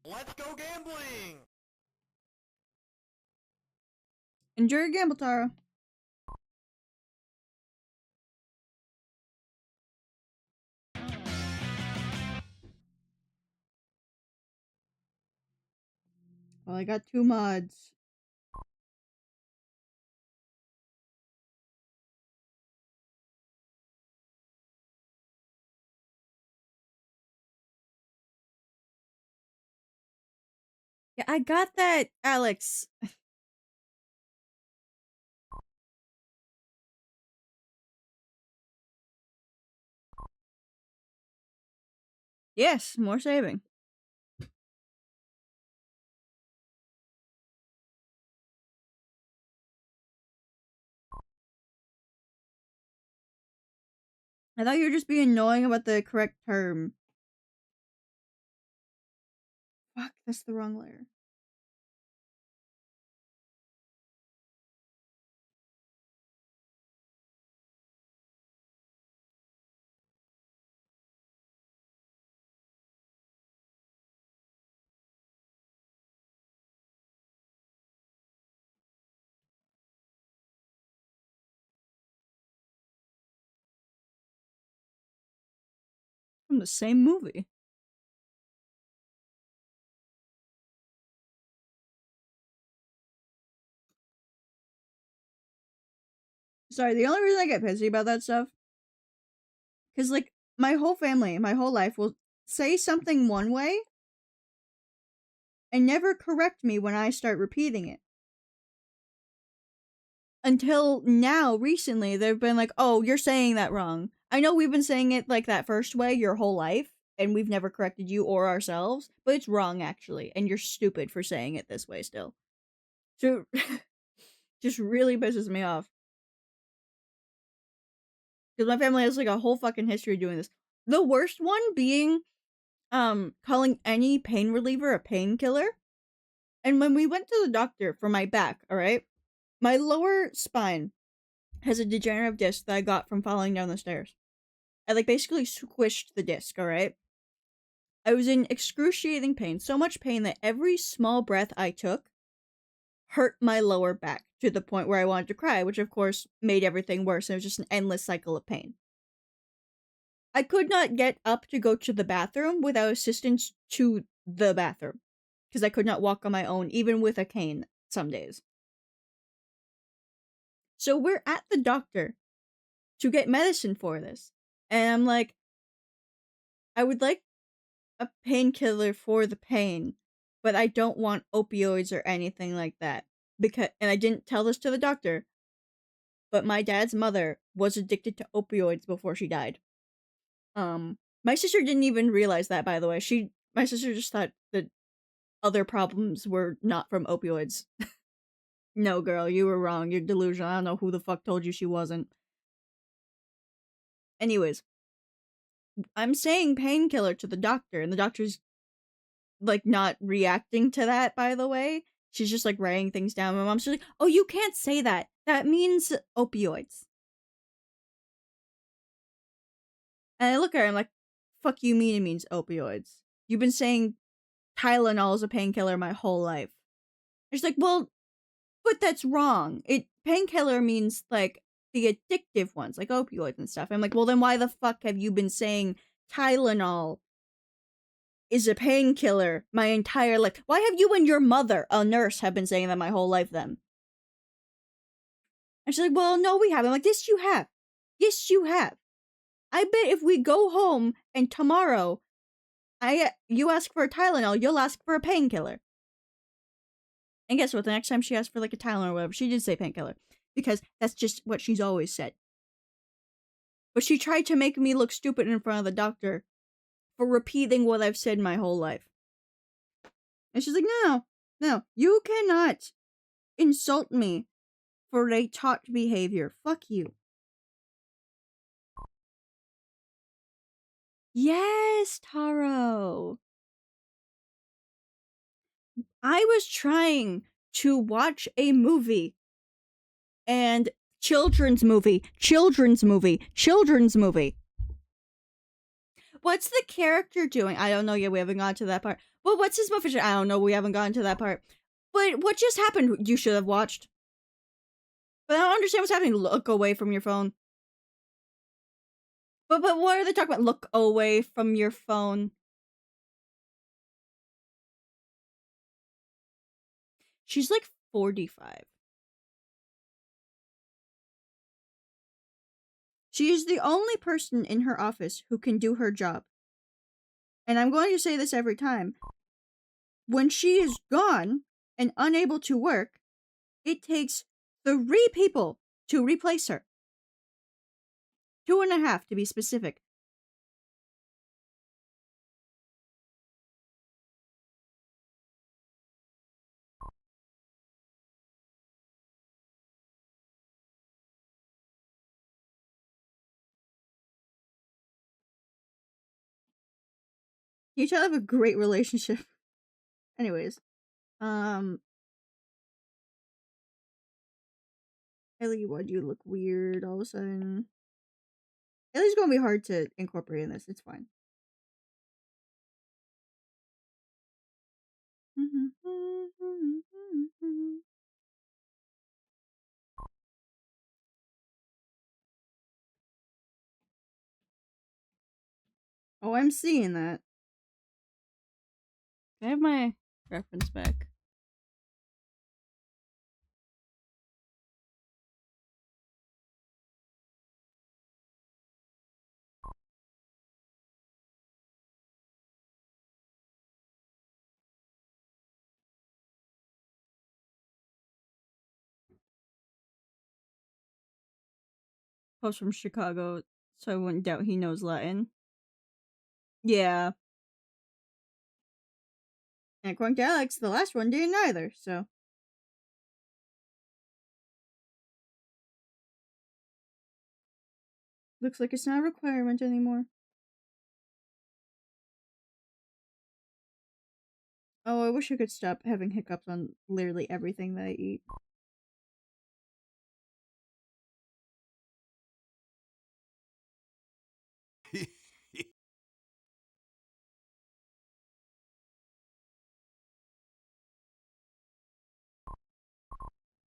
Let's go gambling! Enjoy your gamble, Tara. Well, I got 2 mods. Yeah, I got that, Alex. Yes, more saving. I thought you were just being annoying about the correct term. Fuck, that's the wrong layer. from the same movie. Sorry, the only reason I get pissy about that stuff, because, like, my whole family, my whole life will say something one way and never correct me when I start repeating it. Until now, recently, they've been like, oh, you're saying that wrong. I know we've been saying it like that first way your whole life, and we've never corrected you or ourselves, but it's wrong, actually, and you're stupid for saying it this way still. So, just really pisses me off. Because my family has, like, a whole fucking history of doing this. The worst one being, calling any pain reliever a painkiller. And when we went to the doctor for my back, alright? My lower spine has a degenerative disc that I got from falling down the stairs. I, like, basically squished the disc, alright? I was in excruciating pain. So much pain that every small breath I took hurt my lower back to the point where I wanted to cry, which of course made everything worse. It was just an endless cycle of pain. I could not get up to go to the bathroom without assistance to the bathroom, because I could not walk on my own, even with a cane some days. So we're at the doctor to get medicine for this. And I'm like, I would like a painkiller for the pain, but I don't want opioids or anything like that. And I didn't tell this to the doctor, but my dad's mother was addicted to opioids before she died. My sister didn't even realize that, by the way. My sister just thought that other problems were not from opioids. No, girl, you were wrong. You're delusional. I don't know who the fuck told you she wasn't. Anyways, I'm saying painkiller to the doctor, and the doctor's, like, not reacting to that, by the way. She's just, like, writing things down. My mom's just like, oh, you can't say that. That means opioids. And I look at her, I'm like, fuck you mean it means opioids? You've been saying Tylenol is a painkiller my whole life. And she's like, well, but that's wrong. Painkiller means, like, the addictive ones, like opioids and stuff. I'm like, well, then why the fuck have you been saying Tylenol is a painkiller my entire life? Why have you and your mother, a nurse, have been saying that my whole life then? And she's like, well, no, we haven't. I'm like, yes, you have. Yes, you have. I bet if we go home and tomorrow you ask for a Tylenol, you'll ask for a painkiller. And guess what? The next time she asked for, like, a Tylenol or whatever, she did say painkiller. Because that's just what she's always said. But she tried to make me look stupid in front of the doctor for repeating what I've said my whole life. And she's like, no, you cannot insult me for a taught behavior. Fuck you. Yes, Taro. I was trying to watch a movie. And children's movie. What's the character doing? I don't know yet. We haven't gotten to that part. Well, what's his motivation? I don't know. We haven't gotten to that part. But what just happened? You should have watched. But I don't understand what's happening. Look away from your phone. But what are they talking about? Look away from your phone. She's like 45. She is the only person in her office who can do her job. And I'm going to say this every time. When she is gone and unable to work, it takes 3 people to replace her. 2.5 to be specific. You two have a great relationship. Anyways, Ellie, why do you look weird all of a sudden? Ellie's gonna be hard to incorporate in this. It's fine. Oh, I'm seeing that. Can I have my reference back? Post from Chicago, so I wouldn't doubt he knows Latin. Yeah. And according to Alex, the last one didn't either, so. Looks like it's not a requirement anymore. Oh, I wish I could stop having hiccups on literally everything that I eat.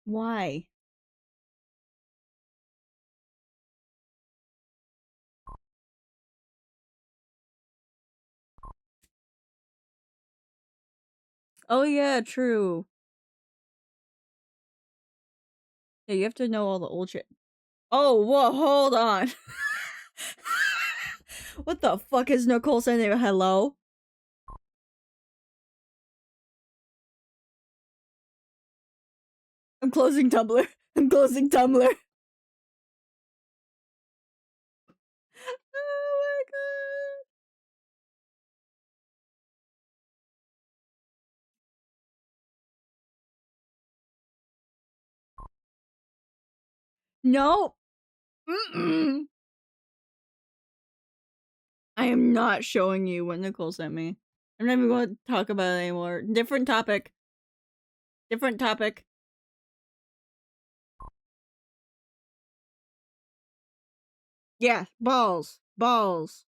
Why? Oh yeah, true. Yeah, you have to know all the old shit. Oh, whoa, hold on. What the fuck is Nicole sending? Hello? I'm closing Tumblr. I'm closing Tumblr. Oh my god. No. Mm-mm. I am not showing you what Nicole sent me. I'm not even going to talk about it anymore. Different topic. Different topic. Yeah, balls. Balls.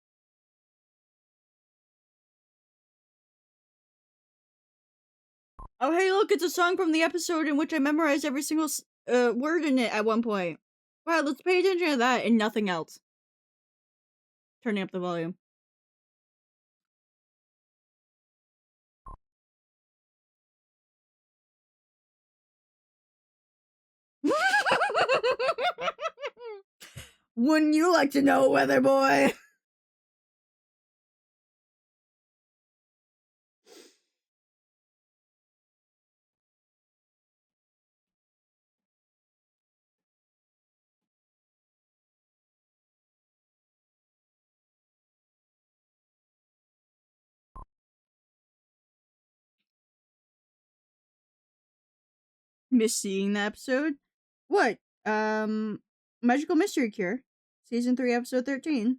Oh, hey, look, it's a song from the episode in which I memorized every single word in it at one point. Wow, let's pay attention to that and nothing else. Turning up the volume. Wouldn't you like to know, Weather Boy? Miss seeing the episode? What? Magical Mystery Cure. Season 3, episode 13.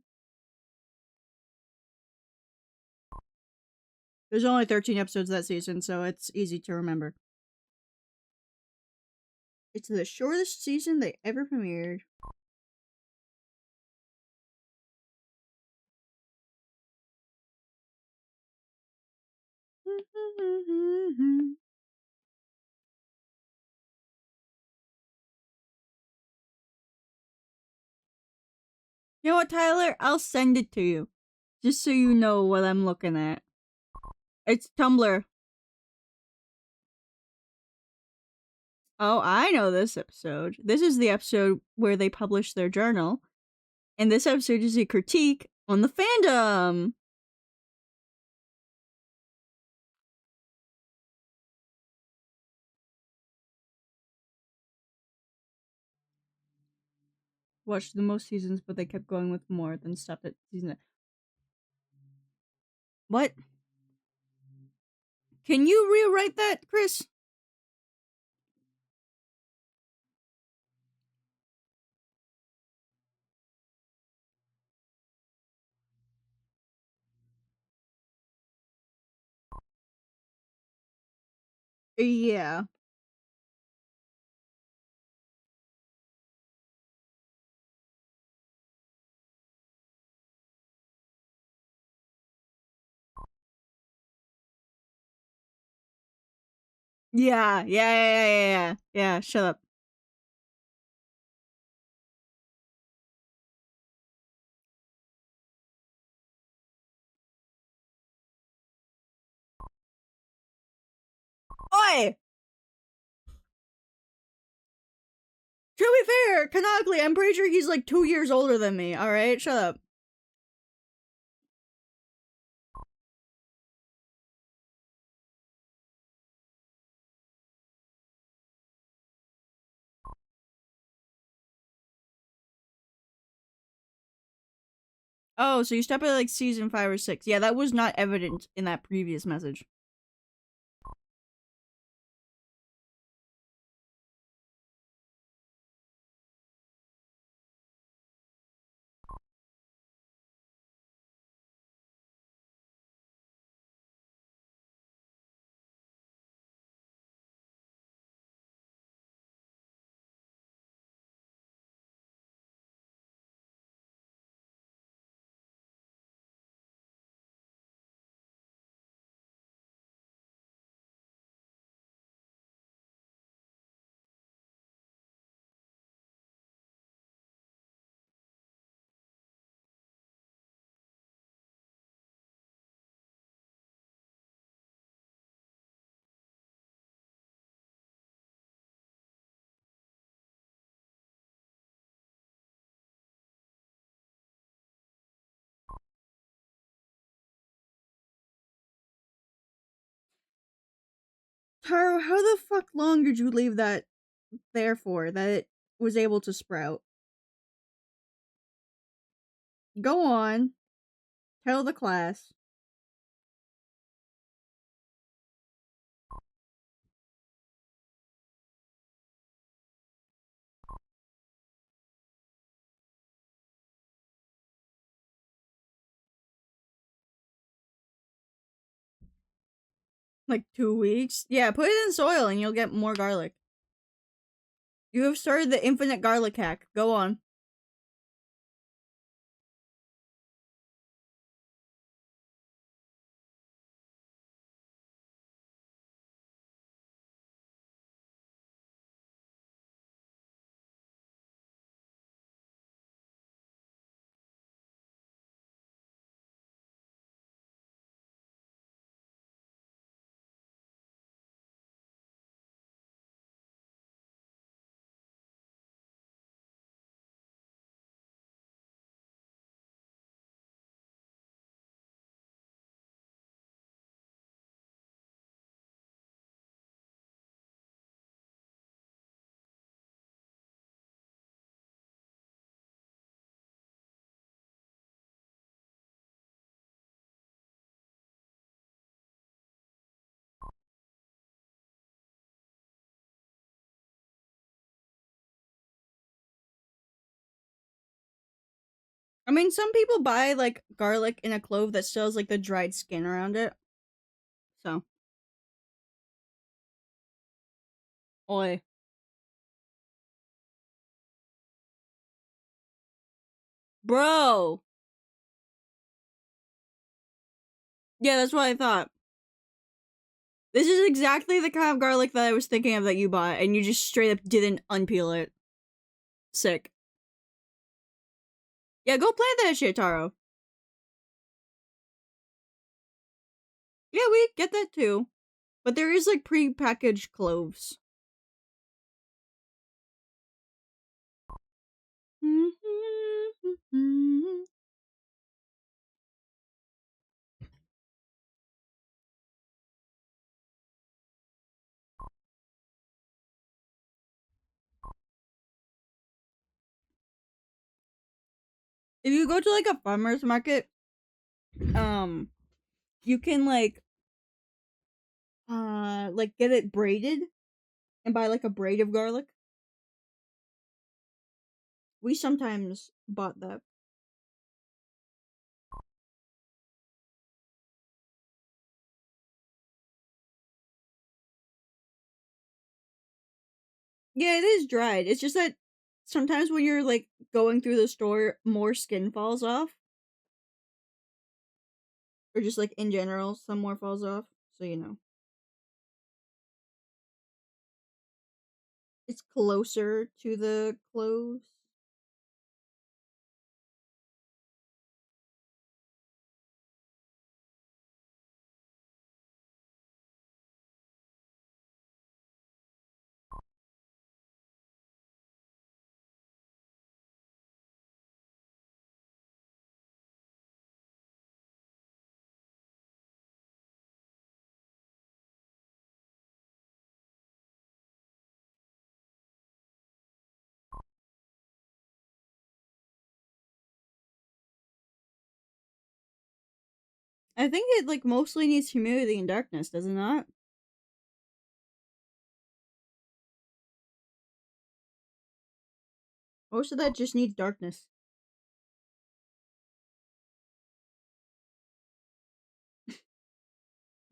There's only 13 episodes that season, so it's easy to remember. It's the shortest season they ever premiered. You know what, Tyler? I'll send it to you. Just so you know what I'm looking at. It's Tumblr. Oh, I know this episode. This is the episode where they publish their journal. And this episode is a critique on the fandom. Watched the most seasons, but they kept going with more, then stopped at season. What? Can you rewrite that, Chris? Yeah. Yeah, shut up. Oi! To be fair, canonically, I'm pretty sure he's like 2 years older than me, alright? Shut up. Oh, so you stop at like season 5 or 6. Yeah, that was not evident in that previous message. Taro, how the fuck long did you leave that there for, that it was able to sprout? Go on. Tell the class. Like 2 weeks? Yeah, put it in soil and you'll get more garlic. You have started the infinite garlic hack. Go on. I mean, some people buy like garlic in a clove that still has like the dried skin around it. So. Oi. Bro! Yeah, that's what I thought. This is exactly the kind of garlic that I was thinking of that you bought, and you just straight up didn't unpeel it. Sick. Yeah, go plant that shit, Taro. Yeah, we get that too. But there is like pre-packaged cloves. If you go to like a farmer's market, you can like get it braided and buy like a braid of garlic. We sometimes bought that. Yeah, it is dried. It's just that sometimes when you're like going through the store, more skin falls off. Or just like in general, some more falls off. So you know. It's closer to the cloves. I think it like mostly needs humidity and darkness, does it not? Most of that just needs darkness.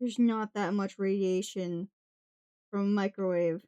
There's not that much radiation from a microwave.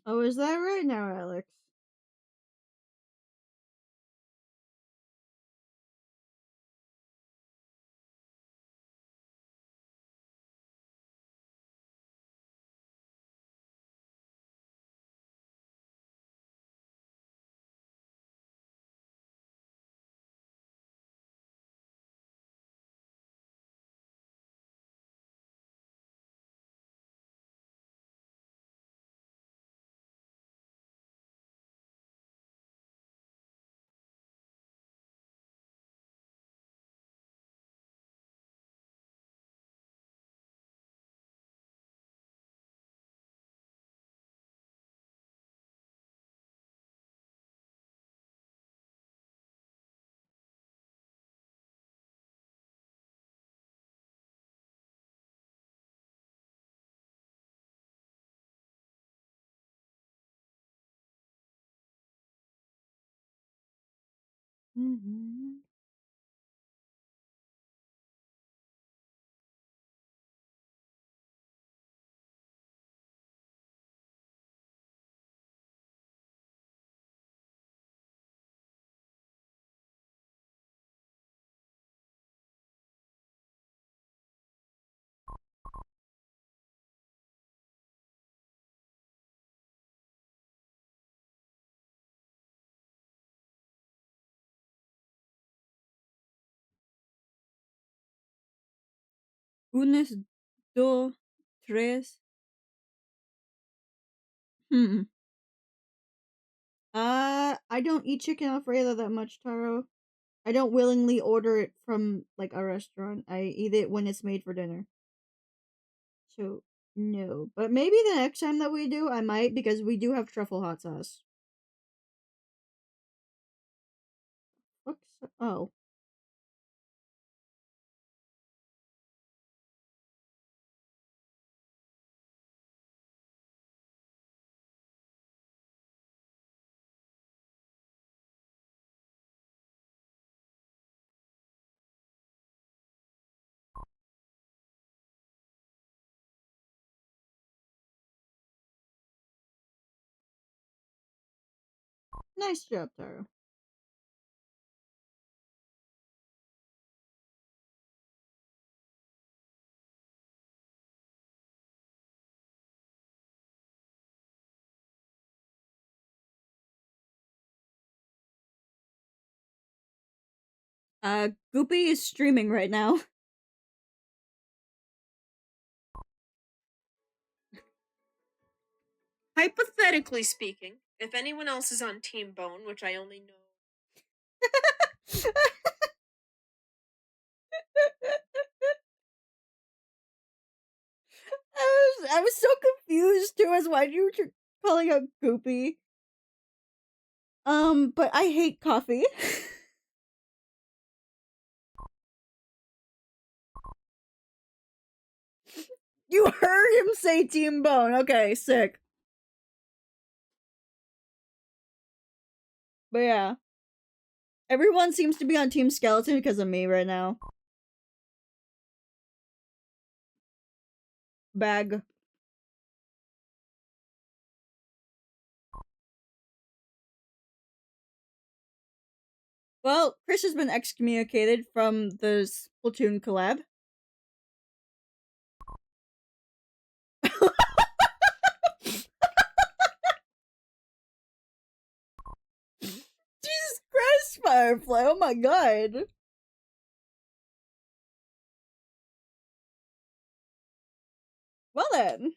Oh, is that right now, Alex? Goodness dos, tres. Hmm. I don't eat chicken Alfredo that much, Taro. I don't willingly order it from like a restaurant. I eat it when it's made for dinner. So no, but maybe the next time that we do, I might because we do have truffle hot sauce. Whoops. Oh. Nice job, Taro. Goopy is streaming right now. Hypothetically speaking, if anyone else is on Team Bone, which I only know. I was so confused too as why you were calling out Goopy. But I hate coffee. You heard him say Team Bone. Okay, sick. But yeah. Everyone seems to be on Team Skeleton because of me right now. Bag. Well, Chris has been excommunicated from the Splatoon collab. Jesus Christ, Firefly! Oh my god! Well then.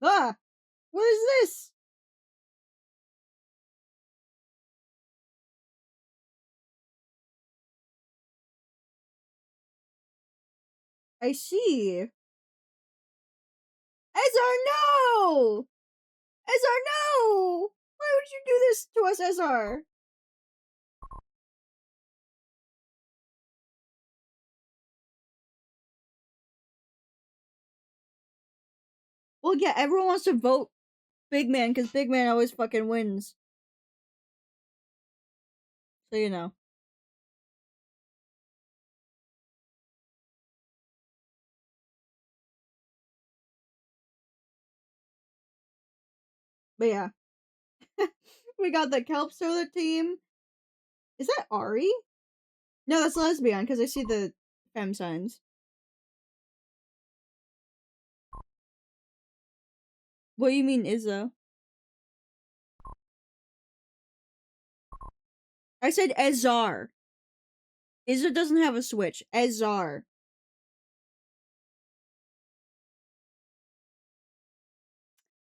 Ah! What is this? I see. Ezar, no! Ezar, no! Why would you do this to us, Ezar? Well, yeah, everyone wants to vote Big Man because Big Man always fucking wins. So you know. But yeah. We got the Kelp Soda team. Is that Ari? No, that's lesbian because I see the femme signs. What do you mean, Izzo? I said Ezar. Izzo doesn't have a switch. Ezar.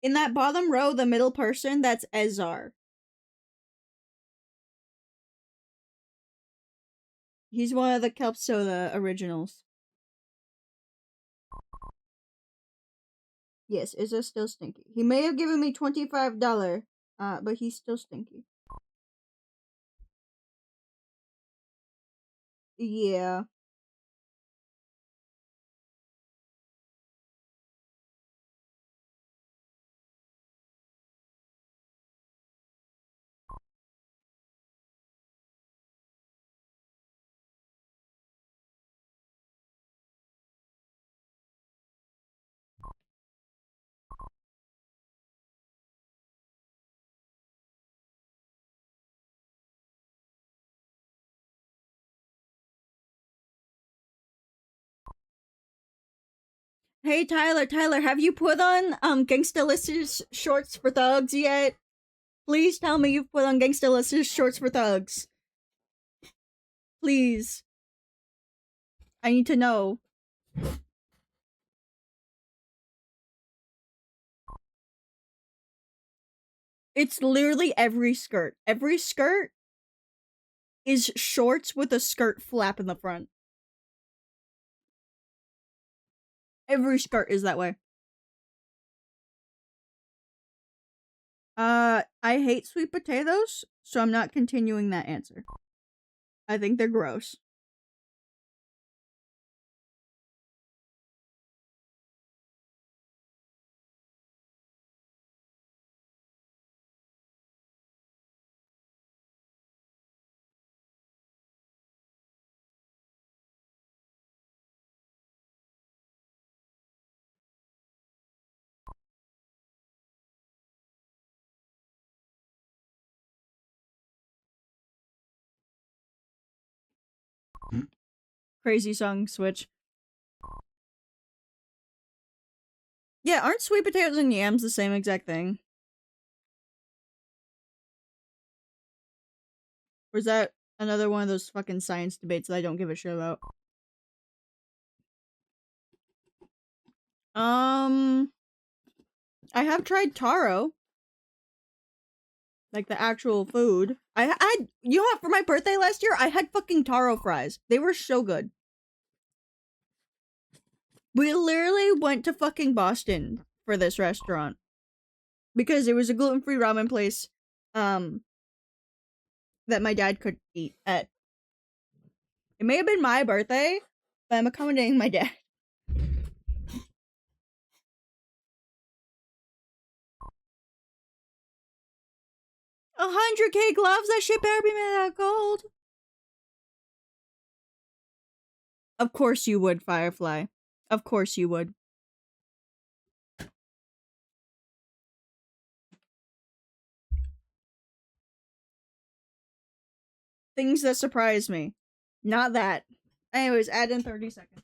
In that bottom row, the middle person, that's Ezar. He's one of the Kelp Soda originals. Yes, Izzo's still stinky. He may have given me $25, but he's still stinky. Yeah. Hey Tyler, have you put on Gangsta Lister's shorts for thugs yet? Please tell me you've put on Gangsta Lister's shorts for thugs. Please. I need to know. It's literally every skirt. Every skirt is shorts with a skirt flap in the front. Every skirt is that way. I hate sweet potatoes, so I'm not continuing that answer. I think they're gross. Crazy song switch. Yeah, aren't sweet potatoes and yams the same exact thing? Or is that another one of those fucking science debates that I don't give a shit about? I have tried taro. Like the actual food. You know what, for my birthday last year, I had fucking taro fries. They were so good. We literally went to fucking Boston for this restaurant. Because it was a gluten-free ramen place, that my dad could eat at. It may have been my birthday, but I'm accommodating my dad. 100K gloves? That shit better be made out of gold. Of course you would, Firefly. Of course you would. Things that surprise me. Not that. Anyways, add in 30 seconds.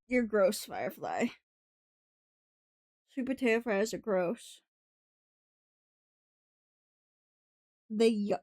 You're gross, Firefly. Sweet potato fries are gross. They yuck.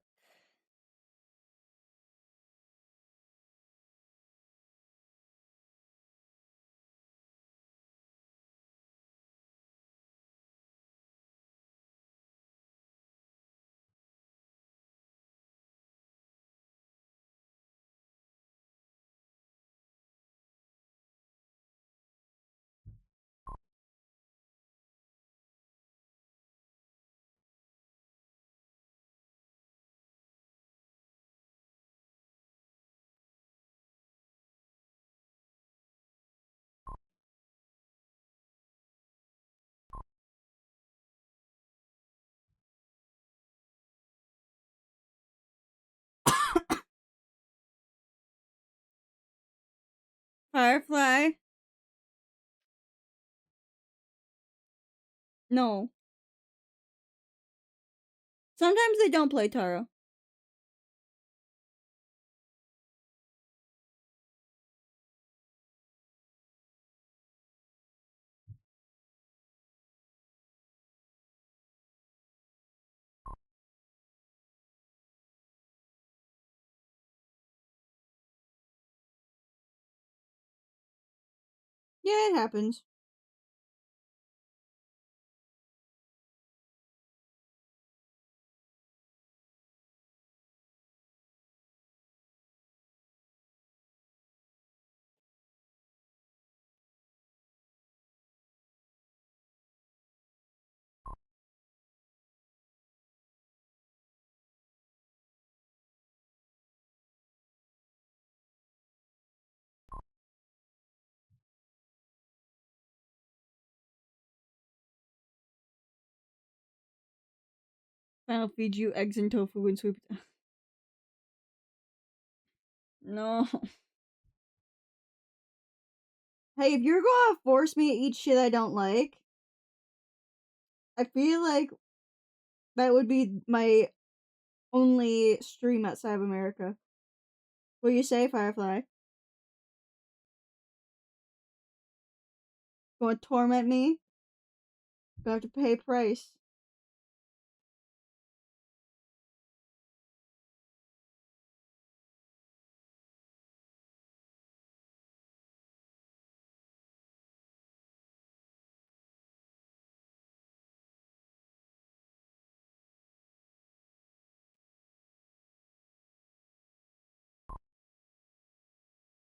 Firefly? No. Sometimes they don't play Taro. Yeah, it happens. I'll feed you eggs and tofu and sweet potato. No. Hey, if you're gonna force me to eat shit I don't like, I feel like that would be my only stream outside of America. What do you say, Firefly? Gonna torment me? Gonna have to pay a price.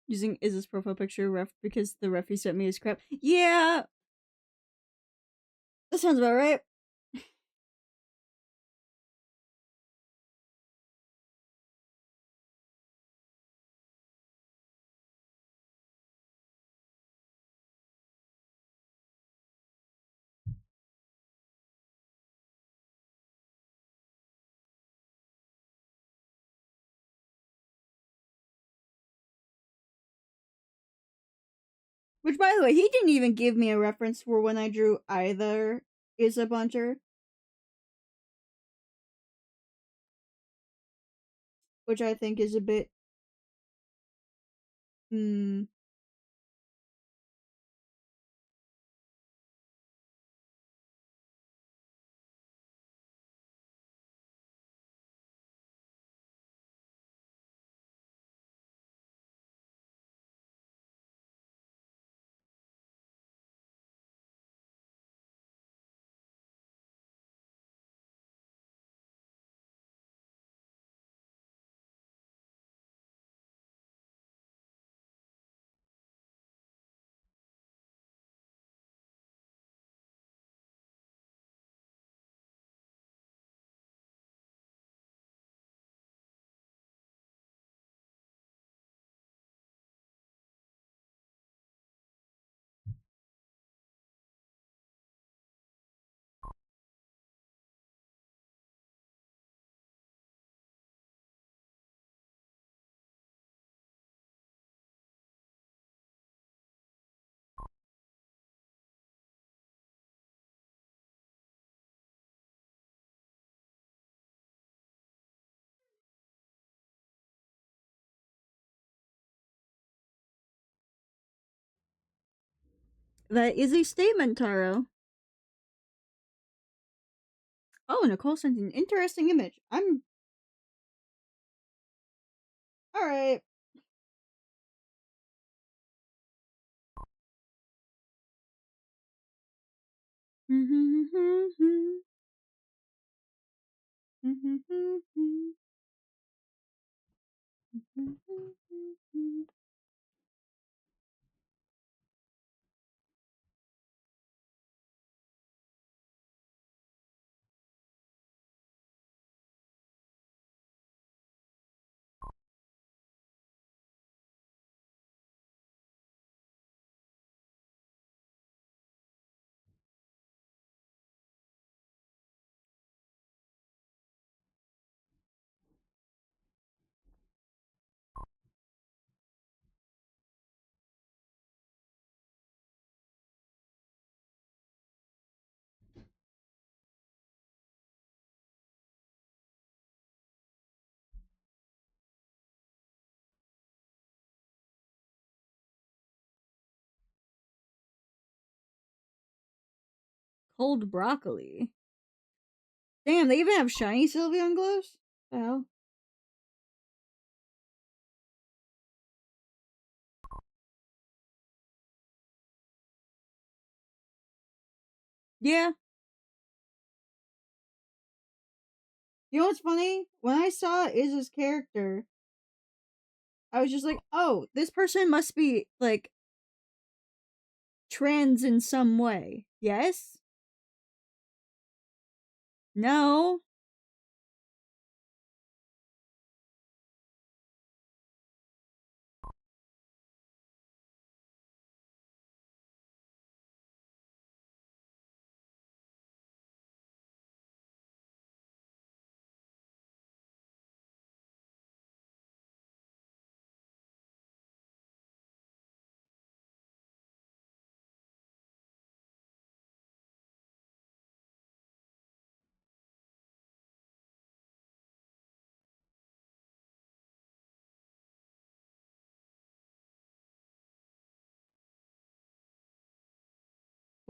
Using Iz's profile picture ref because the ref he sent me is crap. Yeah! That sounds about right. Which, by the way, he didn't even give me a reference for when I drew either is a buncher. Which I think is a bit... That is a statement, Taro. Oh, Nicole sent an interesting image. I'm... Alright. Cold broccoli. Damn, they even have shiny Sylveon gloves? The hell? Yeah. You know what's funny? When I saw Iz's character, I was just like, oh, this person must be, like, trans in some way. Yes? No?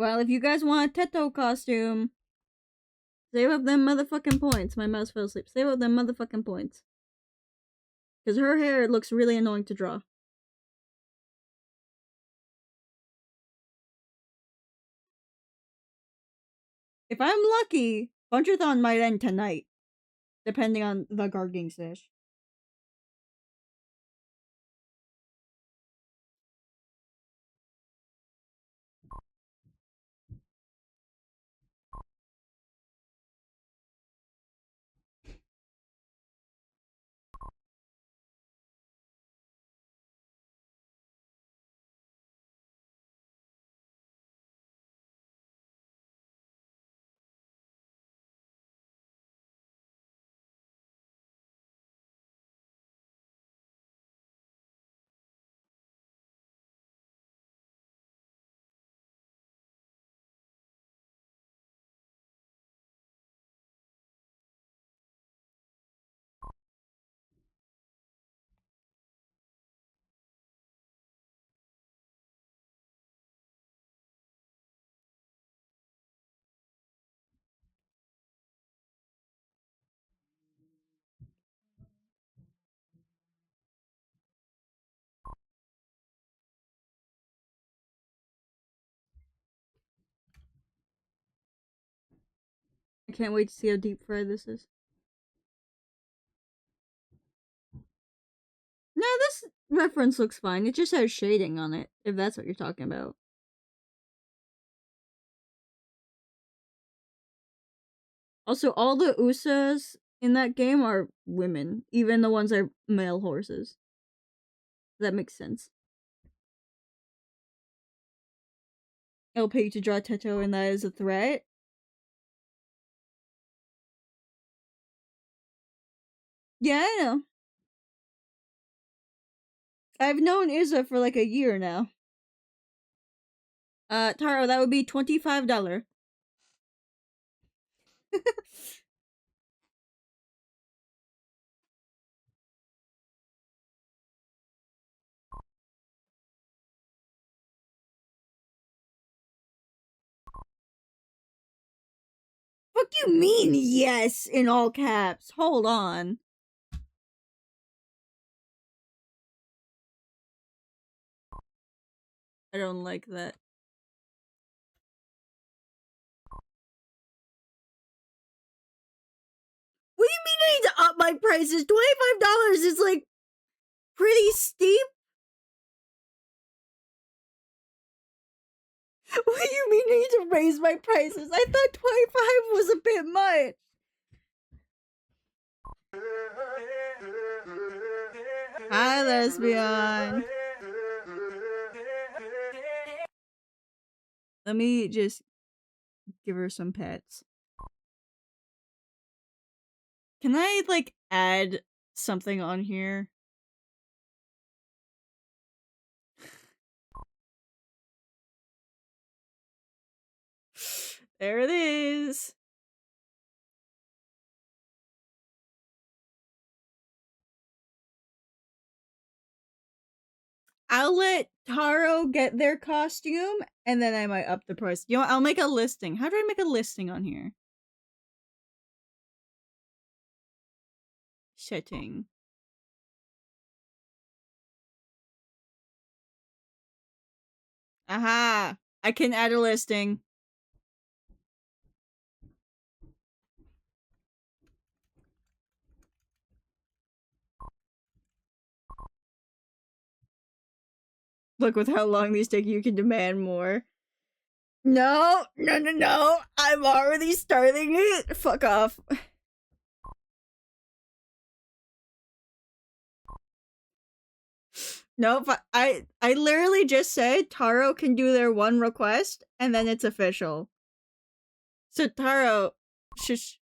Well, if you guys want a Teto costume, save up them motherfucking points. My mouse fell asleep. Save up them motherfucking points. Because her hair looks really annoying to draw. If I'm lucky, Bunchathon might end tonight. Depending on the gardening sesh. I can't wait to see how deep fried this is. No, this reference looks fine. It just has shading on it, if that's what you're talking about. Also, all the Usas in that game are women. Even the ones are male horses. That makes sense. I'll pay you to draw Teto and that is a threat. Yeah, I know. I've known Isa for like a year now. Taro, that would be $25. Fuck you mean yes in all caps? Hold on. I don't like that. What do you mean I need to up my prices? $25 is like pretty steep. What do you mean I need to raise my prices? I thought 25 was a bit much. Hi, lesbian. Let me just give her some pets. Can I, like, add something on here? There it is. I'll let Taro get their costume, and then I might up the price. You know what? I'll make a listing. How do I make a listing on here? Setting. Aha! I can add a listing. Look, with how long these take, you can demand more. No, no, no, no. I'm already starting it. Fuck off. Nope, I literally just said Taro can do their one request, and then it's official. So Taro, shush.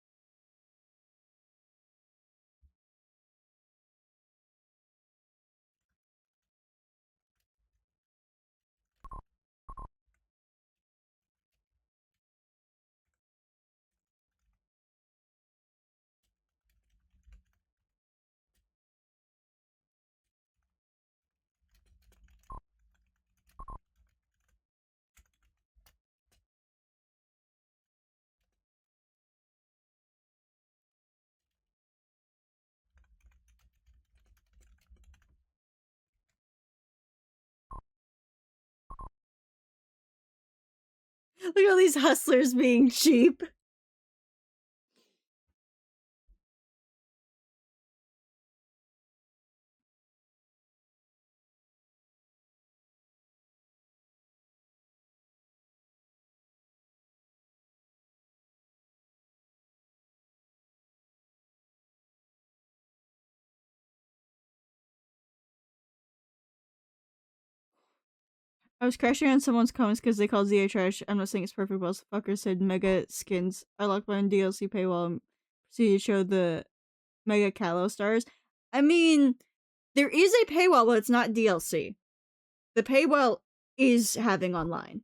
Look at all these hustlers being cheap. I was crashing on someone's comments because they called ZA trash. I'm not saying it's perfect, but the fucker said mega skins are locked behind DLC paywall and proceeded to show the mega Calo stars. I mean, there is a paywall, but it's not DLC. The paywall is having online.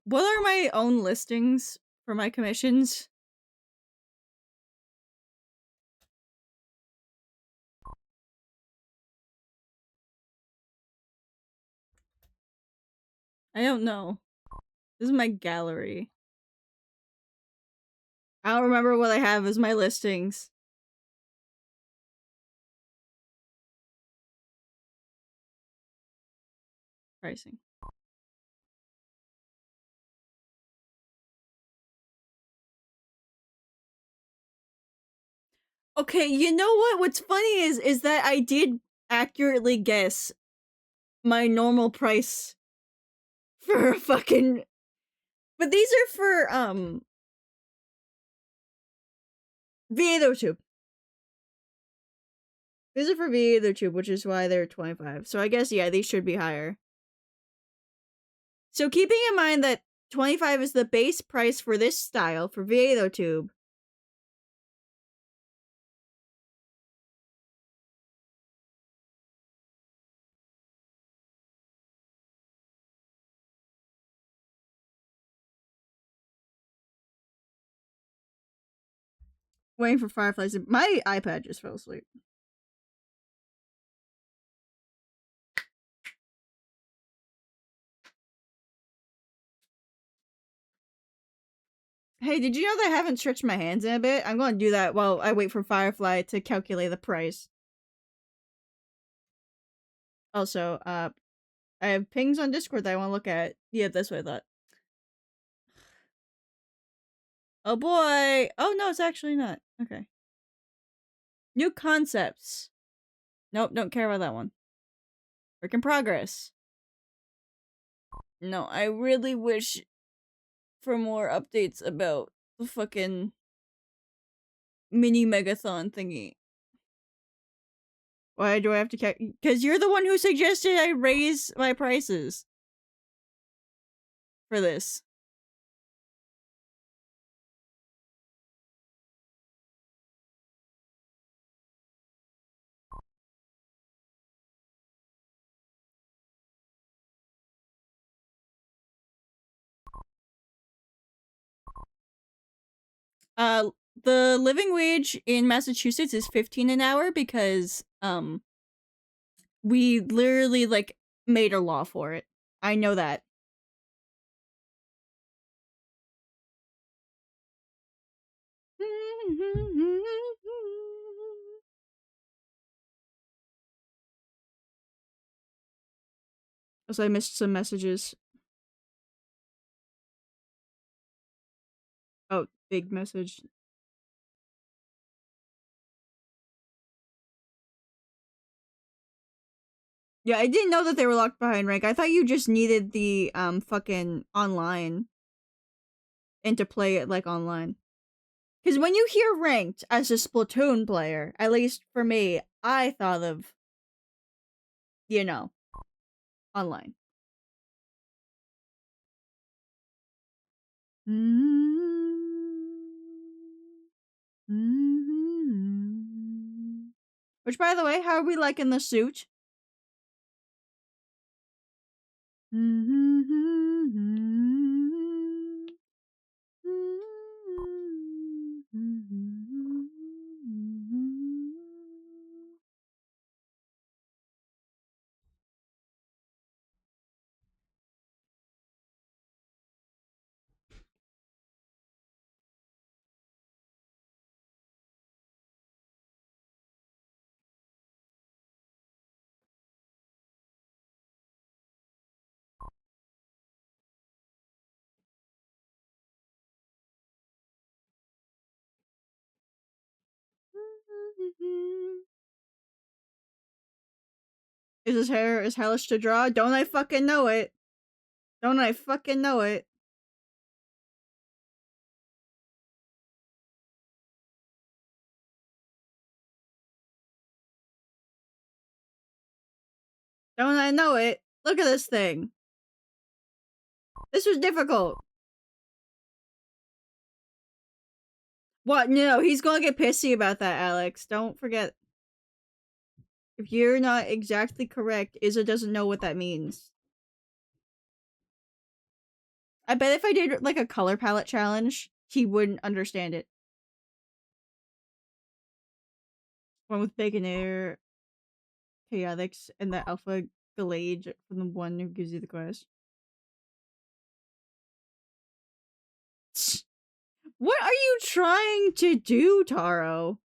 What are my own listings for my commissions? I don't know. This is my gallery. I don't remember what I have as my listings. Pricing. Okay, you know what? What's funny is that I did accurately guess my normal price for fucking, but these are for V8 Tube. These are for V8 Tube, which is why they're 25. So I guess yeah, these should be higher. So keeping in mind that 25 is the base price for this style for V8 Tube. Waiting for fireflies. My iPad just fell asleep. Hey, did you know that I haven't stretched my hands in a bit? I'm going to do that while I wait for Firefly to calculate the price. Also, I have pings on Discord that I want to look at. Yeah, that's what I thought. Oh boy! Oh no, it's actually not. Okay. New concepts. Nope, don't care about that one. Work in progress. No, I really wish for more updates about the fucking mini megathon thingy. Why do I have to because you're the one who suggested I raise my prices for this. The living wage in Massachusetts is 15 an hour because we literally like made a law for it. I know that. Also, I missed some messages. Oh, big message. Yeah, I didn't know that they were locked behind rank. I thought you just needed the fucking online and to play it like online. Because when you hear ranked as a Splatoon player, at least for me, I thought of, you know, online. Which, by the way, how are we liking the suit? Is his hair as hellish to draw? Don't I fucking know it? Don't I fucking know it? Don't I know it? Look at this thing. This was difficult. What? No, he's gonna get pissy about that, Alex. Don't forget. If you're not exactly correct, Izza doesn't know what that means. I bet if I did like a color palette challenge, he wouldn't understand it. One with Baconair, Chaotix, and the Alpha Galage from the one who gives you the quest. What are you trying to do, Taro?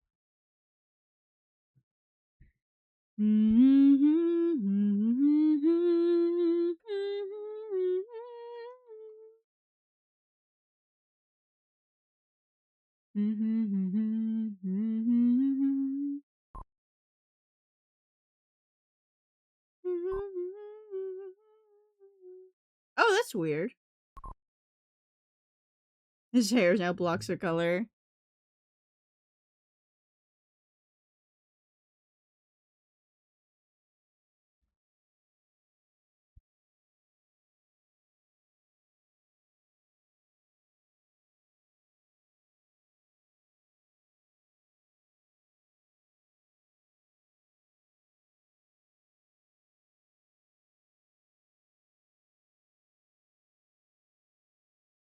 Oh, that's weird. His hair now blocks the color.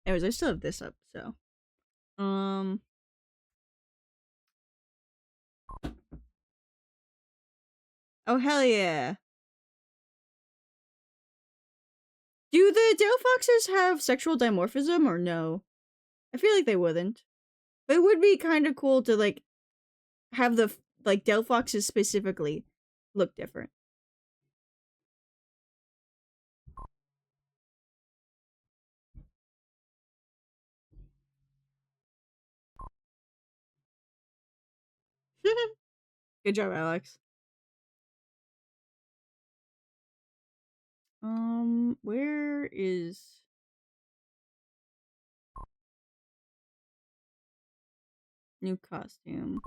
Anyways, I still have this up, so. Oh, hell yeah. Do the Delphoxes have sexual dimorphism or no? I feel like they wouldn't. But it would be kind of cool to, like, have the, like, Delphoxes specifically look different. Good job, Alex. Where is... new costume?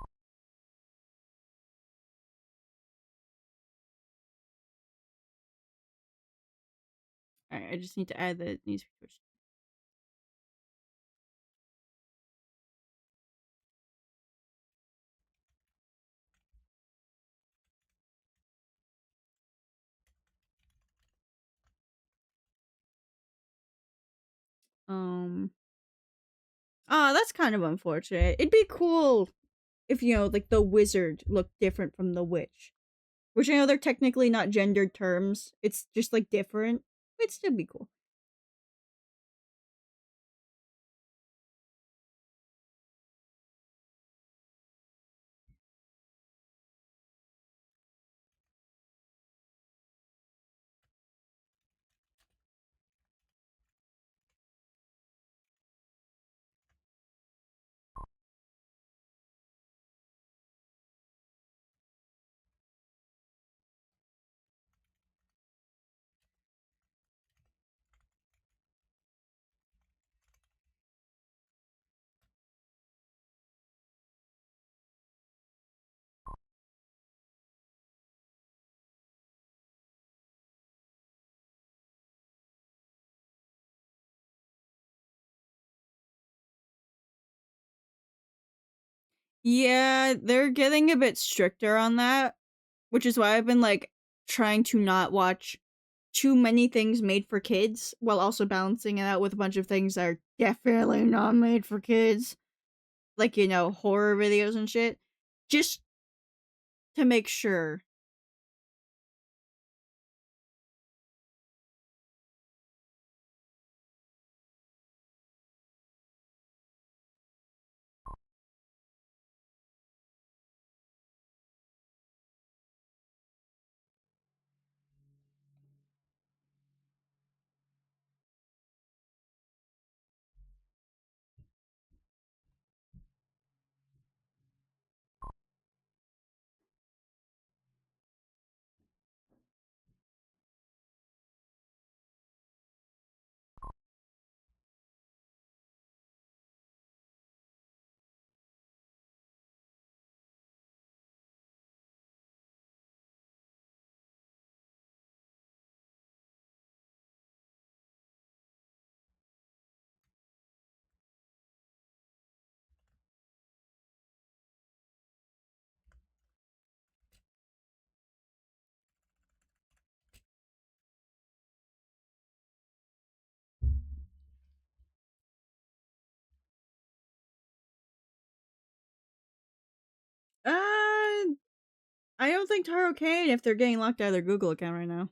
Alright, I just need to add the news switch. Oh, that's kind of unfortunate. It'd be cool if, you know, like, the wizard looked different from the witch. Which I know they're technically not gendered terms. It's just, like, different. It'd still be cool. Yeah, they're getting a bit stricter on that, which is why I've been, like, trying to not watch too many things made for kids, while also balancing it out with a bunch of things that are definitely not made for kids. Like, you know, horror videos and shit. Just to make sure. I don't think Taro can if they're getting locked out of their Google account right now.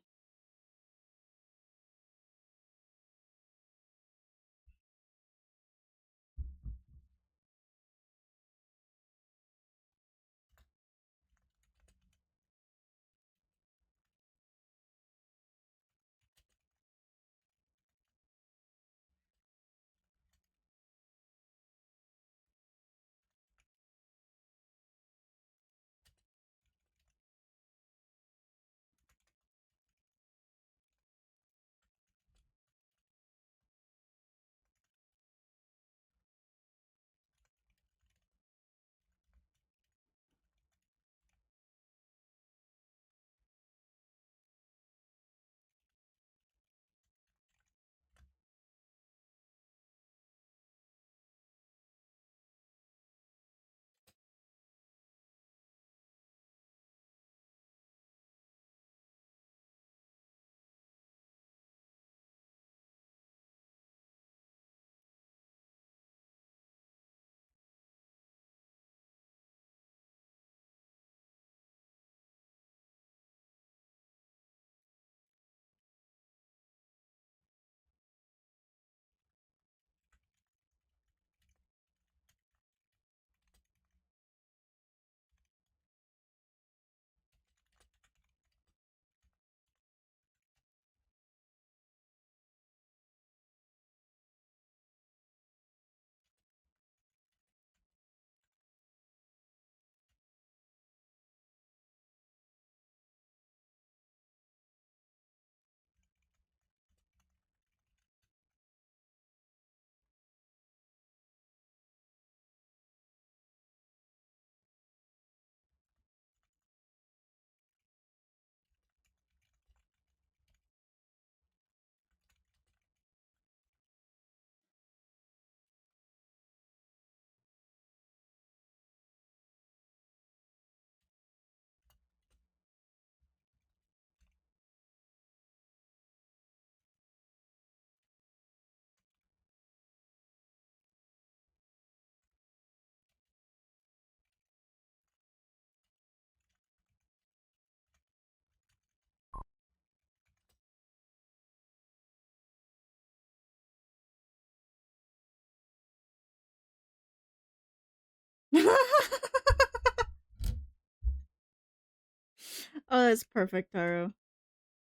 Oh, that's perfect, Taro.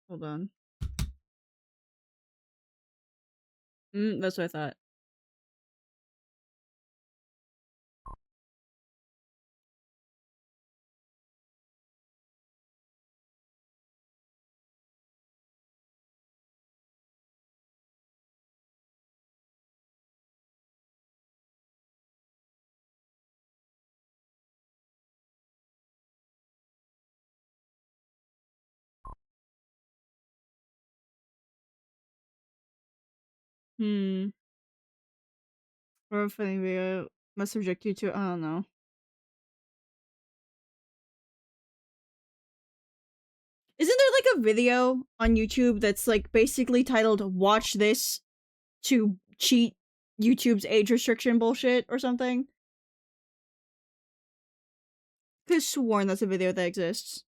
Hold on. That's what I thought. Or a funny video must subject you to, I don't know. Isn't there like a video on YouTube that's like basically titled "Watch This" to cheat YouTube's age restriction bullshit or something? Could've sworn that's a video that exists.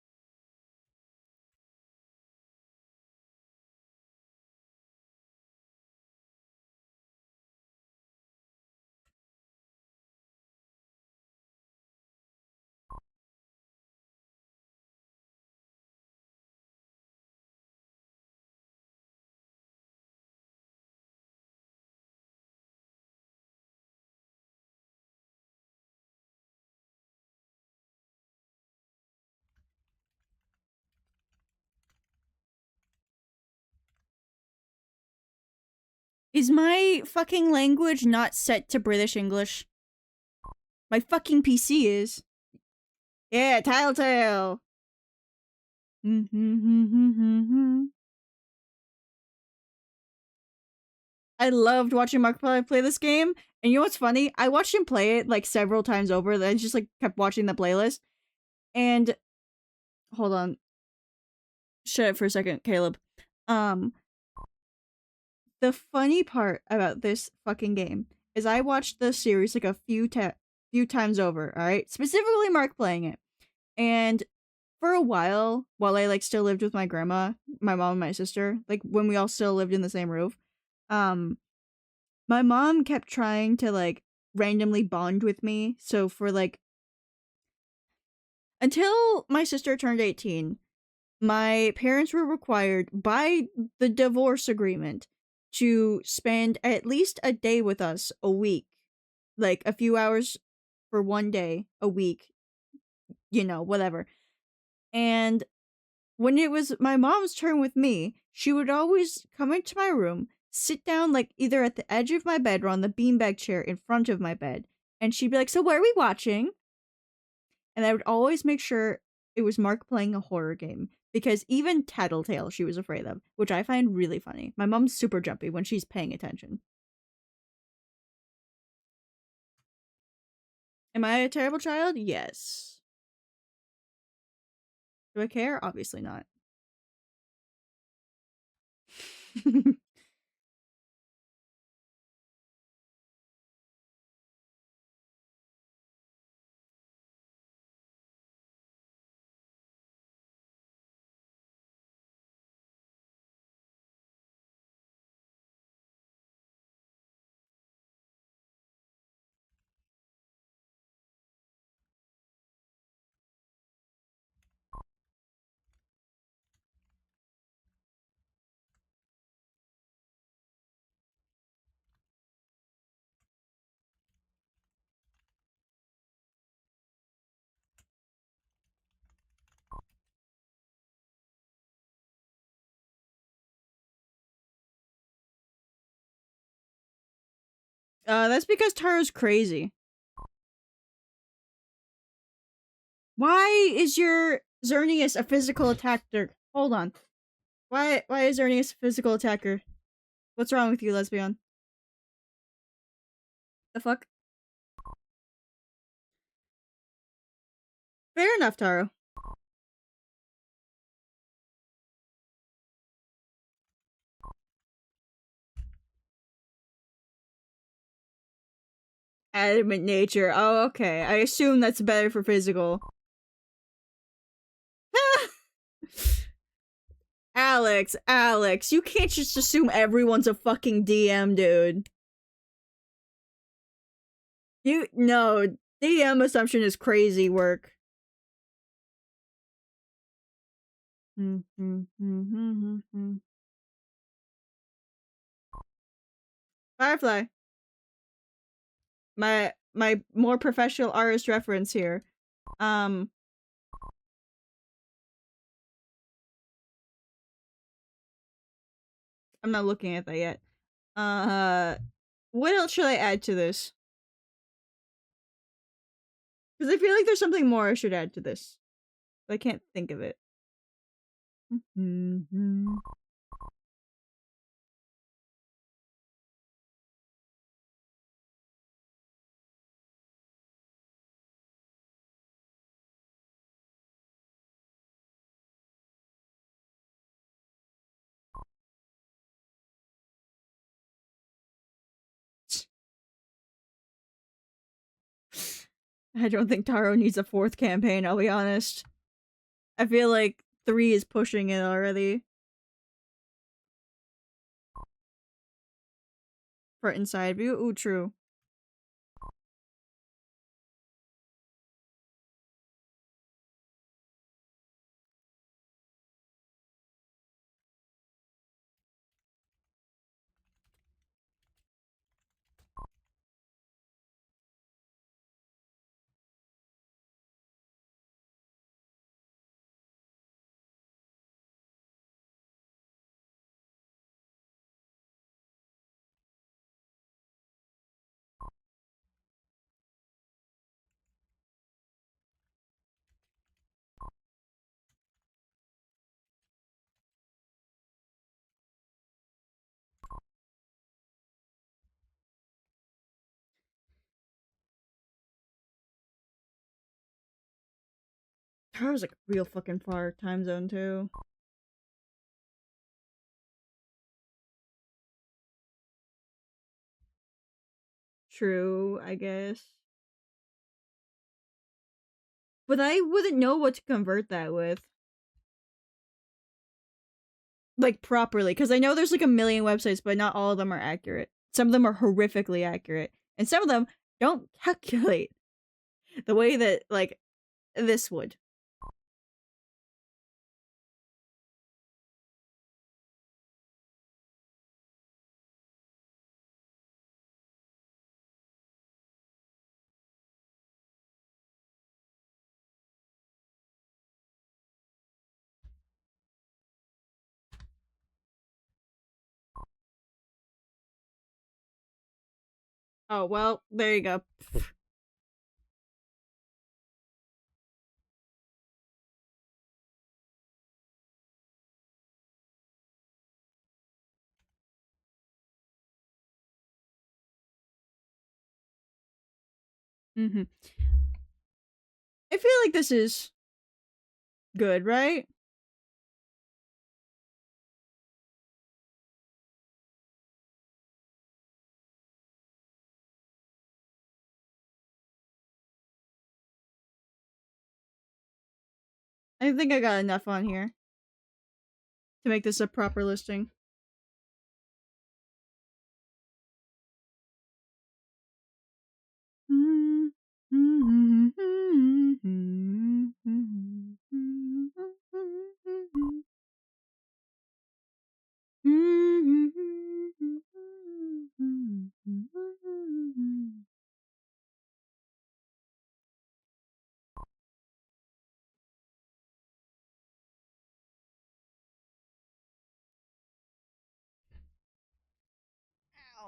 Is my fucking language not set to British English? My fucking PC is. Yeah, Telltale! I loved watching Mark play this game, and you know what's funny? I watched him play it like several times over, and I just like kept watching the playlist. And hold on. Shut up for a second, Caleb. The funny part about this fucking game is I watched the series like a few times over, alright? Specifically Mark playing it. And for a while I like still lived with my grandma, my mom and my sister, like when we all still lived in the same roof, my mom kept trying to like randomly bond with me. So for like until my sister turned 18, my parents were required by the divorce agreement to spend at least a day with us a week, like a few hours for one day a week, whatever. And when it was my mom's turn with me, she would always come into my room, sit down like either at the edge of my bed or on the beanbag chair in front of my bed, and she'd be like, "So what are we watching?" And I would always make sure it was Mark playing a horror game, because even Tattletale she was afraid of, which I find really funny. My mom's super jumpy when she's paying attention. Am I a terrible child? Yes. Do I care? Obviously not. That's because Taro's crazy. Why is your Xerneas a physical attacker? Hold on. Why is Xerneas a physical attacker? What's wrong with you, lesbian? The fuck? Fair enough, Taro. Adamant nature. Oh, okay. I assume that's better for physical. Alex, you can't just assume everyone's a fucking DM, dude. No, DM assumption is crazy work. Firefly. My more professional artist reference here. I'm not looking at that yet. What else should I add to this? Because I feel like there's something more I should add to this. But I can't think of it. I don't think Taro needs a 4th campaign, I'll be honest. I feel like 3 is pushing it already. For inside view? Ooh, true. Taro's like real fucking far time zone too. True, I guess. But I wouldn't know what to convert that with. Like, properly. Because I know there's like a million websites, but not all of them are accurate. Some of them are horrifically accurate. And some of them don't calculate the way that, like, this would. Oh, well, there you go. Mm-hmm. I feel like this is good, right? I think I got enough on here to make this a proper listing.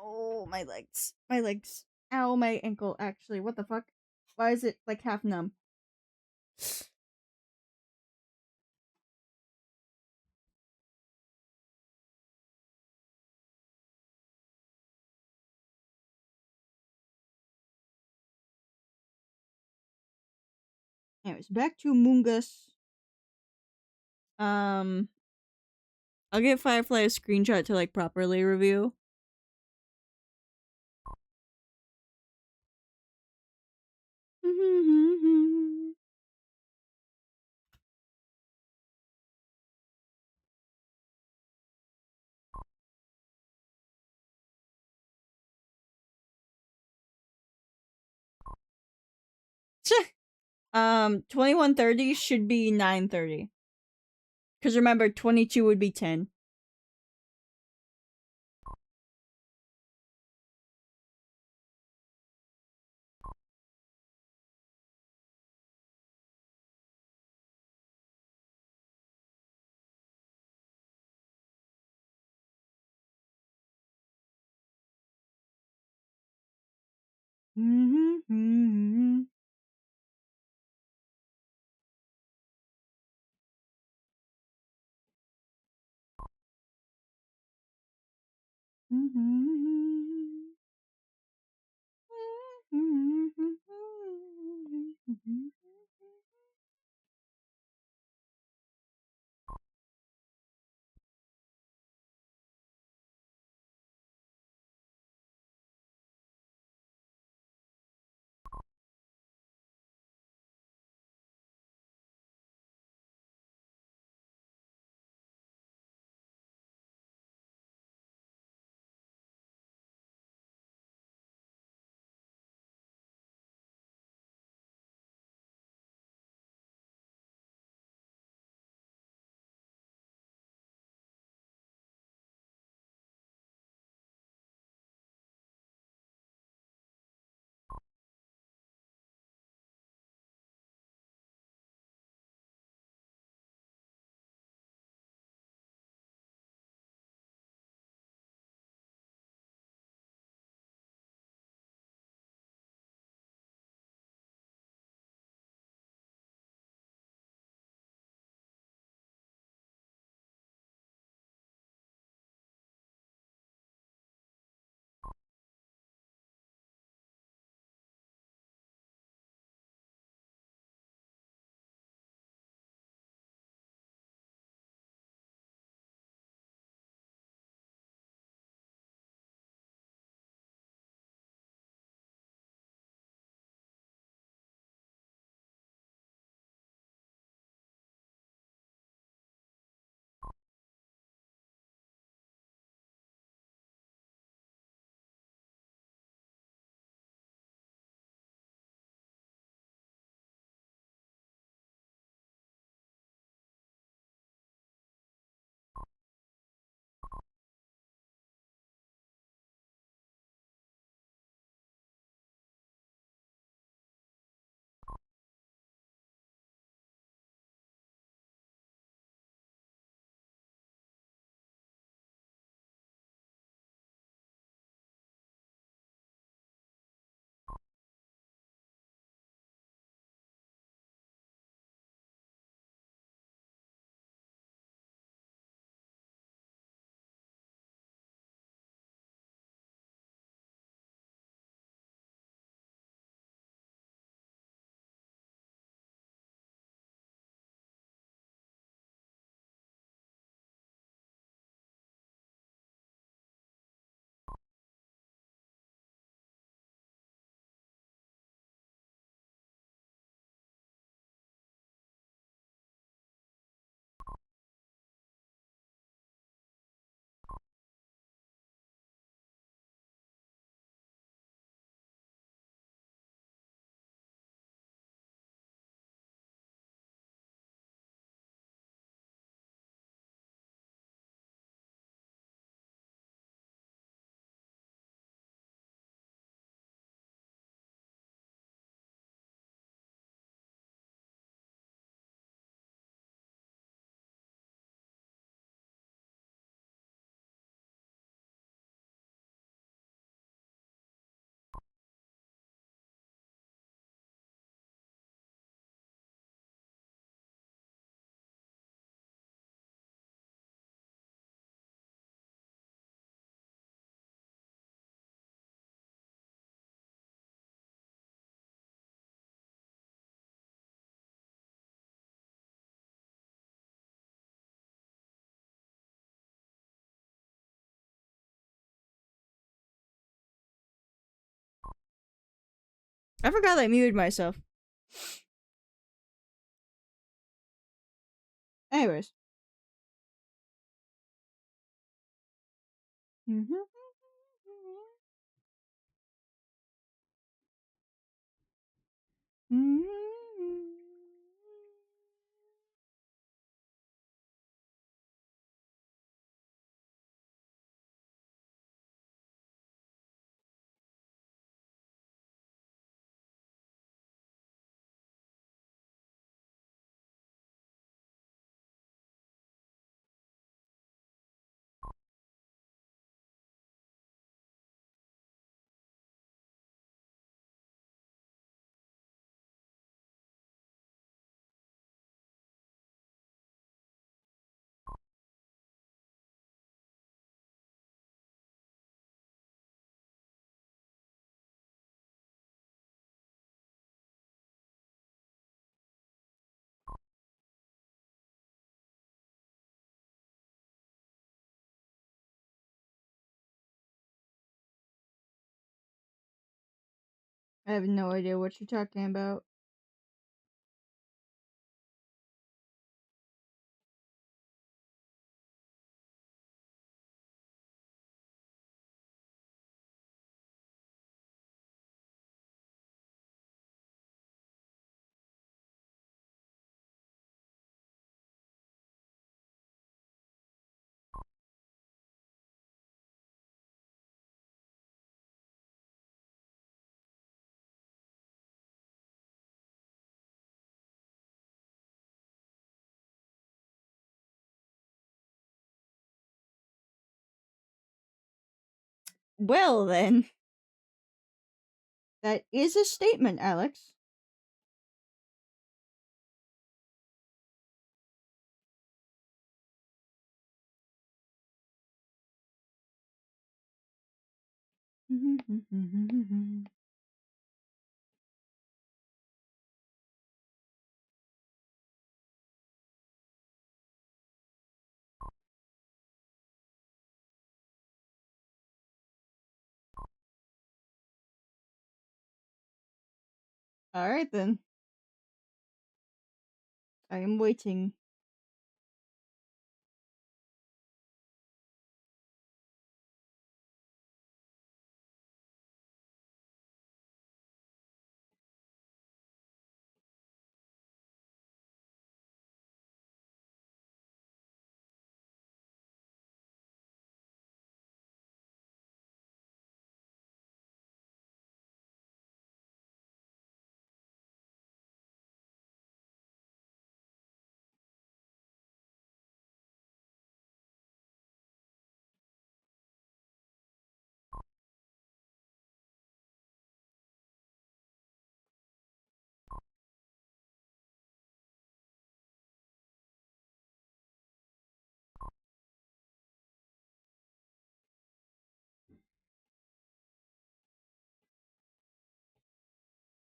Ow, my legs. My legs. Ow, my ankle, actually. What the fuck? Why is it, like, half numb? Anyways, back to Mungus. I'll get Firefly a screenshot to, like, properly review. Tch. 2130 should be 930. Because remember, 22 would be 10. I forgot I muted myself. Anyways. I have no idea what you're talking about. Well, then. That is a statement, Alex. Alright then. I am waiting.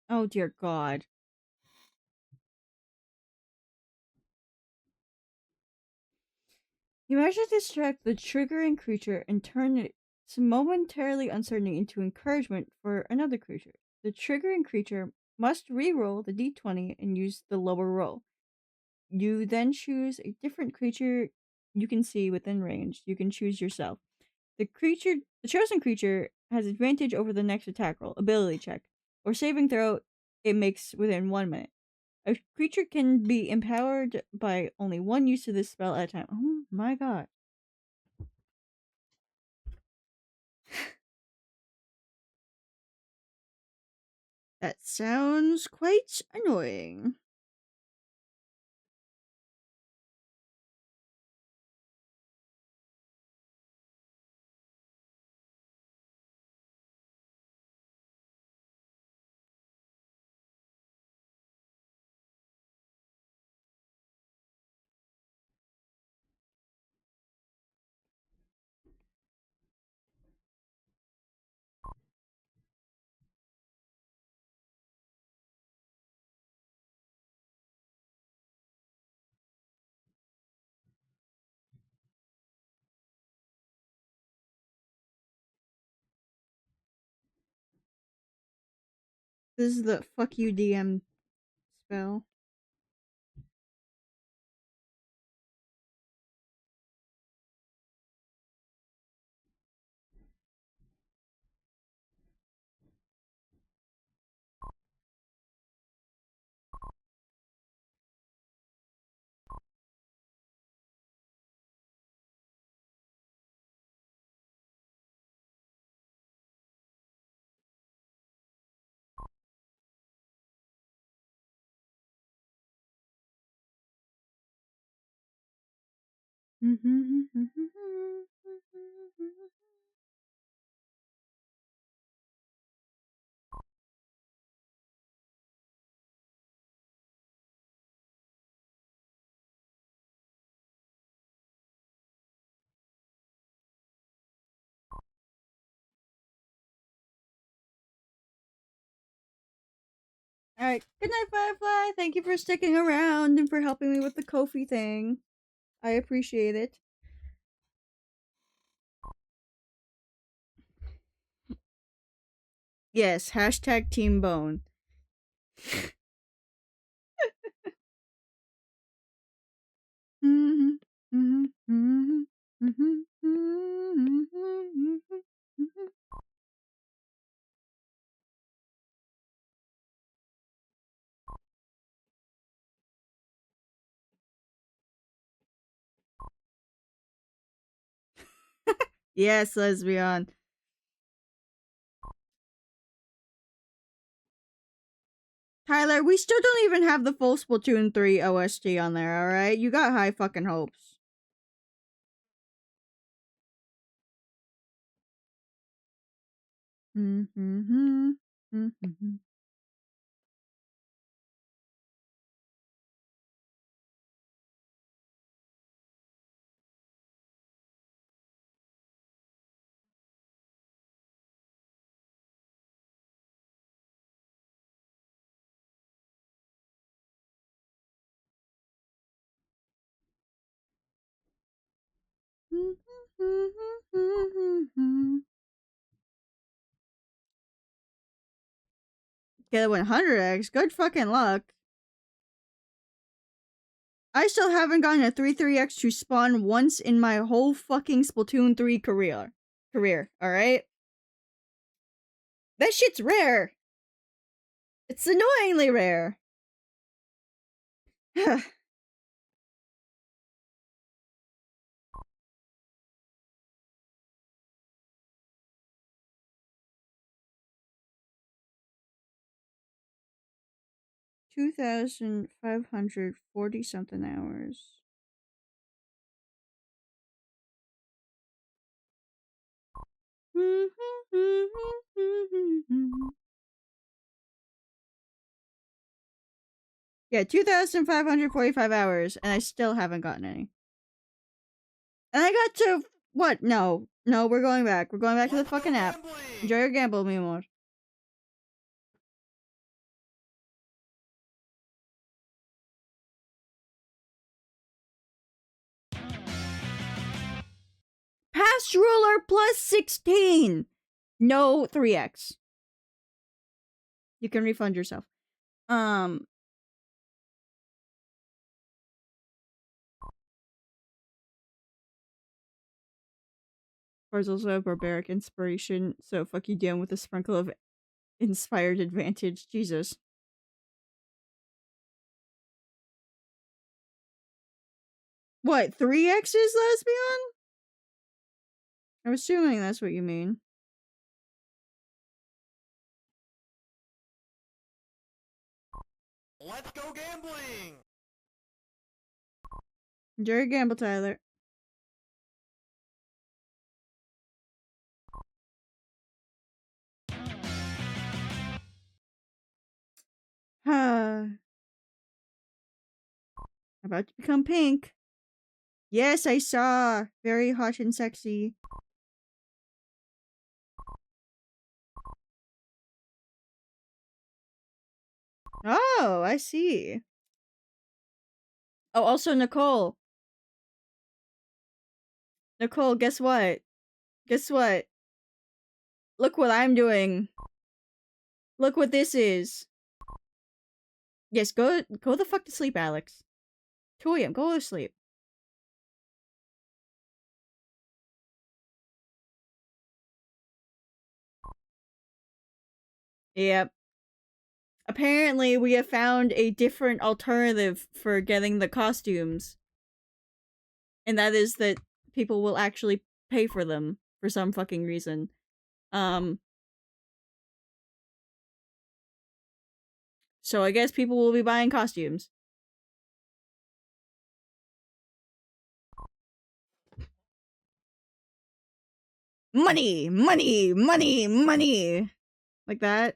Oh dear god. You measure distract the triggering creature and turn its momentarily uncertainty into encouragement for another creature. The triggering creature must re-roll the d20 and use the lower roll. You then choose a different creature you can see within range. You can choose yourself. The chosen creature has advantage over the next attack roll, ability check, or saving throw it makes within 1 minute. A creature can be empowered by only one use of this spell at a time. Oh my god. That sounds quite annoying. This is the fuck you DM spell. Alright, good night, Firefly. Thank you for sticking around and for helping me with the Kofi thing. I appreciate it. Yes, hashtag Team Bone. Yes, lesbian. Tyler, we still don't even have the full Splatoon 3 OST on there, alright? You got high fucking hopes. Get a 100x. Good fucking luck. I still haven't gotten a 3-3x to spawn once in my whole fucking Splatoon 3 career. Alright? That shit's rare. It's annoyingly rare. 2,540 something hours. Yeah, 2,545 hours, and I still haven't gotten any. And I got to what? No, we're going back. We're going back to the fucking app. Enjoy your gamble, mi amor. Past ruler plus 16. No 3x. You can refund yourself. There's also a barbaric inspiration, so fuck you down with a sprinkle of inspired advantage. Jesus. What, 3x's, lesbian? I'm assuming that's what you mean. Let's go gambling! Enjoy your gamble, Tyler. About to become pink. Yes, I saw. Very hot and sexy. Oh, I see. Oh, also Nicole. Nicole, guess what? Guess what? Look what I'm doing. Look what this is. Yes, go the fuck to sleep, Alex. 2 a.m. Go to sleep. Yep. Apparently, we have found a different alternative for getting the costumes. And that is that people will actually pay for them for some fucking reason. So I guess people will be buying costumes. Money, money, money, money. Like that.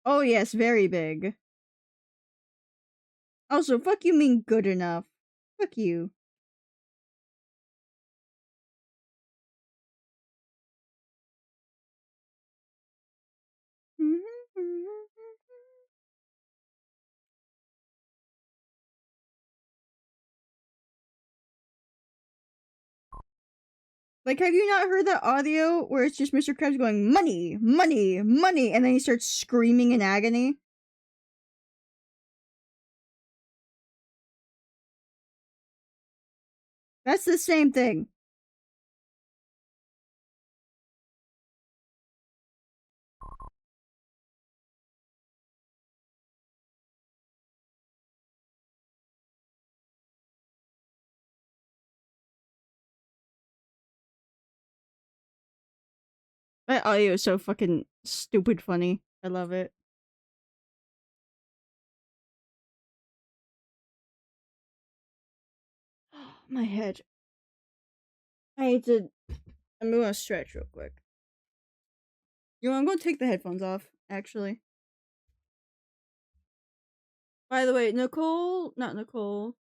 Oh yes, very big. Also, fuck you mean good enough. Fuck you. Like, have you not heard that audio where it's just Mr. Krabs going, money, money, money, and then he starts screaming in agony? That's the same thing. That audio is so fucking stupid funny. I love it. My head. I'm gonna stretch real quick. You know, I'm gonna take the headphones off, actually. By the way, Nicole, not Nicole.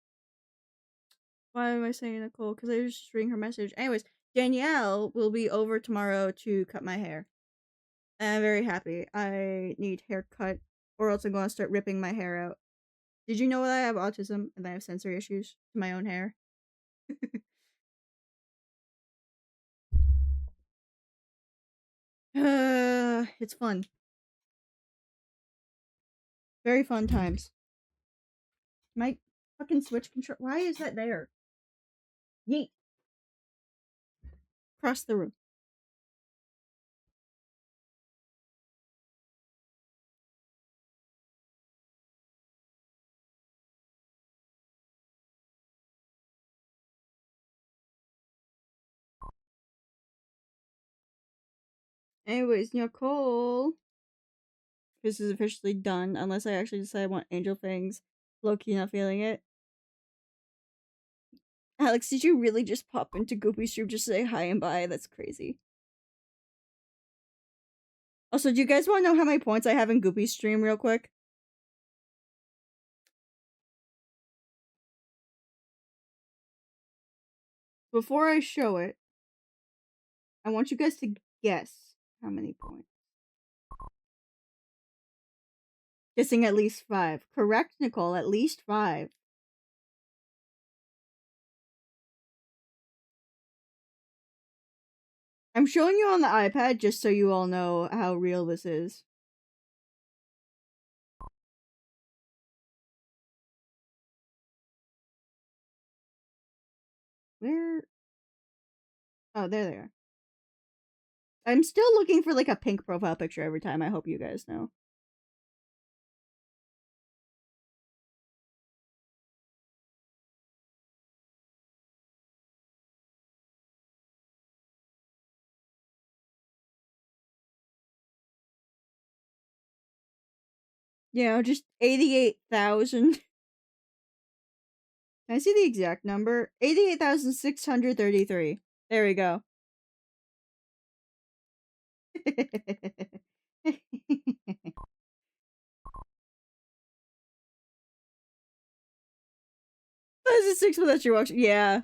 Why am I saying Nicole? Because I was just reading her message. Anyways, Danielle will be over tomorrow to cut my hair. And I'm very happy. I need haircut, or else I'm gonna start ripping my hair out. Did you know that I have autism and I have sensory issues to my own hair? It's fun. Very fun times. My fucking Switch control. Why is that there? Yeet. Across the room. Anyways, Nicole. This is officially done, unless I actually decide I want angel fangs. Low-key not feeling it. Alex, did you really just pop into Goopy Stream just to say hi and bye? That's crazy. Also, do you guys want to know how many points I have in Goopy Stream real quick? Before I show it, I want you guys to guess how many points. Guessing at least 5. Correct, Nicole, at least 5. I'm showing you on the iPad just so you all know how real this is. Where? Oh, there they are. I'm still looking for like a pink profile picture every time. I hope you guys know. You know, just 88,000. Can I see the exact number? 88,633. There we go. That's a 6 without your watch. Yeah.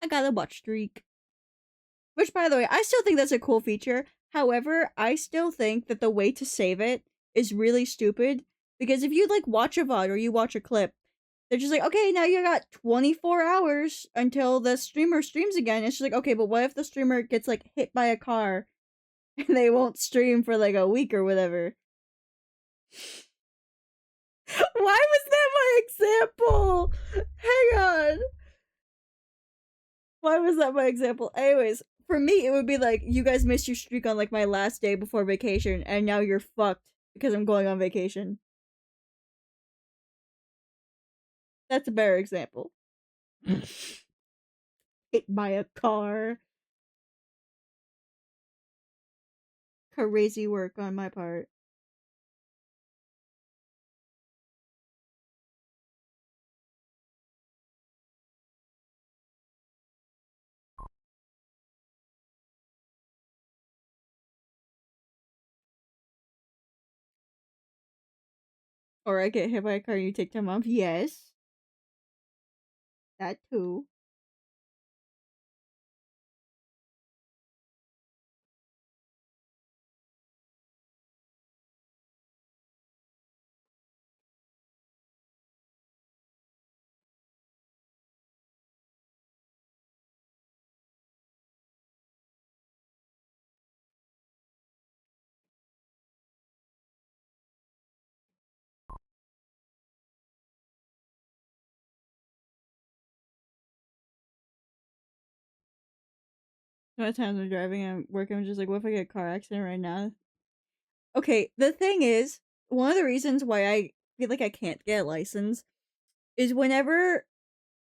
I got a watch streak. Which, by the way, I still think that's a cool feature. However, I still think that the way to save it is really stupid. Because if you, like, watch a VOD or you watch a clip, they're just like, okay, now you got 24 hours until the streamer streams again. It's just like, okay, but what if the streamer gets, like, hit by a car and they won't stream for, like, a week or whatever? Why was that my example? Hang on. Why was that my example? Anyways, for me, it would be like, you guys missed your streak on, like, my last day before vacation, and now you're fucked because I'm going on vacation. That's a better example. Hit by a car. Crazy work on my part. Or I get hit by a car and you take time off. Yes. That too. A lot of times I'm driving and working, I'm just like, what if I get a car accident right now? Okay, the thing is, one of the reasons why I feel like I can't get a license is whenever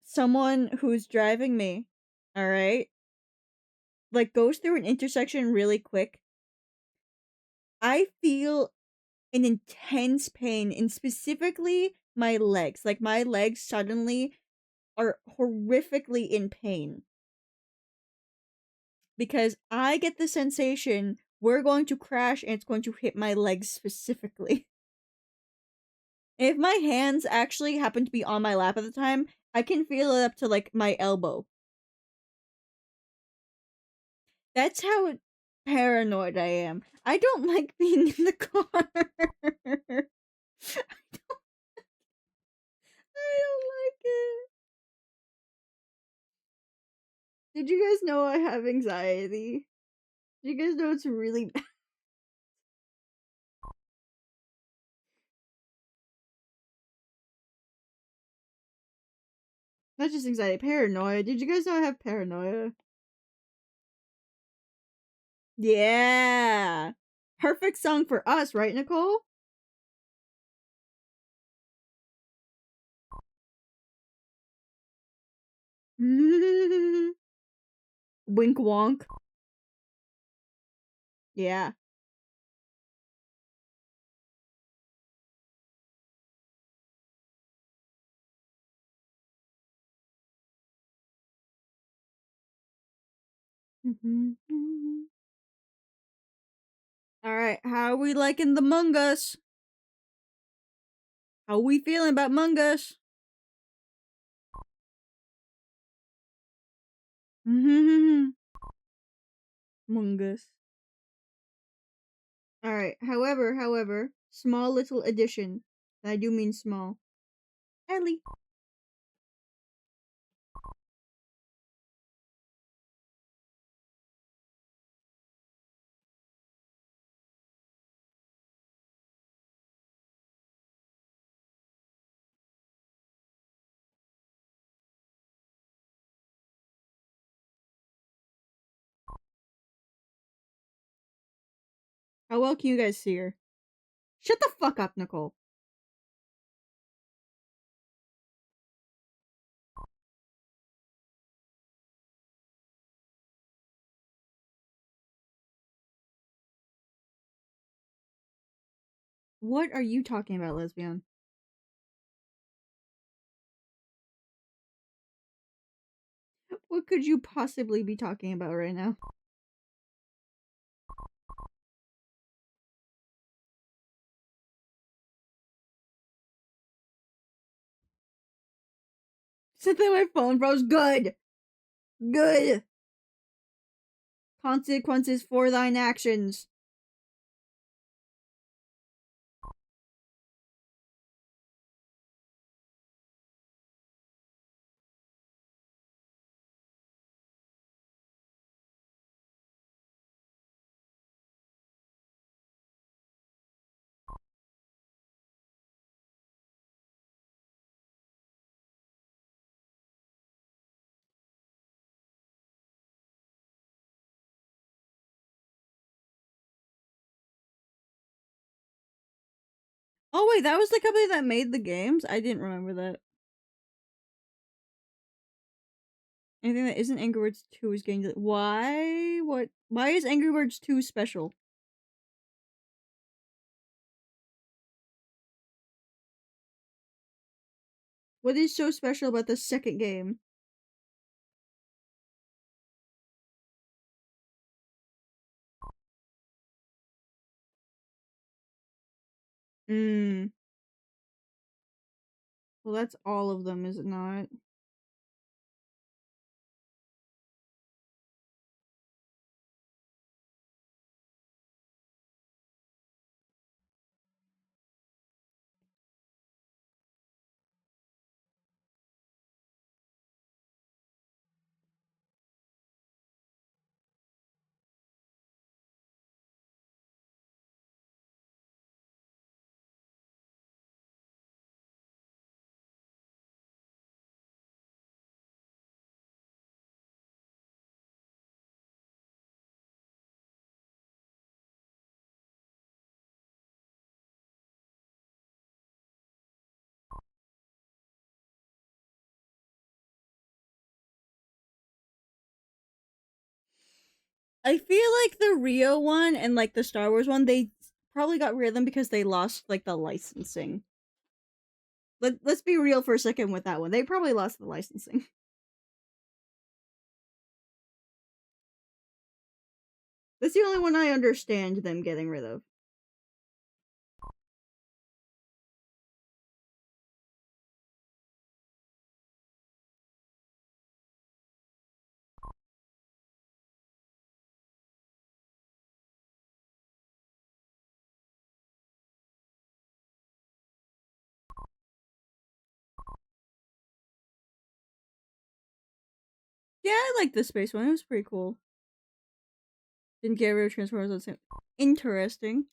someone who's driving me, alright, like goes through an intersection really quick, I feel an intense pain in specifically my legs. Like my legs suddenly are horrifically in pain. Because I get the sensation we're going to crash and it's going to hit my legs specifically. If my hands actually happen to be on my lap at the time, I can feel it up to like my elbow. That's how paranoid I am. I don't like being in the car. I don't like it. Did you guys know I have anxiety? Did you guys know it's really bad? Not just anxiety, paranoia. Did you guys know I have paranoia? Yeah. Perfect song for us, right, Nicole? Wink wonk. Yeah. Alright, how are we liking the Mungus? How are we feeling about Mungus? Mungus. Alright, however, small little addition. I do mean small. Ellie. How well can you guys see her? Shut the fuck up, Nicole. What are you talking about, lesbian? What could you possibly be talking about right now? Said that my phone froze. Good. Good. Consequences for thine actions. Oh wait, that was the company that made the games? I didn't remember that. Anything that isn't Angry Birds 2 is getting why? What? Why is Angry Birds 2 special? What is so special about the second game? Hmm. Well, that's all of them, is it not? I feel like the Rio one and like the Star Wars one, they probably got rid of them because they lost like the licensing. Let's be real for a second with that one. They probably lost the licensing. That's the only one I understand them getting rid of. Yeah, I like the space one. It was pretty cool. Didn't get rid of Transformers. That's interesting.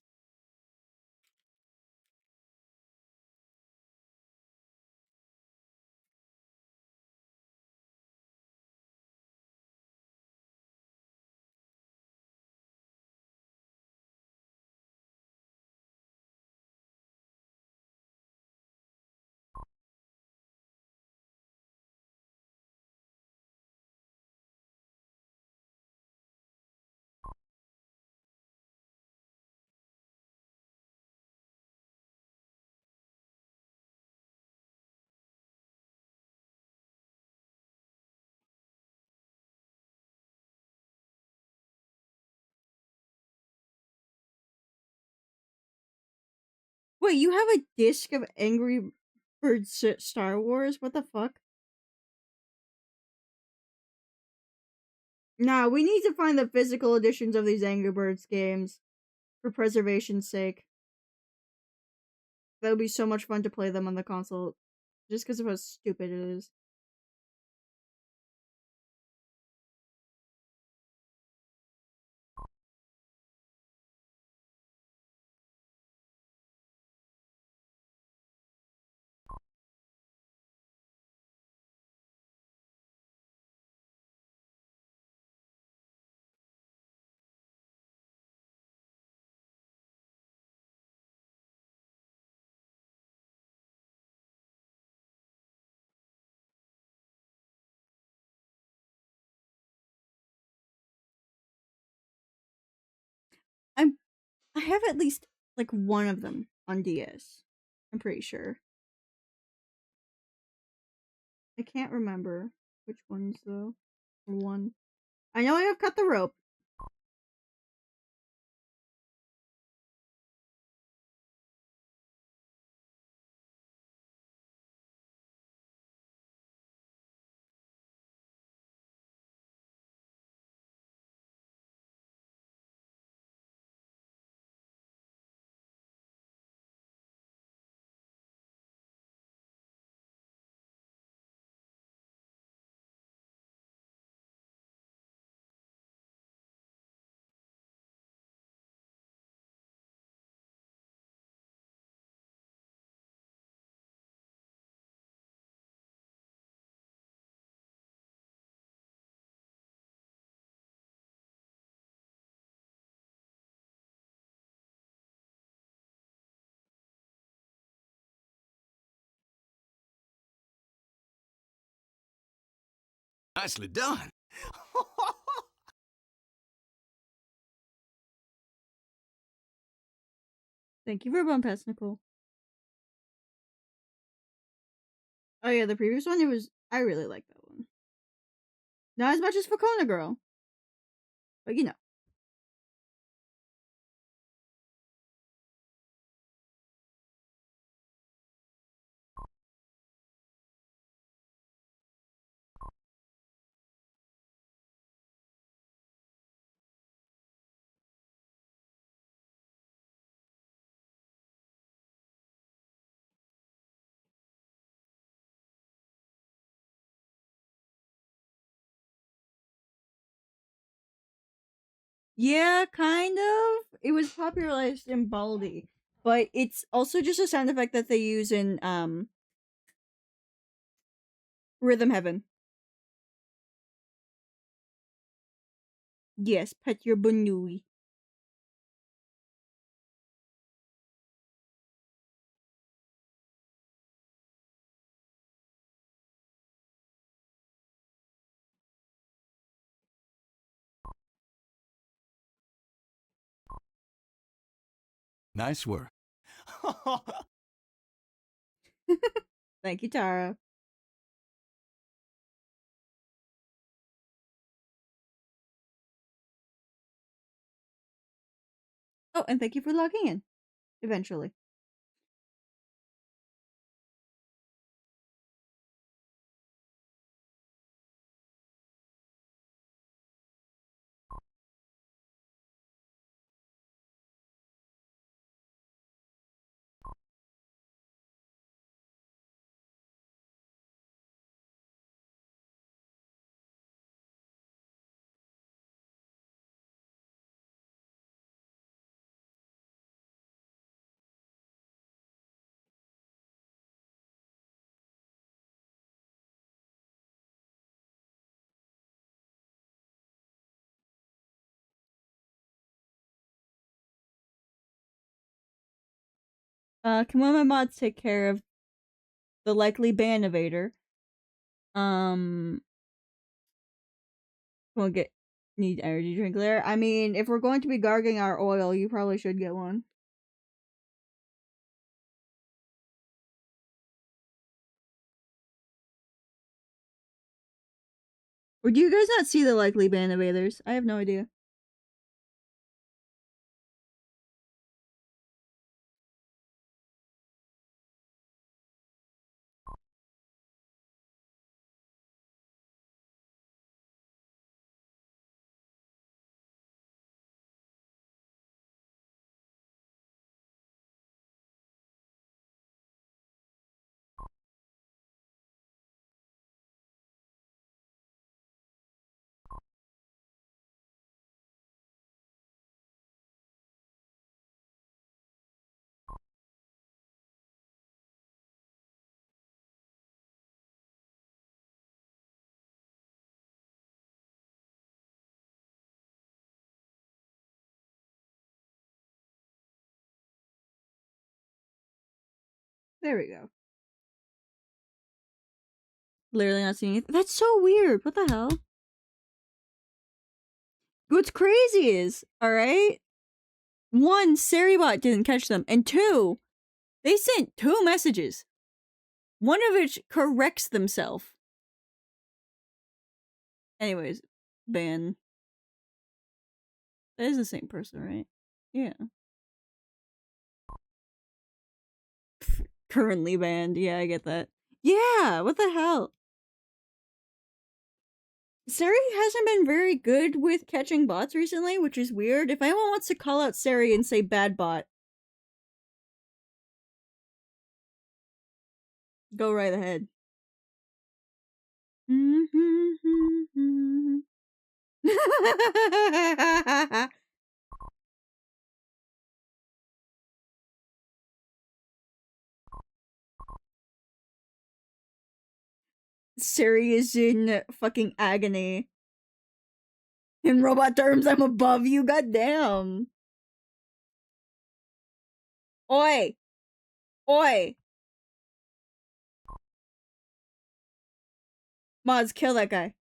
Wait, you have a disc of Angry Birds Star Wars? What the fuck? Nah, we need to find the physical editions of these Angry Birds games for preservation's sake. That would be so much fun to play them on the console, just because of how stupid it is. I have at least like one of them on DS. I'm pretty sure. I can't remember which ones though. 1. I know I have cut the rope. Nicely done. Thank you for bump pass, Nicole. Oh yeah, the previous one, I really like that one. Not as much as Fakona Girl. But you know. Yeah, kind of. It was popularized in Baldi, but it's also just a sound effect that they use in Rhythm Heaven. Yes, pet your bunui. Nice work. Thank you, Tara. Oh, and thank you for logging in. Eventually. Can one of my mods take care of the likely ban evader? We'll need energy drink later. I mean, if we're going to be guarding our oil, you probably should get one. Or do you guys not see the likely ban evaders? I have no idea. There we go. Literally not seeing anything. That's so weird. What the hell? What's crazy is, alright? 1, Seribot didn't catch them, and 2, they sent 2 messages. One of which corrects themselves. Anyways, ban. That is the same person, right? Yeah. Currently banned. Yeah, I get that. Yeah, what the hell? Sari hasn't been very good with catching bots recently, which is weird. If anyone wants to call out Sari and say bad bot, go right ahead. Siri is in fucking agony. In robot terms, I'm above you, goddamn. Oi! Oi! Mods, kill that guy.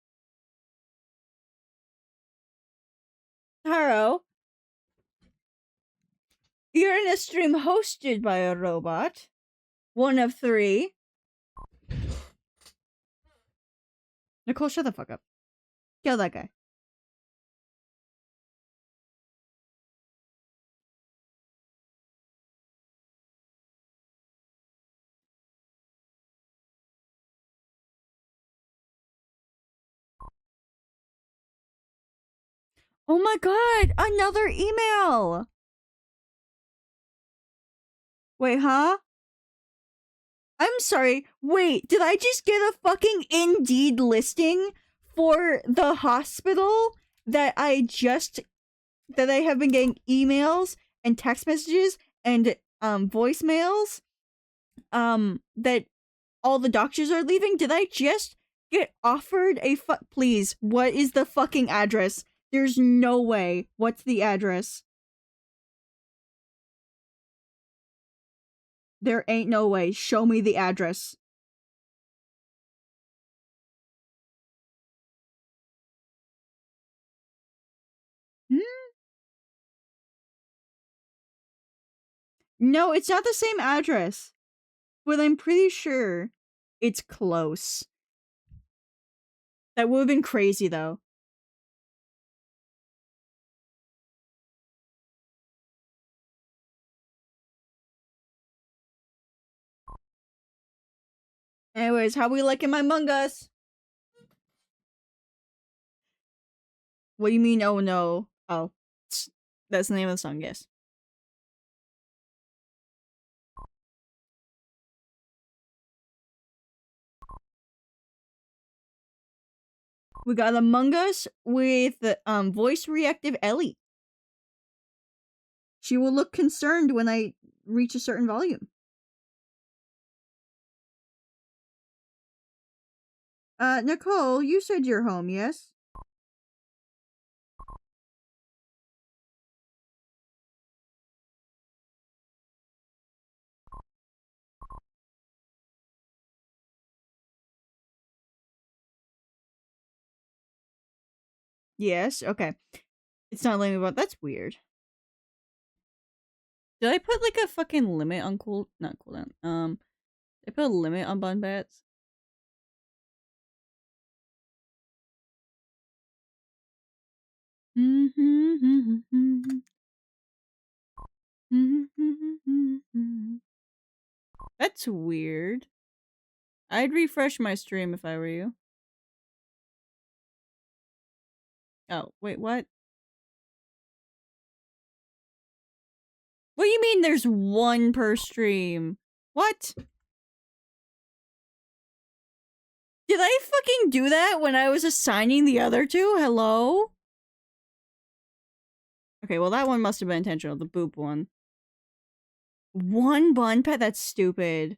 Taro, you're in a stream hosted by a robot. One of 3. Nicole, shut the fuck up. Kill that guy. Oh my god! Another email! Wait, huh? I'm sorry. Wait, did I just get a fucking Indeed listing for the hospital that I have been getting emails and text messages and voicemails that all the doctors are leaving? Did I just get offered a please, what is the fucking address? There's no way. What's the address? There ain't no way. Show me the address. Hmm? No, it's not the same address. But I'm pretty sure it's close. That would have been crazy, though. Anyways, how we liking my Mungus? What do you mean, oh no? Oh, that's the name of the song, yes. We got Among Us with voice reactive Ellie. She will look concerned when I reach a certain volume. Nicole, you said you're home, yes? Yes, okay. It's not letting me about that's weird. Did I put like a fucking limit on not cooldown? I put a limit on bun bats. That's weird. I'd refresh my stream if I were you. Oh, wait, what? What do you mean there's one per stream? What? Did I fucking do that when I was assigning the other two? Hello? Okay, well that one must have been intentional, the boop one. One bun pet? That's stupid.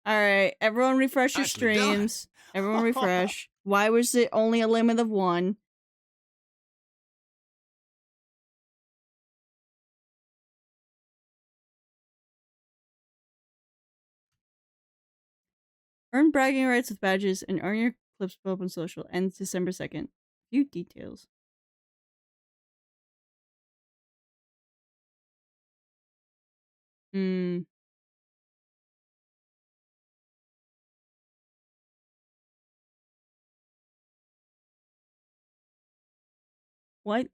Alright, everyone refresh your streams. Everyone refresh. Why was it only a limit of 1? Earn bragging rights with badges and earn your clips for open social. Ends December 2nd. Few details. Hmm. What?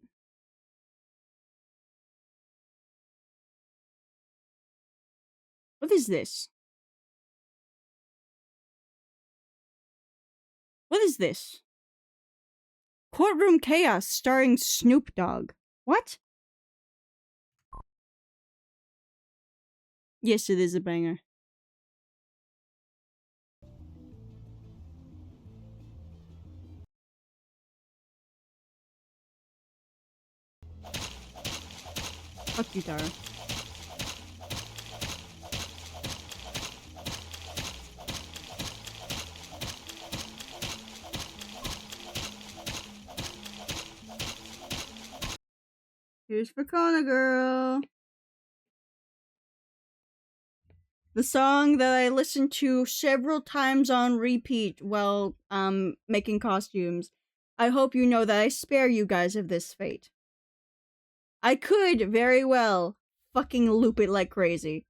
What is this? What is this? Courtroom Chaos starring Snoop Dogg. What? Yes, it is a banger. Fuck you, Tara. Here's for Kona Girl. The song that I listened to several times on repeat while making costumes. I hope you know that I spare you guys of this fate. I could very well fucking loop it like crazy.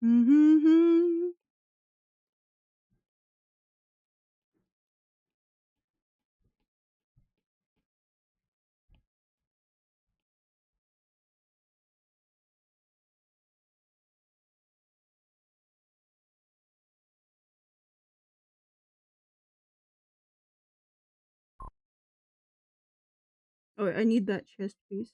Mm-hmm. Oh, I need that chest piece.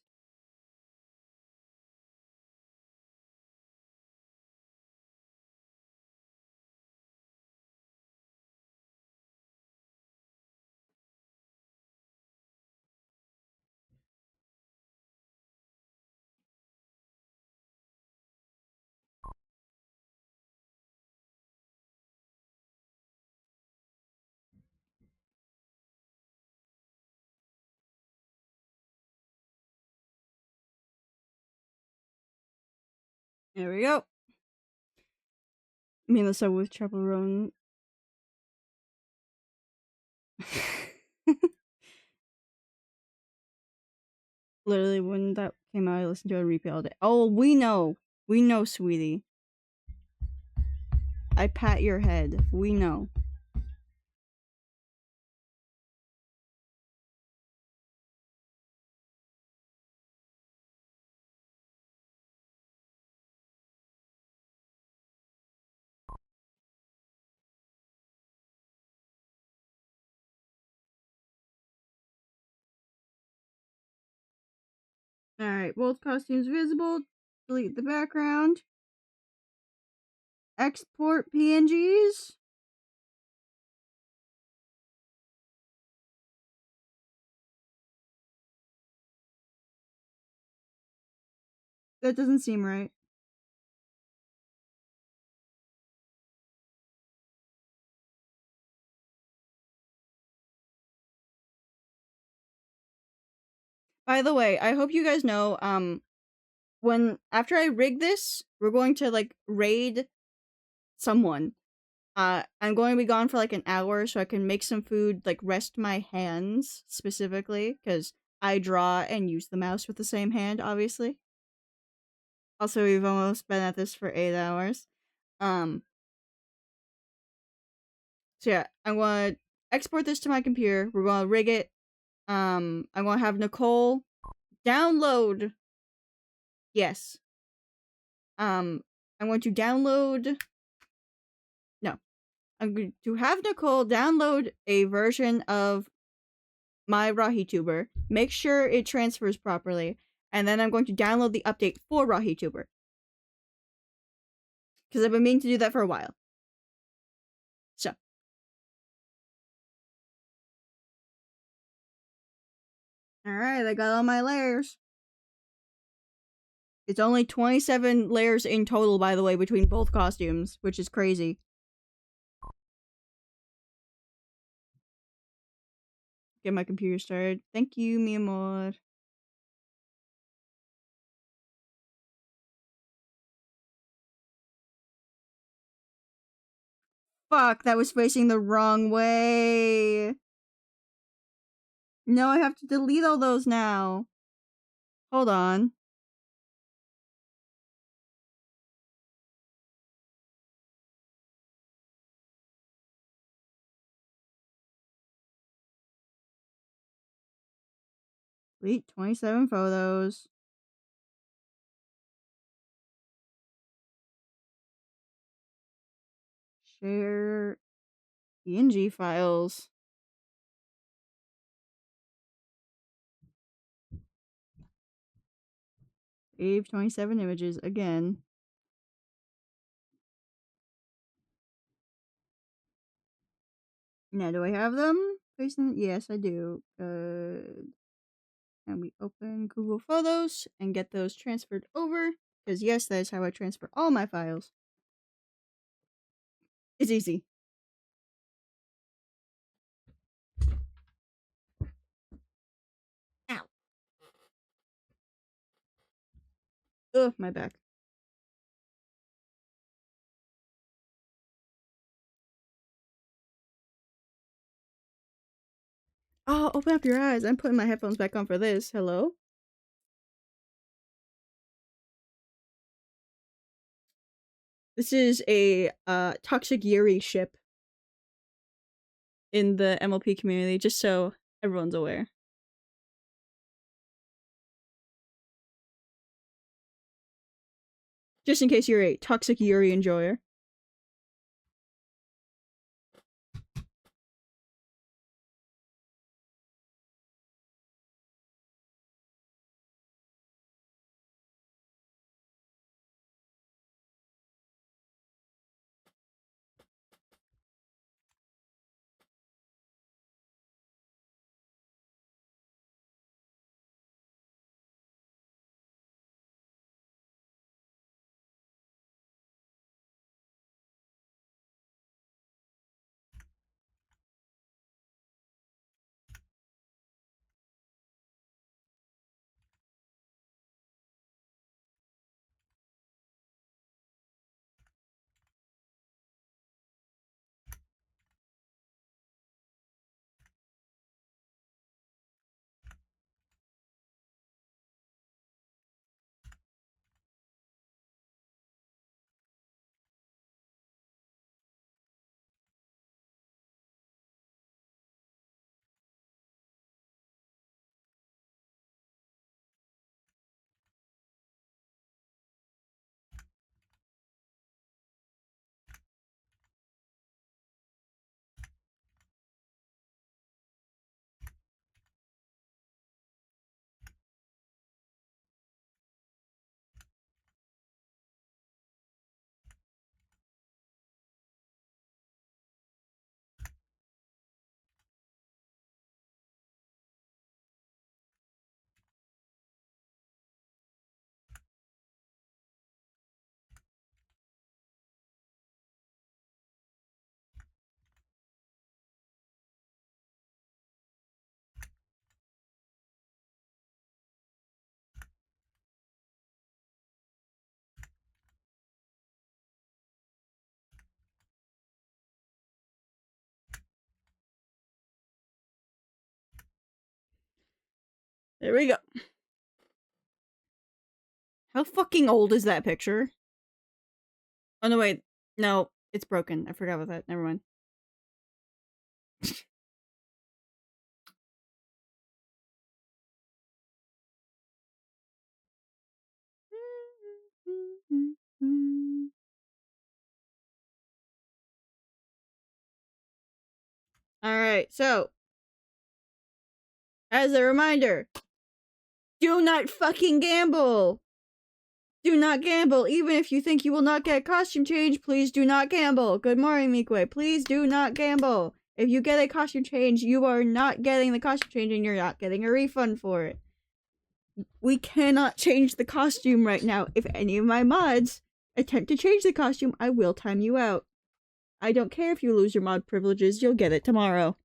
There we go. Me and the sub with chaperone. Literally, when that came out, I listened to it on repeat all day. Oh, we know. We know, sweetie. I pat your head. We know. Alright, both costumes visible. Delete the background. Export PNGs. That doesn't seem right. By the way, I hope you guys know, after I rig this, we're going to, like, raid someone. I'm going to be gone for, like, an hour so I can make some food, like, rest my hands, specifically, because I draw and use the mouse with the same hand, obviously. Also, we've almost been at this for 8 hours. So yeah, I'm going to export this to my computer. We're going to rig it. I'm going to have Nicole download. Yes. I'm going to download. No. I'm going to have Nicole download a version of my RahiTuber. Make sure it transfers properly. And then I'm going to download the update for RahiTuber. Because I've been meaning to do that for a while. So. Alright, I got all my layers. It's only 27 layers in total, by the way, between both costumes, which is crazy. Get my computer started. Thank you, mi amor. Fuck, that was facing the wrong way. No, I have to delete all those now. Hold on. Delete 27 photos. Share PNG files. Save 27 images again. Now, do I have them? Yes, I do. Good. And we open Google Photos and get those transferred over. Because yes, that is how I transfer all my files. It's easy. Ow. Ugh, my back. Oh, open up your eyes. I'm putting my headphones back on for this. Hello? This is a toxic Yuri ship in the MLP community, just so everyone's aware. Just in case you're a toxic Yuri enjoyer. There we go. How fucking old is that picture? Oh, no, wait. No, it's broken. I forgot about that. Never mind. Alright, so. As a reminder, do not fucking gamble! Do not gamble. Even if you think you will not get a costume change, please do not gamble. Good morning, Mikwe. Please do not gamble. If you get a costume change, you are not getting the costume change and you're not getting a refund for it. We cannot change the costume right now. If any of my mods attempt to change the costume, I will time you out. I don't care if you lose your mod privileges, you'll get it tomorrow.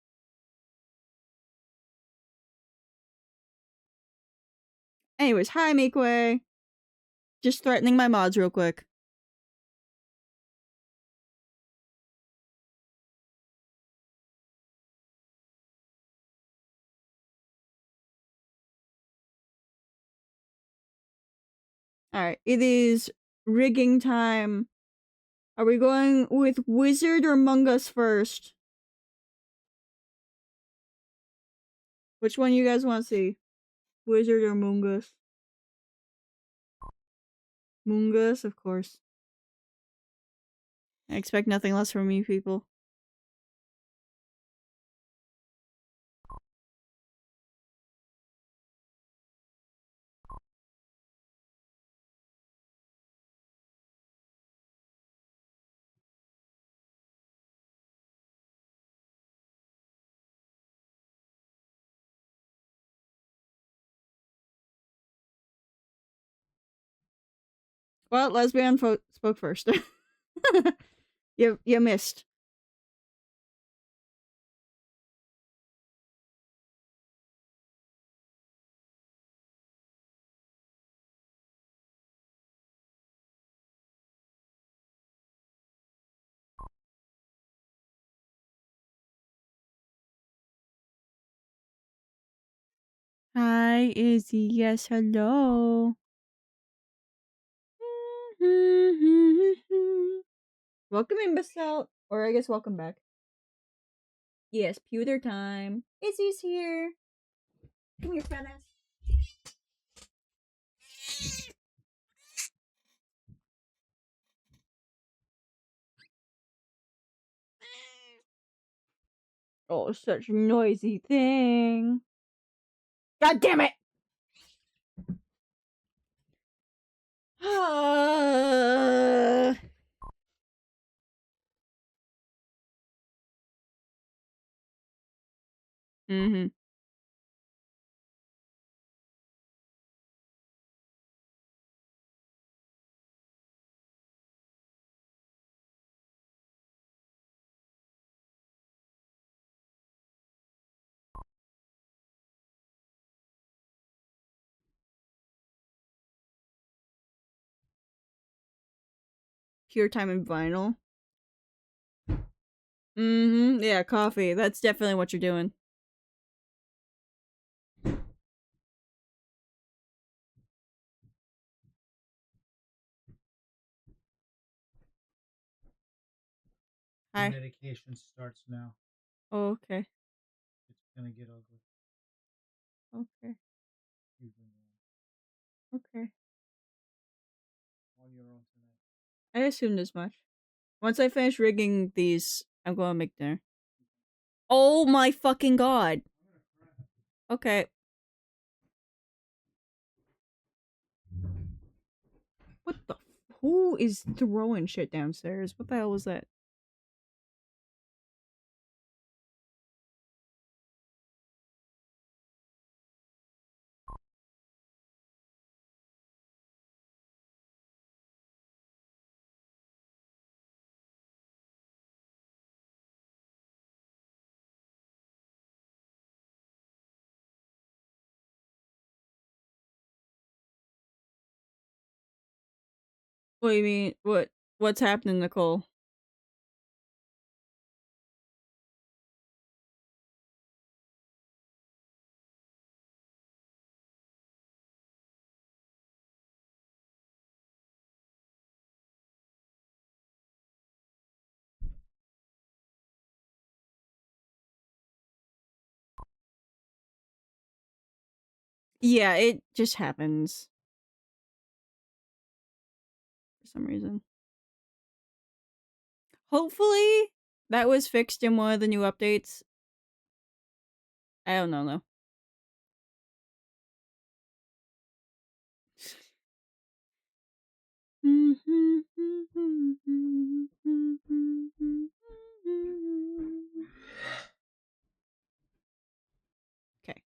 Anyways, hi, Mikwe. Just threatening my mods real quick. Alright, it is rigging time. Are we going with Wizard or Among Us first? Which one you guys want to see? Wizard or Mungus? Mungus, of course. I expect nothing less from you people. Well, lesbian spoke first. you missed. Hi, Izzy. Yes, hello. Welcome in, Basalt. Or I guess welcome back. Yes, pewter time. Izzy's here. Come here, fat ass. Oh, such a noisy thing. God damn it! Mm-hmm. Pure time and vinyl. Mm-hmm. Yeah, coffee. That's definitely what you're doing. Hi. Medication starts now. Oh, okay. It's gonna get ugly. Okay. You've been wrong. Okay. On your own tonight. I assumed as much. Once I finish rigging these, I'm gonna make dinner. Oh my fucking god. Okay. What the? Who is throwing shit downstairs? What the hell was that? What do you mean? What's happening, Nicole? Yeah, it just happens. For some reason. Hopefully, that was fixed in one of the new updates. I don't know, though. Okay.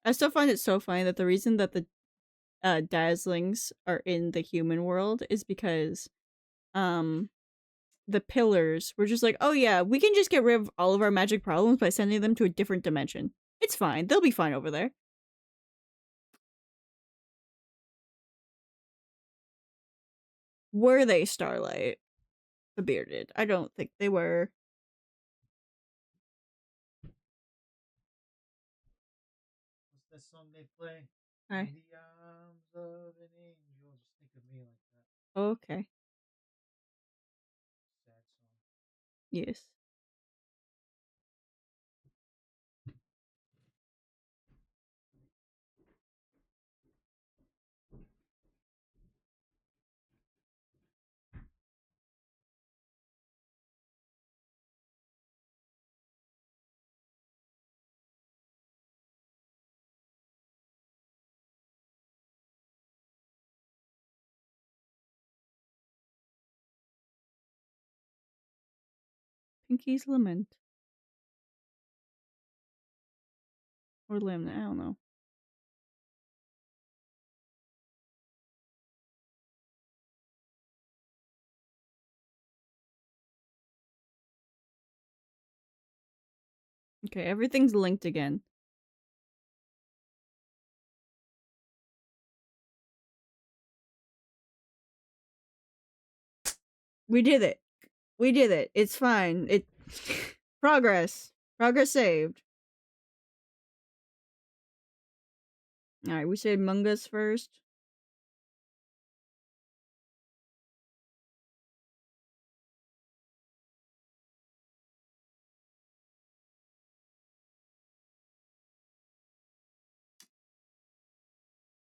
I still find it so funny that the reason that the dazzlings are in the human world is because the pillars were just like, oh yeah, we can just get rid of all of our magic problems by sending them to a different dimension. It's fine. They'll be fine over there. Were they Starlight? The bearded. I don't think they were. What's that song they play? Hi. In the arms of an angel. Just think of me like that. Okay. Sad song. Yes. Pinky's Lament. Or Limb, I don't know. Okay, everything's linked again. We did it. We did it. It's fine. It progress. Progress saved. Alright, we said Mungus first.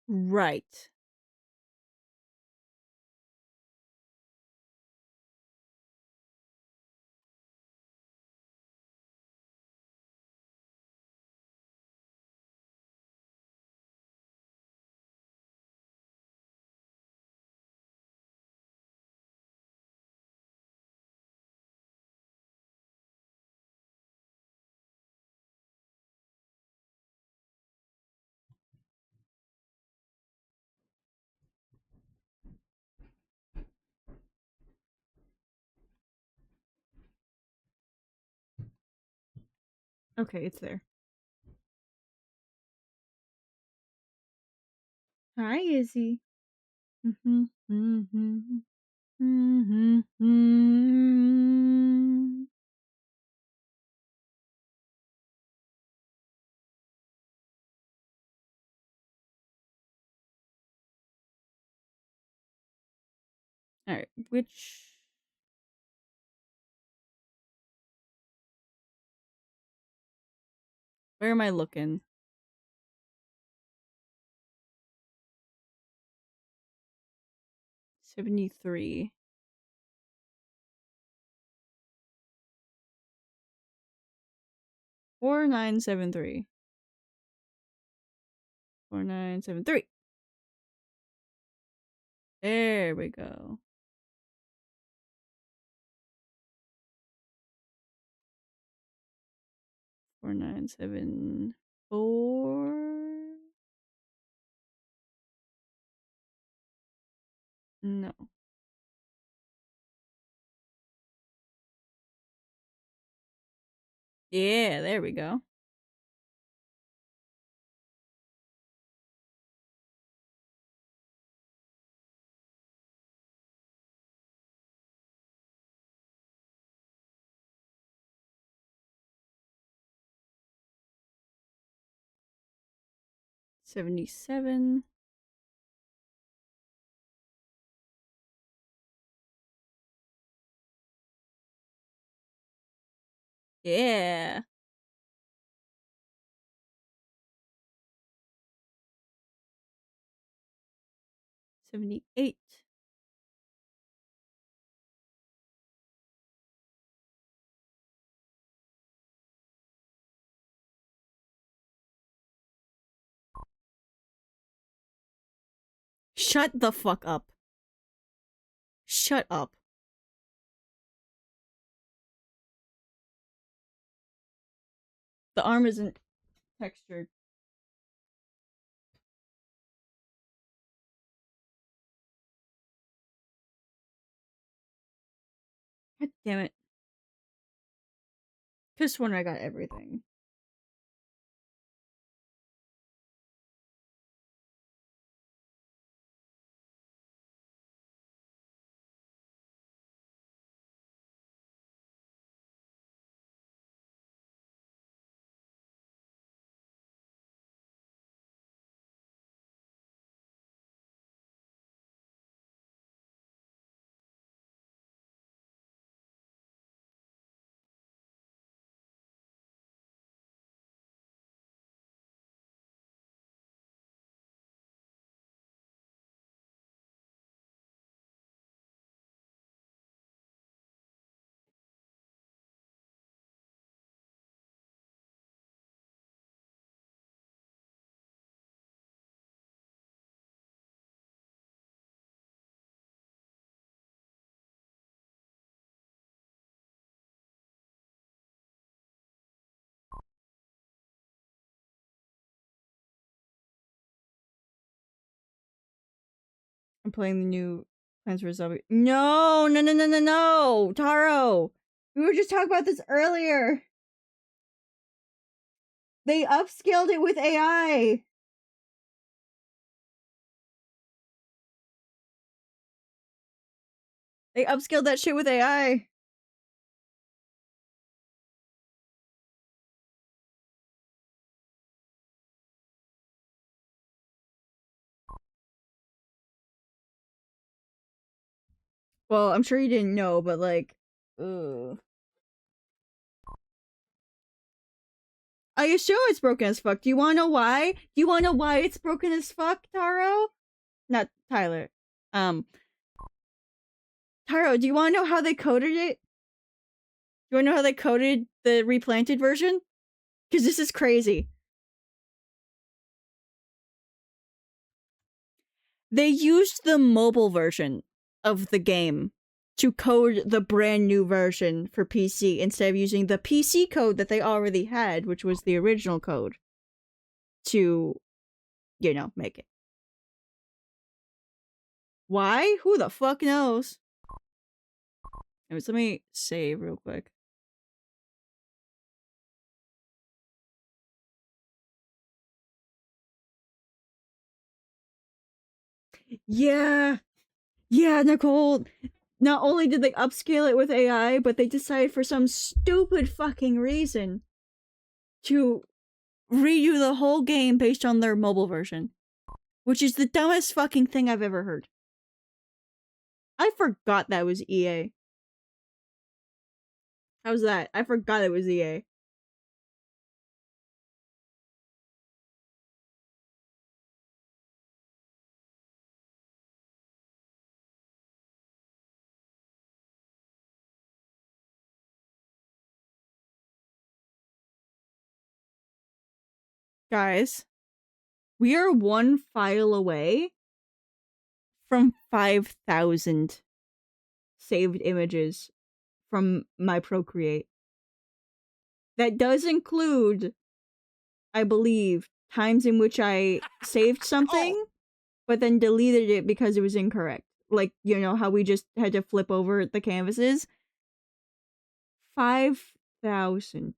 Right. Okay, it's there. Hi, Izzy. Alright, which... Where am I looking? $73. 4973. 4973. There we go. 4974. No. Yeah, there we go. $77. Yeah. 78. Shut the fuck up. Shut up. The arm isn't textured. God damn it. Could've sworn I got everything. I'm playing the new Plants vs Zombies. No, no, no, no, no, no, Taro. We were just talking about this earlier. They upscaled it with AI. They upscaled that shit with AI. Well, I'm sure you didn't know, but like, ugh. I assume it's broken as fuck. Do you wanna know why? Do you wanna know why it's broken as fuck, Taro? Not Tyler. Taro, do you wanna know how they coded it? Do you wanna know how they coded the replanted version? Because this is crazy. They used the mobile version of the game to code the brand new version for PC instead of using the PC code that they already had, which was the original code, to, you know, make it. Why? Who the fuck knows? Anyways, let me save real quick. Yeah! Yeah, Nicole! Not only did they upscale it with AI, but they decided for some stupid fucking reason to redo the whole game based on their mobile version. Which is the dumbest fucking thing I've ever heard. I forgot that was EA. How's that? I forgot it was EA. Guys, we are one file away from 5,000 saved images from my Procreate. That does include, I believe, times in which I saved something, but then deleted it because it was incorrect. Like, you know, how we just had to flip over the canvases? 5,000.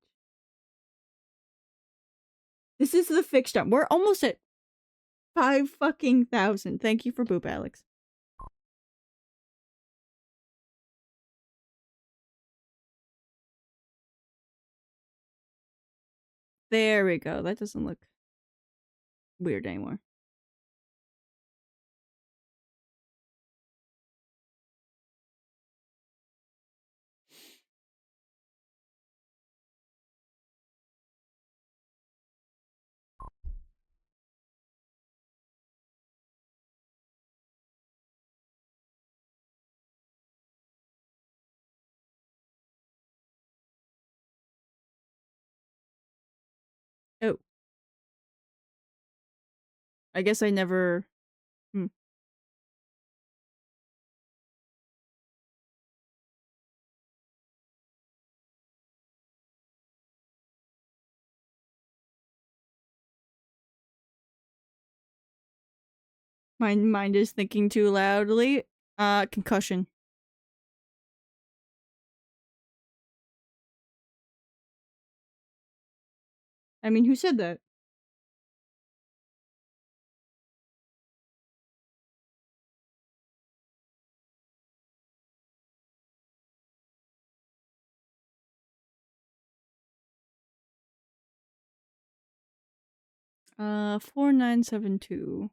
This is the fixed up. We're almost at 5,000. Thank you for boop, Alex. There we go. That doesn't look weird anymore. Oh. I guess I never... My mind is thinking too loudly. Concussion. I mean, who said that? Uh, 4972.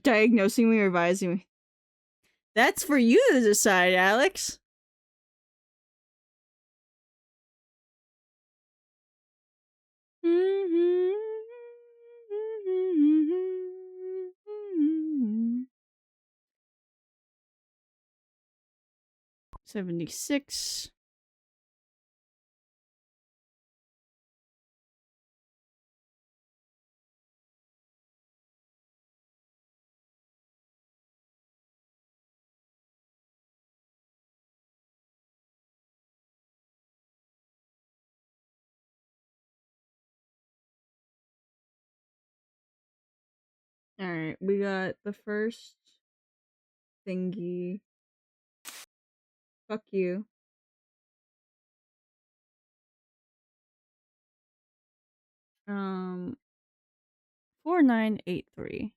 Diagnosing me or advising me. That's for you to decide, Alex. $76. Alright, we got the first thingy. Fuck you. Um 4983.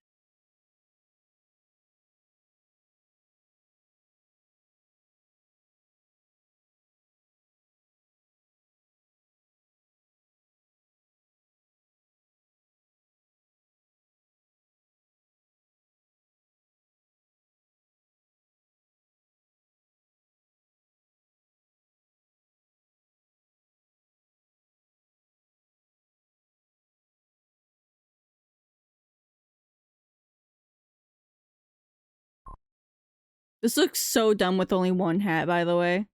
This looks so dumb with only one hat, by the way.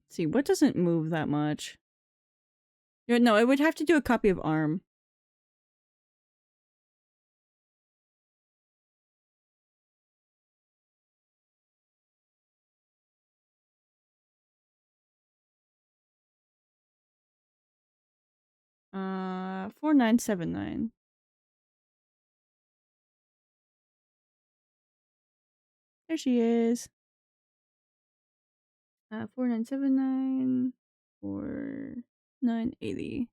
See, what doesn't move that much? No, it would have to do a copy of ARM. Uh, 4979. There she is. 4979. 4980.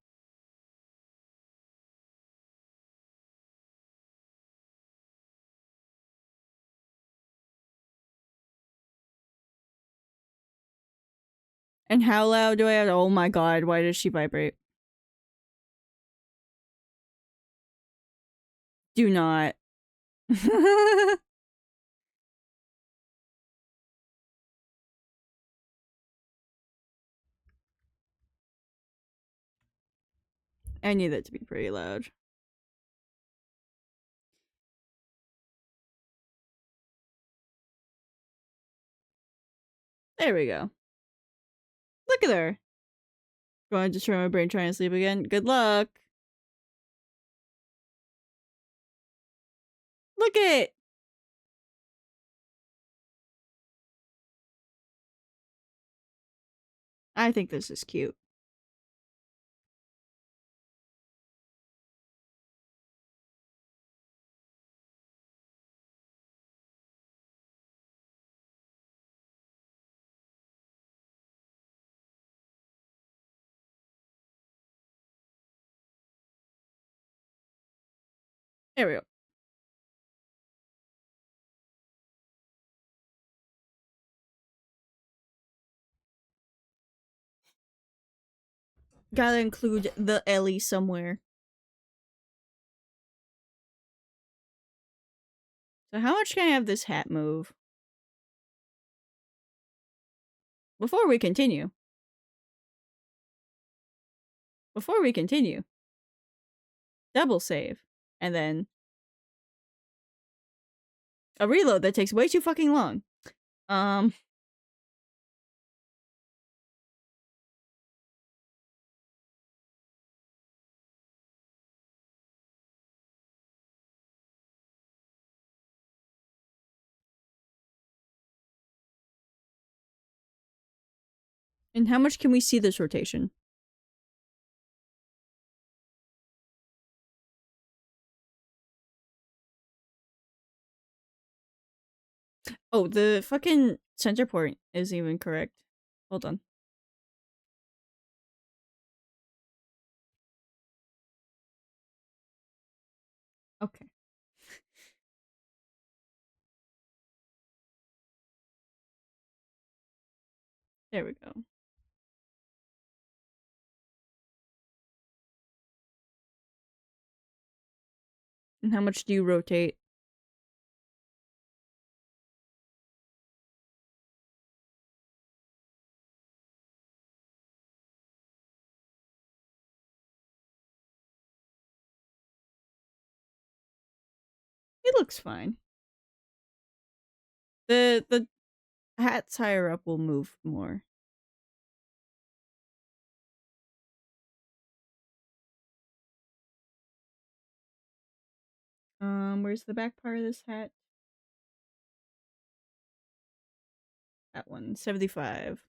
And how loud do I have? Oh my god, why does she vibrate? Do not. I need that to be pretty loud. There we go. Look at her. Going to destroy my brain trying to sleep again. Good luck. Look at it. I think this is cute. There we go. Gotta include the Ellie somewhere. So how much can I have this hat move? Before we continue. Double save. And then a reload that takes way too fucking long. And how much can we see this rotation? Oh, the fucking center point isn't even correct. Hold on. Okay. There we go. And how much do you rotate? It looks fine. The hats higher up will move more. Where's the back part of this hat? That one, 75.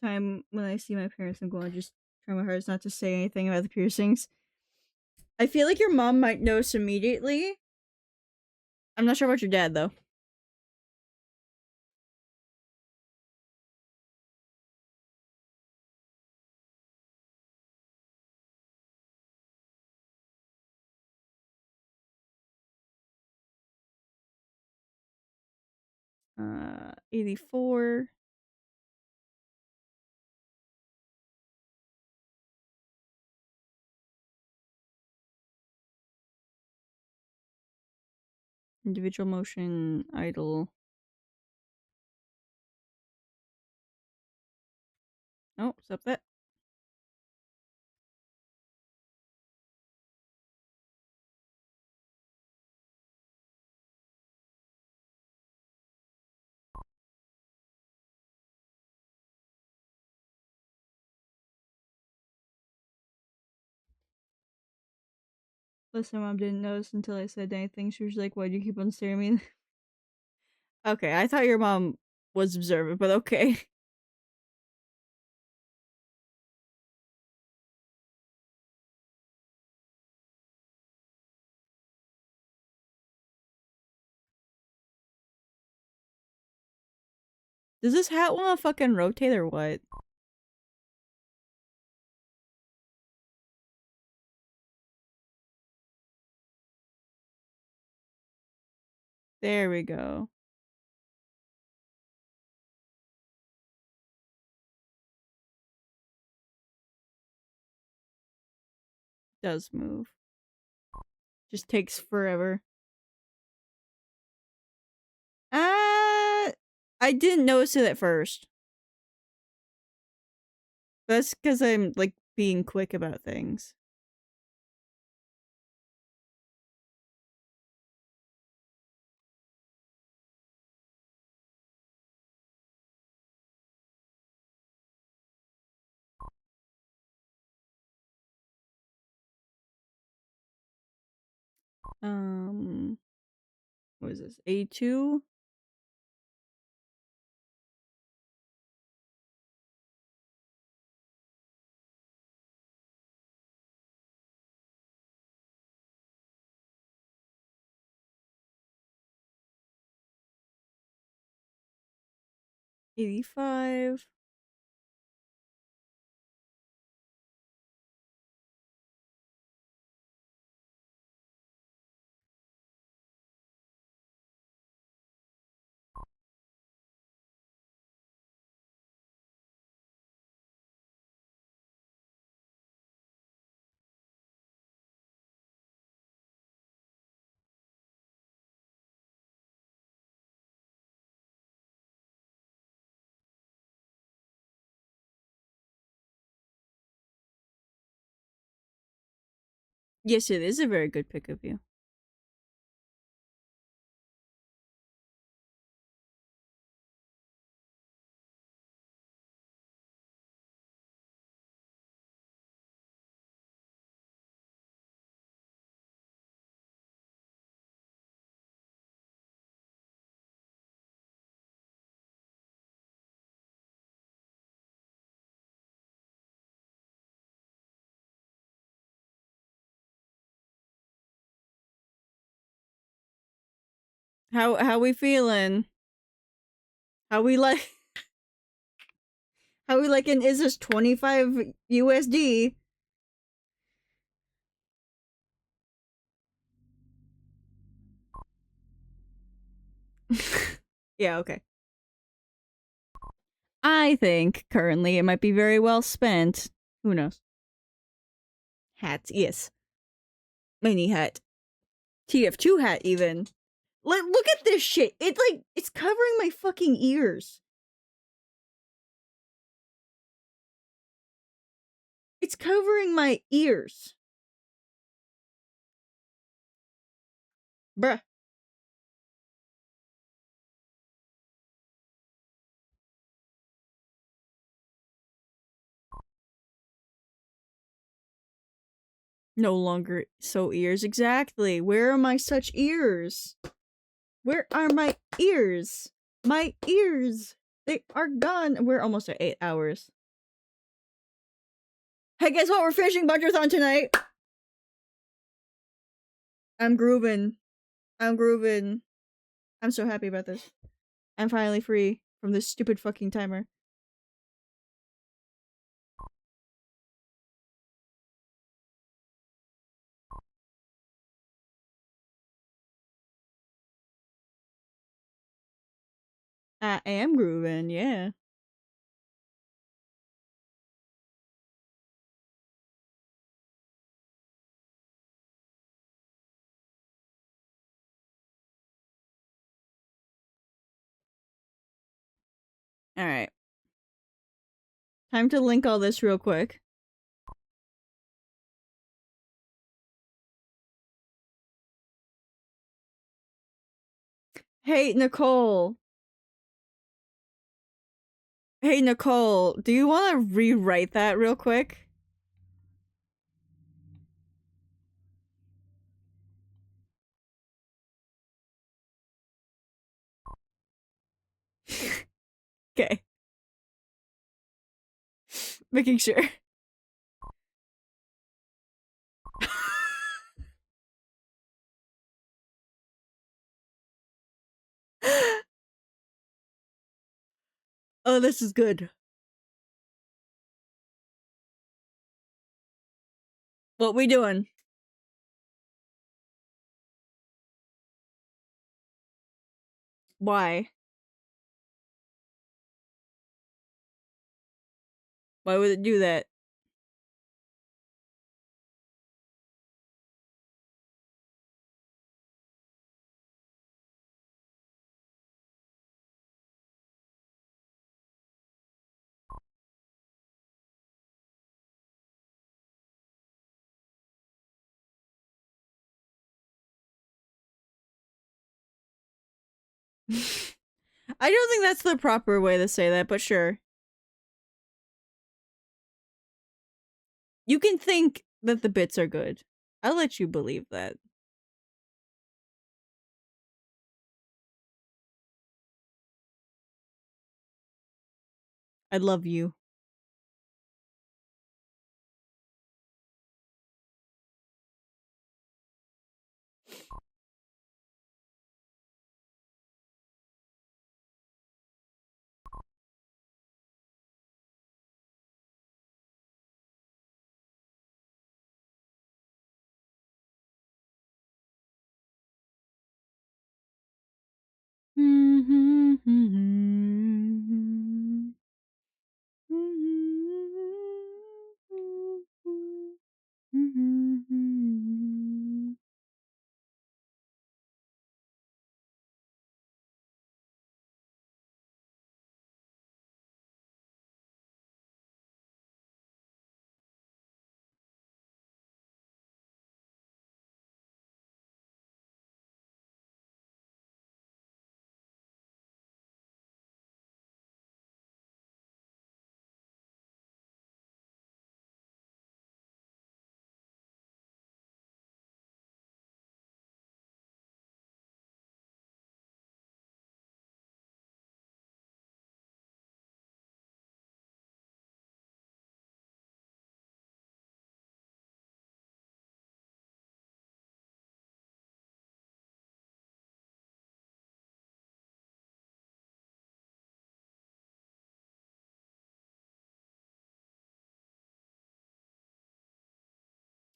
Time when I see my parents, I'm going to just try my hardest not to say anything about the piercings. I feel like your mom might notice immediately. I'm not sure about your dad, though. Uh, 84. Individual motion, idle. Oh, stop that. Listen, mom didn't notice until I said anything. She was like, why do you keep on staring at me? Okay, I thought your mom was observant, but okay. Does this hat want to fucking rotate or what? There we go. Does move. Just takes forever. I didn't notice it at first. That's because I'm, like, being quick about things. What is this? A2? $85. Yes, it is a very good pick of you. How we feeling? How we like how we liking is this 25 USD? Yeah, okay. I think currently it might be very well spent. Who knows? Hats, yes. Mini hat. TF2 hat even. Look at this shit. It's covering my fucking ears. It's covering my ears. Bruh. No longer so ears. Exactly. Where are my such ears? Where are my ears? My ears! They are gone. We're almost at 8 hours. Hey, guess what? We're finishing Buncherthon tonight. I'm grooving. I'm grooving. I'm so happy about this. I'm finally free from this stupid fucking timer. I am grooving, yeah. Alright. Time to link all this real quick. Hey, Nicole. Hey, Nicole. Do you want to rewrite that real quick? Okay. Making sure. Oh, this is good. What we doing? Why? Why would it do that? I don't think that's the proper way to say that, but sure. You can think that the bits are good. I'll let you believe that. I love you.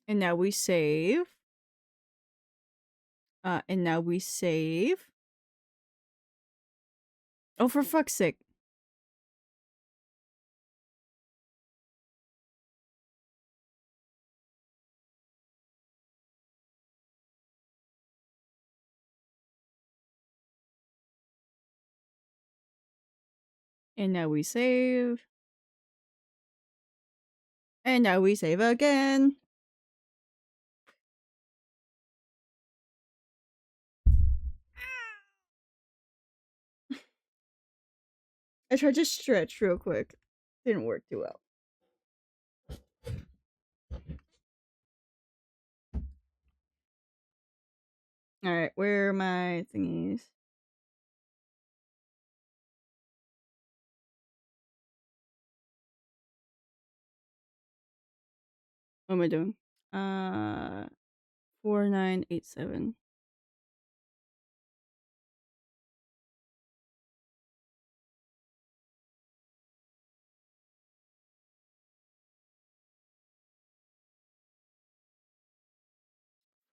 And now we save. And now we save. Oh, for fuck's sake. And now we save. And now we save again. I tried to stretch real quick. Didn't work too well. Alright, where are my thingies? What am I doing? 4987.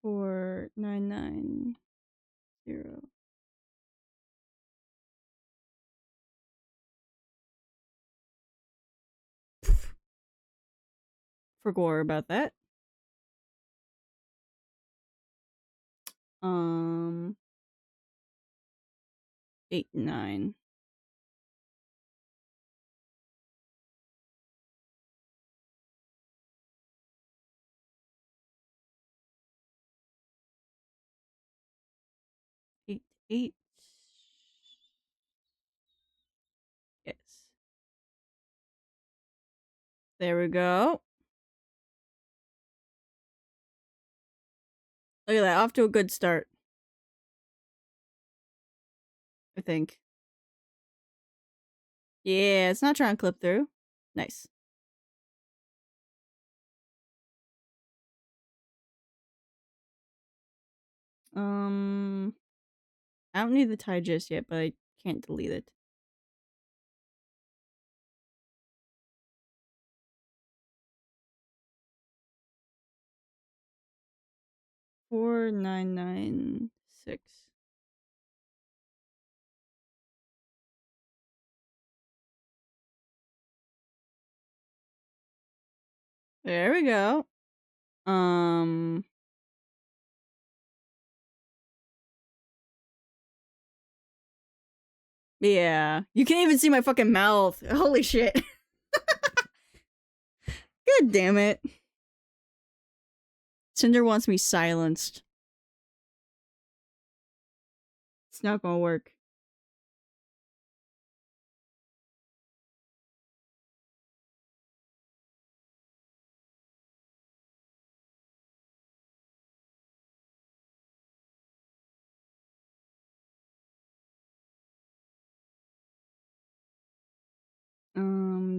Four nine nine zero. Forgot about that. 89. Eight. Yes. There we go. Look at that. Off to a good start. I think. Yeah, it's not trying to clip through. Nice. I don't need the tie just yet, but I can't delete it. Four nine nine six. There we go. Yeah. You can't even see my fucking mouth. Holy shit. God damn it. Cinder wants me silenced. It's not gonna work.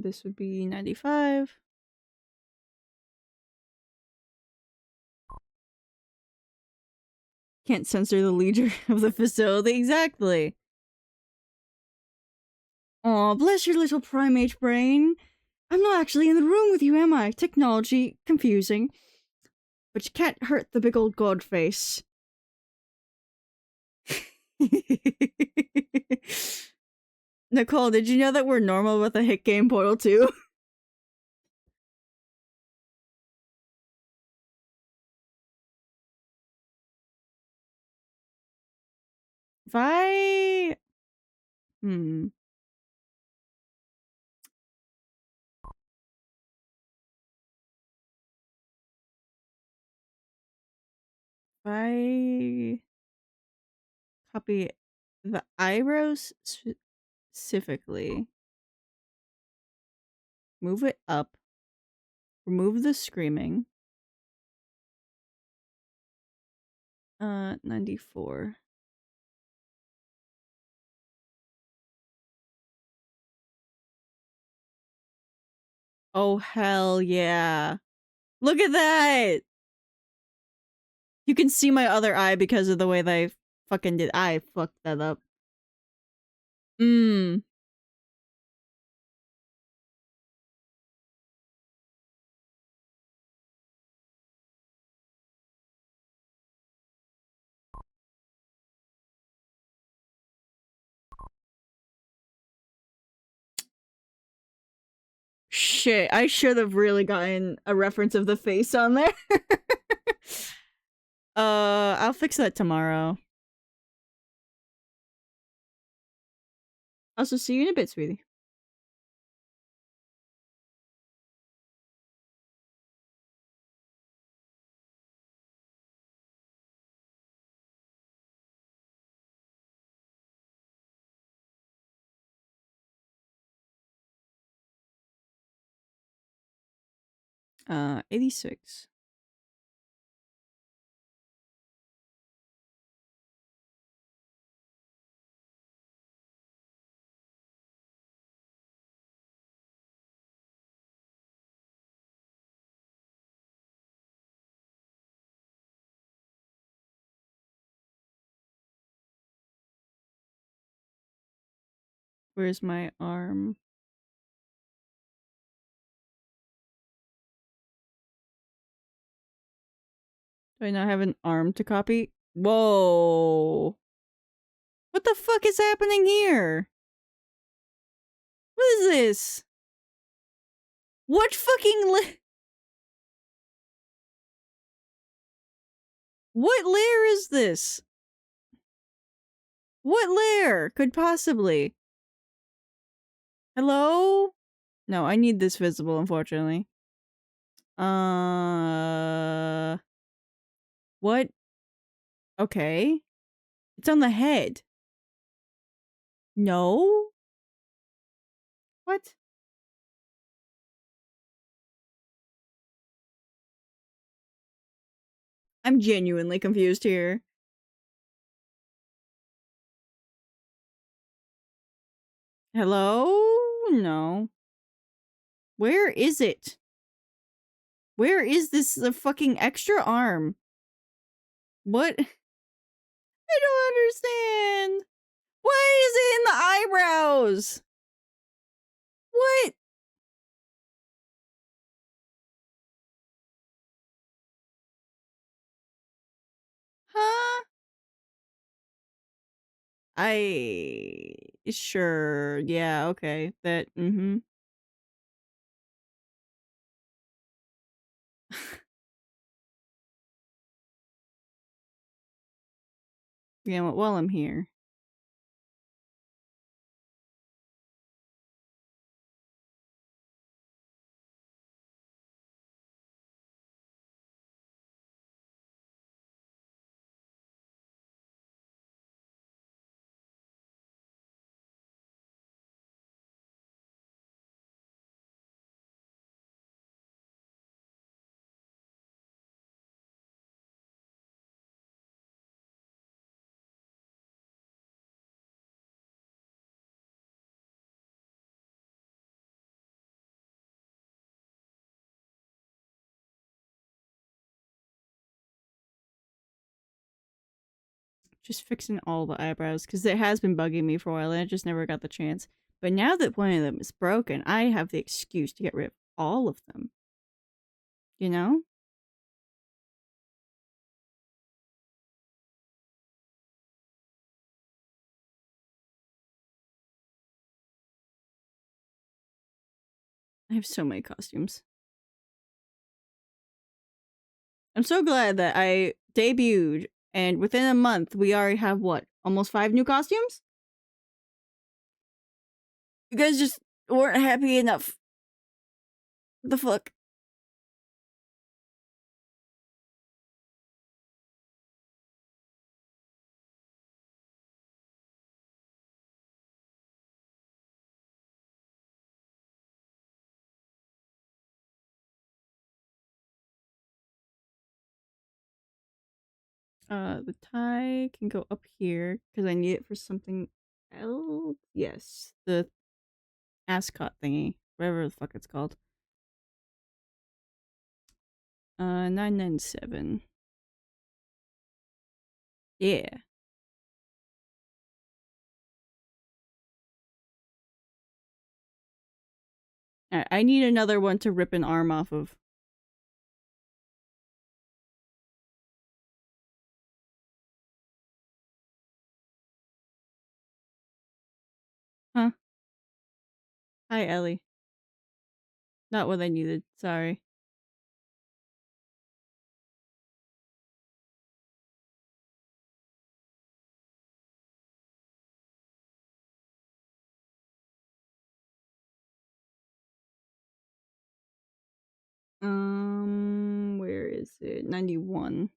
This would be 95. Can't censor the leader of the facility. Exactly. Aw, bless your little primate brain. I'm not actually in the room with you, am I? Technology, confusing. But you can't hurt the big old god face. Nicole, did you know that we're normal with a hit game Portal 2? If I... If I copy the eyebrows specifically, move it up, remove the screaming. 94. Oh, hell yeah. Look at that! You can see my other eye because of the way they fucking did. I fucked that up. Shit, I should have really gotten a reference of the face on there. I'll fix that tomorrow. Also, see you in a bit, sweetie. 86. Where's my arm? Do I not have an arm to copy? Whoa. What the fuck is happening here? What is this? What fucking what layer is this? What layer could possibly? Hello? No, I need this visible, unfortunately. What? Okay. It's on the head. No? What? I'm genuinely confused here. Hello? No. Where is it? Where is this the fucking extra arm? What? I don't understand. Why is it in the eyebrows? What? Huh? Sure. Yeah, okay. That, Yeah, well, while I'm here. Just fixing all the eyebrows, because it has been bugging me for a while, and I just never got the chance. But now that one of them is broken, I have the excuse to get rid of all of them. You know? I have so many costumes. I'm so glad that I debuted, and within a month, we already have, what, almost 5 new costumes? You guys just weren't happy enough. What the fuck? The tie can go up here, because I need it for something else. Yes, the ascot thingy. Whatever the fuck it's called. 997. Yeah. Alright, I need another one to rip an arm off of. Huh? Hi, Ellie. Not what I needed, sorry. Where is it? 91.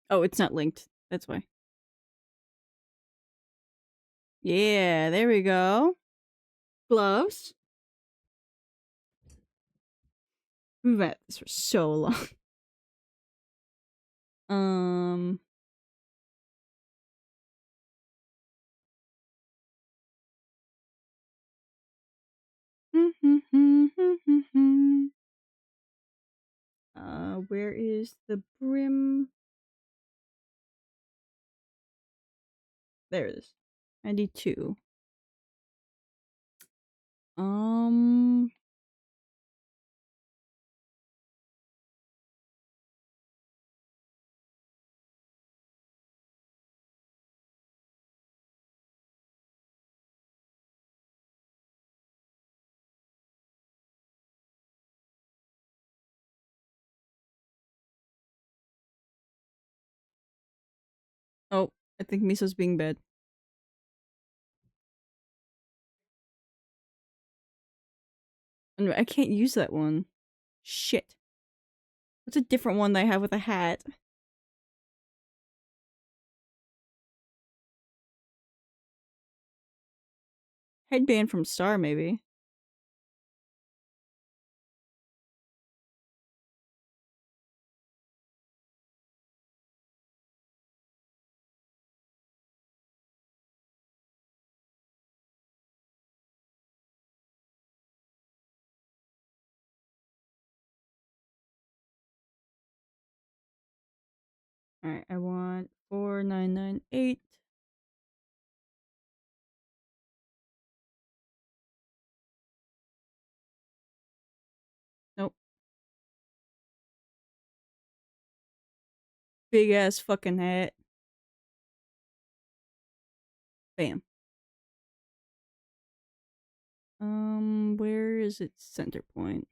Oh, it's not linked. That's why. Yeah, there we go. Gloves. We've had this for so long. Where is is the brim? There it is. 92. Oh, I think Miso's being bad. I can't use that one. Shit. What's a different one that I have with a hat? Headband from Star, maybe. Alright, I want 4998. Nope. Big ass fucking hat. Bam. Where is its center point?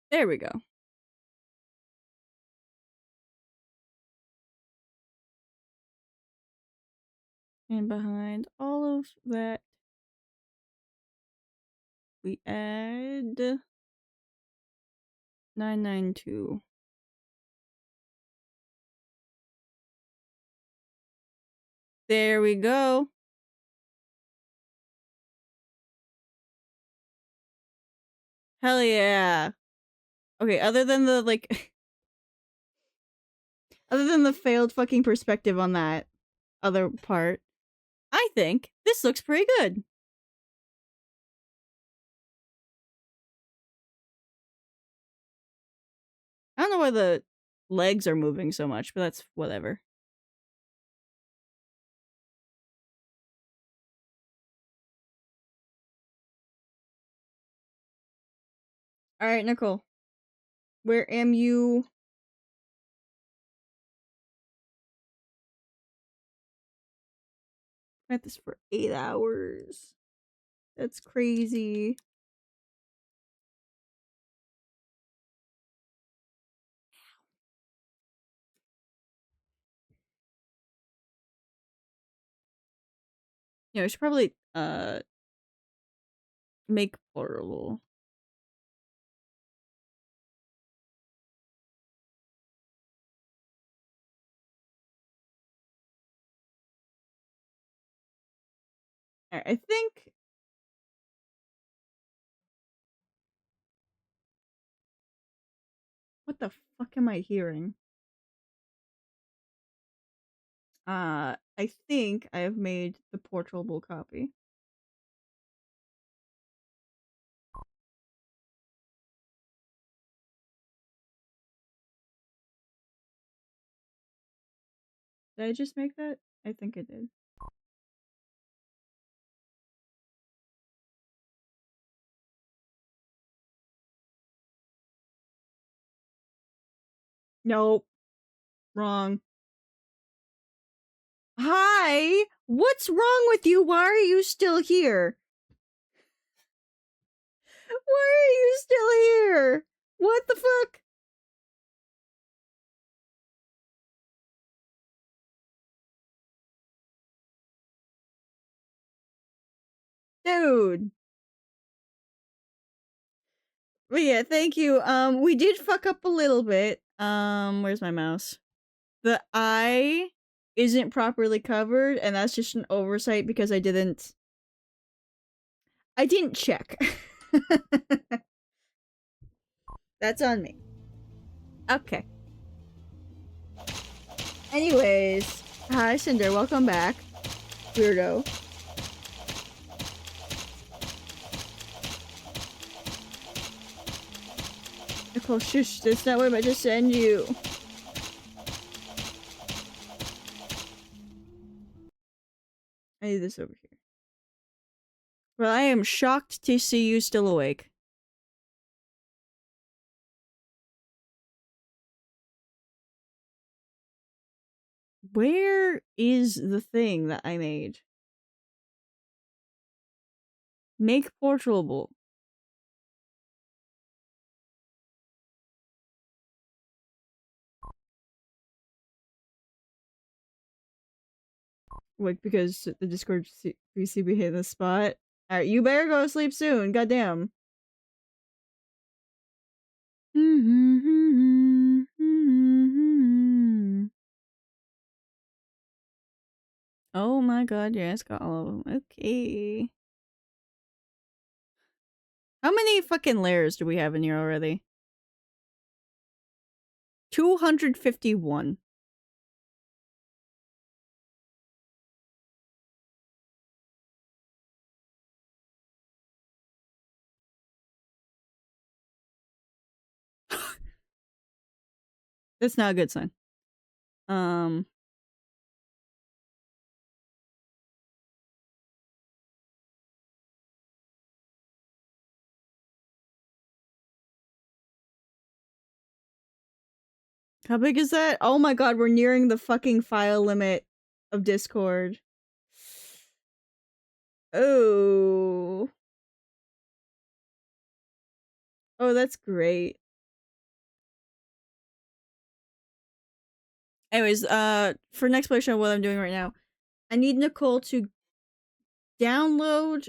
There we go. And behind all of that, we add 992. There we go. Hell yeah. Okay, other than the, like... other than the failed fucking perspective on that other part, I think this looks pretty good. I don't know why the legs are moving so much, but that's whatever. Alright, Nicole. Where am you? I'm at this for 8 hours. That's crazy. Yeah, we should probably make portable. Alright, I think what the fuck am I hearing? I think I have made the portable copy. Did I just make that? I think I did. Nope. Wrong. Hi! What's wrong with you? Why are you still here? Why are you still here? What the fuck? Dude. But yeah, thank you. We did fuck up a little bit. Where's my mouse? The eye isn't properly covered, and that's just an oversight because I didn't check. That's on me. Okay. Anyways, hi Cinder, welcome back. Weirdo. Nicole, shush, that's not what I'm about to send you. I need this over here. Well, I am shocked to see you still awake. Where is the thing that I made? Make portable. Like, because the Discord VCB hit the spot. Alright, you better go to sleep soon, goddamn. Oh my god, yes, got all of them. Okay. How many fucking layers do we have in here already? 251. That's not a good sign. How big is that? Oh my god, we're nearing the fucking file limit of Discord. Oh. Oh, that's great. Anyways, for next play show, what I'm doing right now, I need Nicole to download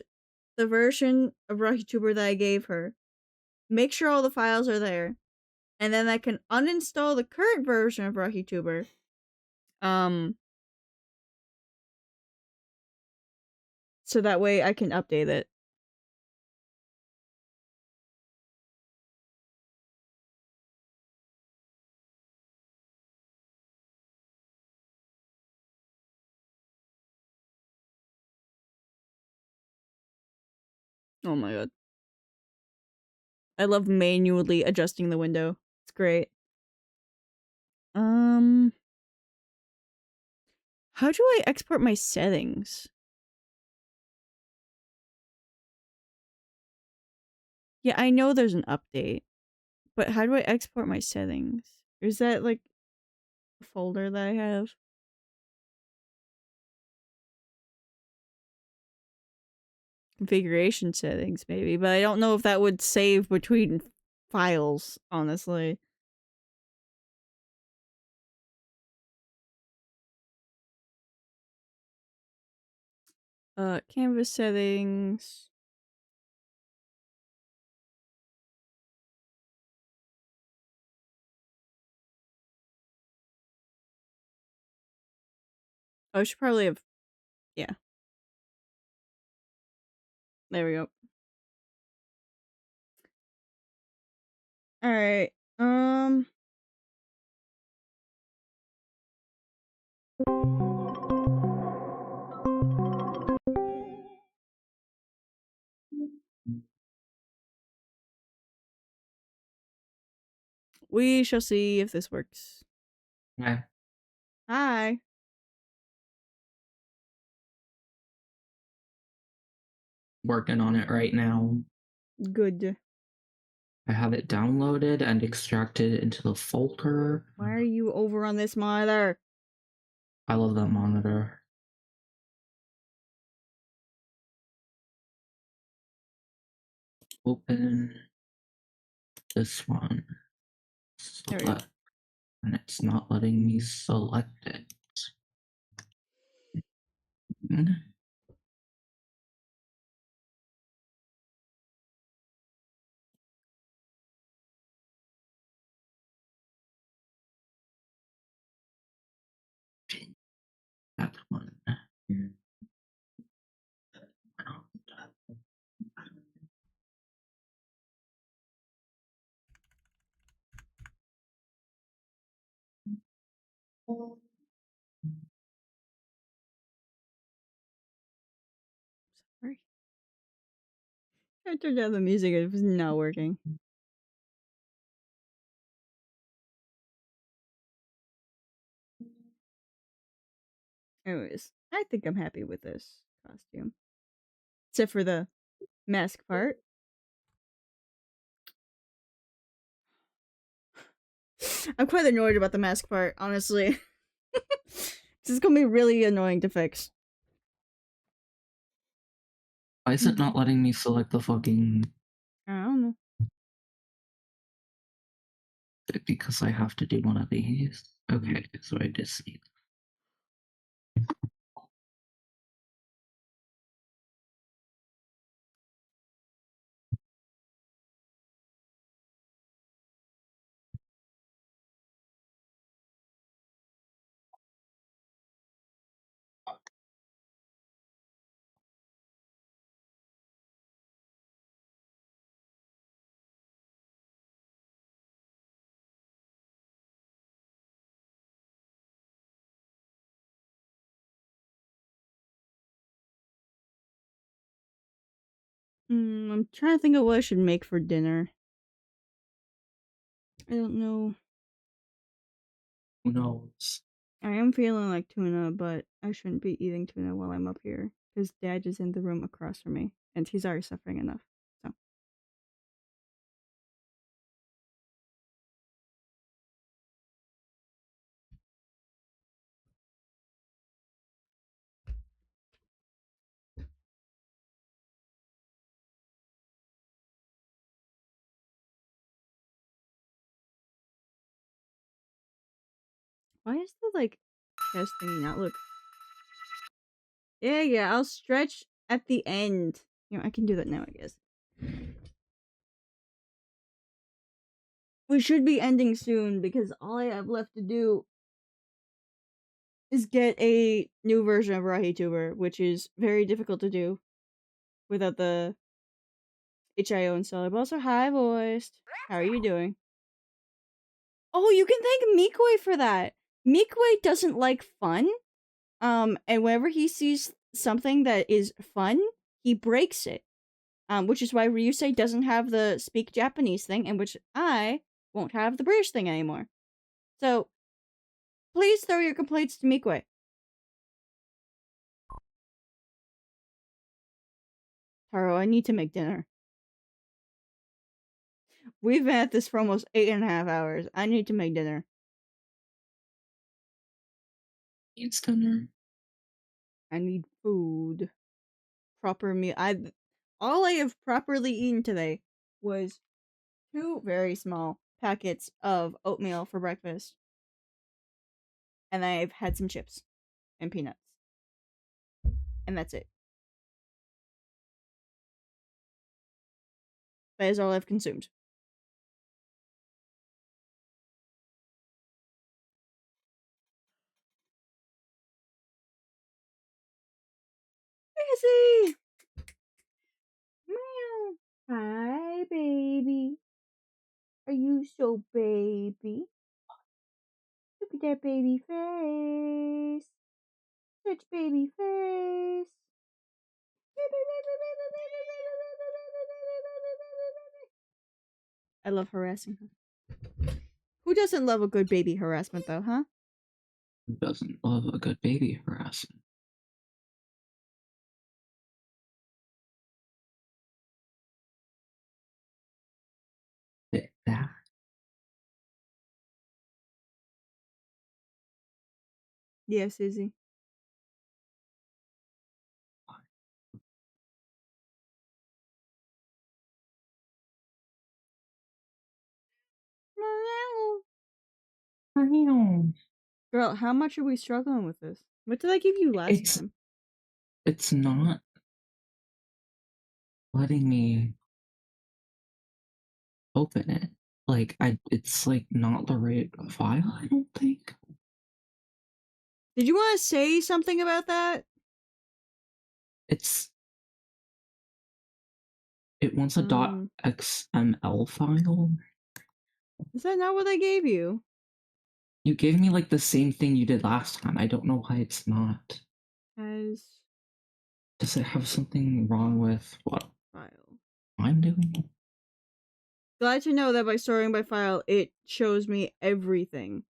the version of RockyTuber that I gave her, make sure all the files are there, and then I can uninstall the current version of RockyTuber. So that way I can update it. Oh my god. I love manually adjusting the window. It's great. How do I export my settings? Yeah, I know there's an update, but how do I export my settings? Is that like a folder that I have? Configuration settings, maybe, but I don't know if that would save between files, honestly. Canvas settings. Oh, I should probably have... Yeah. There we go. Alright, we shall see if this works. Hi. Hi. Working on it right now. Good. I have it downloaded and extracted into the folder. Why are you over on this monitor? I love that monitor. Open this one. Select, and it's not letting me select it. That one. Sorry. I turned down the music, it was not working. Anyways, I think I'm happy with this costume. Except for the mask part. I'm quite annoyed about the mask part, honestly. This is gonna be really annoying to fix. Why is it not letting me select the fucking... I don't know. Because I have to do one of these? Okay, so I just see. I'm trying to think of what I should make for dinner. I don't know. Who knows? I am feeling like tuna, but I shouldn't be eating tuna while I'm up here. Because Dad is in the room across from me. And he's already suffering enough. So. Why is the, like, chest thingy not look? Yeah, I'll stretch at the end. You know, I can do that now, I guess. We should be ending soon because all I have left to do is get a new version of pngtuber, which is very difficult to do without the HIO installer. But also, hi, voiced. How are you doing? Oh, you can thank Mikwe for that. Mikwe doesn't like fun. And whenever he sees something that is fun, he breaks it. Which is why Ryusei doesn't have the speak Japanese thing, and which I won't have the British thing anymore. So, please throw your complaints to Mikwe. Taro, I need to make dinner. We've been at this for almost 8.5 hours. I need to make dinner. It's dinner. I need food. Proper meal. All I have properly eaten today was 2 very small packets of oatmeal for breakfast. And I've had some chips and peanuts. And that's it. That is all I've consumed. Izzy! Meow. Hi, baby. Are you so baby? Look at that baby face. Such baby face. I love harassing her. Who doesn't love a good baby harassment, though, huh? Who doesn't love a good baby harassment? That. Yes, Izzy. Girl, how much are we struggling with this? What did I give you last time? It's not letting me open it. Like, it's like not the right file, I don't think. Did you want to say something about that? It wants a .xml file. Is that not what I gave you? You gave me like the same thing you did last time. I don't know why it's not. As Does it have something wrong with what file. I'm doing? Glad to know that by storing by file, it shows me everything.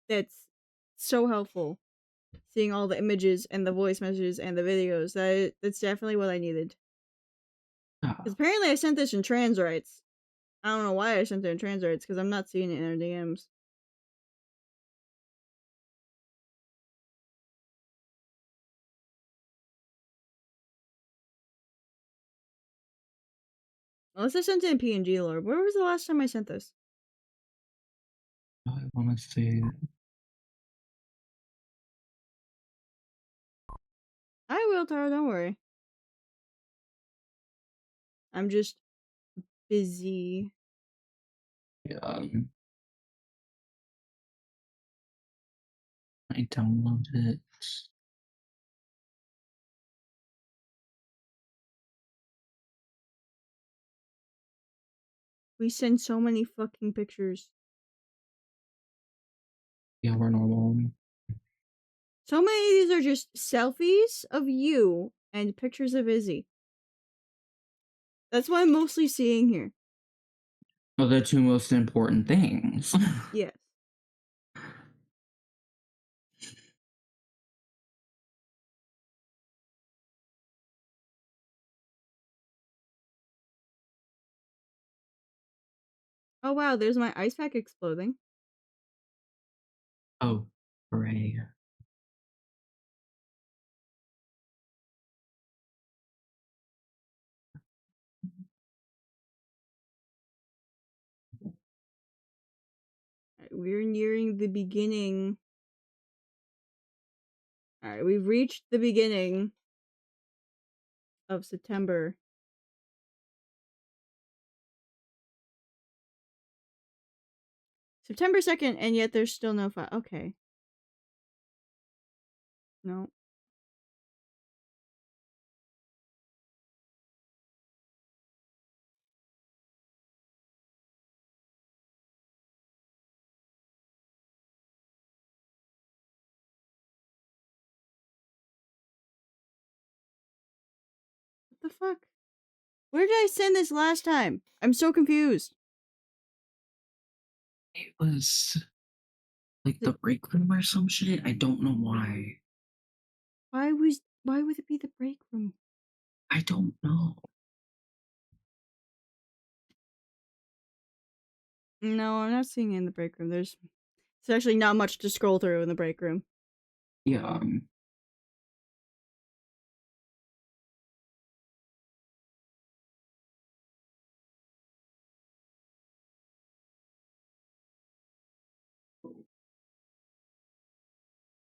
That's so helpful. Seeing all the images and the voice messages and the videos. That's definitely what I needed. Because apparently I sent this in trans rights. I don't know why I sent it in trans rights, because I'm not seeing it in our DMs. Unless I sent it in PNG lore. Where was the last time I sent this? I want to say I will, Tara, don't worry. I'm just busy. I downloaded it. We send so many fucking pictures. Yeah, we're normal. So many of these are just selfies of you and pictures of Izzy. That's what I'm mostly seeing here. Well, the two most important things. Yes. Oh wow, there's my ice pack exploding. Oh, hooray. We're nearing the beginning. Alright, we've reached the beginning of September. September 2nd, and yet there's still no file. Okay. No. What the fuck? Where did I send this last time? I'm so confused. It was like the break room or some shit. I don't know why. Why would it be the break room? I don't know. No, I'm not seeing it in the break room. There's actually not much to scroll through in the break room. Yeah.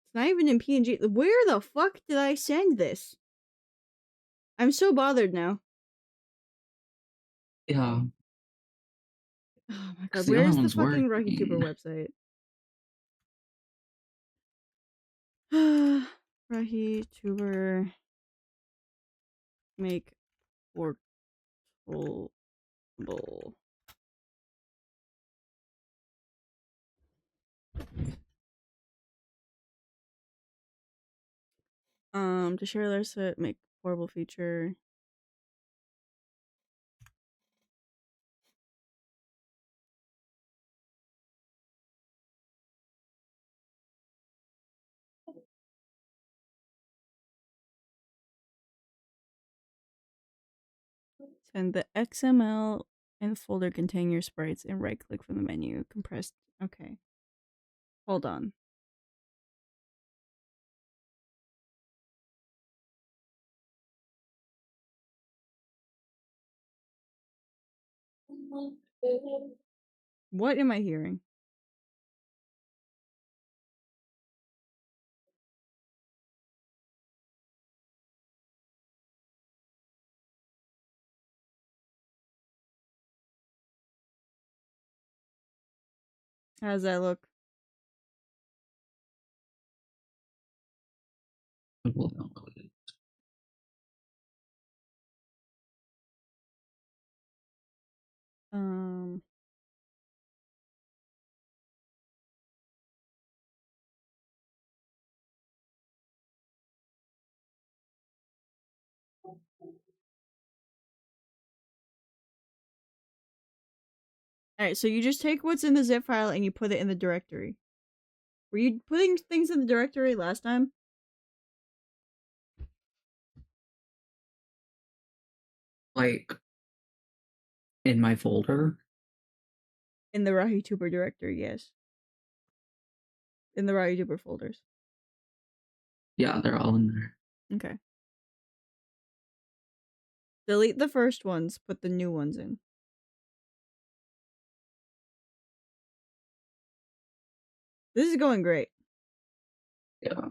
It's not even in PNG. Where the fuck did I send this? I'm so bothered now. Yeah. Oh my god, The other where's the one's fucking Rocky Tuber working. website? Rocky Tuber make portable. To share their set, make portable feature. Send the XML and folder containing your sprites and right click from the menu. Compressed. Okay. Hold on. What am I hearing? How does that look? Um Alright, so you just take what's in the zip file and you put it in the directory. Were you putting things in the directory last time? Like, in my folder? In the RahiTuber directory, yes. In the RahiTuber folders. Yeah, they're all in there. Okay. Delete the first ones, put the new ones in. This is going great. Yeah.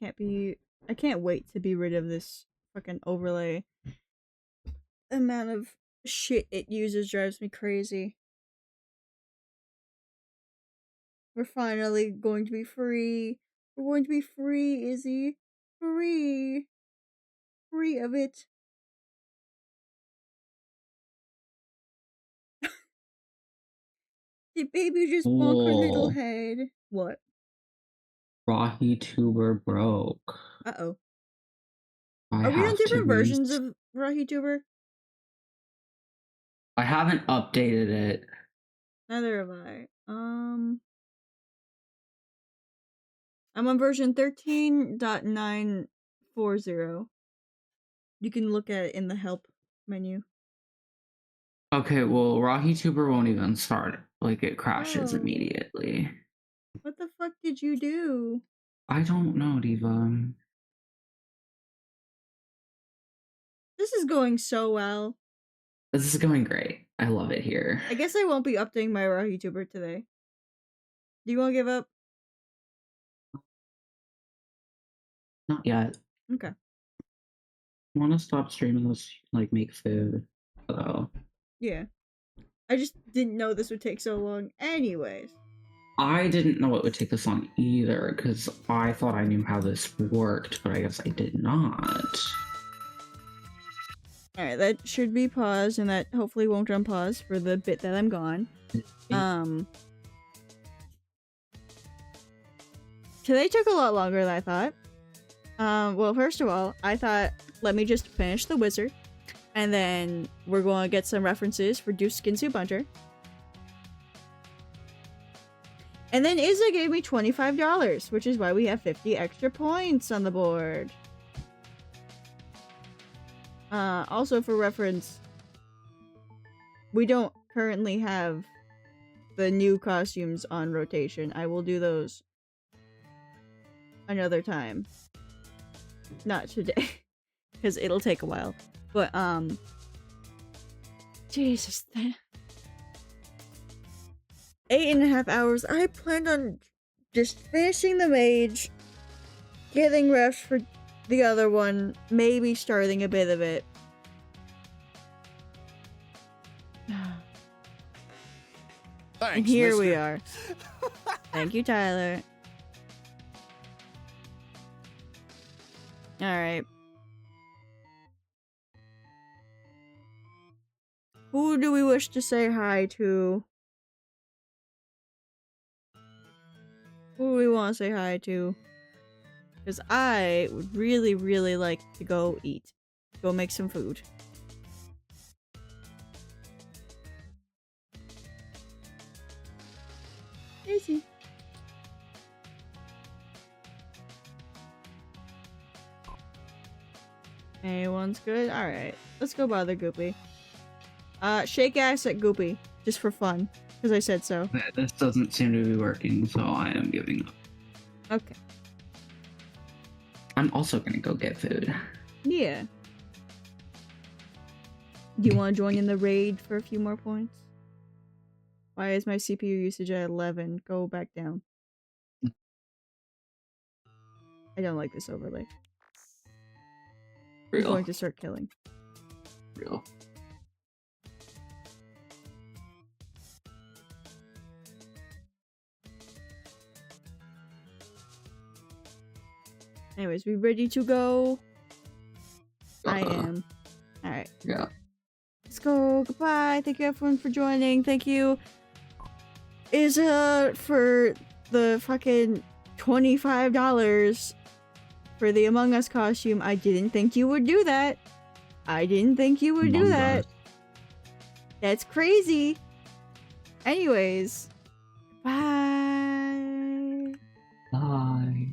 I can't wait to be rid of this fucking overlay. The amount of shit it uses drives me crazy. We're finally going to be free. We're going to be free, Izzy. Free. Free of it. Did baby just bonk her little Whoa. head? What? RahiTuber broke. Uh-oh. I Are we on have to different versions of RahiTuber? I haven't updated it. Neither have I. I'm on version 13.940. You can look at it in the help menu. Okay, well, RahiTuber won't even start. Like, it crashes Oh. immediately. What the fuck did you do? I don't know, Diva. This is going so well. This is going great. I love it here. I guess I won't be updating my RahiTuber today. Do you want to give up? Not yet. Okay. I want to stop streaming this, like, make food. Though. Yeah. I just didn't know this would take so long. Anyways. I didn't know it would take this long either, because I thought I knew how this worked, but I guess I did not. Alright, that should be paused, and that hopefully won't unpause for the bit that I'm gone. Today took a lot longer than I thought. Well, first of all, I thought, let me just finish the wizard, and then we're going to get some references for Deuce Skinsu Bunter. And then Izza gave me $25, which is why we have 50 extra points on the board. Also for reference, we don't currently have the new costumes on rotation. I will do those another time. Not today, because it'll take a while. But, Jesus, 8.5 hours. I planned on just finishing the mage, getting refs for the other one, maybe starting a bit of it. Thanks, And here we mister. are. Thank you, Tyler. Alright. Who do we wish to say hi to? Who do we want to say hi to? Because I would really, really like to go eat. Go make some food. Easy. Anyone's good? Alright. Let's go bother Goopy. Shake ass at Goopy. Just for fun. Because I said so. This doesn't seem to be working, so I am giving up. Okay. I'm also gonna go get food. Yeah. Do you want to join in the raid for a few more points? Why is my CPU usage at 11? Go back down. I don't like this overlay. I'm Real. going to start killing. Real. Anyways, we ready to go? I am. All right. Yeah. Let's go. Goodbye. Thank you everyone for joining. Thank you, Isa, for the fucking $25 for the Among Us costume. I didn't think you would do that. I didn't think you would do Among that. Us. That's crazy. Anyways, bye. Bye.